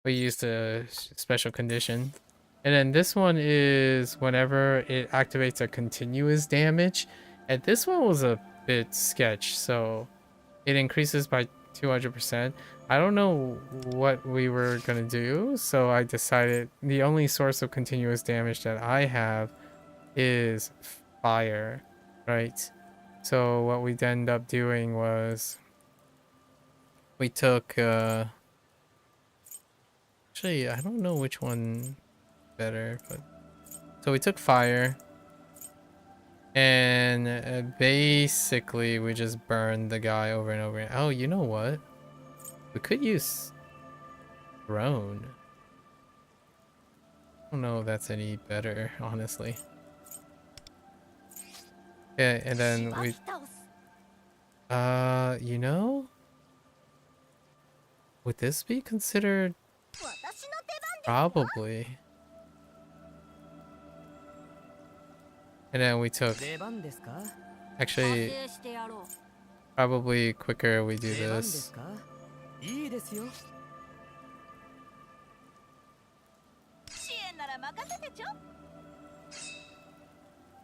We used a special condition. And then this one is whenever it activates a continuous damage. And this one was a bit sketch, so it increases by 200%. I don't know what we were gonna do, so I decided the only source of continuous damage that I have is fire, right? So what we ended up doing was we took actually I don't know which one better, but so we took fire and basically we just burned the guy over and over. Oh, you know what? We could use drone. I don't know if that's any better, honestly. Yeah, and then we you know, would this be considered? Probably. And then we took, actually, probably quicker we do this.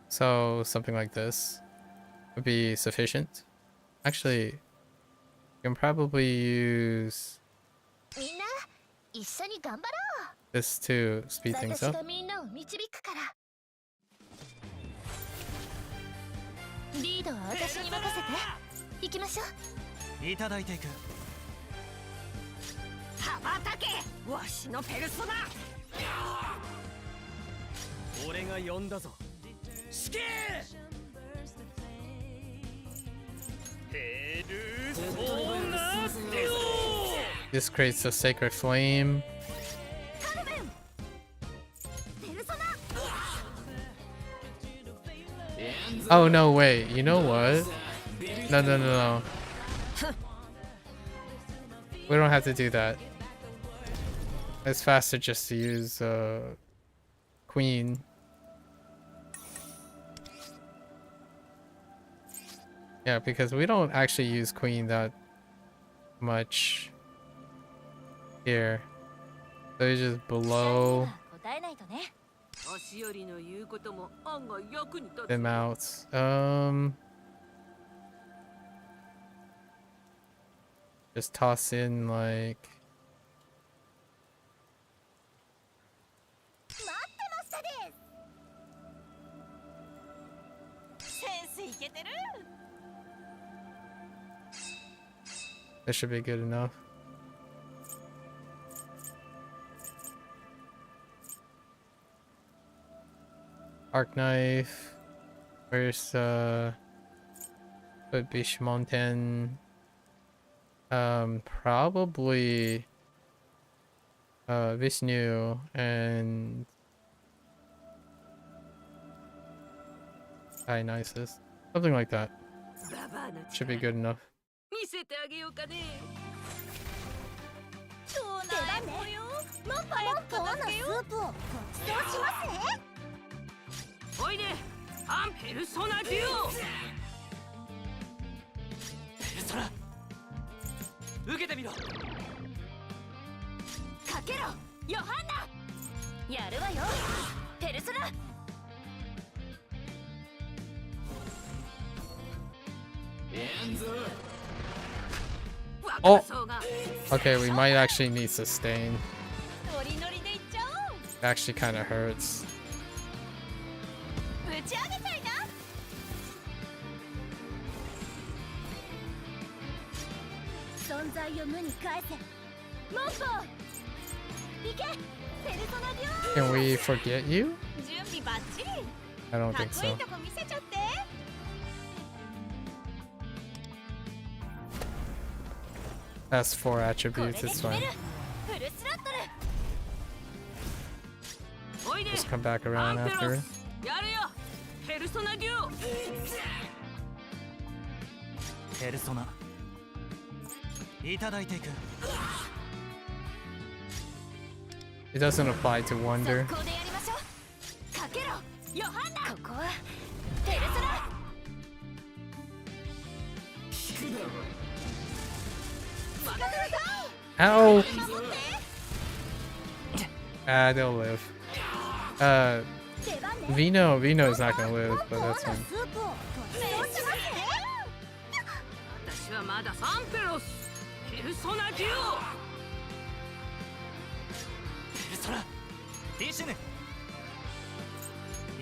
So something like this would be sufficient. Actually, you can probably use this to speed things up. リードは私に任せて行きましょういただいていく羽ばたけわしのペルソナ俺が呼んだぞ死刑ペルソナデュオ This creates a sacred flame. Oh no, wait, you know what? No. We don't have to do that. It's faster just to use Queen. Yeah, because we don't actually use Queen that much here. So you just blow them out. Just toss in like 待ってましたです。センスいけてる。 that should be good enough. Arc knife. Where's Bish Mountain? Probably Vishnu and Dionysus. Something like that. Should be good enough. 見せてあげようかね。超ないもよ。もっと早く片付けよう。スープをごちそうしますね。おいで、アンペルソナデュオ。ペルソナ受けてみろ。かけろ、ヨハンナ。やるわよ、ペルソナ。 Oh! Okay, we might actually need sustain. ノリノリでいっちゃおう。 It actually kind of hurts. ぶち上げちゃいな。存在を無に返せ。モンポ行け、ペルソナデュオ。 Can we forget you? 準備バッチリ。 I don't かっ think こいい so. とこ見せちゃって。 That's 4これ attributes, で it's 決め fine. る。フルスロットル。 おいで、 Just come back around アンペ after. ロス。やるよ、ペルソナデュオ。ペルソナいただいていく。 It doesn't apply to Wonder. 速攻でやりましょう。かけろ、ヨハンナ。ここはペルソナ。 Ow! Ah, they'll live. Vino's not gonna live, but that's fine. スープをごちそうしますね。 私はまだアンペロス、ペルソナデュオ。ペルソナディシュヌ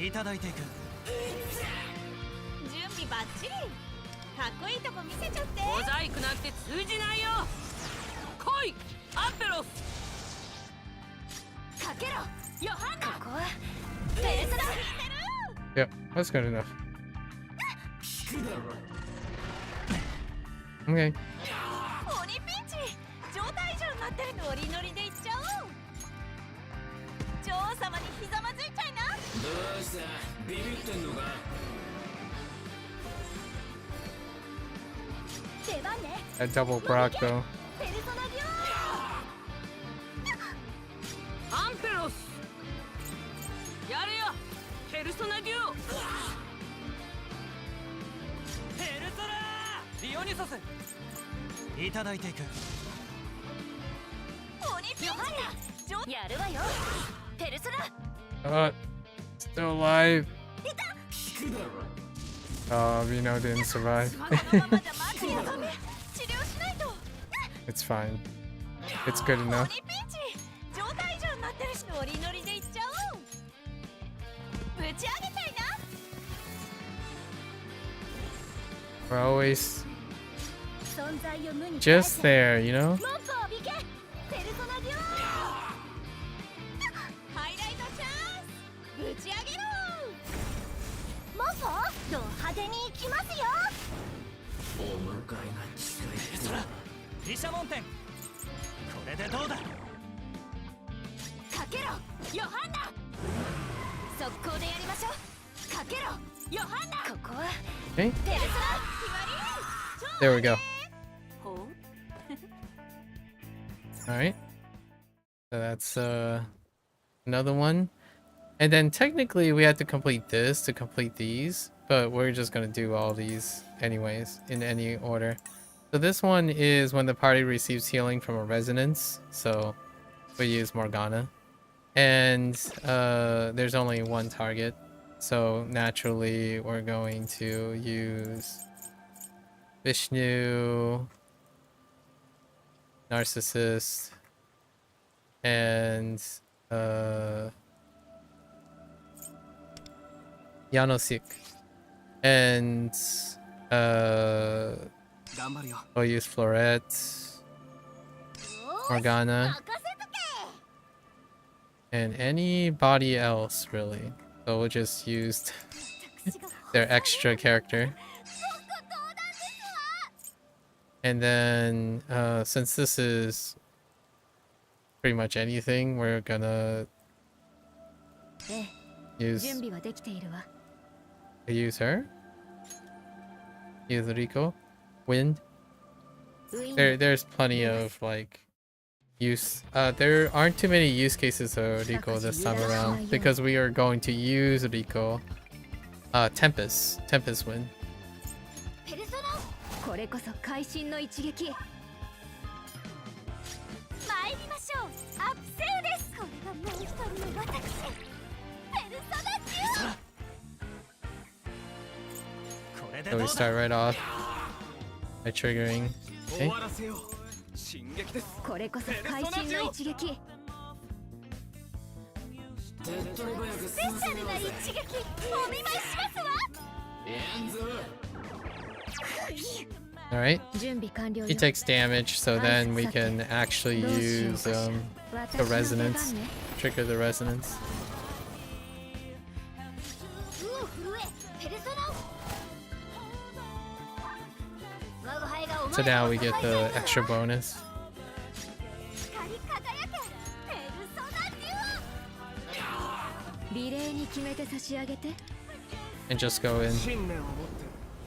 いただいていく。準備バッチリ。かっこいいとこ見せちゃって。モザイクなんて通じないよ。来い、アンペロス。かけろ、ヨハンナ。ここはペルソナ。 Yep, that's good enough. Okay. 鬼ピンチ。状態異常になってる。ノリノリでいっちゃおう。女王様にひざまずいちゃいな。どうしたビビってんのか。 出番ね。 That double proc though. ペルソナデュアンペロス。やるよ、ペルソナデュオ。ペルソナディオニソスいただいていく。オ。鬼ピンチ。やるわよ、ペルソナ。 Still alive. Oh, Vino didn't survive. このままじゃマジやダメ。治療しないと。 It's fine. It's good enough. 鬼ピンチ。状態異常になってるし、ノリノリでいっちゃおう。ぶち上げちゃいな。 We're always 存在を無に返 just せ。 there, you know? モンポ行け、ペルソナデュオ。ハイライトチャンス。ぶち上げろ。モンポ、ド派手に行きますよ。お迎えが近い。ペルソナ毘沙門天これでどうだ。かけろ、ヨハンナ。速攻でやりましょう。かけろ、ヨハンナ。ここは Okay, ペルソナ。決まり。 there we go. ほう。 Alright. So that's another one. And then technically we had to complete this to complete these, but we're just gonna do all these anyways in any order. So this one is when the party receives healing from a resonance. So we use Morgana. And there's only one target. So naturally we're going to use Vishnu, Narcissist, and Yanosik, and I'll use Florette, Morgana, and anybody else really. So we'll just use their extra character. And then since this is pretty much anything, we're gonna use her. Use Rico. Wind. There's plenty of like use. There aren't too many use cases of Rico this time around because we are going to use Rico. Tempest Wind. これこそ会心の一撃。参りましょう。アップセルです。これがもう一人の私。ペルソナ10。 So we start right off by triggering. Okay. これこそ会心の一撃。スペシャルな一撃お見舞いしますわ。 Alright. He takes damage, so then we can actually use the resonance. Trigger the resonance. So now we get the extra bonus. And just go in.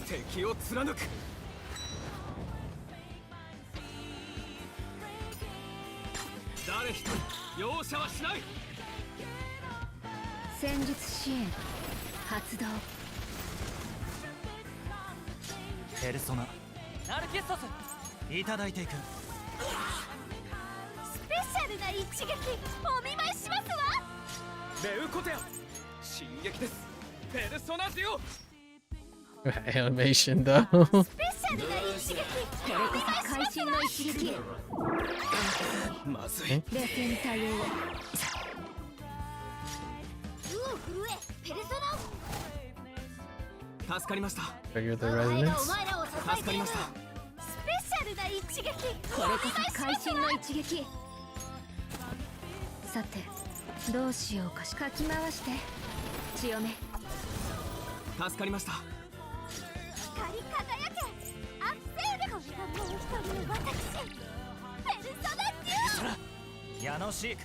敵を貫く誰一人容赦はしない戦術支援発動ペルソナナルキストスいただいていくスペシャルな一撃お見舞いしますわレウコテア進撃ですペルソナデュオ Animation though. スペシャルな一撃これこそ会心の一撃まずい冷静に対応をペルソナ助かりました Trigger the resonance. 助かりましたスペシャルな一撃これこそ会心の一撃さてどうしようかしかき回して強め助かりました光り輝けアッセールこれがもう一人の私ペルソナデュオヤノシーク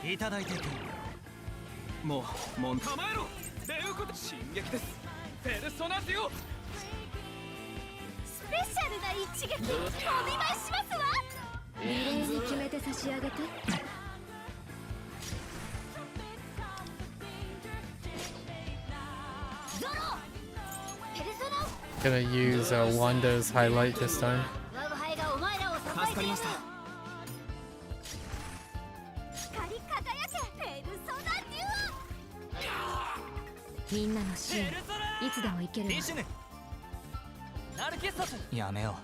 いただいていくもう構えろレウコテ進撃ですペルソナデュオスペシャルな一撃お見舞いしますわリレーに決めて差し上げて Gonna use Wanda's highlight this time. 助かりました光り輝けペルソナデュオみんなの支援いつでも行けるわナルキストスやめよ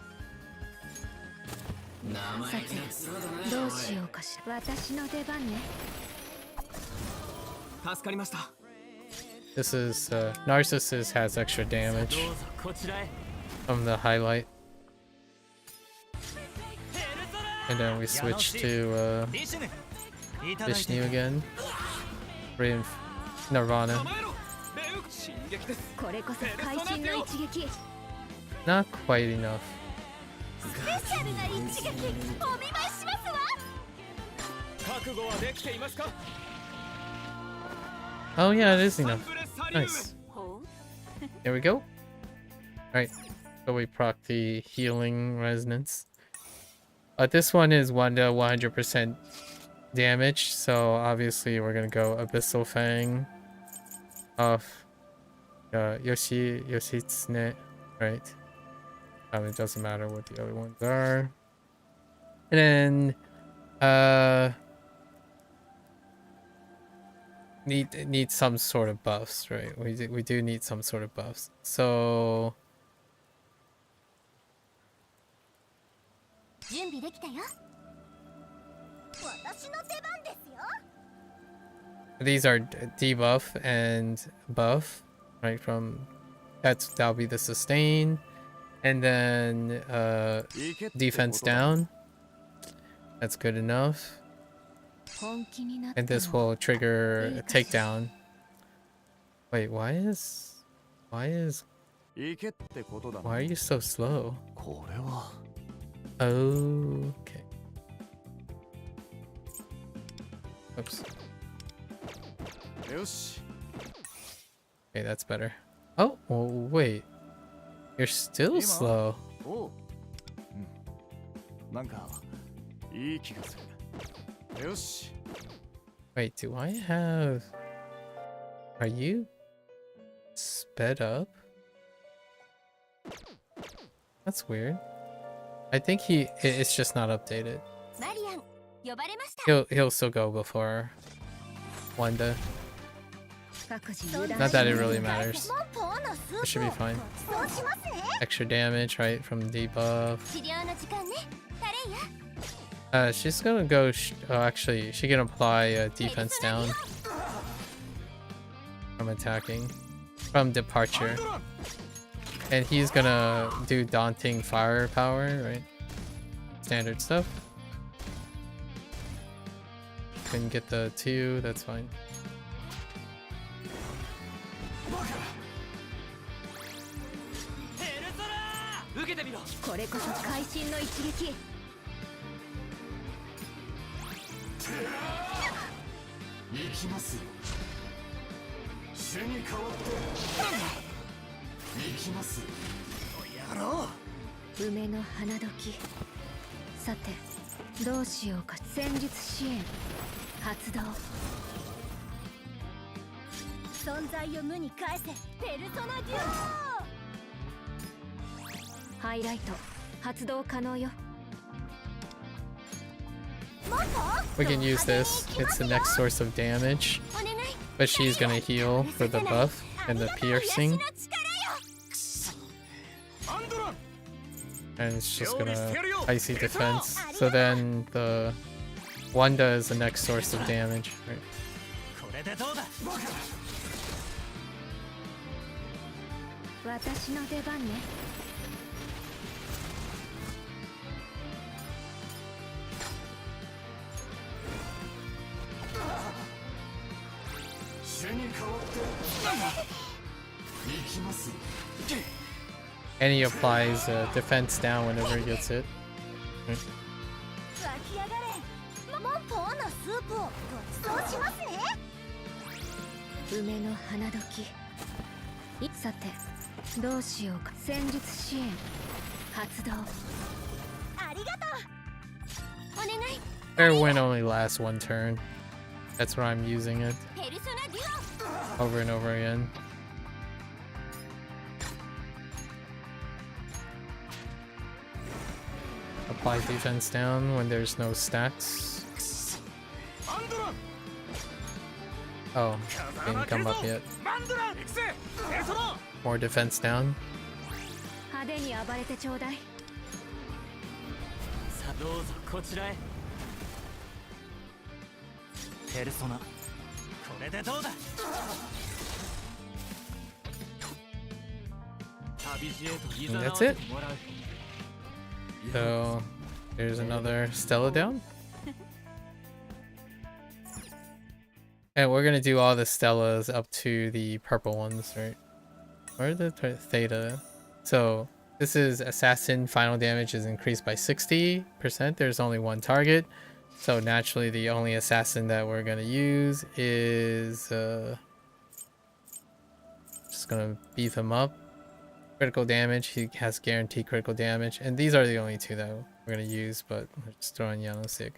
さてどうしようかしら私の出番ねう助かりました This is Narcissus has extra damage どうぞこちらへ from the highlight. And then we switch to Vishnu again. Bring Nirvana. 構えろレウ進撃です これこそ会心の一撃 Not quite enough. スペシャルな一撃お見舞いしますわ覚悟はできていますか Oh yeah, it is enough. Nice. There we go. Alright, so we proc the healing resonance. This one is 1 to 100% damage, so obviously we're gonna go Abyssal Fang off Yoshitsune, right? It doesn't matter what the other ones are. And then need some sort of buffs, right? We do need some sort of buffs. So 準備できたよ。私の出番ですよ。 These are debuff and buff, right? From that'll be the sustain, and then defense down. That's good enough. And this will trigger a takedown. Wait, why are you so slow? Okay. Oops. Okay, that's better. Oh, well, wait. You're still slow. Wait, do I have... Are you sped up? That's weird. I think it's just not updated. He'll still go before Wanda. Not that it really matters. It should be fine. Extra damage, right, from debuff. She's gonna go... oh, actually, she can apply a defense down from attacking. From departure. And he's gonna do daunting firepower, right? Standard stuff. Couldn't get the 2, that's fine. We can use this. It's the next source of damage. But she's gonna heal for the buff and the piercing. And it's just gonna icy defense. So then the Wanda is the next source of damage. Right? And he applies defense down whenever he gets it. Right. Fair wind only lasts 1 turn. That's why I'm using it over and over again. Apply defense down when there's no stacks. Oh, didn't come up yet. More defense down. And that's it. So there's another Stella down. And we're gonna do all the Stellas up to the purple ones, right? Where are the Theta? So this is Assassin final damage is increased by 60%. There's only 1 target. So naturally the only assassin that we're gonna use is just gonna beef him up. Critical damage, he has guaranteed critical damage, and these are the only 2 that we're gonna use, but we're just throwing Yanosik.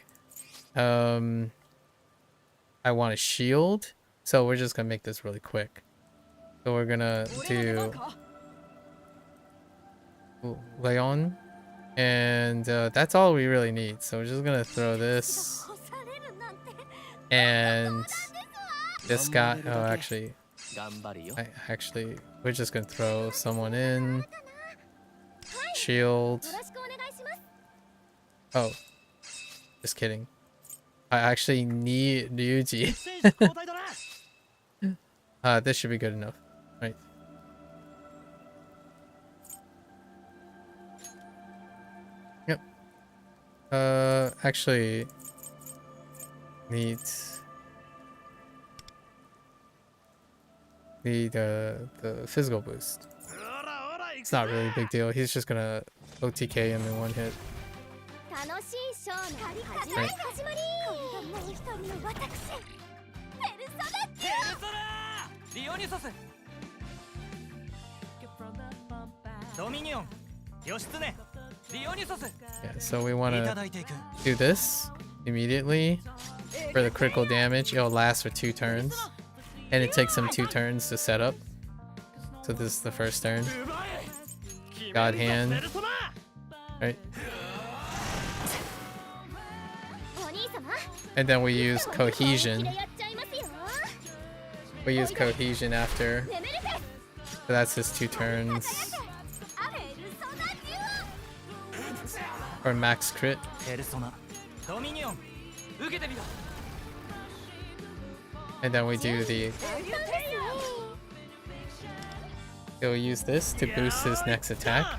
I want a shield, so we're just gonna make this really quick. So we're gonna do Leon, and that's all we really need. So we're just gonna throw this and this guy. Oh, actually, we're just gonna throw someone in. Shield. Oh, just kidding. I actually need Ryuji. This should be good enough, right? Yep. Actually, need the physical boost. It's not really a big deal. He's just gonna OTK him in one hit. Right. Yeah, so we want to do this immediately for the critical damage. It'll last for 2 turns, and it takes him 2 turns to set up. So this is the first turn. God hand. Right. And then we use cohesion. We use cohesion after. So that's his 2 turns. Or max crit. And then we do the... He'll use this to boost his next attack.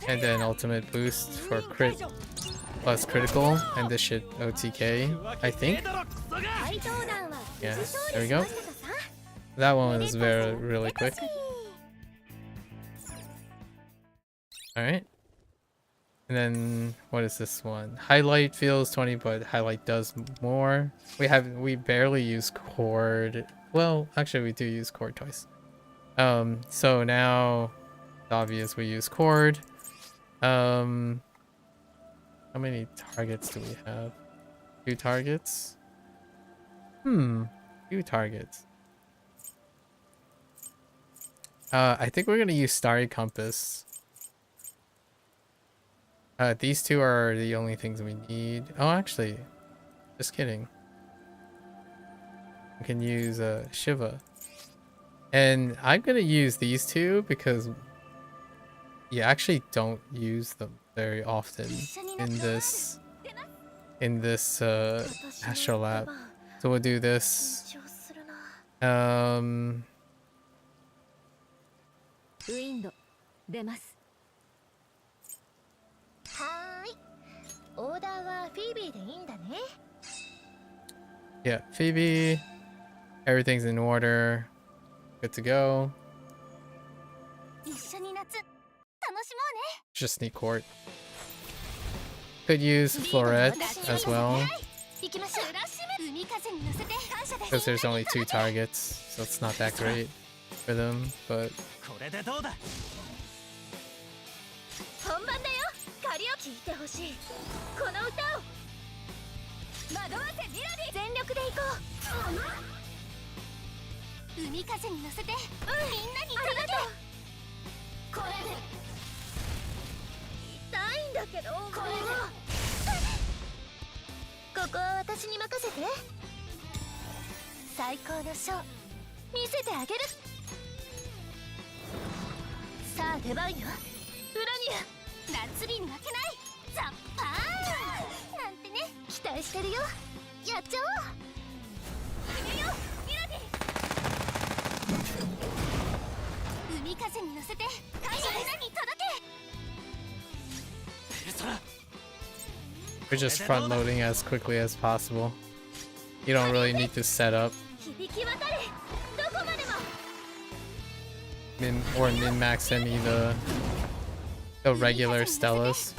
And then ultimate boost for crit plus critical, and this should OTK, I think. Yeah, there we go. That one was really quick. Alright. And then what is this one? Highlight feels 20, but highlight does more. We barely use chord. Well, actually we do use chord twice. So now it's obvious we use chord. How many targets do we have? 2 targets? 2 targets. I think we're gonna use Starry Compass. These 2 are the only things we need. Oh, actually, just kidding. We can use Shiva. And I'm gonna use these 2 because you actually don't use them very often in this Astral Lab. So we'll do this. Yeah, Phoebe. Everything's in order. Good to go. Just need court. Could use Floret as well. Because there's only 2 targets, so it's not that great for them, but... We're just front loading as quickly as possible. You don't really need to set up min-max any the regular Stellas.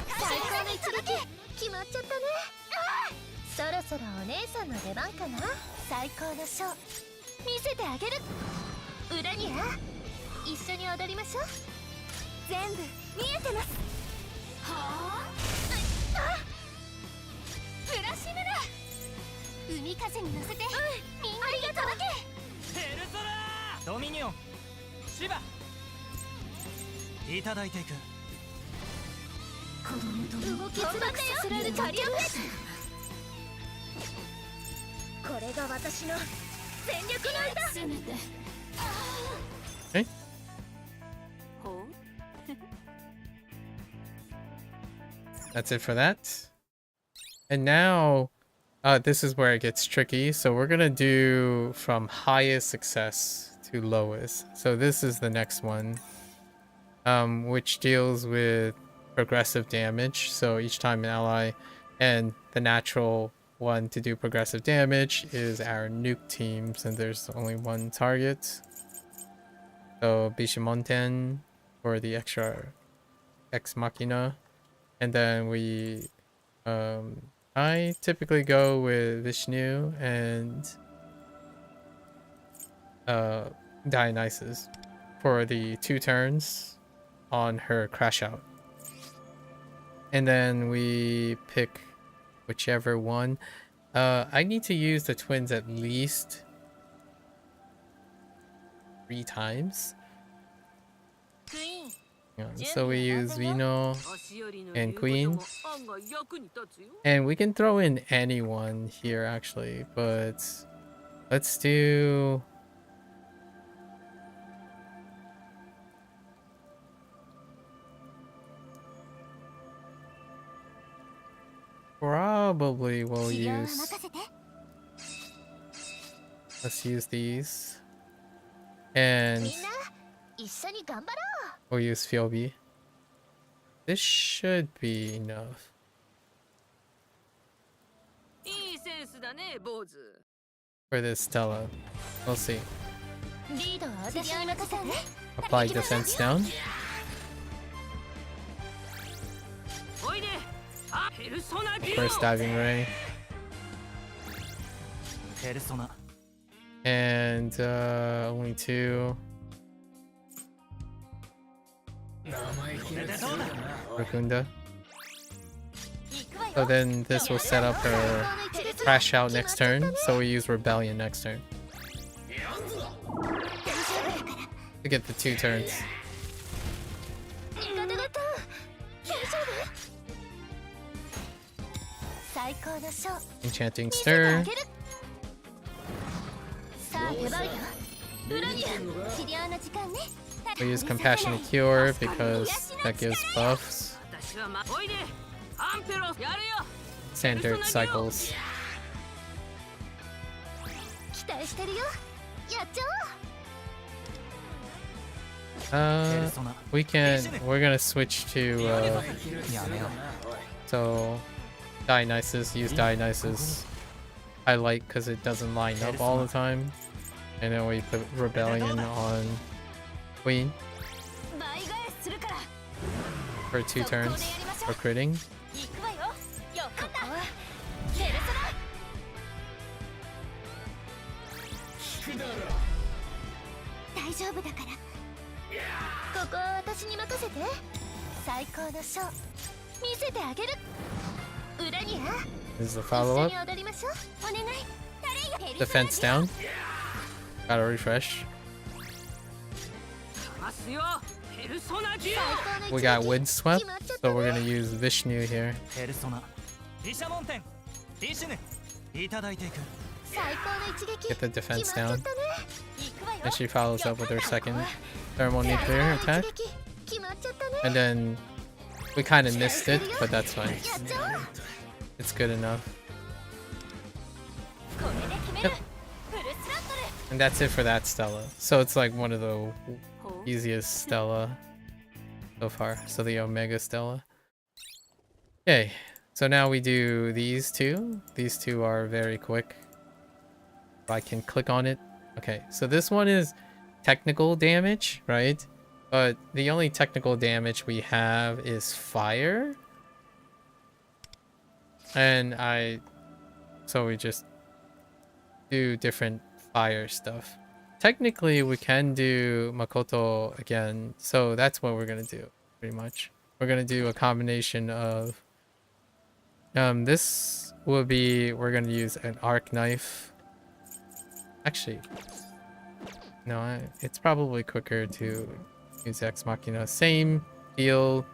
Okay. That's it for that. And now, this is where it gets tricky. So we're gonna do from highest success to lowest. So this is the next one, which deals with progressive damage. So each time an ally, and the natural one to do progressive damage is our nuke teams, and there's only one target. So Bishimonten for the extra Ex Machina, and then we I typically go with Vishnu and Dionysus for the 2 turns on her crash out. And then we pick whichever one. I need to use the twins at least 3 times. Yeah, so we use Vino and Queen. And we can throw in anyone here actually, but let's do... Probably we'll use... Let's use these. And we'll use Philby. This should be enough. For this Stella. We'll see. Apply defense down. First diving ray. And only 2. Rakunda. So then this will set up her crash out next turn. So we use Rebellion next turn to get the 2 turns. Enchanting Stir. We use Compassionate Cure because that gives buffs. Standard cycles. We're gonna switch to so Dionysus, use Dionysus. I like because it doesn't line up all the time. And then we put Rebellion on Queen for 2 turns for critting. This is the follow-up. Defense down. Gotta refresh. We got Windswept, so we're gonna use Vishnu here. Get the defense down. And she follows up with her second thermonuclear attack. And then we kind of missed it, but that's fine. It's good enough. Yep. And that's it for that Stella. So it's like one of the easiest Stella so far. So the Omega Stella. Okay, so now we do these 2. These 2 are very quick. If I can click on it. Okay, so this one is technical damage, right? But the only technical damage we have is fire. And so we just do different fire stuff. Technically, we can do Makoto again, so that's what we're gonna do, pretty much. We're gonna do a combination of... this will be... We're gonna use an arc knife. Actually, no, it's probably quicker to use Ex Machina. Same deal.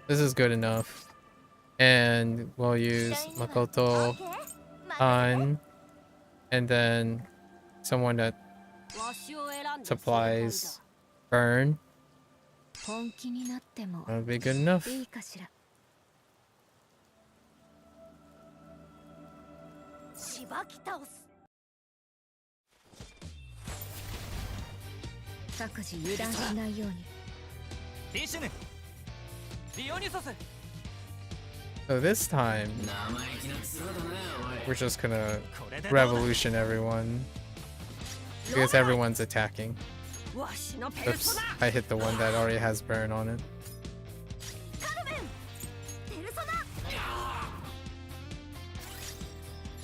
This is good enough. And we'll use Makoto on, and then someone that supplies burn. That'll be good enough. 暴き倒す。各自油断しないように。リシュヌディオニソス So this time, we're just gonna revolution everyone. Because everyone's attacking. わしのペル Oops, ソナ I hit the one that already has burn on it. カルメンペルソナ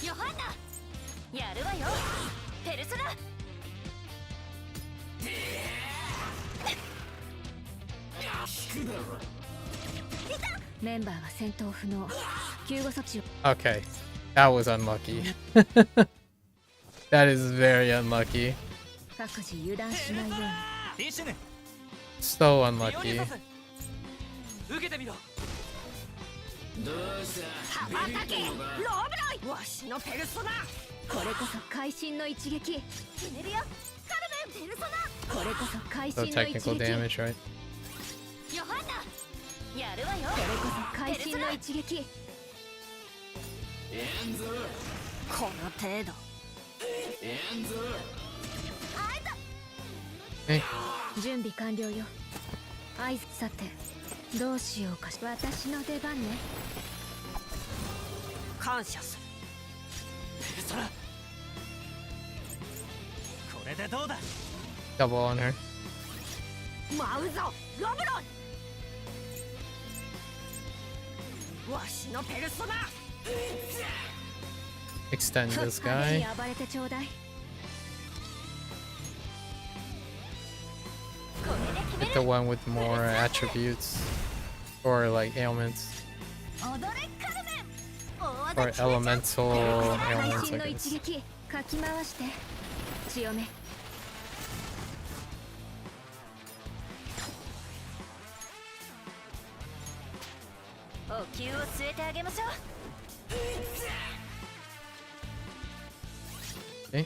ヨハンナやるわよペルソナメンバーが戦闘不能。救護措置を。 Okay, that was unlucky. That is very unlucky. 各自油断しないように。リシュヌ So ディオ unlucky. ニソス受けてみろ。羽ばたけローブロイわしのペルソナこれこそ会心の一撃。決めるよカルメンペルソナこれこそ会 So 心の一 technical 撃。 damage, right? ヨハンナやるわよこれこそ会心の一撃。この程度 Hey, 準備完了よ。合図。さてどうしようかし。私の出番ね。感謝するペルソナこれでどうだ。 double on her. 舞うぞロブロイわしのペルソナ Extend this 派手に guy. 暴れてちょうだい。 Hit the one with more attributes. Or like ailments. 踊れカルメン大 Or 技 elemental 会 ailments, 心 I の一 guess. 撃。かき回して強め。お灸を据えてあげましょう Okay.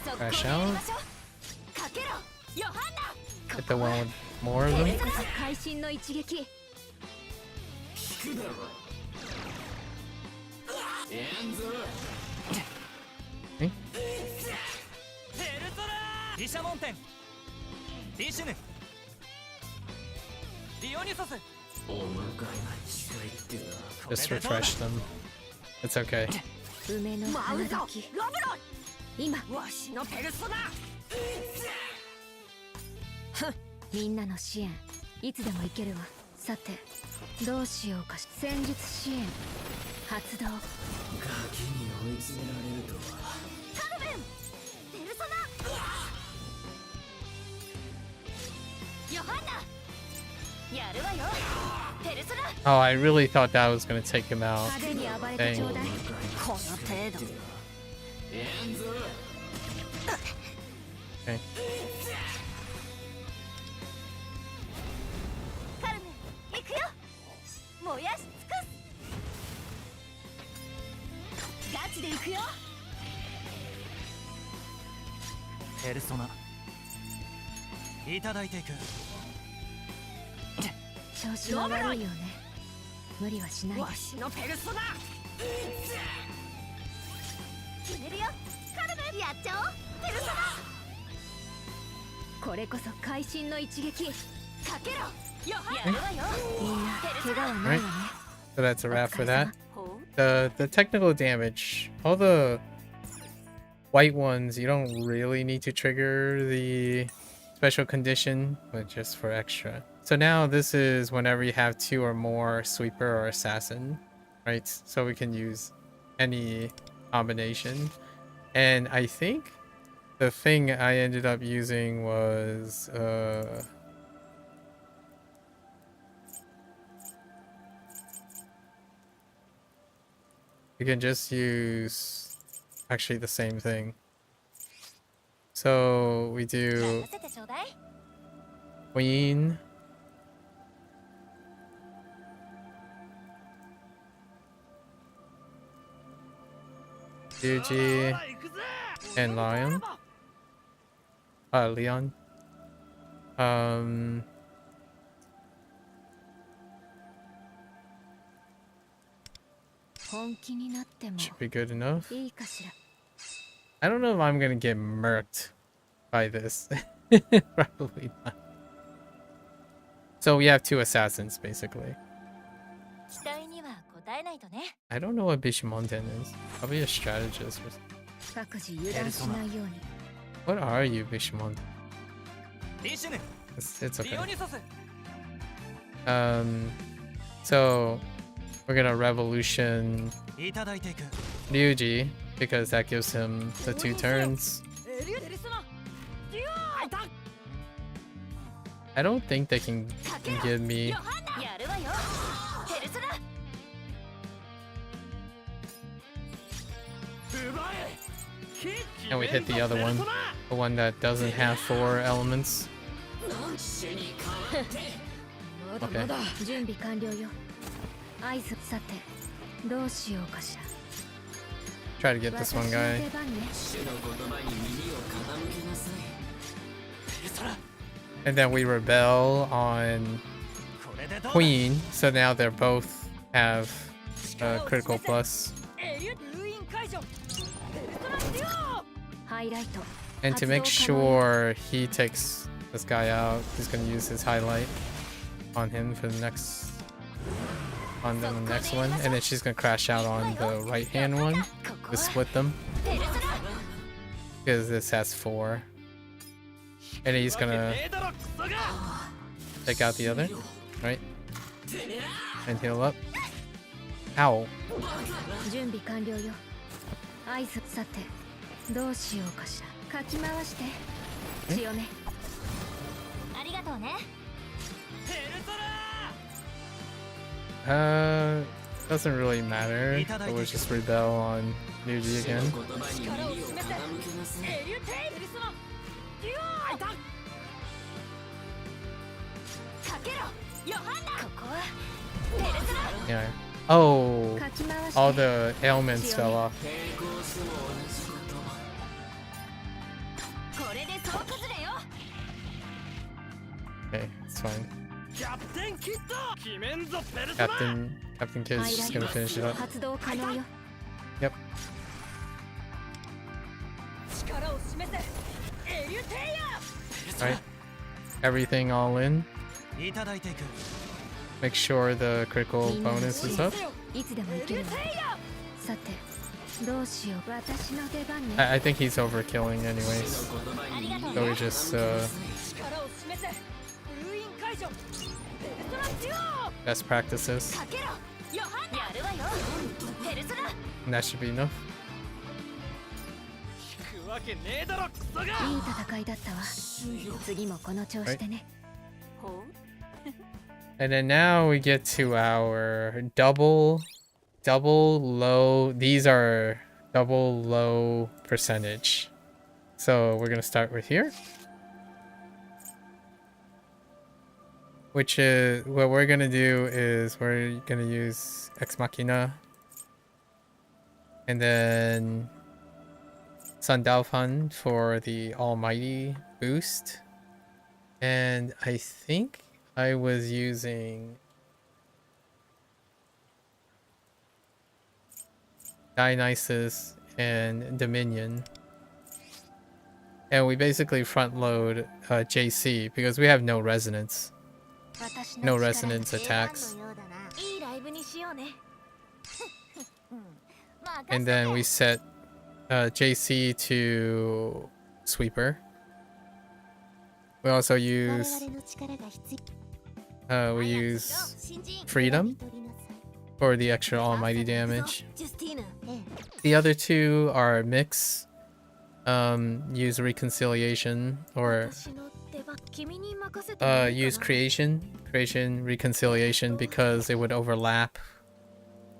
速攻 Crash で out. やりましょうかけろヨハンナ Hit the one with more of これ them. こそ会心の一撃。 Okay. ペルソナ毘沙門天リシュヌディオニソス Just refresh them. It's okay. 梅の舞うぞ花時。ロブロ今イわしのペルソナみんなの支援いつでも行けるわ。さてどうしようかし。戦術支援発動。カルメンペルソナヨハンナやるわよペルソナ Oh, I really thought that was gonna take him out. 派手に暴れてちょうだい。この程度 Okay. カルメン行くよ燃やし尽くすガチで行くよペルソナいただいていく。調子は悪いよね。無理はしないで。わしのペルソナ決めるよカルメンやっちゃおうペルソナこれこそ会心の一撃。かけろヨハンやるわよみんな怪我はないわね。 So that's a wrap for that. ほう The technical damage, all the white ones, you don't really need to trigger the special condition, but just for extra. So now this is whenever you have 2 or more sweeper or assassin, right? So we can use any combination. And I think the thing I ended up using was you can just use actually the same thing. So we や do らせてちょうだい Queen, Yuji, and Lion. Leon. 本気になっても Should be good enough. いいかしら。 I don't know if I'm gonna get murked by this. Probably not. So we have 2 assassins basically. 期待には応えないとね。 I don't know what Bishimonten is. Probably a strategist or something. 各自油断しないように。 What are you, Bishimonten? リシュヌ It's デ okay. ィオニソス So we're gonna revolution いただいていく Ryuji because that gives him the 2 turns. エリスナディオ I don't think they can give me. やるわよ。ペルソナ And we hit the other one, the one that doesn't have 4 elements. まだまだ準備完了よ。合図さてどうしようかしら。 Try to get this one 私の guy. 出番ね。 And then we rebel on これでどうだ Queen, so now they're both have critical plus. 封印解除ペルソナディオ ハイライト。 And to make sure he takes this guy out, he's gonna use his highlight on him for the next on the next one, and then she's gonna crash out on the right hand one to split them because this has 4. And he's gonna ええだろクソが take out the other, right? And heal up. Ow. 準備完了よ。合図さてどうしようかしら。かき回して。強め。ありがとうね。 ペルソナ Doesn't really matter. But we'll just rebel on Ryuji again. 力を示せエリュテイペルソナディオかけろヨハンナここはペルソナ Yeah. Oh, かき回して。 all the ailments fell off. これで総崩れよ Okay, it's fine. キャプテンキッド決めんぞペルソナ Captain Kid's just gonna finish it up. 発動可能よ。 Yep. 力を示せエリュテイヤ Right. Everything all in. いただいていく Make sure the critical みんなの bonus is up. いつでも行けるわ。さてどうしよう。私の出番ね。 I think he's overkilling anyways. ありがとう So ね we just 力を示せ封印解除ペルソナディオ best practices. かけろヨハンナやるわよペルソナ And that should be enough. 引くわけねえだろクソがいい戦いだったわ。次もこの調子でね。ほう And then now we get to our double low. These are double low percentage. So we're gonna start with here. Which is what we're gonna do is we're gonna use Ex Machina. And then Sandalfan for the Almighty boost. And I think I was using Dionysus and Dominion. And we basically front load JC because we have no resonance. 私 No の力 resonance attacks. いいライブにしようね。 And then we set JC to Sweeper. We also use we use Freedom for the extra almighty damage. ジュスティーヌ The other two are mix. Use reconciliation or 私の出番君に任せてもいいかな。 use creation reconciliation because it would overlap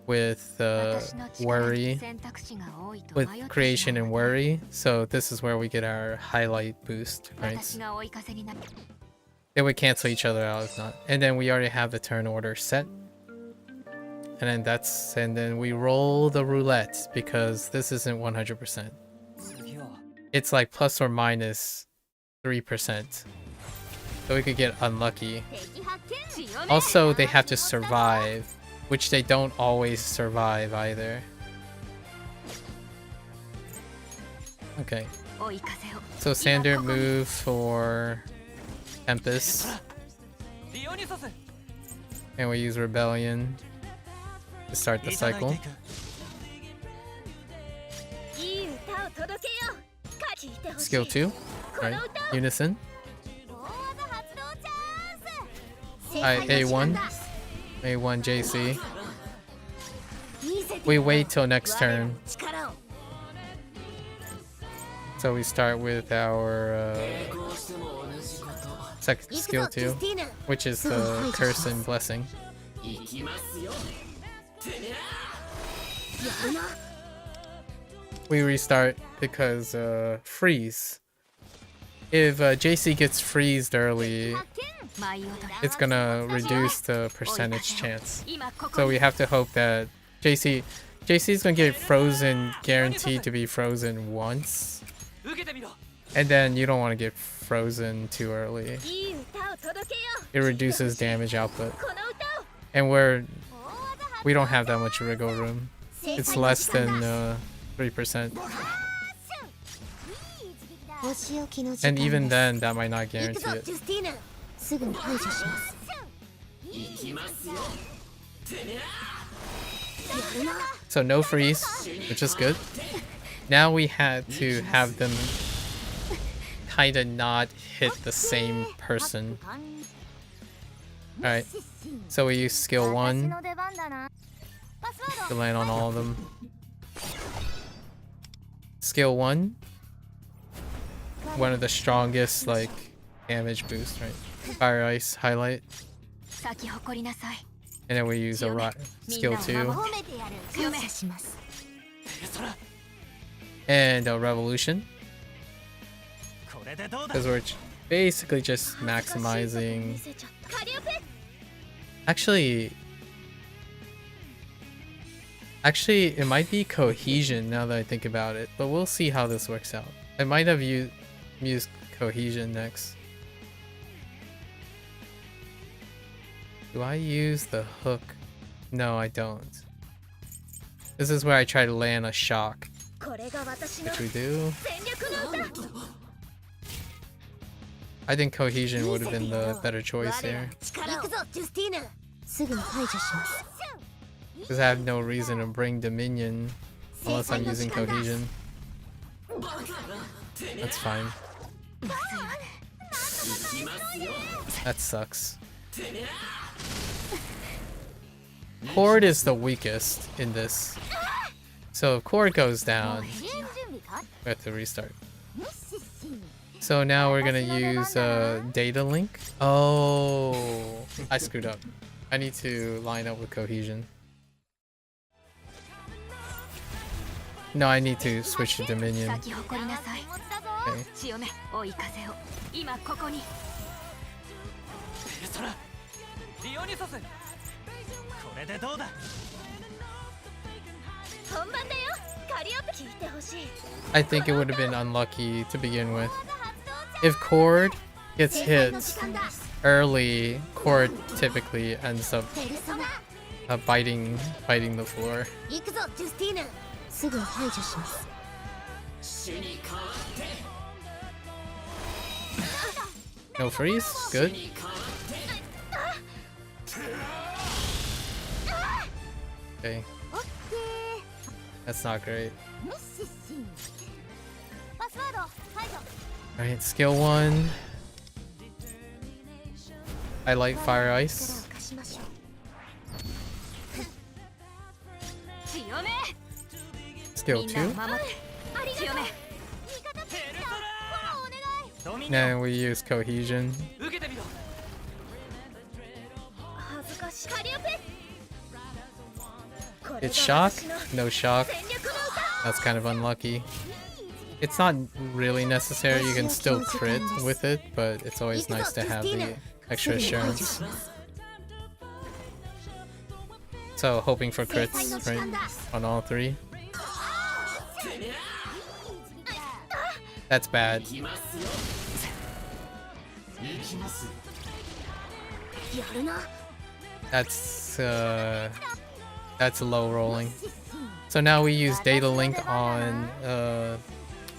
with 私の力 worry 選択肢が多いと with 迷って creation しま and う。 worry. So this is where we get our highlight boost, right? 私が追い風になる。 They would cancel each other out if not. And then we already have the turn order set. And then we roll the roulette because this isn't 100%. 次は It's like plus or minus 3%. So we could get unlucky. 敵発見強め Also, they have to survive which they don't always survive either. Okay. So standard move for Tempest. And we use Rebellion to start the cycle. Skill 2, right? Unison. A1. A1 JC. We wait till next turn. So we start with our second skill 2, which is the Curse and Blessing. We restart because freeze. If JC gets freezed early, it's gonna reduce the percentage chance. So we have to hope that JC's gonna get frozen, guaranteed to be frozen once. And then you don't want to get frozen too early. It reduces damage output. And we don't have that much wiggle room. It's less than 3%. And even then, that might not guarantee it. So no freeze, which is good. Now we had to have them kinda not hit the same person. Alright, so we use skill 1 to land on all of them. Skill 1, one of the strongest like damage boosts, right? Fire Ice highlight. And then we use a skill 2. And a Revolution. Because we're basically just maximizing. Actually, it might be Cohesion now that I think about it, but we'll see how this works out. I might have used Cohesion next. Do I use the hook? No, I don't. This is where I try to land a shock, which we do. I think Cohesion would have been the better choice here, because I have no reason to bring Dominion unless I'm using Cohesion. That's fine. That sucks. Cord is the weakest in this. So if Cord goes down, we have to restart. So now we're gonna use Data Link. Oh, I screwed up. I need to line up with Cohesion. No, I need to switch to Dominion. Okay. I think it would have been unlucky to begin with. If Cord gets hit early, Cord typically ends up biting the floor. No freeze, good. Okay. That's not great. Alright, skill 1. I like Fire Ice. Skill 2. Then we use Cohesion. It's shock? No shock. That's kind of unlucky. It's not really necessary, you can still crit with it, but it's always nice to have the extra assurance. So hoping for crits, right, on all 3. That's bad. That's That's low rolling. So now we use data link on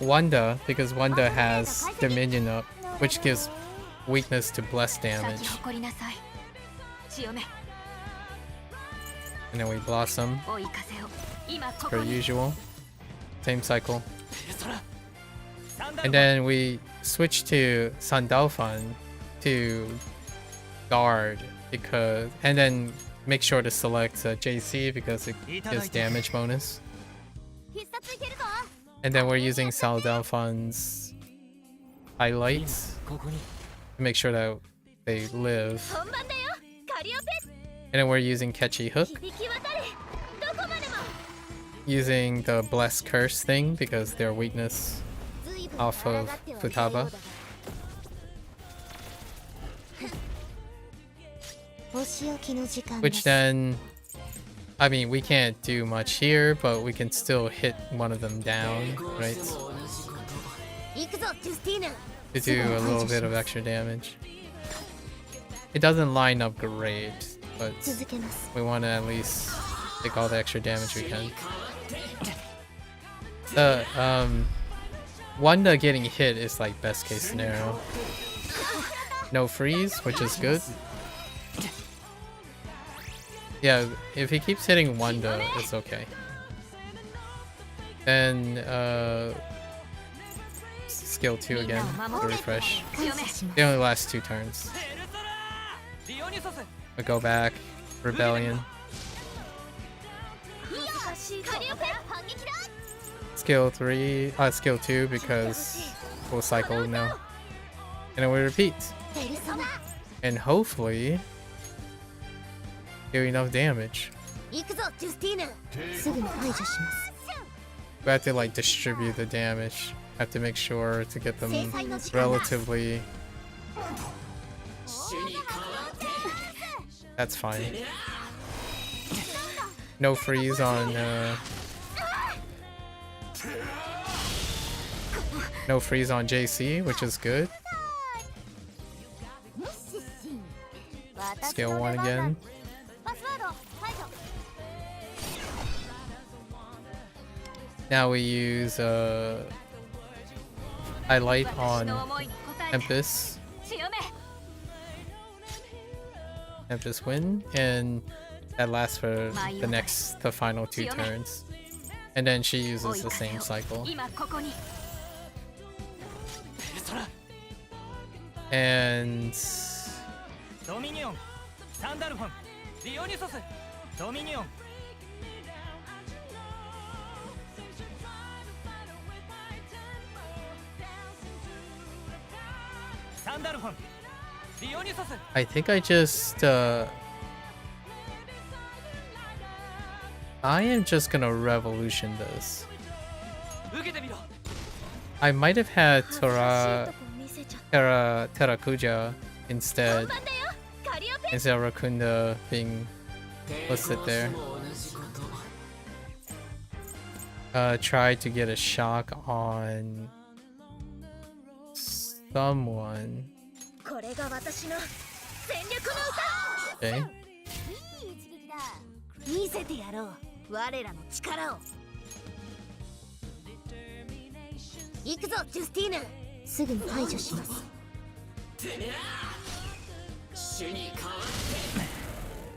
Wanda because Wanda has Dominion up, which gives weakness to bless damage. And then we Blossom, per usual. Same cycle. And then we switch to Sandalfan to guard because, and then make sure to select JC because it gives damage bonus. And then we're using Sandalfan's highlights to make sure that they live. And then we're using Catchy Hook. Using the Bless Curse thing because their weakness off of Futaba. Which then, I mean, we can't do much here, but we can still hit one of them down, right? To do a little bit of extra damage. It doesn't line up great, but we want to at least take all the extra damage we can. Wanda getting hit is like best case scenario. No freeze, which is good. Yeah, if he keeps hitting Wanda, it's okay. Then skill 2 again to refresh. They only last 2 turns. We go back, Rebellion. Skill 3, skill 2 because we'll cycle now. And then we repeat. And hopefully do enough damage. We have to like distribute the damage. Have to make sure to get them relatively. That's fine. No freeze on no freeze on JC, which is good. Scale 1 again. Now we use highlight on Tempest. Tempest win, and that lasts for the final 2 turns. And then she uses the same cycle. And Dominion, Sandalphon, Dionysus, Dominion. Sandalphon, Dionysus. I think I just I am just gonna revolution this. I might have had Terrakuja instead of Rakunda being listed there. Try to get a shock on someone. Okay.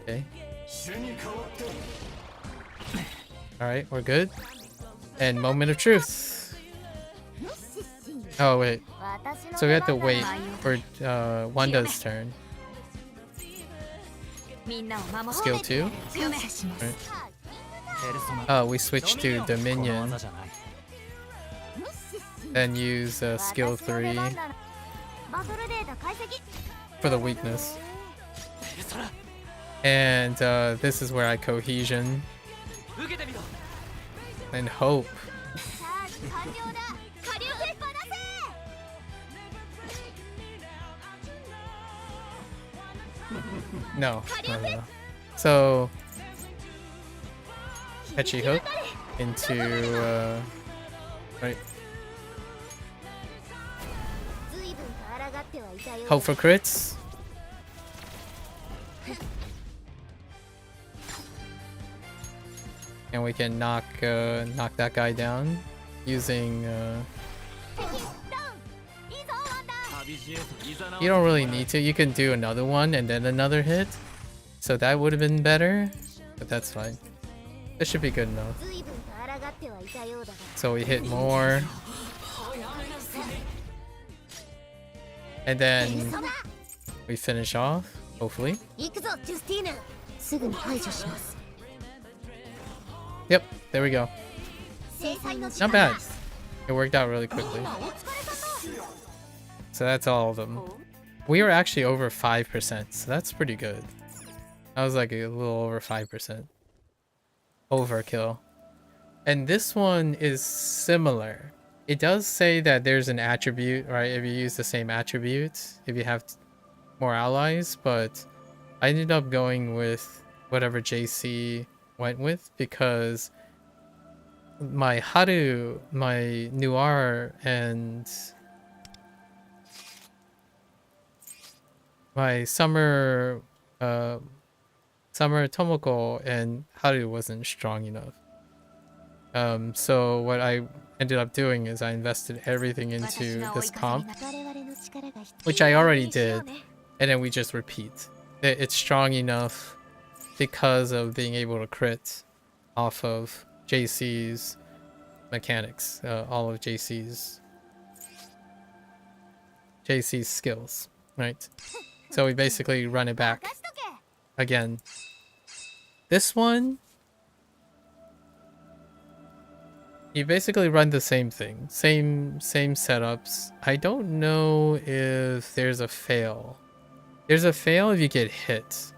Okay. Alright, we're good. And moment of truth. Oh wait. So we have to wait for Wanda's turn. Skill 2. Right. We switch to Dominion. Then use skill 3 for the weakness. And this is where I cohesion and hope. No. So Catchy Hook into right. Hope for crits. and we can knock that guy down using. You don't really need to. You can do another one and then another hit. So that would have been better, but that's fine. This should be good enough. So we hit more. And then we finish off, hopefully. Yep, there we go. Not bad. It worked out really quickly. So that's all of them. We were actually over 5%, so that's pretty good. I was like a little over 5%. Overkill. And this one is similar. It does say that there's an attribute, right? If you use the same attribute, if you have more allies, but I ended up going with whatever JC went with because my Haru, my Noir, and my Summer Tomoko and Haru wasn't strong enough. So what I ended up doing is I invested everything into this comp, which I already did, and then we just repeat. It's strong enough because of being able to crit off of JC's mechanics, all of JC's skills, right? So we basically run it back again. This one, you basically run the same thing, same setups. I don't know if there's a fail. There's a fail if you get hit.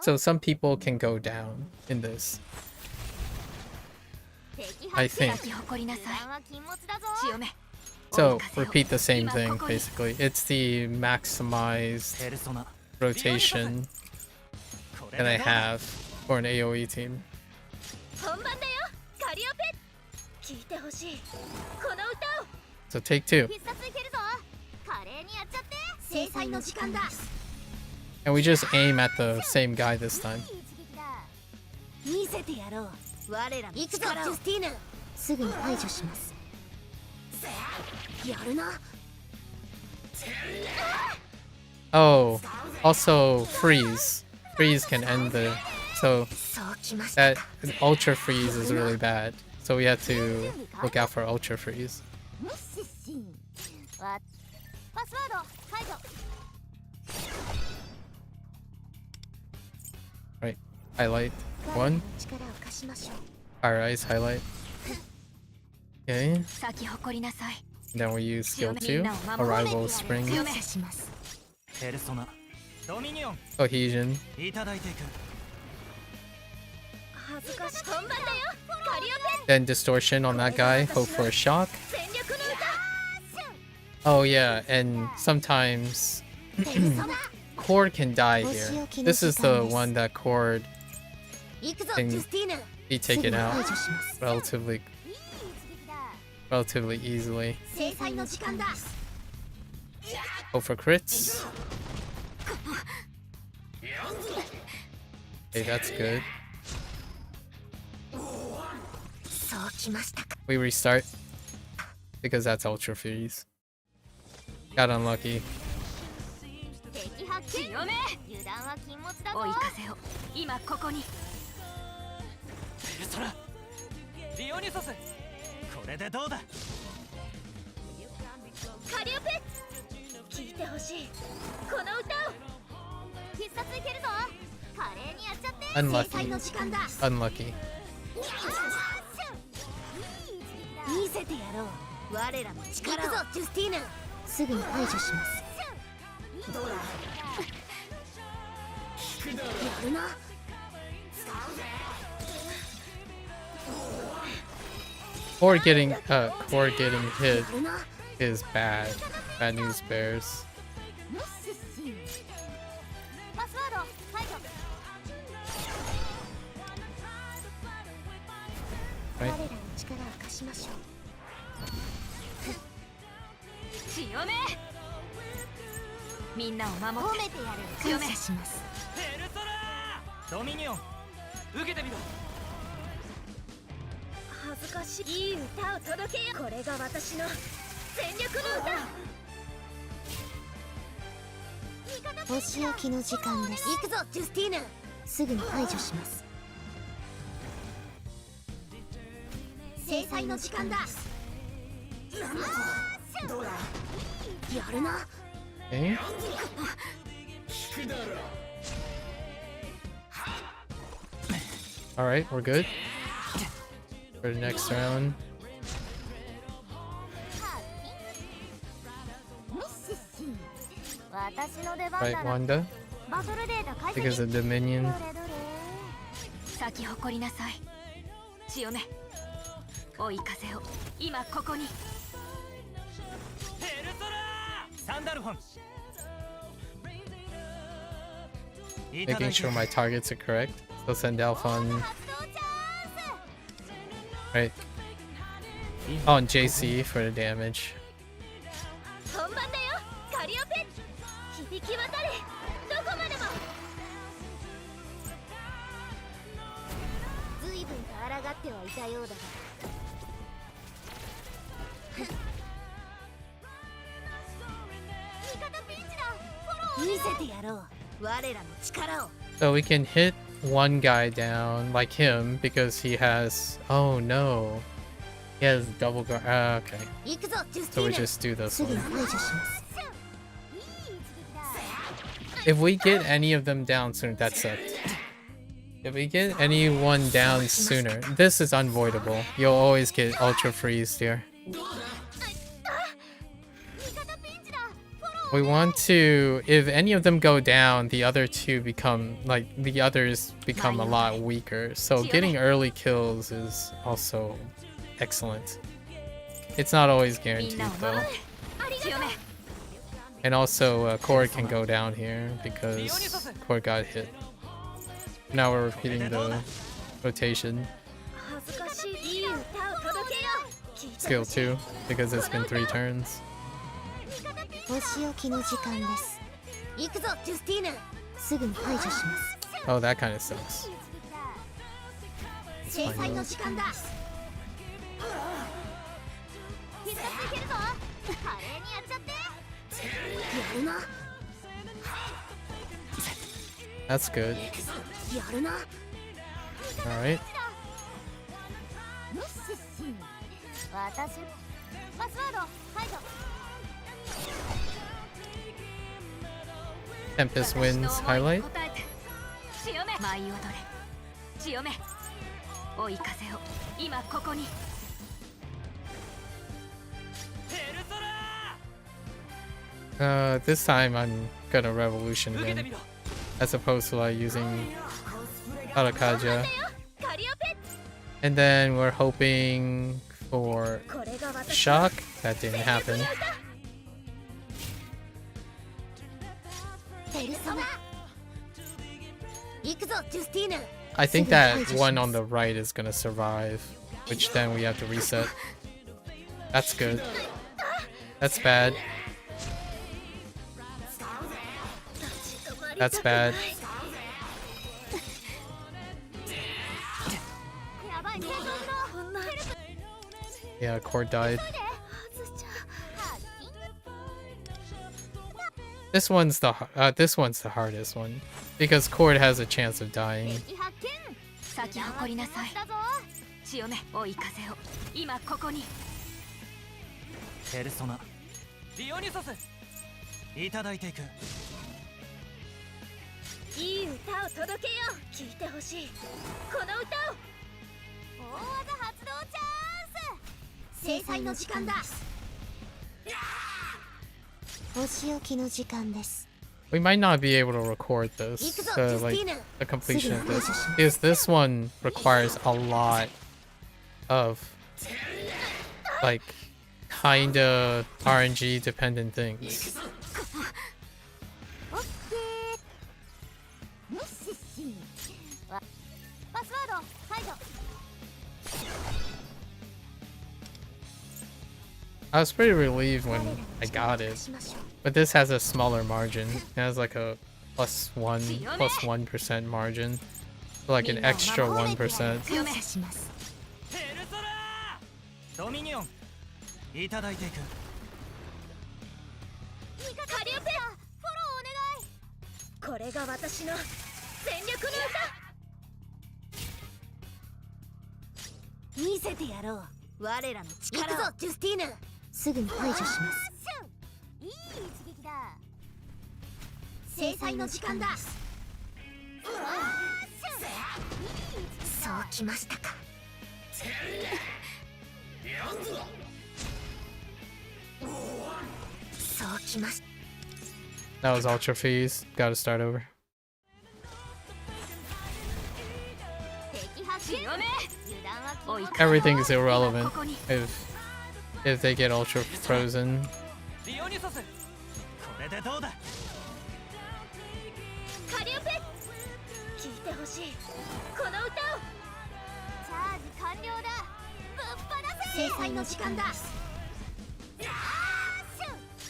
So some people can go down in this, I think. So repeat the same thing basically. It's the maximized rotation that I have for an AoE team. So take two. And we just aim at the same guy this time. Oh, also freeze. Freeze can end the... So that ultra freeze is really bad. So we have to look out for ultra freeze. Right, highlight 1. Fire ice highlight. Okay. Then we use skill 2, arrival spring. Cohesion. Then distortion on that guy, hope for a shock. Oh yeah, and sometimes Cord can die here. This is the one that Cord can be taken out relatively easily. Hope for crits. Okay, that's good. We restart because that's ultra freeze. Got unlucky. Unlucky. Unlucky. Cord getting hit is bad. Bad news bears. Right. 受けてみろ。恥ずかしい。いい歌を届けよ。これが私の全力の歌。お仕置きの時間です。行くぞジュスティーヌ。すぐに排除します。制裁の時間だ。やるな。Okay. All right, we're good for the next round. Right, Wanda, because of Dominion. 咲き誇りなさい。千代目。追い風を今ここに。ヘルソラーサンダルフォン。 Making sure my targets are correct. So send Alphon. Right. On JC for the damage. 本番だよ。カリオペ。響き渡れ。どこまでも。随分と抗ってはいたようだが。味方ピンチだ。フォロー。見せてやろう。我らの力を。 So we can hit one guy down like him because he has. Oh no. He has double guard. Okay. 行くぞジュステ So ィ we ーヌ。 just do this すぐに one. 排除します。 If we get any of them down sooner, that's it. If we get anyone down sooner, this is unavoidable. You'll always get ultra freeze here. We want to, if any of them go down, the other two become, like, the others become a lot weaker. So getting early kills is also excellent. It's not always guaranteed though. And also, Cord can go down here because Cord got hit. Now we're repeating the rotation. Skill 2, because it's been 3 turns. お仕置きの時間です。行くぞジュスティーヌ。すぐに排除します。 Oh, that kind of sucks. 制裁の時間だ。必殺できるぞ。華麗にやっちゃって。やるな。 That's good. やるな。 Alright. 私パスワード排除。 Tempest wins highlight. 千代目。舞い踊れ。千代目。追い風を今ここに。 This time I'm gonna revolution him as opposed to like using Arakaja. And then we're hoping for shock. That didn't happen. I think that one on the right is gonna survive, which then we have to reset. That's good. That's bad. That's bad. Yeah, Cord died. This one's the hardest one because Cord has a chance of dying. 咲き誇りなさい。千代目追い風を今ここに。ペルソナディオニュソスいただいていく。いい歌を届けよう。聞いてほしい。この歌を。大技発動チャンス。制裁の時間だ。お仕置きの時間です。 We might not be able to record this, like the completion of this, because this one requires a lot of like kinda RNG dependent things. I was pretty relieved when I got it, but this has a smaller margin. It has like a +1% margin. Like an extra 1%. 感謝します。ペルソナドミニオンいただいていく。カリオペアフォローお願い。これが私の全力の見せてやろう。我らの力を。行くぞジュスティーヌ。すぐに排除します。いい一撃だ。制裁の時間だ。そうきましたか。そうきました。 That was Ultra Freeze. Gotta start over. Everything is irrelevant if they get Ultra Frozen. ディオニュソスこれでどうだ。カリオペ聞いてほしいこの歌を。チャージ完了だ。ぶっ放せ。制裁の時間だ。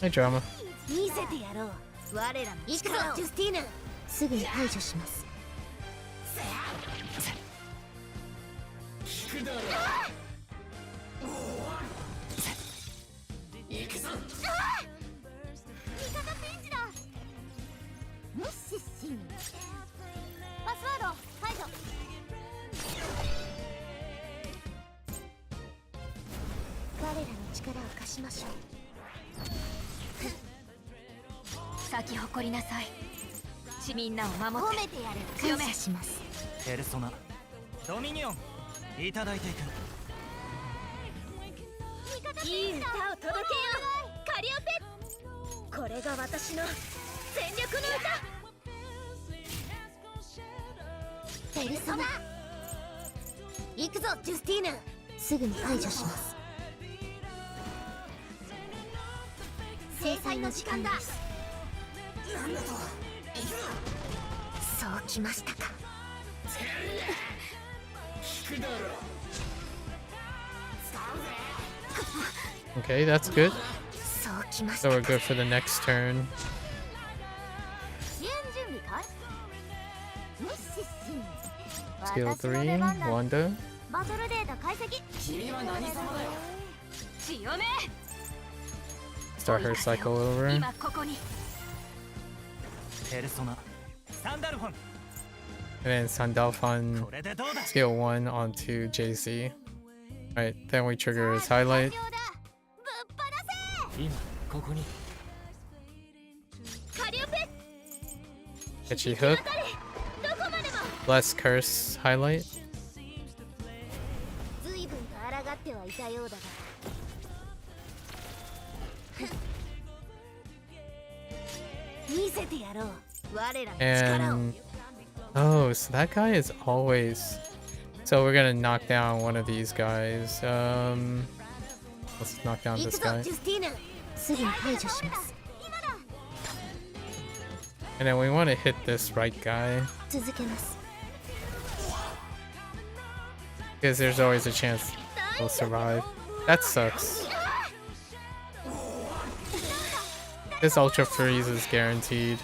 Hey, drama. 見せてやろう。我らの力を。ジュスティーヌ。すぐに排除します。聞くだろ。行くぞ。味方ピンチだ。無視しん。パスワード解除。我らの力を貸しましょう。 咲き誇りなさい。みんなを守って。褒めてやる。強めします。ペルソナドミニオンいただいていく。いい歌を届けよう。カリオペ。これが私の全力の歌。ペルソナ。行くぞジュスティーヌ。すぐに排除します。制裁の時間だ。 そうきましたか。 Okay, that's good. そうきまし So た we're good for the next turn. 支援準備かい。無視しん。 Skill 3, Wanda. バトルデータ解析。君は何様だよ。強め。 Start her cycle over. 今ここに。 ペルソナサンダルフォン And then Sandalphon これでどうだ。 skill 1 onto JC. Alright, then we trigger his highlight. 今ここに。カリオペ。 Itchy hook. どこまでも。 Bless curse highlight. 随分と抗ってはいたようだが。 見せてやろう。我らの力を。 And oh, so that guy is always. So we're gonna knock down one of these guys. Let's knock down 行 this くぞ guy. ジュスティーヌ。すぐに排除します。 And then we want to hit this right guy 続けます。 because there's always a chance he'll survive. That sucks. This Ultra Freeze is guaranteed.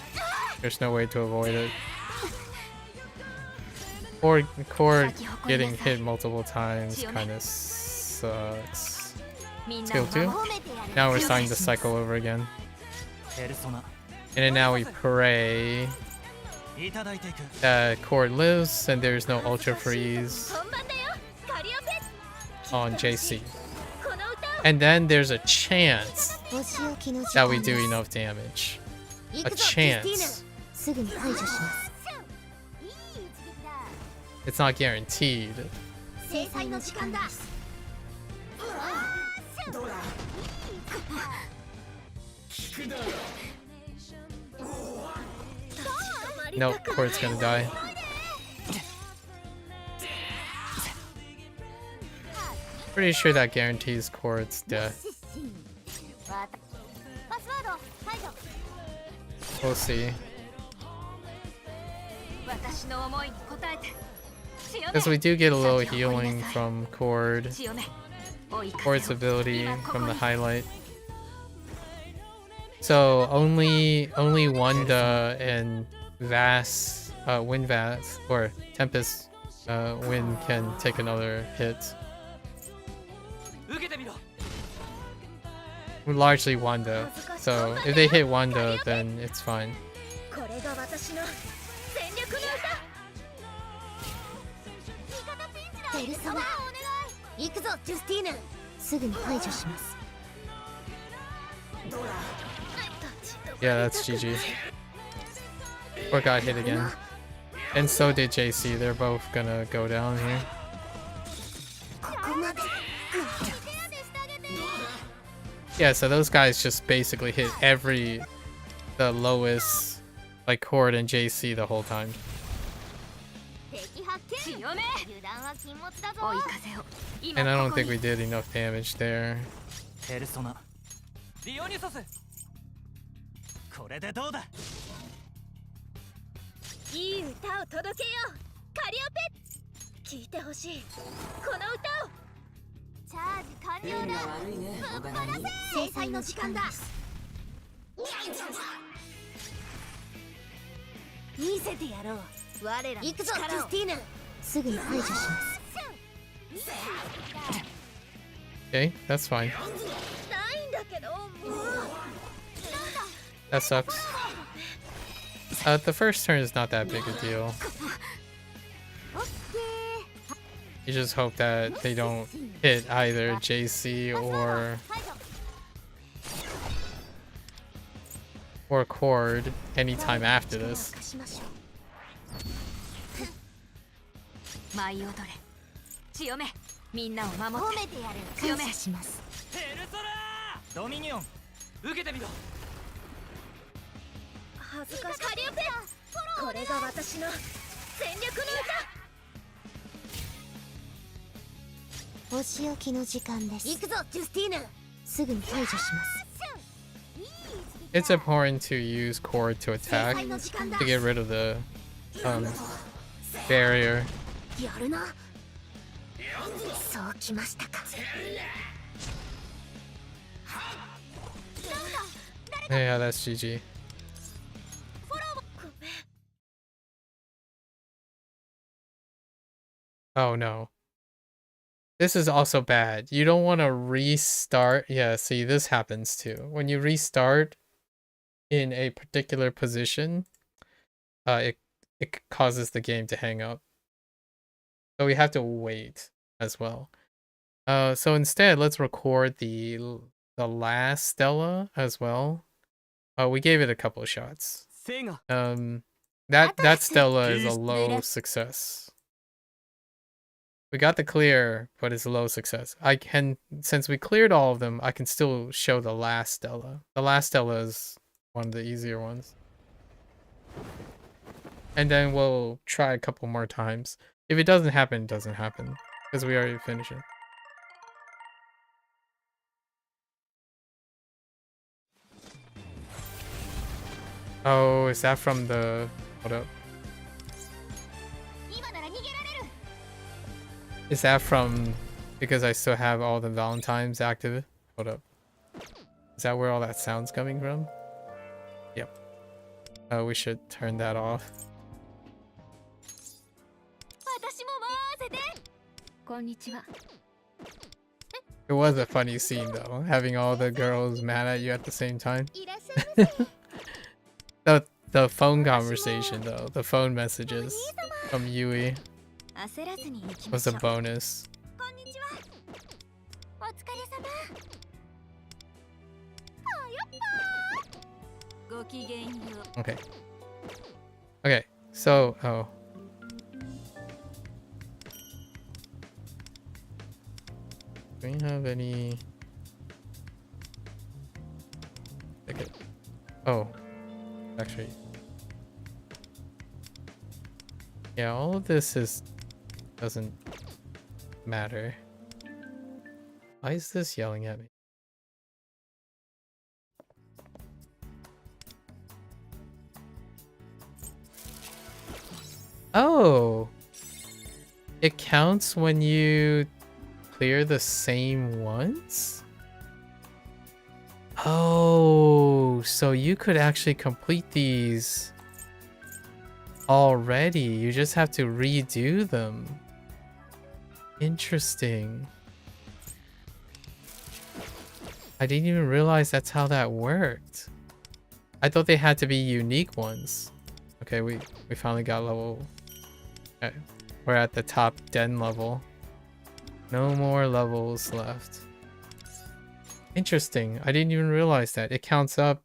There's no way to avoid it. Or Cord getting hit multiple times kind of sucks. Skill 2. Now we're starting the cycle over again. ペルソナ And then now we pray いただいていく。 that Cord lives and there's no Ultra Freeze 本番だよ。カリオペ。 on JC. この歌を。 And then there's a chance お仕置きの時 that 間 we です。 do enough damage. 行 A くぞジュスティーヌ。 chance. すぐに排除します。 It's not guaranteed. 制裁の時間だ。 Nope, Cord's gonna die. Pretty sure that guarantees Cord's death. パスワード解除。 We'll see. 私の思いに応えて。 Because we do get a little healing from Cord. Cord's ability from the highlight. So only Wanda and Vass Wind Vast or Tempest Wind can take another hit. Largely Wanda. So if they hit Wanda, then it's fine. これが私の全力の歌ペルソナ行くぞジュスティーヌすぐに排除します Yeah, that's GG. Or got hit again. And so did JC. They're both gonna go down here. Yeah, so those guys just basically hit the lowest like chord in JC the whole time. And I don't think we did enough damage there. これでどうだいい歌を届けようカリオペ聞いてほしいこの歌をチャージ完了だぶっ放せ制裁の時間だ見せてやろう我ら行くぞジュスティーヌすぐに排除します Okay, that's fine. ないんだけどもう That sucks. The first turn is not that big a deal. You just hope that they don't hit either JC or Cord anytime after this. 舞い踊れ強めみんなを守って強めしますペルソナドミニオン受けてみろ恥ずかしいカリオペこれが私の全力の歌お仕置きの時間です行くぞジュスティーヌすぐに排除します It's important to use Cord to attack to get rid of the barrier. やるなそうきましたか Yeah, that's GG. Oh no. This is also bad. You don't want to restart. Yeah, see, this happens too. When you restart in a particular position, it causes the game to hang up. So we have to wait as well. So instead, let's record the last Stella as well. We gave it a couple of shots. That Stella is a low success. We got the clear, but it's a low success. Since we cleared all of them, I can still show the last Stella. The last Stella is one of the easier ones. And then we'll try a couple more times. If it doesn't happen, it doesn't happen. Because we already finished it. Oh, is that from the... Hold up. Is that from... Because I still have all the Valentines active? Hold up. Is that where all that sound's coming from? Yep. We should turn that off. It was a funny scene though, having all the girls mad at you at the same time. The phone conversation though, the phone messages from Yui was a bonus. Okay. Okay, so do we have any... Okay. Oh. Actually. Yeah, all of this doesn't matter. Why is this yelling at me? Oh! It counts when you clear the same ones? Oh, so you could actually complete these already. You just have to redo them. Interesting. I didn't even realize that's how that worked. I thought they had to be unique ones. Okay, we finally got level. Okay, we're at the top den level. No more levels left. Interesting. I didn't even realize that. It counts up.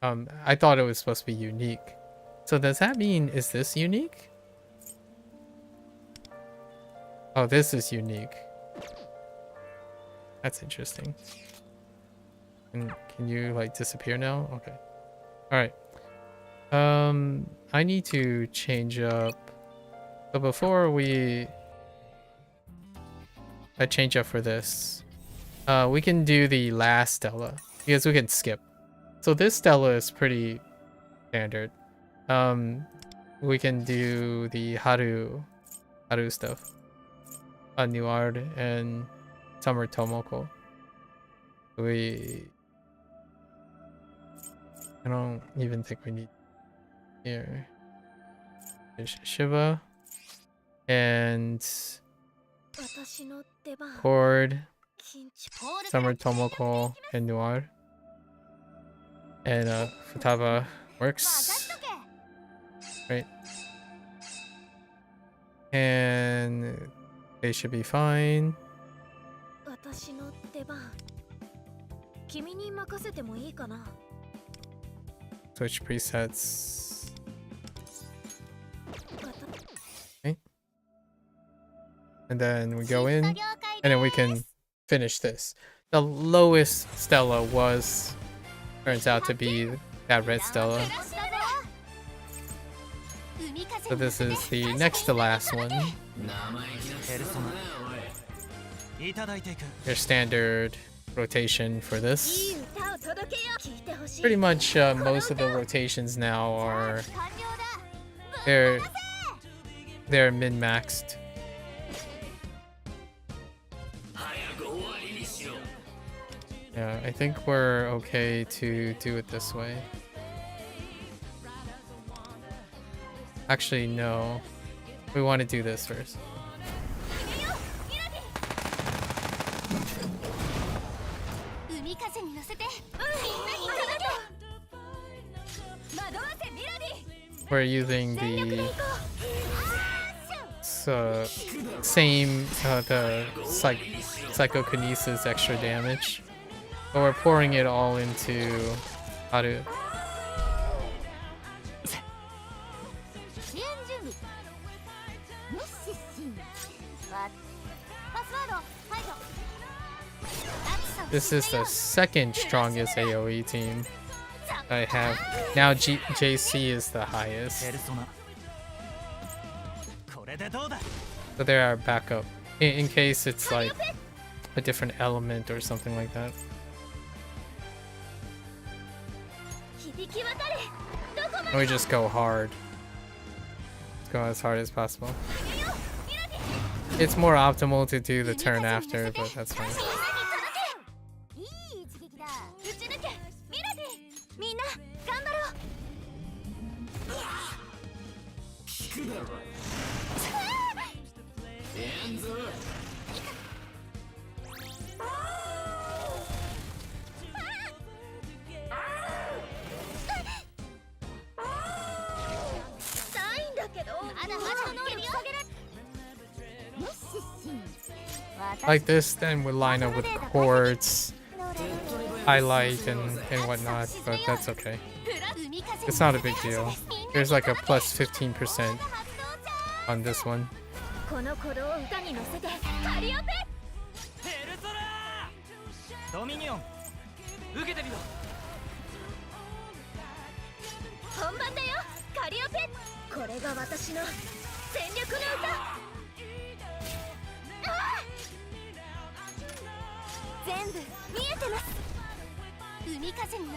I thought it was supposed to be unique. So does that mean, is this unique? Oh, this is unique. That's interesting. And can you like disappear now? Okay. Alright. I need to change up. So before I change up for this. We can do the last Stella. Because we can skip. So this Stella is pretty standard. We can do the Haru stuff. Nuard and Summer Tomoko. I don't even think we need here. Shiva and Cord, Summer Tomoko, and Noir. And Futaba works. Right. And they should be fine. Switch presets. Okay. And then we go in, and then we can finish this. The lowest Stella turns out to be that red Stella. So this is the next to last one. Your standard rotation for this. Pretty much most of the rotations now are they're min-maxed. Yeah, I think we're okay to do it this way. Actually, no. We want to do this first. We're using the same the psychokinesis extra damage, but we're pouring it all into Haru. This is the second strongest AoE team I have. Now JC is the highest. So they're our backup. In case it's like a different element or something like that. And we just go hard. Let's go as hard as possible. It's more optimal to do the turn after, but that's fine. Like this, then we line up with chords, highlight, and whatnot, but that's okay. It's not a big deal. There's like a plus 15% on this one.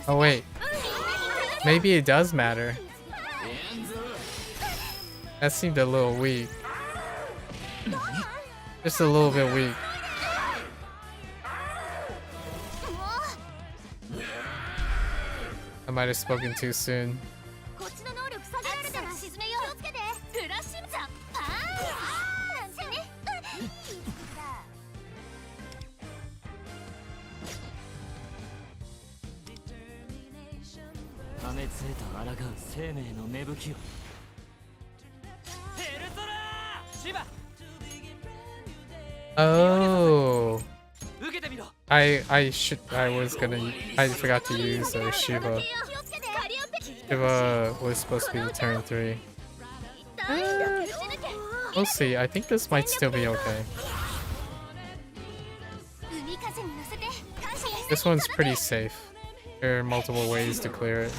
Oh wait, maybe it does matter. That seemed a little weak. Just a little bit weak. I might have spoken too soon. 生命の芽吹きをペルソナシバ Oh, 受けてみろ I forgot to use Shiva. Shiva was supposed to be turn 3. We'll see. I think this might still be okay. This one's pretty safe. There are multiple ways to clear it.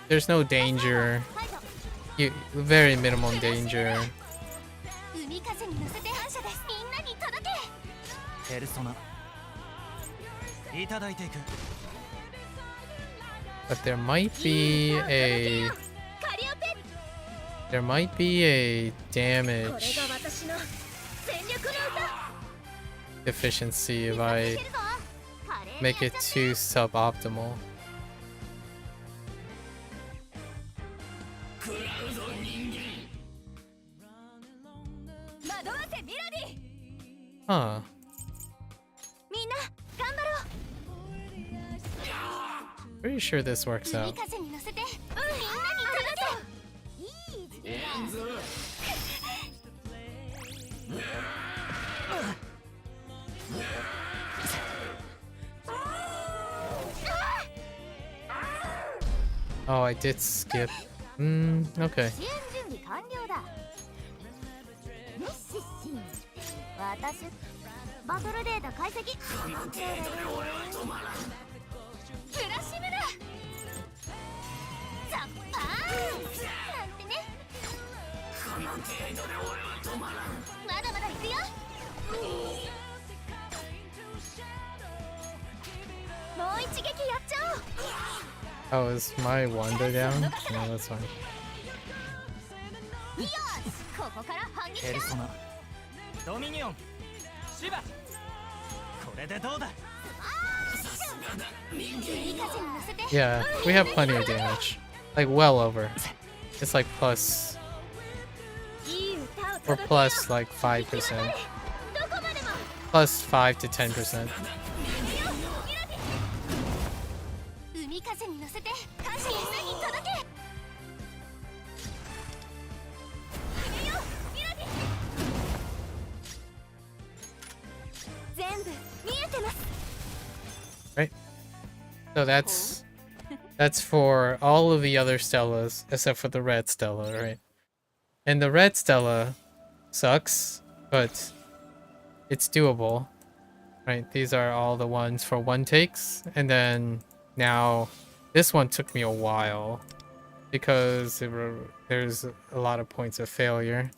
There's no danger. Very minimum danger. 海風に乗せて反射ですみんなに届けペルソナいただいていく But there might be a damage deficiency if I make it too suboptimal. Huh. Pretty sure this works out. Oh, I did skip. Okay. バトルデータ解析ブラシムだザッパーンなんてねまだまだ行くよ もう一撃やっちゃおう Oh, is my Wanda down? No, that's fine. よしここから反撃だペルソナドミニオンシバこれでどうだ Yeah, we have plenty of damage. Like, well over. It's like plus... Or plus, like, 5%. Plus 5 to 10%. 海風に乗せて感謝に届け Right? So that's for all of the other Stellas except for the red Stella, right? And the red Stella sucks, but it's doable. Right? These are all the ones for one takes, and then now this one took me a while because there's a lot of points of failure.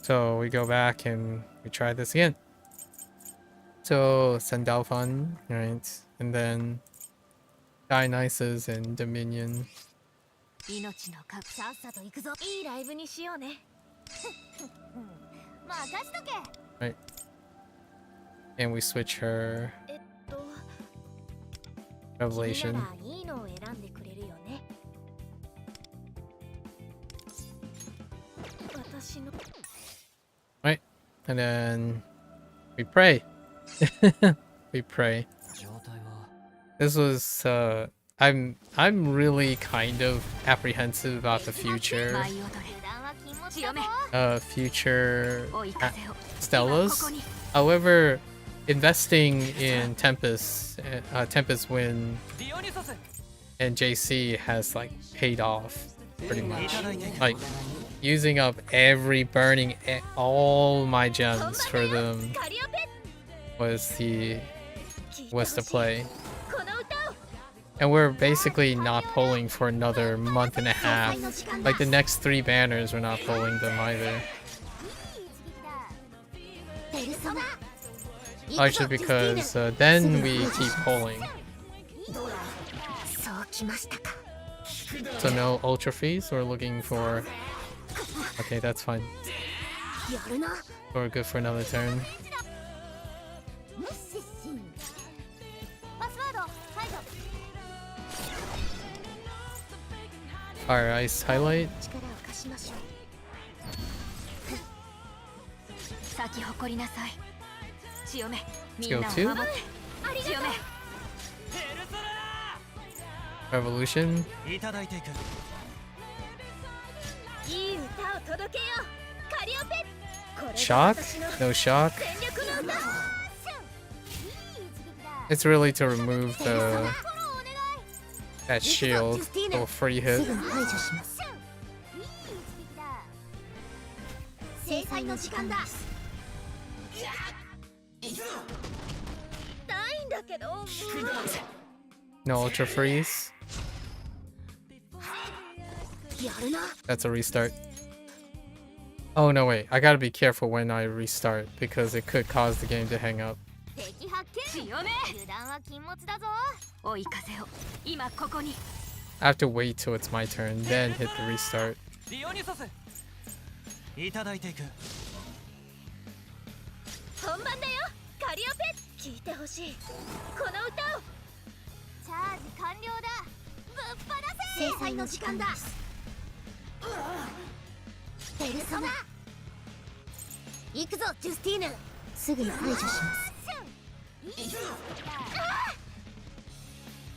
So we go back and we try this again. So Sandalfan, right? And then Dionysus and Dominion. 命の格差さっさと行くぞいいライブにしようね任しとけ Right. And we switch her Revelation. いいのを選んでくれるよね私の Right. And then we pray. We pray. This was I'm really kind of apprehensive about the future Stellas. However, investing in Tempest Wind and JC has like paid off pretty much. Like using up burning all my gems for them was the play. And we're basically not pulling for another month and a half. Like the next 3 banners, we're not pulling them either. Actually, because then we keep pulling. So no ultra fees. We're looking for. Okay, that's fine. We're good for another turn. Fire Ice highlight. 力を貸しましょう。咲き誇りなさい。千代目、みんなを Skill 2? 守って。千代目。 Revolution. いただいていく。いい歌を届けようカリオペ。これが Shock? 私の No shock. 全力の歌。 It's really to remove that shield. Little free hit. すぐに排除します。制裁の時間だ。ないんだけどもう No Ultra Freeze. やるな。 That's a restart. Oh no, wait. I gotta be careful when I restart because it could cause the game to hang up. 敵発見。強め。油断は禁物だぞ。追い風を今ここに。 I have to wait till it's my turn, then hit the restart. リオニソス。いただいていく。本番だよカリオペ。聞いてほしいこの歌を。チャージ完了だ。ぶっ放せ。制裁の時間だ。ペルソナ。行くぞジュスティーヌ。すぐに排除します。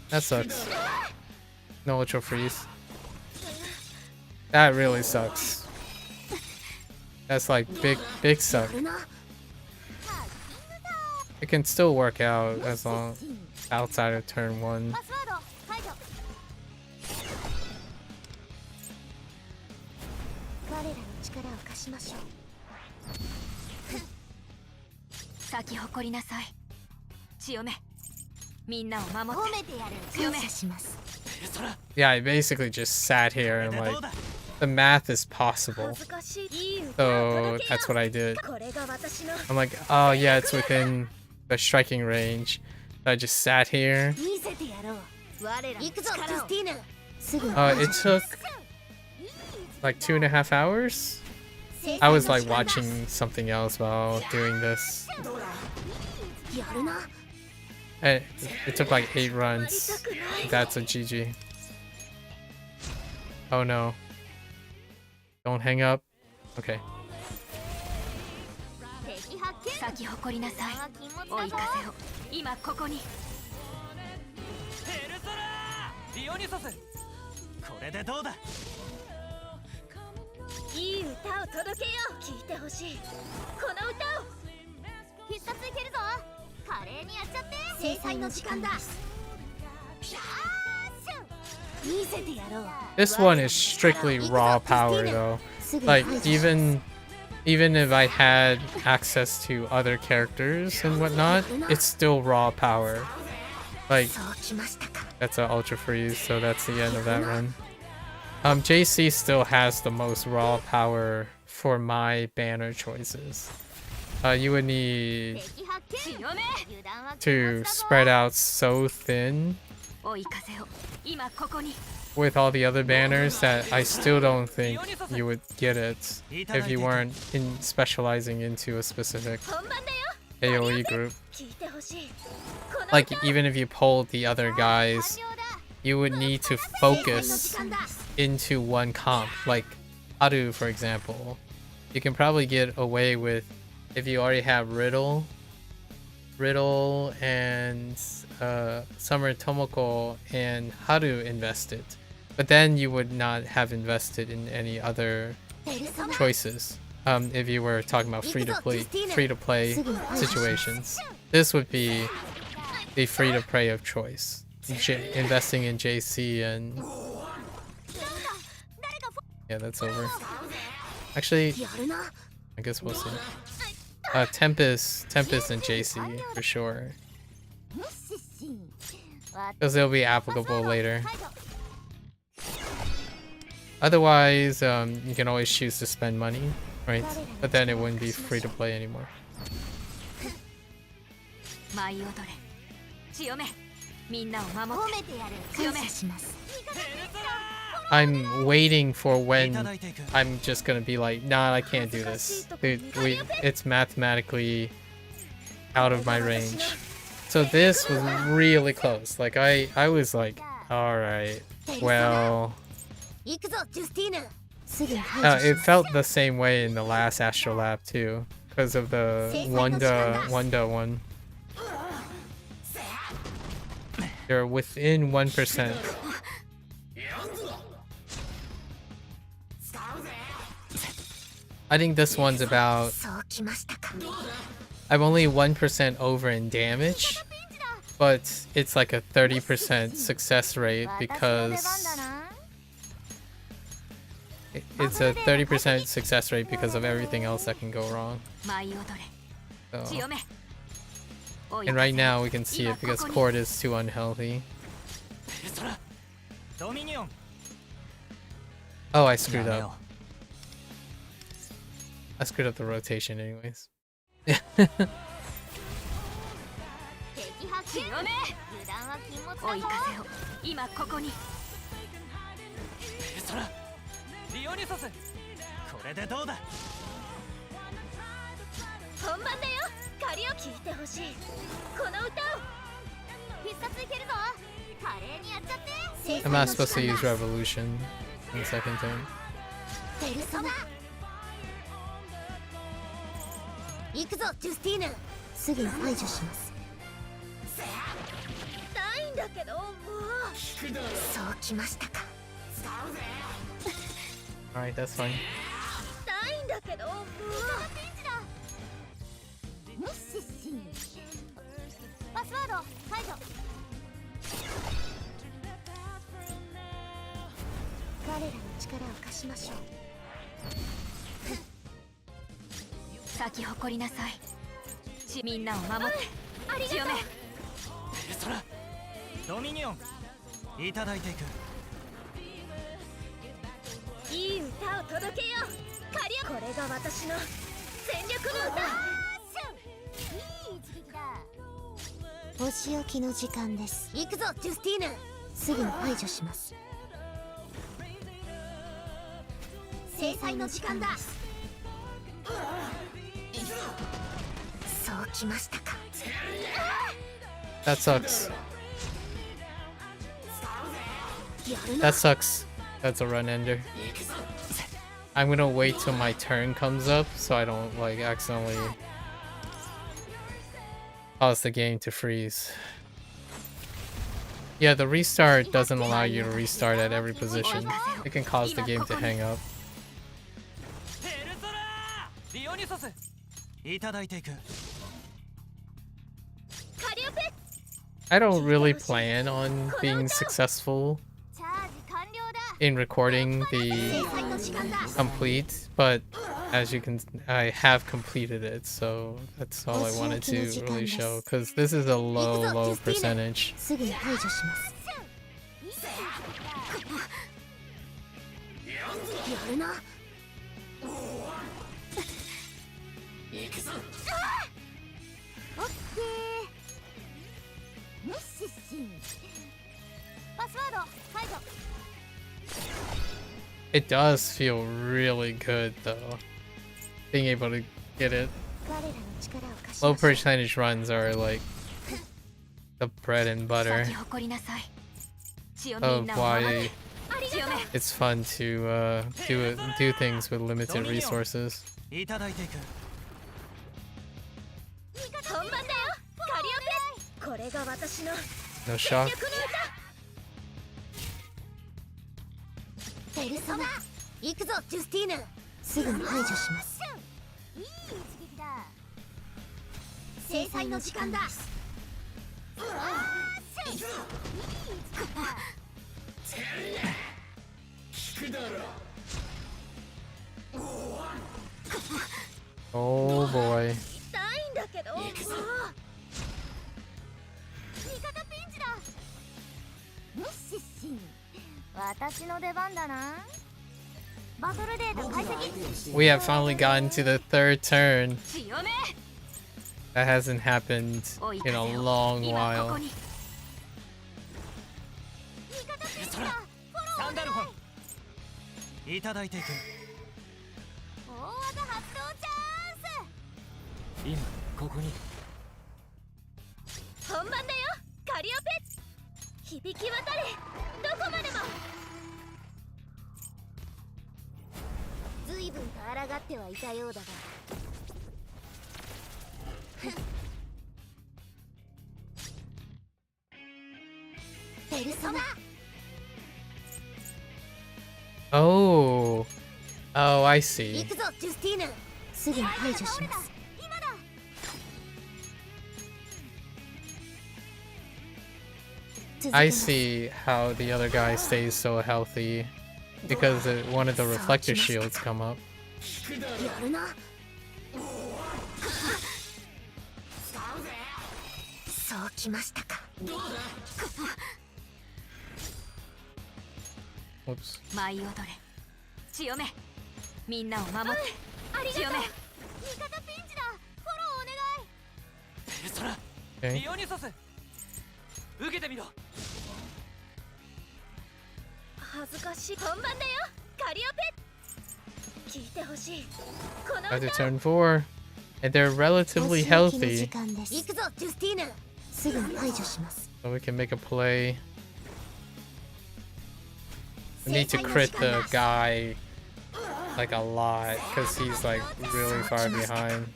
That sucks. No Ultra Freeze. That really sucks. That's like big suck. It can still work out as long outside of turn 1. パスワード解除。我らの力を貸しましょう。咲き誇りなさい。千代目。みんなを守って。褒めてやる。強めします。 Yeah, I basically just sat here and like the math is possible. 恥ずかしい。いい歌を So 届けよ that's what I did. これが私の I'm like, oh yeah, it's within the striking range. So I just sat here. 見せてやろう。我らの力を。すぐに It took like 2.5 hours. I was like watching something else while doing this. やるな。 And it took like 8 runs. That's a GG. Oh no. Don't hang up. Okay. 敵発見。咲き誇りなさい。追い風を今ここに。ペルソナ。リオニソス。これでどうだ。いい歌を届けよう聞いてほしいこの歌を。必殺いけるぞ。華麗にやっちゃって。制裁の時間だ。見せてやろう。 This one is strictly raw power though. Like even if I had access to other characters and whatnot, it's still raw power. Like that's an Ultra Freeze, so that's the end of that run. JC still has the most raw power for my banner choices. You would need to spread out so thin with all the other banners that I still don't think you would get it if you weren't specializing into a specific AoE group. Like even if you pulled the other guys, you would need to focus into one comp. Like Haru, for example, you can probably get away with if you already have Riddle and Summer Tomoko and Haru invested, but then you would not have invested in any other choices. If you were talking about free to play situations, this would be the free to play of choice. Investing in JC and yeah, that's over. Actually, I guess we'll see. Tempest and JC for sure, because they'll be applicable later. Otherwise, you can always choose to spend money, right? But then it wouldn't be free to play anymore. I'm waiting for when I'm just gonna be like, nah, I can't do this. Dude, it's mathematically out of my range. So this was really close. Like I was like, all right, well, 行くぞジュスティーヌ。すぐに It felt the same way in the last Astrolab too, because of the one. They're within 1%. I think this one's about... I'm only 1% over in damage, but it's like a 30% success rate because... It's a 30% success rate because of everything else that can go wrong. So. And right now we can see it because Cord is too unhealthy. Oh, I screwed up. I screwed up the rotation anyways. I'm not supposed to use Revolution in the second turn. 行くぞジュスティーヌ。すぐに排除します。痛いんだけどもう。そうきましたか。Alright, that's fine. 痛いんだけどもう。無視し。パスワード排除。彼らの力を貸しましょう。咲き誇りなさい。みんなを守って。ありがとう。ペルソナ、ドミニオン、いただいていく。いい歌を届けよう。カリオ。これが私の全力の歌。いい一撃だ。お仕置きの時間です。行くぞジュスティーヌ。すぐに排除します。制裁の時間だ。そうきましたか。That sucks. That sucks. That's a run ender. I'm gonna wait till my turn comes up so I don't like accidentally cause the game to freeze. Yeah, the restart doesn't allow you to restart at every position. It can cause the game to hang up. I don't really plan on being successful in recording the complete, but as you can, I have completed it, so that's all I wanted to really show, because this is a low percentage. It does feel really good though, being able to get it. Low percentage runs are like the bread and butter of why it's fun to do things with limited resources. No shock. ペルソナ、行くぞジュスティーヌ。すぐに排除します。いい一撃だ。制裁の時間だ。Oh boy. 痛いんだけど。味方ピンチだ。無視し。私の出番だな。バトルデータ解析。We have finally gotten to the third turn. That hasn't happened in a long while. 抗ってはいたようだがペルソナ Oh. Oh, I see. 行くぞジュスティーヌすぐに排除します I see how the other guy stays so healthy because one of the reflector shields come up. やるなそうきましたか Whoops. 舞い踊れ強めみんなを守って強め味方ピンチだフォローお願いペルソナ Okay. ディオニュソス受けてみろ恥ずかしい本番だよカリオペ聞いてほしいこの About to turn 4. And they're relatively healthy, 行くぞジュスティーヌすぐに排除します so we can make a play. We need to crit the guy like a lot because he's like really far behind.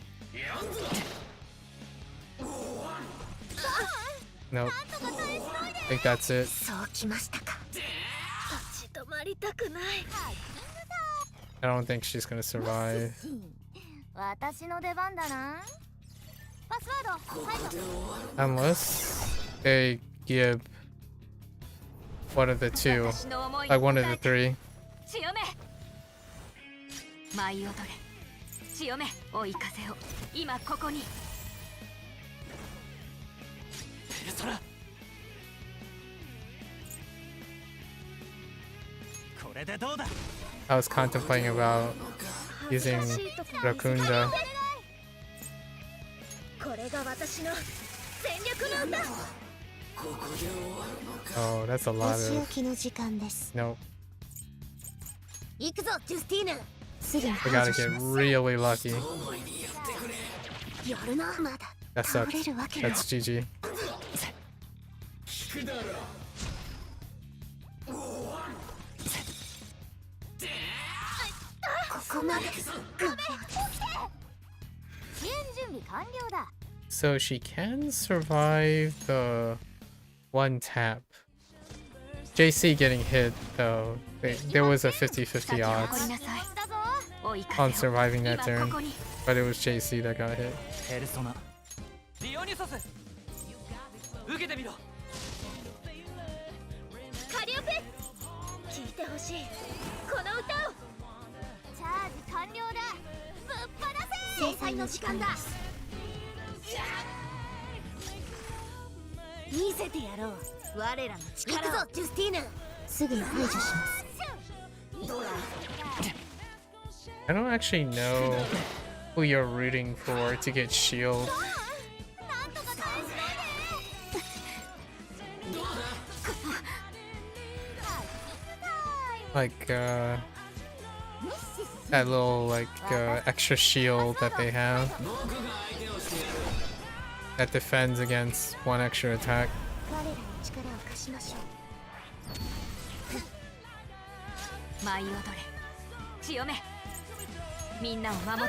Nope. I think that's it. そうきましたか立ち止まりたくない I don't think she's gonna survive. 私の出番だなパスワード排除 Unless they give one of the two, like one of the three. 強め舞い踊れ強め追い風を今ここにペルソナこれでどうだ I was contemplating about using Rakunda. これが私の全力の歌 Oh, that's a お lot 仕 of. 置きの時間です Nope. 行くぞジュスティーヌすぐに We 排 gotta 除し get ます really lucky. やるなまだ That 倒 sucks. れるわけが That's GG. ここまで支援準備完了だ So she can survive the one tap. JC getting hit though. There was a 50-50 odds なさい追い on 風を surviving 今 that turn, ここに but it was JC that got hit. ペルソナディオニュソス受けてみろカリオペ聞いてほしいこの歌をチャージ完了だぶっ放せ制裁の時間だ見せてやろう我らの力を行くぞジュスティーヌすぐに排除します I don't actually know who you're rooting for to get shield. なんとか返しないで Like that little like extra shield that they have that defends against one extra attack. 我らの力を貸しましょう舞い踊れ強めみんなを守っ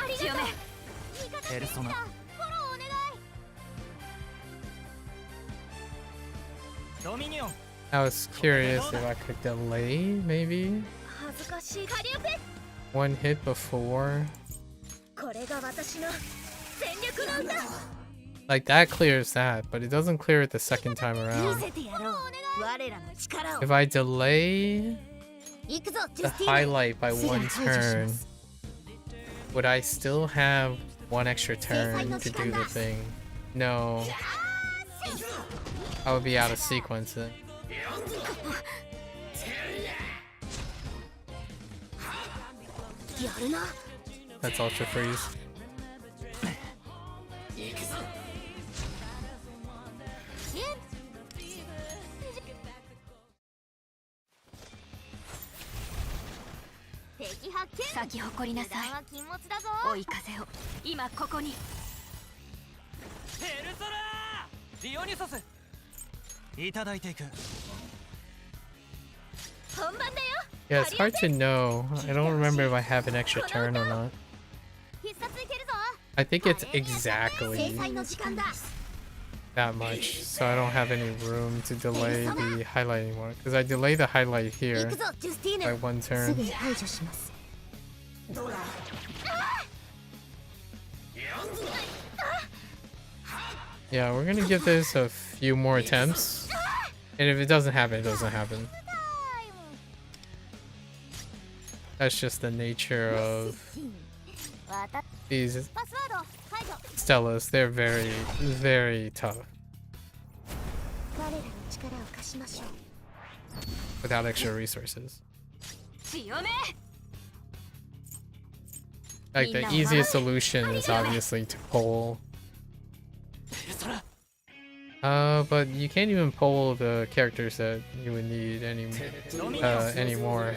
て強めペルソナフォローお願い ドミニオン I was curious if I could delay maybe 恥ずかしいカリオペ one hit before. これが私の全力の歌 Like that clears that, but it doesn't clear it the second time 見 around. せてやろう我らの力を If I delay 行くぞジ the ュスティーヌ highlight by one turn, would I still have one extra turn to do the thing? No. I would be out of sequence then. やるな That's Ultra Freeze. 敵発見咲き誇りなさい油断は禁物だぞ追い風を今ここにペルソナディオニュソスいただいていく本番だよ Yeah, it's hard to know. I don't remember if I have an extra turn or not. I think it's exactly that much, so I don't have any room to delay the highlight anymore. Because I delay the highlight here by 1 turn. Yeah, we're gonna give this a few more attempts. And if it doesn't happen, it doesn't happen. That's just the nature of these Stellas. They're very, very tough. Without extra resources. Like, the easiest solution is obviously to pull. But you can't even pull the characters that you would need anymore.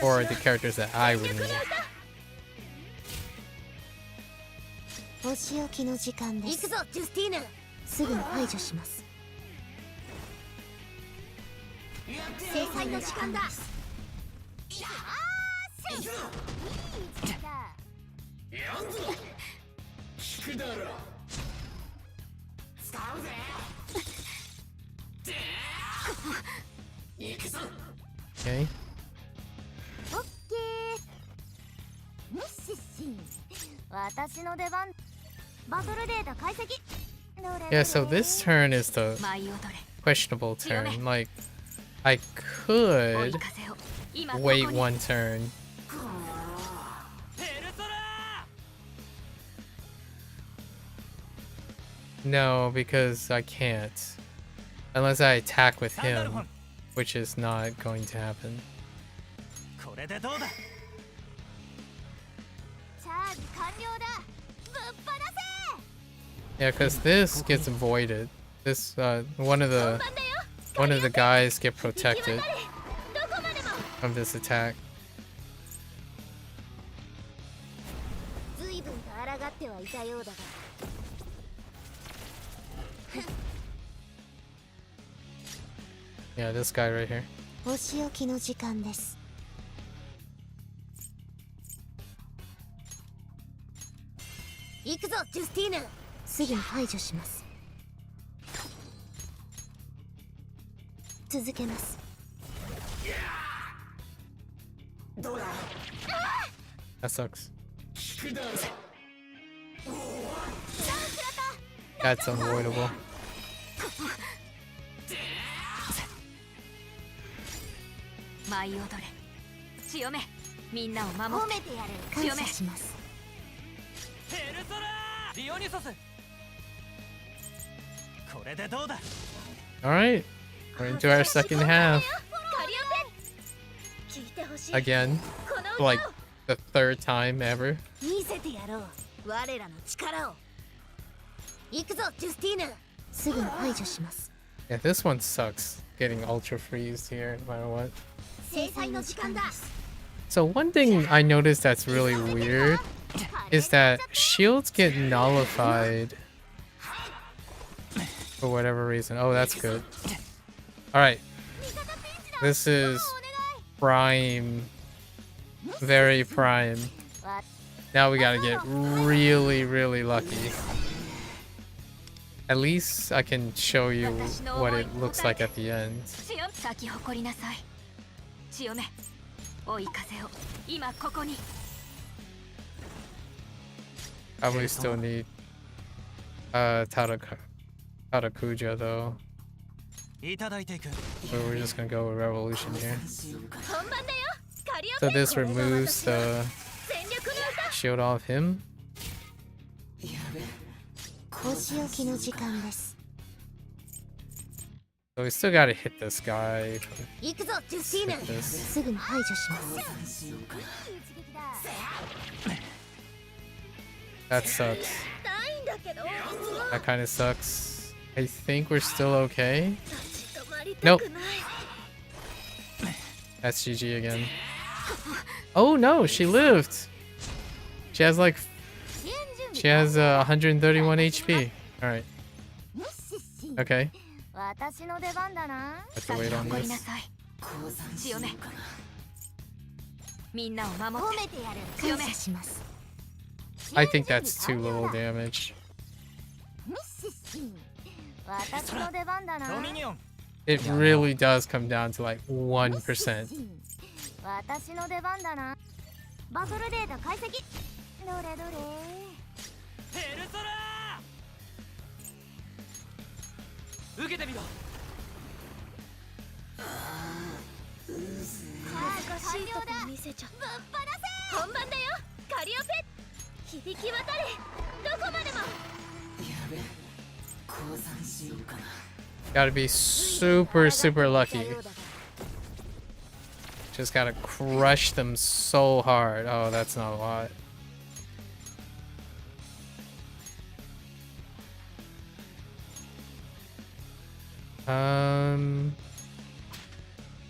Or the characters that I would need. Okay. Yeah, so this turn is the questionable turn. Like, I could wait 1 turn. No, because I can't. Unless I attack with him, which is not going to happen. Yeah, because this gets avoided. This one of the guys get protected from this attack. Yeah, this guy right here. That sucks. That's unavoidable. Alright, we're into our second half. Again, like the 3rd time ever. Yeah, this one sucks. Getting ultra freezed here, no matter what. So one thing I noticed that's really weird is that shields get nullified for whatever reason. Oh, that's good. Alright. This is prime. Very prime. Now we gotta get really, really lucky. At least I can show you what it looks like at the end. Probably still need Tarakuja though. So we're just gonna go with Revolution here. So this removes the shield off him. So we still gotta hit this guy. Hit this. That sucks. That kind of sucks. I think we're still okay. Nope. That's GG again. Oh no, she lived. She has 131 HP. All right. Okay. 私の出番だな。 Have to wait on 怒りな this. さい強めみんなを守褒ってめてやる。強めします。 I think that's too little damage. 私の出番だな。ドミニオン It really does come down to like 1%. 私の出番だな。バトルデータ解析。どれどれ。ペルソナ受けてみろ難しいとこ見せちゃった。ぶっ放せ。本番だよカリオペ。響き渡れどこまでも。 Gotta be super, super lucky. Just gotta crush them so hard. Oh, that's not a lot.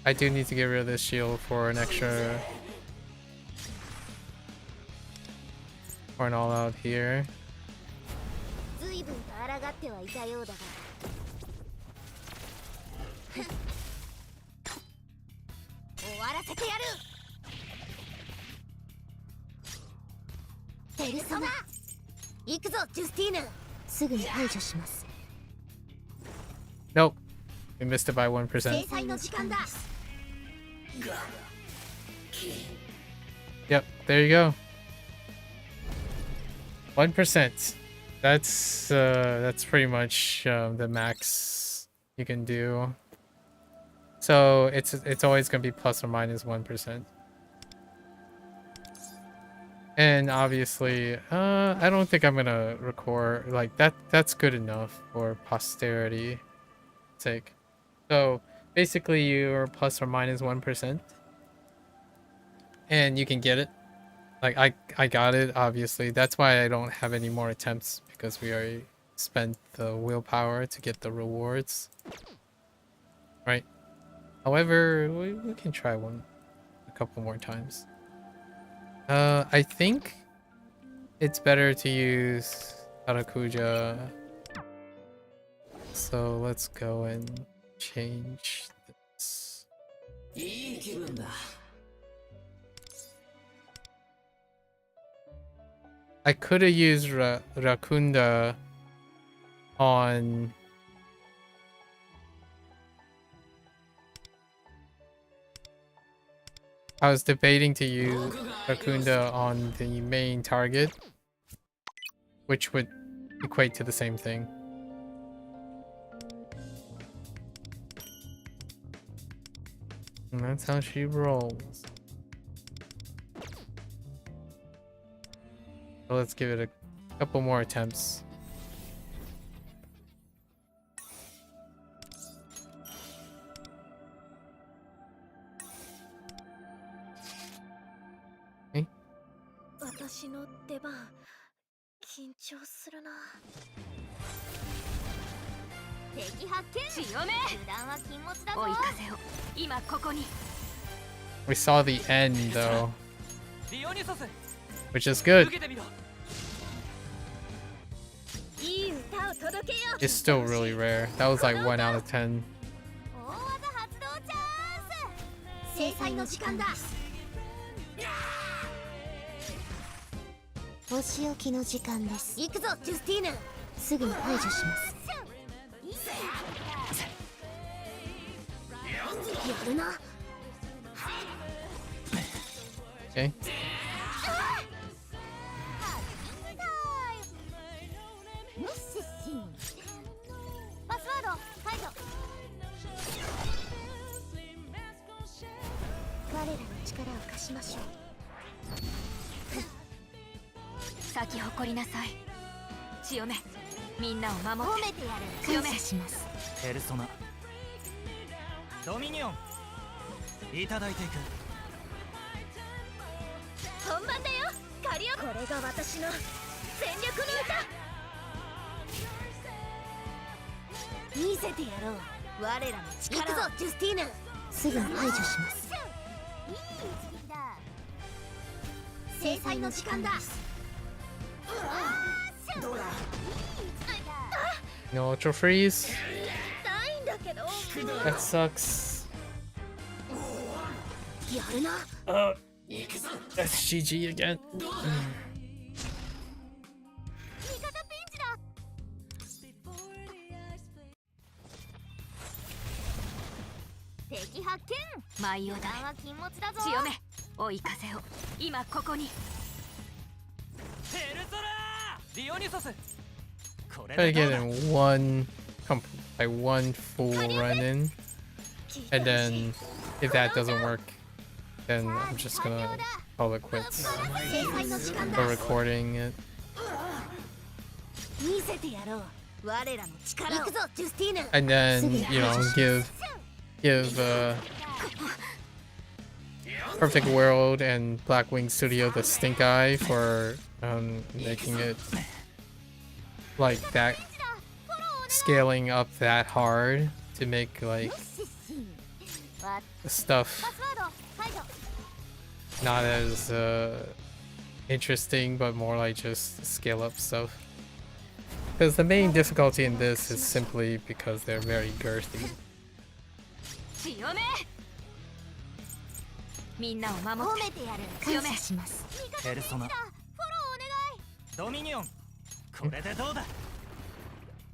I do need to get rid of this shield for an extra, for an all out here. 随分と抗ってはいたようだが。終わらせてやる。ペルソナ。行くぞジュスティーヌ。すぐに排除します。 Nope. We missed it by 1%. 制裁の時間だ。 Yep, there you go. 1%. That's pretty much the max you can do. So it's always gonna be plus or minus 1%. And obviously, I don't think I'm gonna record like that. That's good enough for posterity sake. So basically, you're plus or minus 1%, and you can get it. Like I got it. Obviously, that's why I don't have any more attempts, because we already spent the willpower to get the rewards. Right. However, we can try a couple more times. I think it's better to use Harakuja. So let's go and change this. I could have used Rakunda on I was debating to use Rakunda on the main target, which would equate to the same thing. And that's how she rolls. So let's give it a couple more attempts. Okay. 私の出番緊張するな。敵発見。強め油断は禁物だぞ。追い風を今ここに We saw the end though, ディオニュソス which is good. 受けてみろいい歌を届けよう。 It's still really rare. That was like 1 out of 10. 大技発動チャンス。制裁の時間だ。お仕置きの時間です。行くぞジュスティーヌ。すぐに排除します。やるな。 Okay. パスワード解除。我らの力を貸しましょう。咲き誇りなさい強めみんなを守褒ってめてやる。強め感謝します。ペルソナドミニオンいただいていく本番だよカリオ。これが私の全力の歌。見せてやろう。我らの力を。行くぞジュスティーヌ。すぐに排除します。いい一撃だ。制裁の時間だ。どうだ。No ultra freeze. 痛いんだけど That sucks. やるな That's GG again. 味方ピンチだ敵発見舞をだ弾は禁物だぞ強め追い風を今ここにペルソラーディオニソスこれ Try to で get どうだ in one, like one full run in, and then if that doesn't work, then I'm just gonna call it quits 制裁の時間だ for recording it. 見せてやろう我らの力を行くぞジュスティーヌ And then, you know, give Perfect World and Blackwing Studio the stink eye for making it like that, scaling up that hard to make like stuff パスワード解除 not as interesting, but more like just scale up stuff. Because the main difficulty in this is simply because they're very girthy. 強めみんなを守褒ってめてやる強めしますペルソナフォローお願いドミニオンこれでどうだ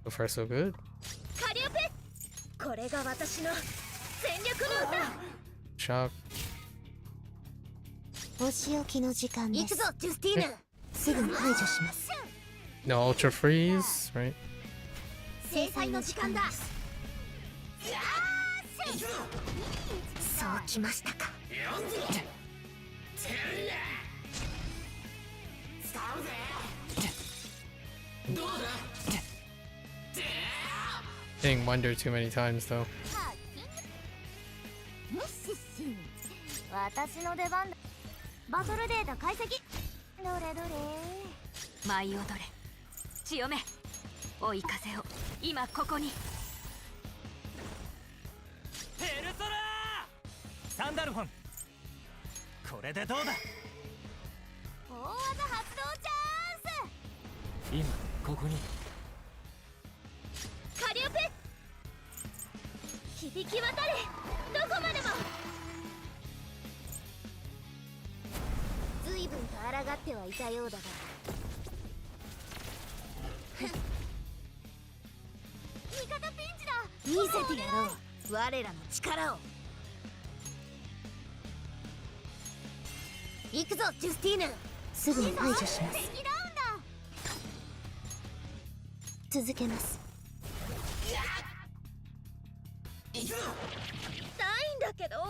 So far, so good. カリオペこれが私の全力の歌 Shock. お仕置きの時間です行くぞジュスティーヌすぐに排除します No ultra freeze, right? 制裁の時間だそうきましたか Hitting Wonder too many times though. 私の出番だバトルデータ解析どれどれ舞い踊れ強め追い風を今ここにペルソラーサンダルフォンこれでどうだ大技発動チャンス今ここにカリオペ響き渡れどこまでも随分と抗ってはいたようだが味方ピンチだ見せてやろう我らの力を行くぞジュスティーヌすぐに排除します続けます痛いんだけども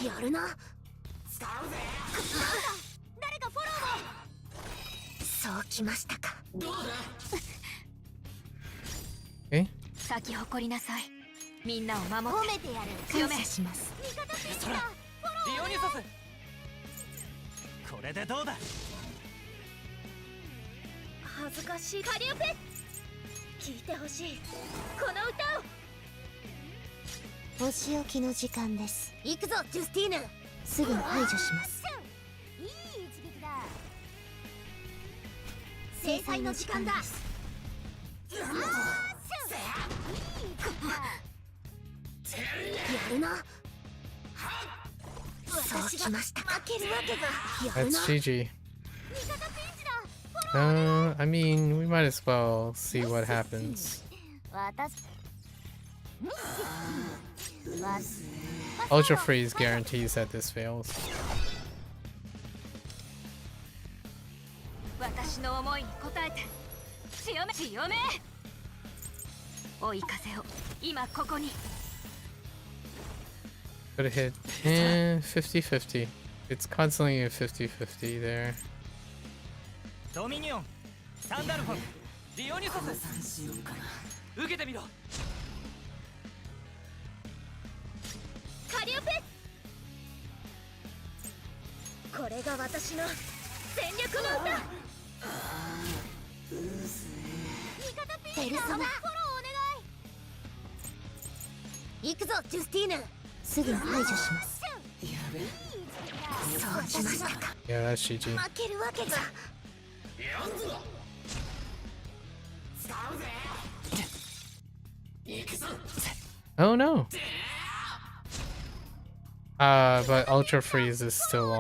うやるな使うぜ誰かフォローをそうきましたかどうだ Okay. 咲き誇りなさいみんなを守褒ってめてやる強め感謝します味方ピンチだフォローディオニソスこれでどうだ恥ずかしいカリオペ聞いてほしいこの歌をお仕置きの時間です行くぞジュスティーヌすぐに排除しますいい一撃だ制裁の時間だやるなそうきました負けるわけがやるな That's GG. 味方ピンチだ I mean, we might as well see what happens. 私 Ultra freeze guarantees that this fails. 私の思いに応えて強め強め追い風を今ここに Could have hit 50-50. It's constantly a 50-50 there. ドミニオンサンダルフォンディオニソス受けてみろカリオペこれが私の全力の歌味方ピンチだフォローお願い行くぞジュスティーヌすぐに排除しますそうしましたか Yeah, that's GG. 負けるわけが Oh no. But Ultra Freeze is still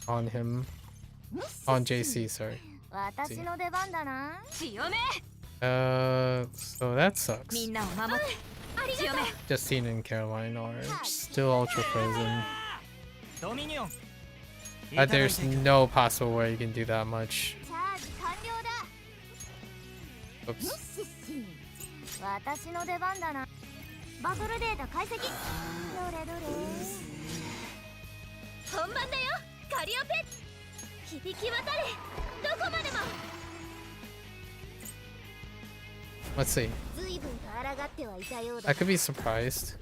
on him. On JC, sorry. 私の出番だな。強め。So that sucks. みんなを守って。ありがとう。 Justine and Caroline are still Ultra Frozen. ドミニオン There's no possible way you can do that much. チャージ完了だ。 Oops. 私の出番だな。バトルデータ解析。どれどれ。本番だよ。カリオペ。響き渡れ。どこまでも。 Let's see. 随分と抗ってはいたようだ。 I could be surprised.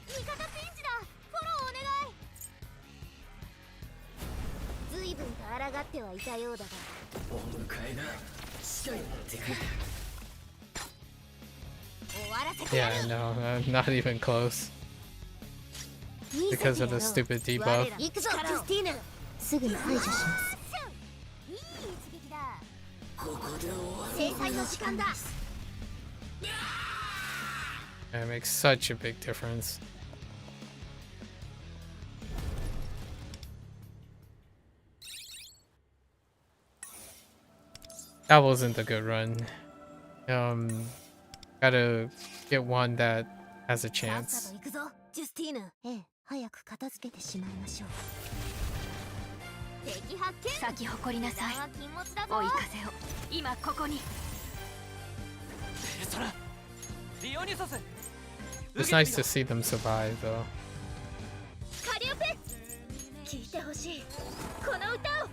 味方ピンチだ。フォローお願い。随分と抗ってはいたようだが。お迎えだ。近いってく。 Yeah, no, not even close. Because of the stupid debuff. 行くぞ、ジュスティーヌ。すぐに排除します。いい一撃だ。ここで終わる。制裁の時間だ。 It makes such a big difference. That wasn't a good run. Gotta get one that has a さっさ chance. と行くぞ、ジュスティーヌ。ええ、早く片付けてしまいましょう。敵発見。咲き誇りなさい。追い風を。今ここに。ペルソナディオニソス It's nice to see them survive, though. カリオペ。聞いてほしい。この歌を。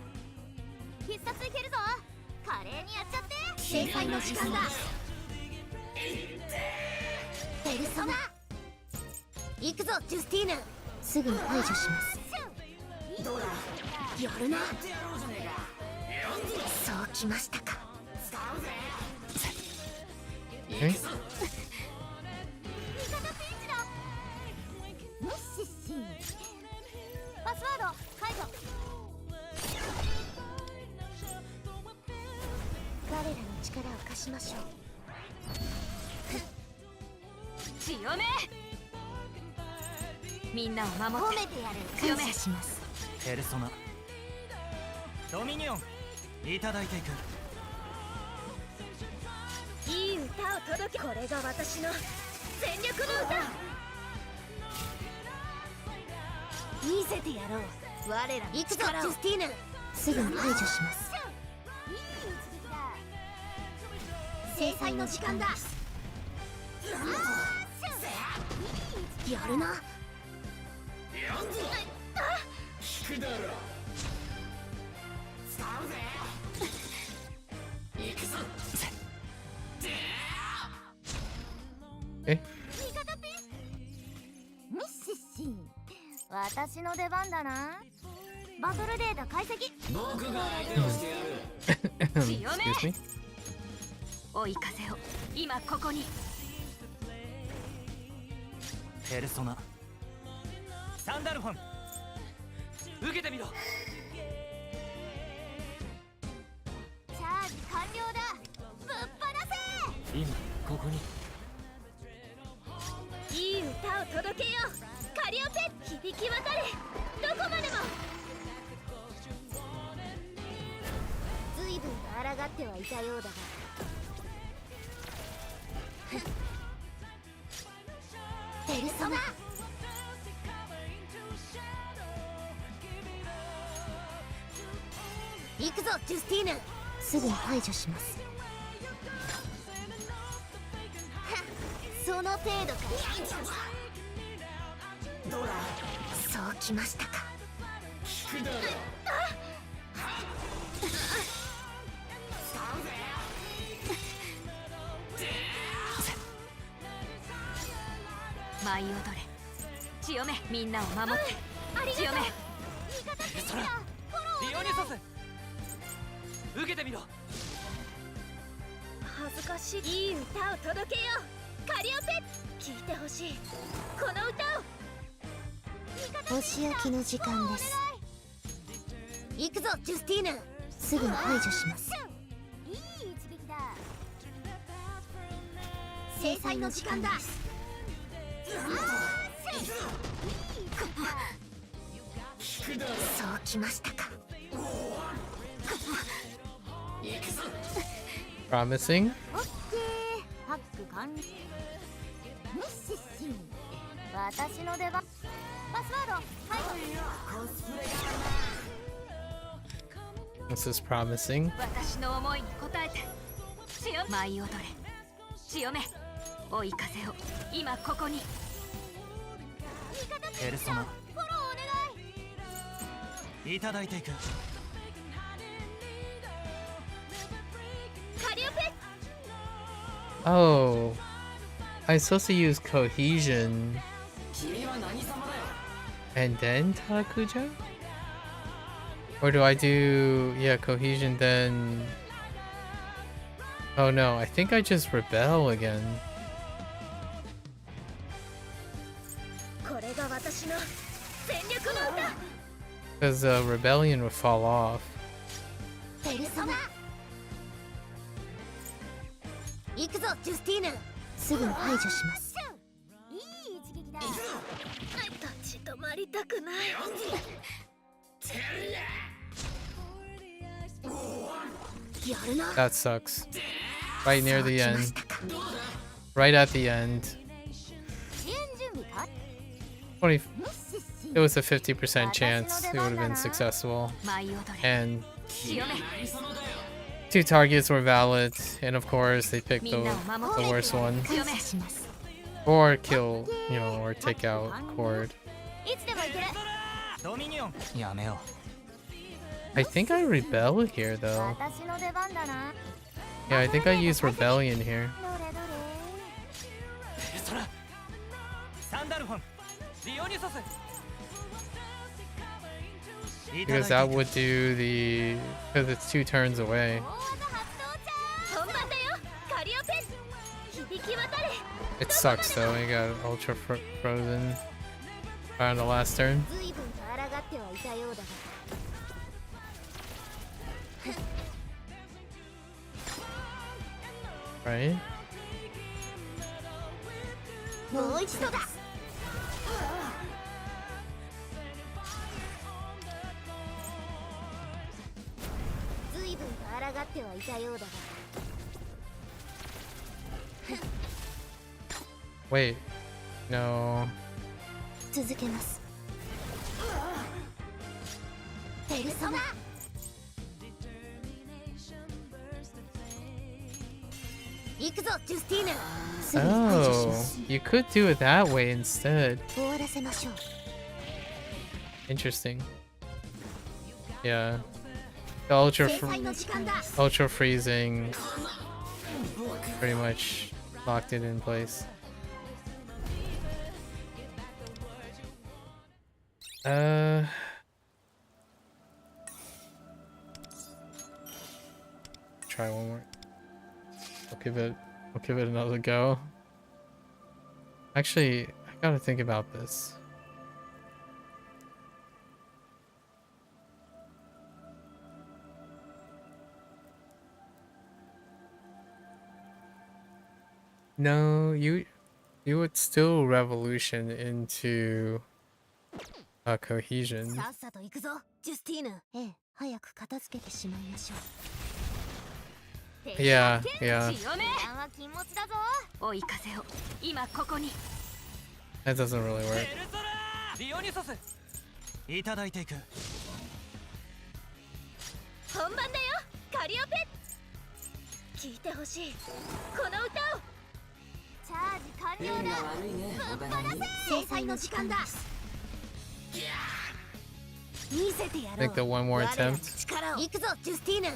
必殺いけるぞ。華麗にやっちゃって。制裁の時間だ。ペルソナ。行くぞ、ジュスティーヌ。すぐに排除します。やるな。そうきましたか。 Okay. 味方ピンチだ。ムッシッシー。パスワード解除。彼らの力を貸しましょう。強め。みんなを守って。褒めてやる。感謝します。ペルソナドミニオンいただいていく。いい歌を届け。これが私の全力の歌。見せてやろう。我らの力を。行くぞ、ジュスティーヌ。すぐに排除します。いい一撃だ。制裁の時間だ。やるな。聞くだろ。使うぜ。行くぞ。え？味方ピン。ミッシッシー。私の出番だな。バトルデータ解析。僕が相手をしてやる。Excuse me? 追い風を。今ここに。ペルソナサンダルフォン受けてみろ。チャージ完了だ。ぶっ放せ。今ここに。いい歌を届けよう。カリオペ。響き渡れ。どこまでも。随分と抗ってはいたようだが。ペルソナ。行くぞ、ジュスティーヌ。すぐに排除します。その程度か。そうきましたか。舞い踊れ。強め。みんなを守って。強め。味方ピンチだ。ディオニソス受けてみろ。恥ずかしい。いい歌を届けよう。カリオペ。聞いてほしいこの歌を。お仕置きの時間です。行くぞジュスティーヌ。すぐに排除します。いい一撃だ。制裁の時間だ。そうきましたか。Promising. オッケー。ハック完了。ミッシッシン。私の出番。パスワード。はい。This is promising. 私の思いに応えて舞い踊れ潮目追い風を今ここに。ペルソナフォローお願い。いただいていく。カリオペ Oh, I'm supposed to use cohesion and then Takuja? Or do I do, yeah, cohesion then... Oh no, I think I just rebel again. これが私の全力の歌。 Because rebellion would fall off. ペルソナ。行くぞジュスティーヌ。すぐに排除します。いい一撃だ。立ち止まりたくない。やるな。 That sucks. Right near the end. Right at the end. 支援準備か。 20, ミッシッシン。 it was a 50% chance it would have been successful. 舞い踊れ And 潮目 2 targets were valid. And of course, they picked the worst one. 潮目 Or kill, you know, or take out Cord. いつでも行ける。ドミニオンやめよ I think I rebel here though. 私の出番だな。 Yeah, I think I use rebellion here. どれどれ。う。ペルソナサンダルフォンディオニュソス。 Because that would do the... Because it's 2 turns away. 本番だよカリオペ響き渡れ。 It sucks though, you got ultra frozen on the last turn. 随分と抗ってはいたようだが。 Right? もう一度だ。随分と抗ってはいたようだが。 Wait. No. 続けます。ペルソナ。行くぞジュスティーヌ。すぐに排除しま Oh, す。 you could do it that way instead. 終わらせましょう。 Interesting. Yeah. The ultra 制裁の時間だ。 ultra freezing pretty much locked it in place. Try one more. We'll give it another go. Actually, I gotta think about this. No, you would still revolution into cohesion. さっさと行くぞジュスティーヌ。ええ、早く片付けてしまいましょう。 Yeah, yeah. 潮目は禁物だぞ。追い風を今ここに。 That doesn't really work. ペルソナディオニュソスいただいていく。本番だよカリオペ聞いてほしいこの歌を。チャージ完了だ。ぶっ放せ。制裁の時間だ。見せてや I ろ think the う。 one more attempt. 行くぞジュスティーヌ。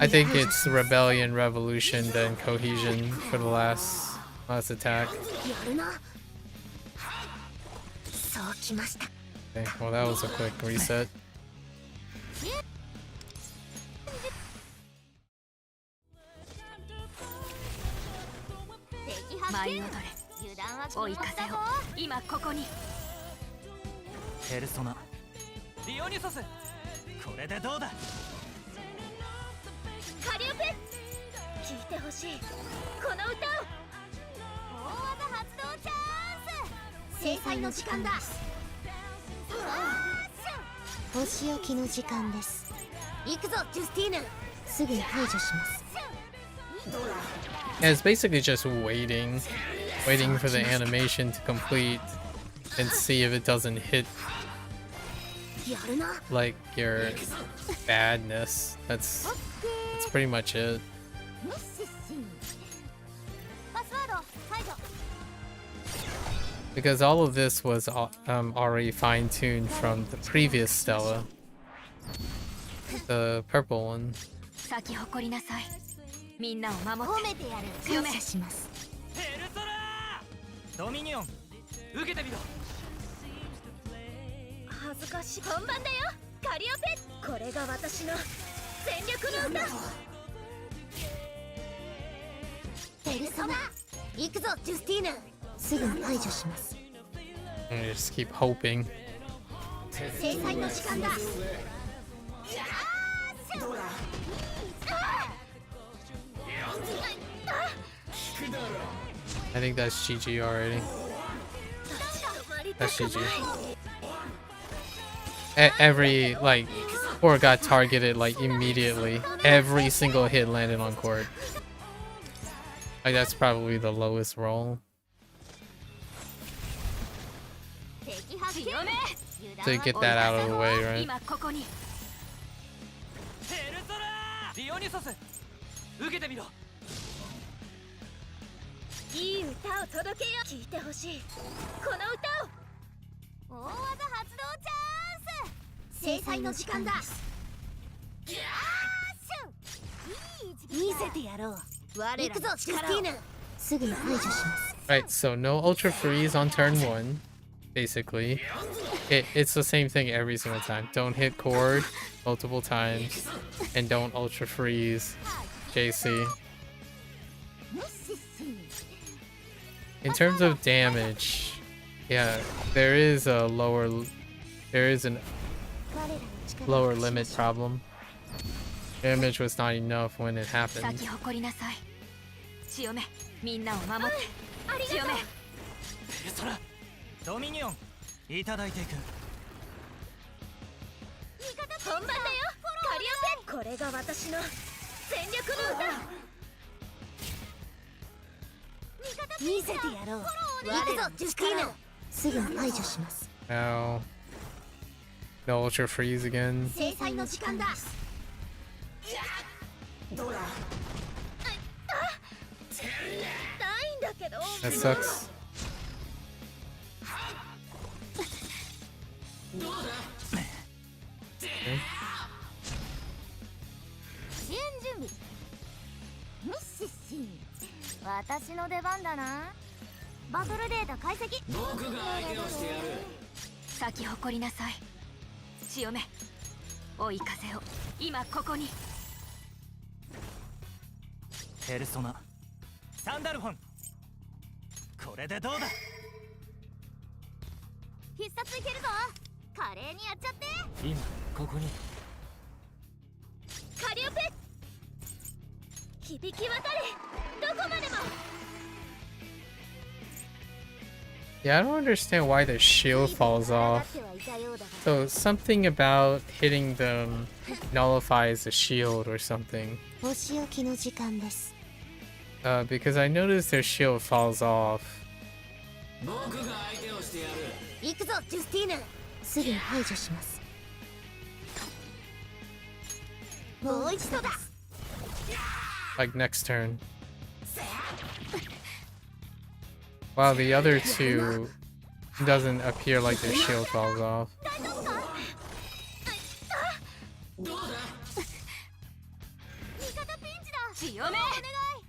I think it's rebellion, revolution, then cohesion for the last attack. やるな。そうきました。 Okay, well that was a quick reset. 舞い踊れ断は追い風を今ここに。ペルソナディオニュソス、これでどうだ。カリオペ聴いてほしいこの歌を。大技発動チャンス。制裁の時間だ。お仕置きの時間です。行くぞジュスティーヌ。すぐに排除します。 Yeah, it's basically just waiting for the animation to complete and see if it doesn't hit やるな。 like your badness. That's pretty much it. パスワード排除。 Because all of this was already fine-tuned from the previous Stella, the purple one. 咲き誇りなさい。みんなを守褒ってめてやる。強め感謝します。ペルソナドミニオン受けてみろ。恥ずかしい。本番だよカリオペ。これが私の全力の歌。ペルソナ行くぞジュスティーヌ。すぐに排除します。 And you just keep hoping. 制裁の時間だ。 I think that's GG already. That's GG. Every, like, core got targeted, like, immediately. Every single hit landed on cord. Like, that's probably the lowest roll. To get that out of the way, right? 今ここに。ペルソナディオニュソス受けてみろ。いい歌を届けよう。聴いてほしいこの歌を。大技発動チャンス。制裁の時間だ。見せてやろう。行くぞジュスティーヌ。すぐに排除します。 Right, so no ultra freeze on turn 1. Basically, it's the same thing every single time. Don't hit cord multiple times, and don't ultra freeze JC. In terms of damage, yeah, there is an lower limit problem. Damage was not enough when it 咲 happened. き誇りなさい。強めみんなを守って強め。ペルソナドミニオンいただいていく。本番だよカリオペ。これが私の全力の歌。見せてやろう。行くぞジュスティーヌ。すぐに排除します。 Now, no ultra freeze again. 制裁の時間だ。痛いんだけど。 That sucks. 支援準備。ミッシッシン。私の出番だな。バトルデータ解析。僕が相手をしてやる。咲き誇りなさい。強め追い風を今ここに。ペルソナサンダルフォンこれでどうだ。必殺いけるぞ。華麗にやっちゃって。今ここに。カリオペ響き渡れどこまでも。 Yeah, I don't understand why the shield falls off. So something about hitting them nullifies the shield or something. お仕置きの時間です。 Because I noticed their shield falls off. 僕が相手をしてやる。行くぞジュスティーヌ。すぐに排除します。もう一度だ。 Like next turn. Wow, the other two doesn't appear like their shield falls off.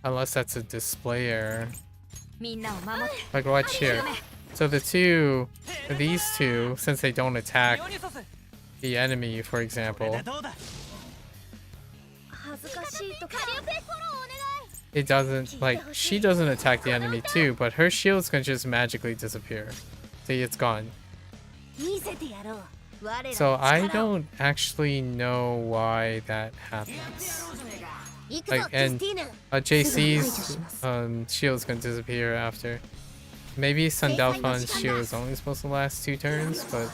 Unless that's a display error. みんなを守って。 Like watch here. So these two, since they don't attack the enemy, for example, 恥ずかしいとカリオペフォローお願い。it doesn't, like, she doesn't attack the enemy too, but her shield's gonna just magically disappear. See, it's gone. So I don't actually know why that happens. Like, and JC's shield's gonna disappear after. Maybe Sandalphon's shield is only supposed to last 2 turns, but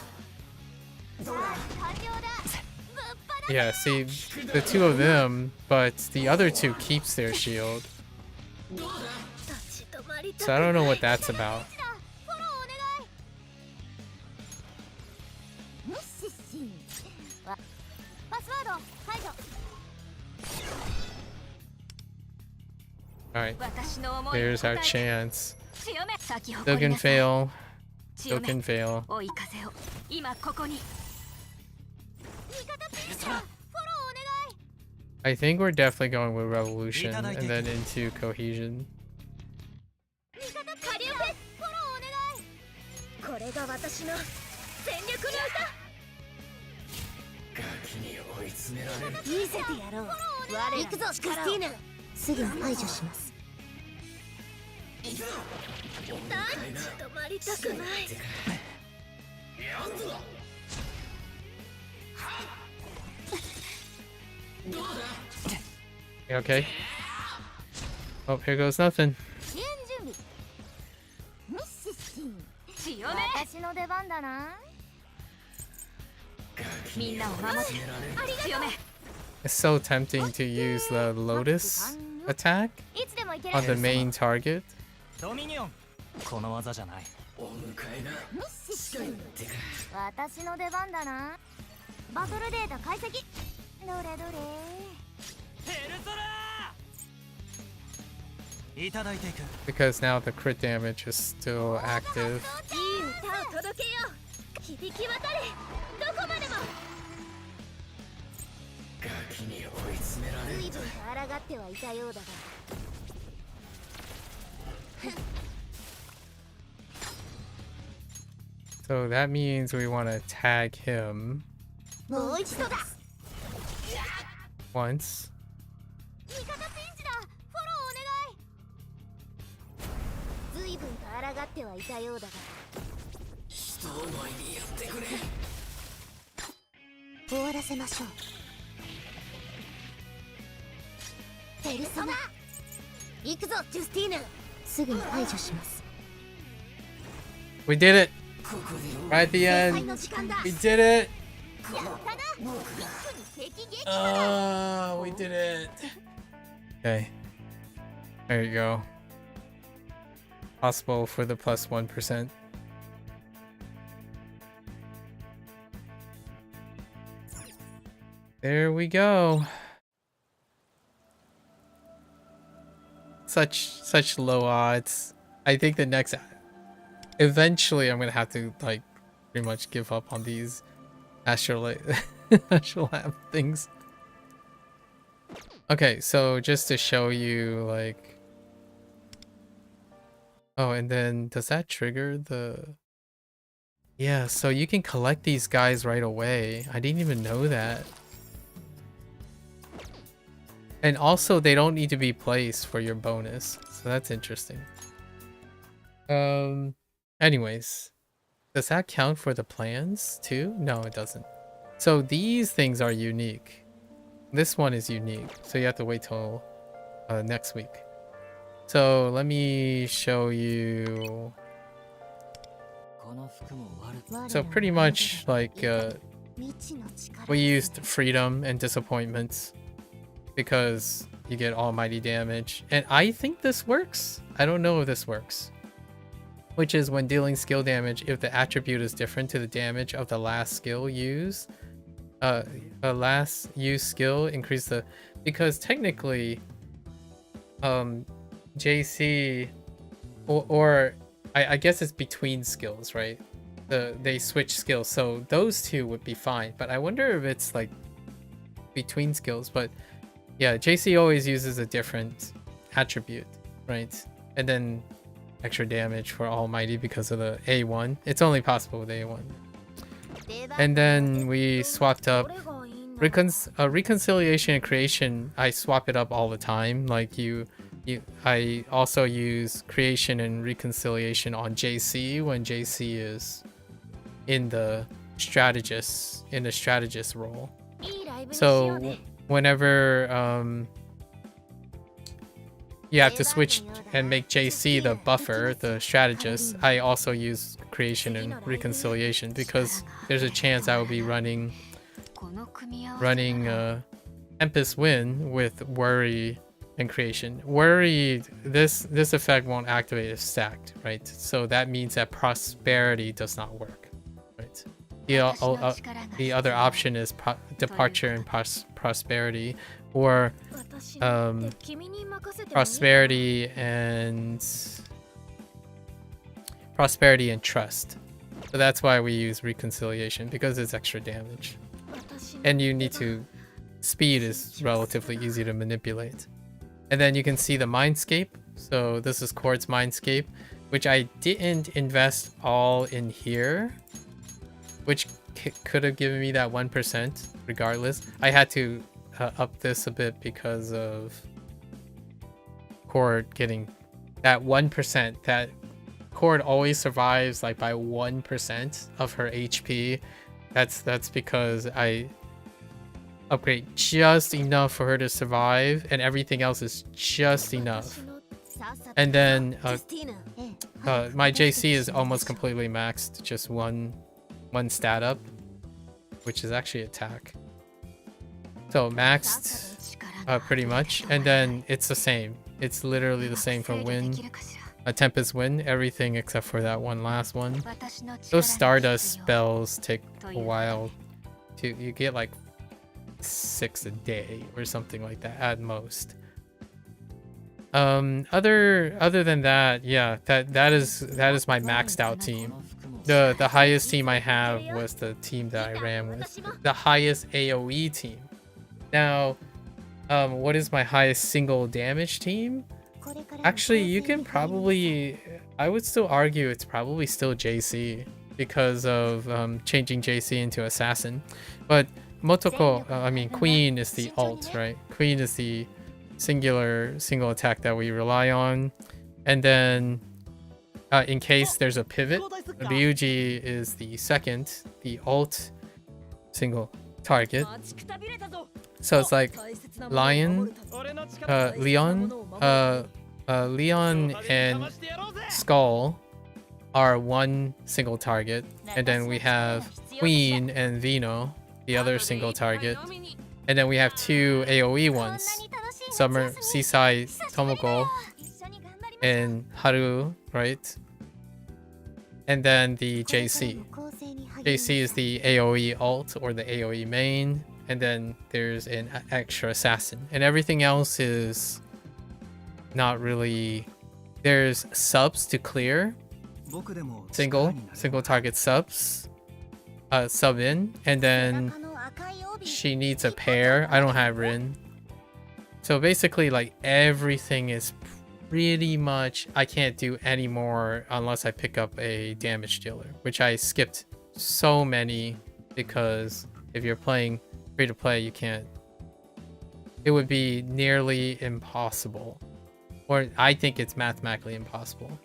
yeah, see, the 2 of them, but the other 2 keeps their shield. So I don't know what that's about. Alright, there's our chance. Still can fail. Still can fail. I think we're definitely going with Revolution and then into Cohesion. Okay. Oh, here goes nothing. It's so tempting to use the Lotus attack on the main target. Because now the crit damage is still active. So that means we want to tag him once. We did it! Right at the end! We did it! Oh, we did it! Okay. There you go. Possible for the plus 1%. There we go. Such low odds. I think the next, eventually I'm gonna have to like pretty much give up on these astral lab things. Okay, so just to show you like, oh, and then does that trigger the, yeah, so you can collect these guys right away. I didn't even know that. And also they don't need to be placed for your bonus, so that's interesting. Anyways, does that count for the plans too? No, it doesn't. So these things are unique. This one is unique, so you have to wait till next week. So let me show you. So pretty much like we used freedom and disappointments because you get almighty damage, and I think this works. I don't know if this works. Which is when dealing skill damage, if the attribute is different to the damage of the last skill used, a last used skill increase the, because technically JC or I guess it's between skills, right? They switch skills, so those two would be fine, but I wonder if it's like between skills. But yeah, JC always uses a different attribute, right? And then extra damage for Almighty because of the A1. It's only possible with A1. And then we swapped up reconciliation and creation. I swap it up all the time. Like you I also use creation and reconciliation on JC when JC is in the strategist role. So whenever you have to switch and make JC the buffer, the strategist, I also use creation and reconciliation because there's a chance I will be running Tempest Win with worry and creation. Worry, this effect won't activate if stacked, right? So that means that prosperity does not work, right? The other option is departure and prosperity, or prosperity and trust. So that's why we use reconciliation, because it's extra damage. And you need to, speed is relatively easy to manipulate. And then you can see the Mindscape. So this is Chord's Mindscape, which I didn't invest all in here, which could have given me that 1% regardless. I had to up this a bit because of Chord getting that 1%. That Chord always survives like by 1% of her HP. That's because I upgrade just enough for her to survive, and everything else is just enough. And then my JC is almost completely maxed, just one stat up, which is actually attack. So maxed pretty much, and then it's the same. It's literally the same for Win, Tempest Win, everything except for that one last one. Those Stardust spells take a while to, you get like 6 a day or something like that at most. Other than that, yeah, that is my maxed out team. The highest team I have was the team that I ran with, the highest AoE team. Now, what is my highest single damage team? Actually, you can probably, I would still argue it's probably still JC because of changing JC into assassin. But Motoko, I mean Queen is the ult, right? Queen is the single attack that we rely on. And then in case there's a pivot, Ryuji is the second, the ult single target. So it's like Leon and Skull are one single target, and then we have Queen and Vino, the other single target, and then we have 2 AoE ones, Summer, Seaside, Tomoko, and Haru, right? And then the JC. JC is the AoE ult or the AoE main, and then there's an extra assassin, and everything else is not really. There's subs to clear, single target subs, sub in, and then she needs a pair. I don't have Rin, so basically like everything is pretty much, I can't do any more unless I pick up a damage dealer, which I skipped so many because if you're playing free to play, you can't. It would be nearly impossible, or I think it's mathematically impossible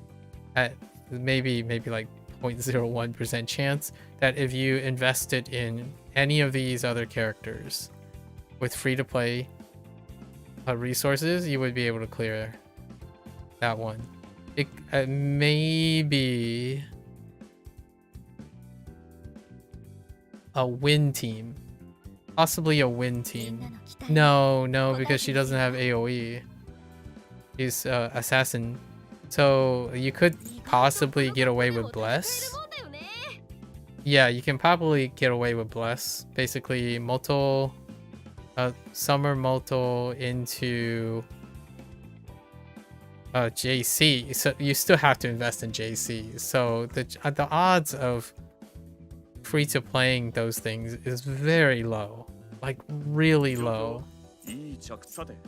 at maybe like 0.01% chance that if you invested in any of these other characters with free to play resources, you would be able to clear that one. It maybe a win team, possibly a win team. No, because she doesn't have AoE. She's assassin, so you could possibly get away with Bless. Yeah, you can probably get away with Bless. Basically, Summer Multi into JC. So you still have to invest in JC. So the odds of free to playing those things is very low, like really low.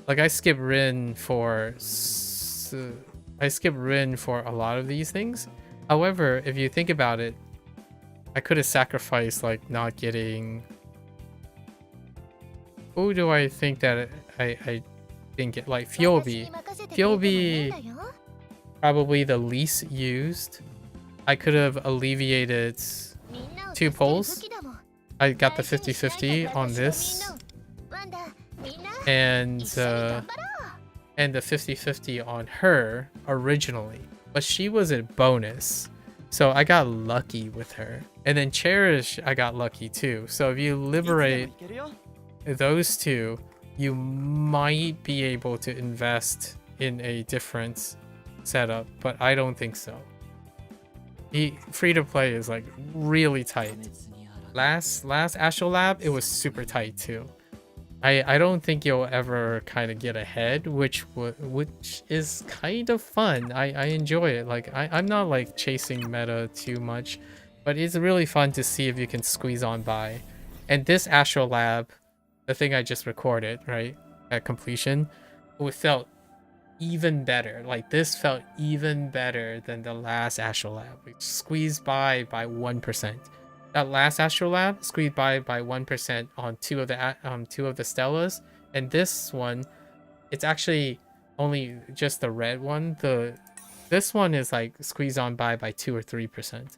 Like I skip Rin for a lot of these things. However, if you think about it, I could have sacrificed like not getting. Who do I think that I didn't get, like Fyobi. Fyobi probably the least used. I could have alleviated 2 pulls. I got the 50-50 on this. And the 50-50 on her originally. But she was a bonus. So I got lucky with her. And then Cherish, I got lucky too. So if you liberate those two, you might be able to invest in a different setup, but I don't think so. Free to play is like really tight. Last Astrolab, it was super tight too. I don't think you'll ever kind of get ahead, which is kind of fun. I enjoy it. Like I'm not like chasing meta too much, but it's really fun to see if you can squeeze on by. And this Astrolab, the thing I just recorded, right, at completion, it felt even better. Like this felt even better than the last Astrolab. We squeezed by 1%. That last Astrolab squeezed by 1% on two of the Stellas, and this one, it's actually only just the red one. This one is like squeezed on by 2 or 3%.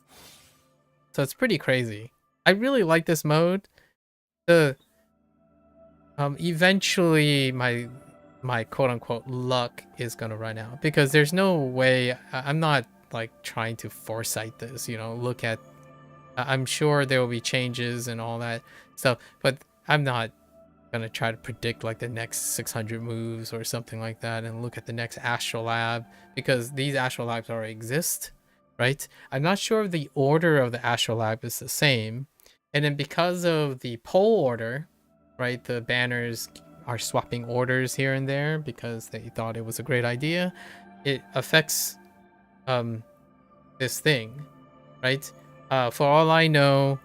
So it's pretty crazy. I really like this mode. Eventually my quote-unquote luck is gonna run out, because there's no way. I'm not like trying to foresight this, you know, look at, I'm sure there will be changes and all that stuff, but I'm not gonna try to predict like the next 600 moves or something like that and look at the next Astrolab, because these Astrolabs already exist, right? I'm not sure if the order of the Astrolab is the same, and then because of the poll order, right, the banners are swapping orders here and there because they thought it was a great idea. It affects this thing, right? For all I know,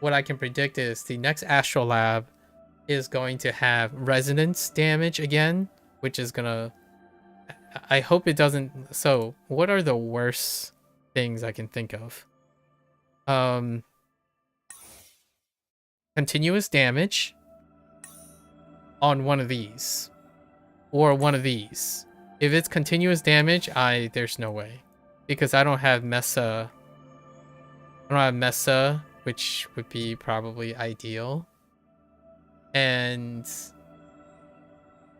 what I can predict is the next Astrolab is going to have resonance damage again, which is gonna, I hope it doesn't. So what are the worst things I can think of? Continuous damage on one of these or one of these. If it's continuous damage, there's no way, because I don't have Mesa. I don't have Mesa, which would be probably ideal, and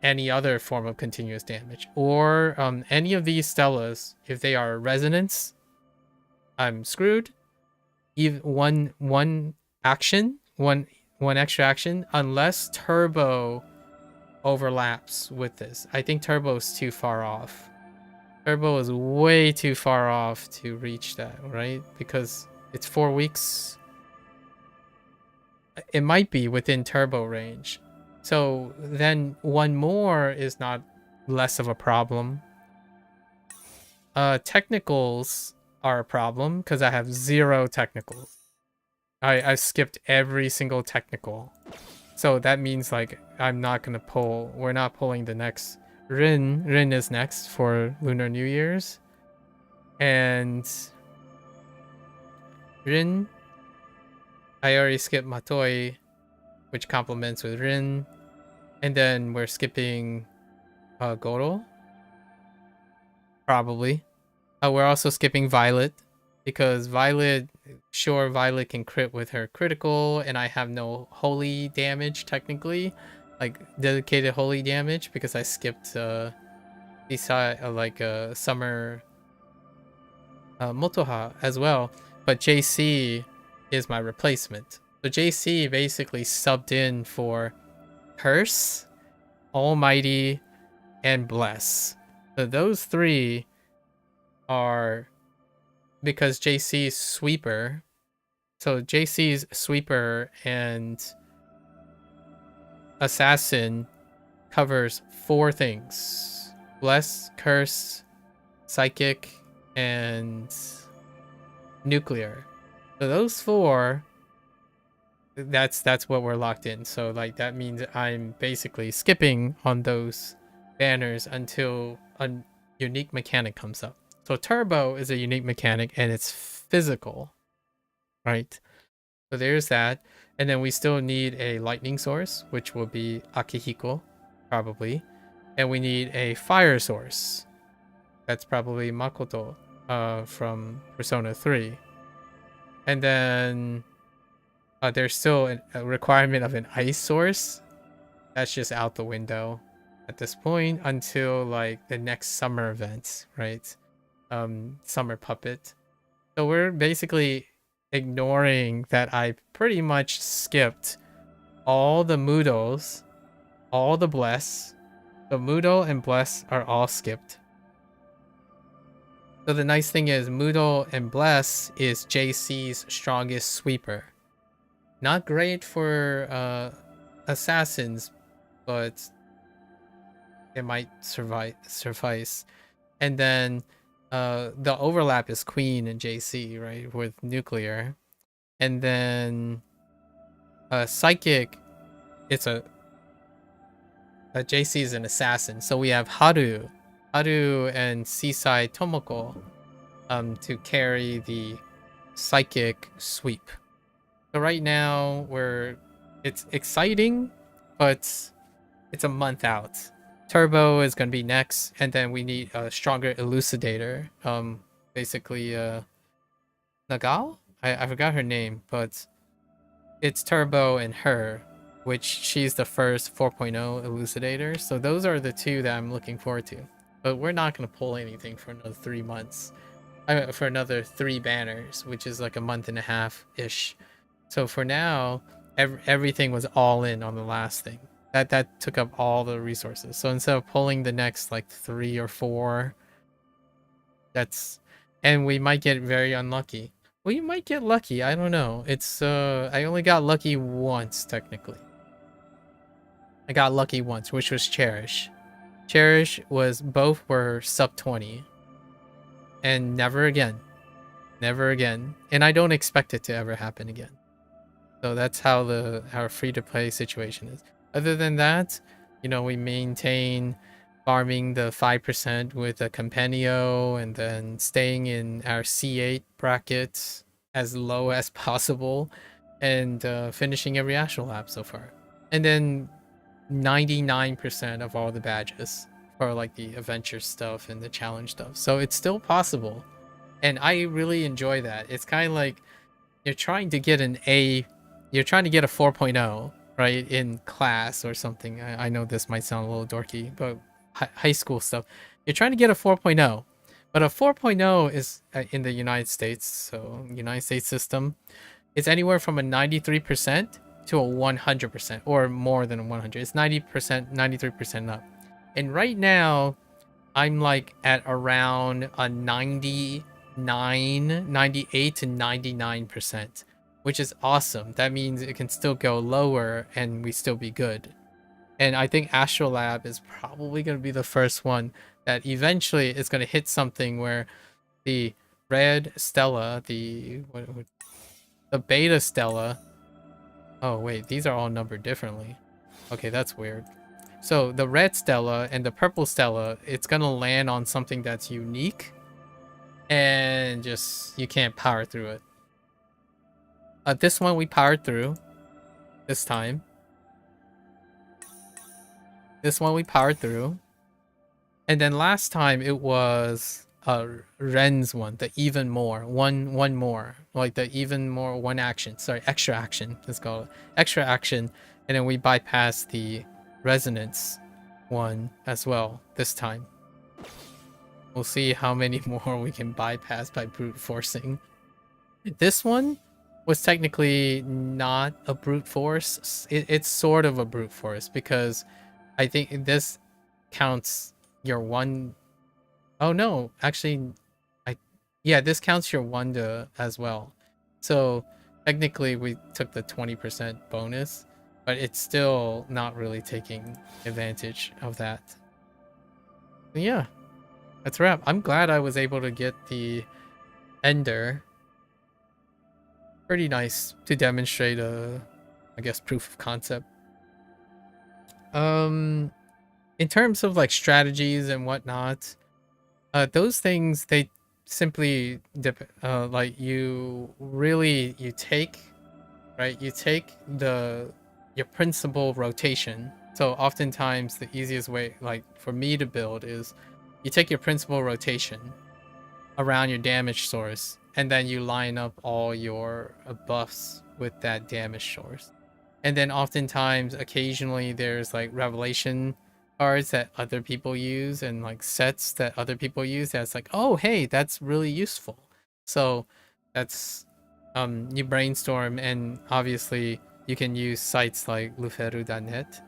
any other form of continuous damage, or any of these Stellas. If they are resonance, I'm screwed. Even one action, one extra action, unless Turbo overlaps with this. I think Turbo is too far off. Turbo is way too far off to reach that, right? Because it's 4 weeks. It might be within Turbo range. So then one more is not less of a problem. Technicals are a problem because I have 0 technicals. I skipped every single technical. So that means like I'm not gonna pull. We're not pulling the next Rin. Rin is next for Lunar New Year's. And Rin, I already skipped Matoi, which complements with Rin. And then we're skipping Goro. Probably. We're also skipping Violet, because Violet, sure, Violet can crit with her critical, and I have no holy damage technically, like dedicated holy damage, because I skipped beside summer Motoha as well. But JC is my replacement. So JC basically subbed in for Curse, Almighty, and Bless. So those 3 are because JC's sweeper. So JC's sweeper and assassin covers 4 things: Bless, Curse, Psychic, and Nuclear. So those 4, that's what we're locked in. So like that means I'm basically skipping on those banners until a unique mechanic comes up. So Turbo is a unique mechanic and it's physical, right? So there's that. And then we still need a lightning source, which will be Akihiko, probably. And we need a fire source. That's probably Makoto from Persona 3. And then there's still a requirement of an ice source. That's just out the window at this point until like the next summer event, right? Summer puppet. So we're basically ignoring that I pretty much skipped all the Moodles, all the Bless. The Moodle and Bless are all skipped. So the nice thing is Moodle and Bless is JC's strongest sweeper. Not great for assassins, but it might suffice. And then the overlap is Queen and JC, right, with nuclear. And then psychic, it's a JC is an assassin. So we have Haru and Seaside Tomoko to carry the psychic sweep. So right now it's exciting, but it's a month out. Turbo is going to be next, and then we need a stronger elucidator. Basically Nagao? I forgot her name, but it's Turbo and her, which she's the first 4.0 elucidator. So those are the two that I'm looking forward to. But we're not going to pull anything for another 3 months. For another 3 banners, which is like a month and a half-ish. So for now, everything was all in on the last thing. That took up all the resources. So instead of pulling the next like 3 or 4, and we might get very unlucky. Well, you might get lucky. I don't know. It's I only got lucky once technically. I got lucky once, which was Cherish. Cherish both were sub 20, and never again. And I don't expect it to ever happen again. So that's how our free-to-play situation is. Other than that, you know, we maintain farming the 5% with a Compendio, and then staying in our C8 brackets as low as possible, and finishing every astrolabe so far. And then 99% of all the badges for like the adventure stuff and the challenge stuff. So it's still possible. And I really enjoy that. It's kind of like you're trying to get an A, you're trying to get a 4.0, right, in class or something. I know this might sound a little dorky, but high school stuff. You're trying to get a 4.0, but a 4.0 is in the United States, so United States system, it's anywhere from a 93% to a 100%, or more than a 100. It's 90%, 93% up. And right now, I'm like at around a 98 to 99%, which is awesome. That means it can still go lower and we still be good. And I think Astrolabe is probably going to be the first one that eventually is going to hit something where the red Stella, the beta Stella. Oh wait, these are all numbered differently. Okay, that's weird. So the red Stella and the purple Stella, it's going to land on something that's unique, and just you can't power through it. This one we powered through this time. This one we powered through. And then last time it was Ren's one, the even more. One more. Like the even more one action. Sorry, extra action. Let's call it. Extra action. And then we bypassed the resonance one as well this time. We'll see how many more we can bypass by brute forcing. This one was technically not a brute force. It's sort of a brute force because I think this counts your one. Oh no, actually, yeah, this counts your one as well. So technically we took the 20% bonus, but it's still not really taking advantage of that. But yeah, that's a wrap. I'm glad I was able to get the Ender. Pretty nice to demonstrate I guess, proof of concept. In terms of like strategies and whatnot, those things, they simply like you take, right? You take your principal rotation, So oftentimes the easiest way, like for me to build, is you take your principal rotation around your damage source, and then you line up all your buffs with that damage source. And then oftentimes, occasionally, there's like revelation cards that other people use and like sets that other people use that's like, oh hey, that's really useful. So that's you brainstorm, and obviously you can use sites like luferu.net.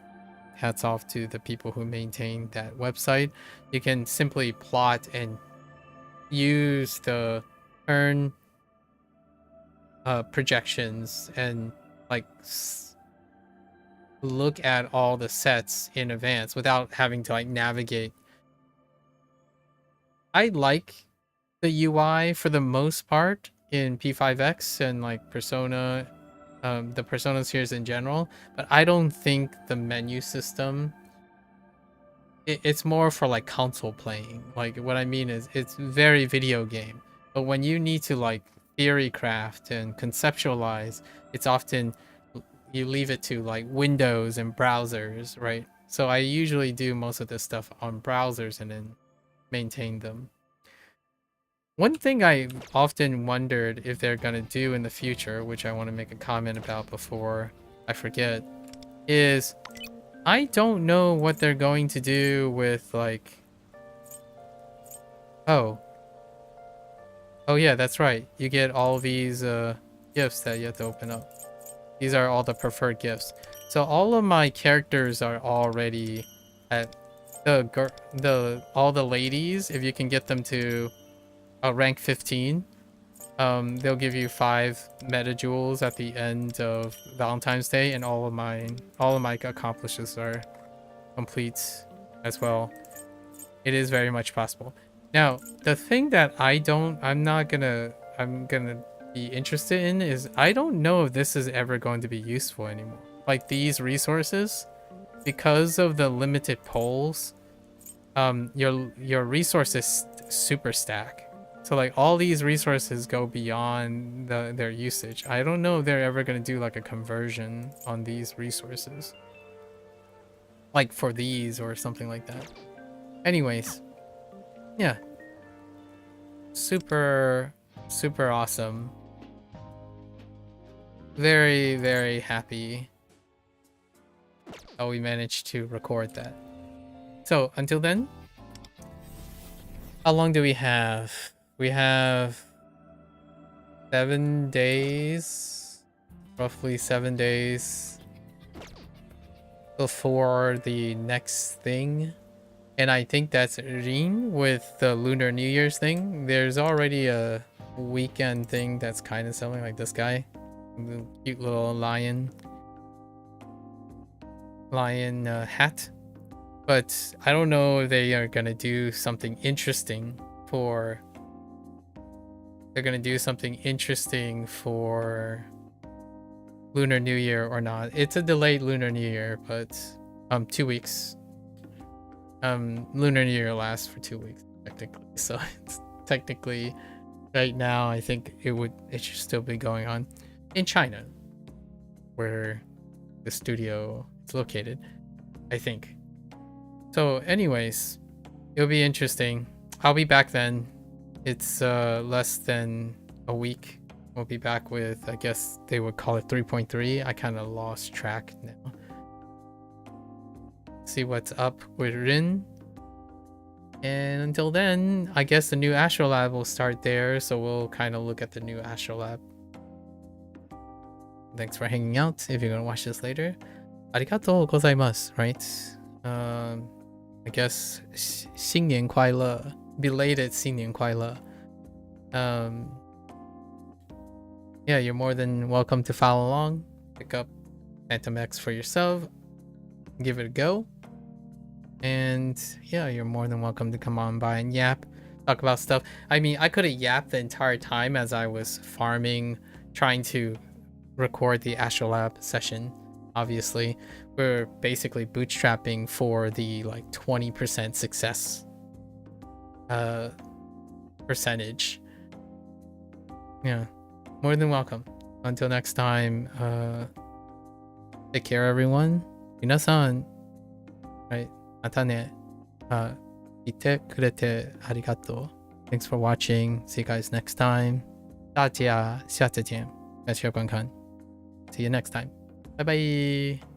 Hats off to the people who maintain that website. You can simply plot and use the turn projections and like look at all the sets in advance without having to like navigate. I like the UI for the most part in P5X and like Persona, the Persona series in general, but I don't think the menu system, it's more for like console playing. Like what I mean is it's very video game, but when you need to like theory craft and conceptualize, it's often you leave it to like Windows and browsers, right? So I usually do most of this stuff on browsers and then maintain them. One thing I often wondered if they're gonna do in the future, which I want to make a comment about before I forget, is I don't know what they're going to do with like, oh yeah, that's right, you get all these gifts that you have to open up. These are all the preferred gifts. So all of my characters are already at all the ladies, if you can get them to rank 15, they'll give you 5 meta jewels at the end of Valentine's Day, and all of my accomplishments are complete as well. It is very much possible. Now, the thing that I'm gonna be interested in is I don't know if this is ever going to be useful anymore. Like these resources, because of the limited polls, your resources super stack. So like all these resources go beyond their usage. I don't know if they're ever going to do like a conversion on these resources, like for these or something like that. Anyways, yeah, super awesome. Very, very happy that we managed to record that. So until then, how long do we have? We have 7 days, roughly 7 days before the next thing. And I think that's Rin with the Lunar New Year's thing. There's already a weekend thing that's kind of selling, like this guy. The cute little lion hat. But I don't know if they are gonna do something interesting for Lunar New Year or not. It's a delayed Lunar New Year, but 2 weeks. Lunar New Year lasts for 2 weeks technically, so it's technically right now I think it should still be going on in China, where the studio is located, I think. So anyways, it'll be interesting. I'll be back then. It's less than a week. We'll be back with, I guess they would call it 3.3. I kind of lost track now. See what's up with Rin. And until then, I guess the new Astrolab will start there, so we'll kind of look at the new Astrolab. Thanks for hanging out. If you're gonna watch this later, arigatou gozaimasu, right? I guess 新年快乐, belated 新年快乐. Yeah, you're more than welcome to follow along. Pick up Phantom X for yourself. Give it a go. And yeah, you're more than welcome to come on by and yap, talk about stuff. I mean, I could have yapped the entire time as I was farming, trying to record the Astrolab session. Obviously, we're basically bootstrapping for the like 20% success percentage. Yeah, more than welcome. Until next time, take care everyone. Minasan, Right. またね。いてくれてありがとう。Thanks for watching. See you guys next time. 大家下次见。感谢观看。See you next time. Bye bye.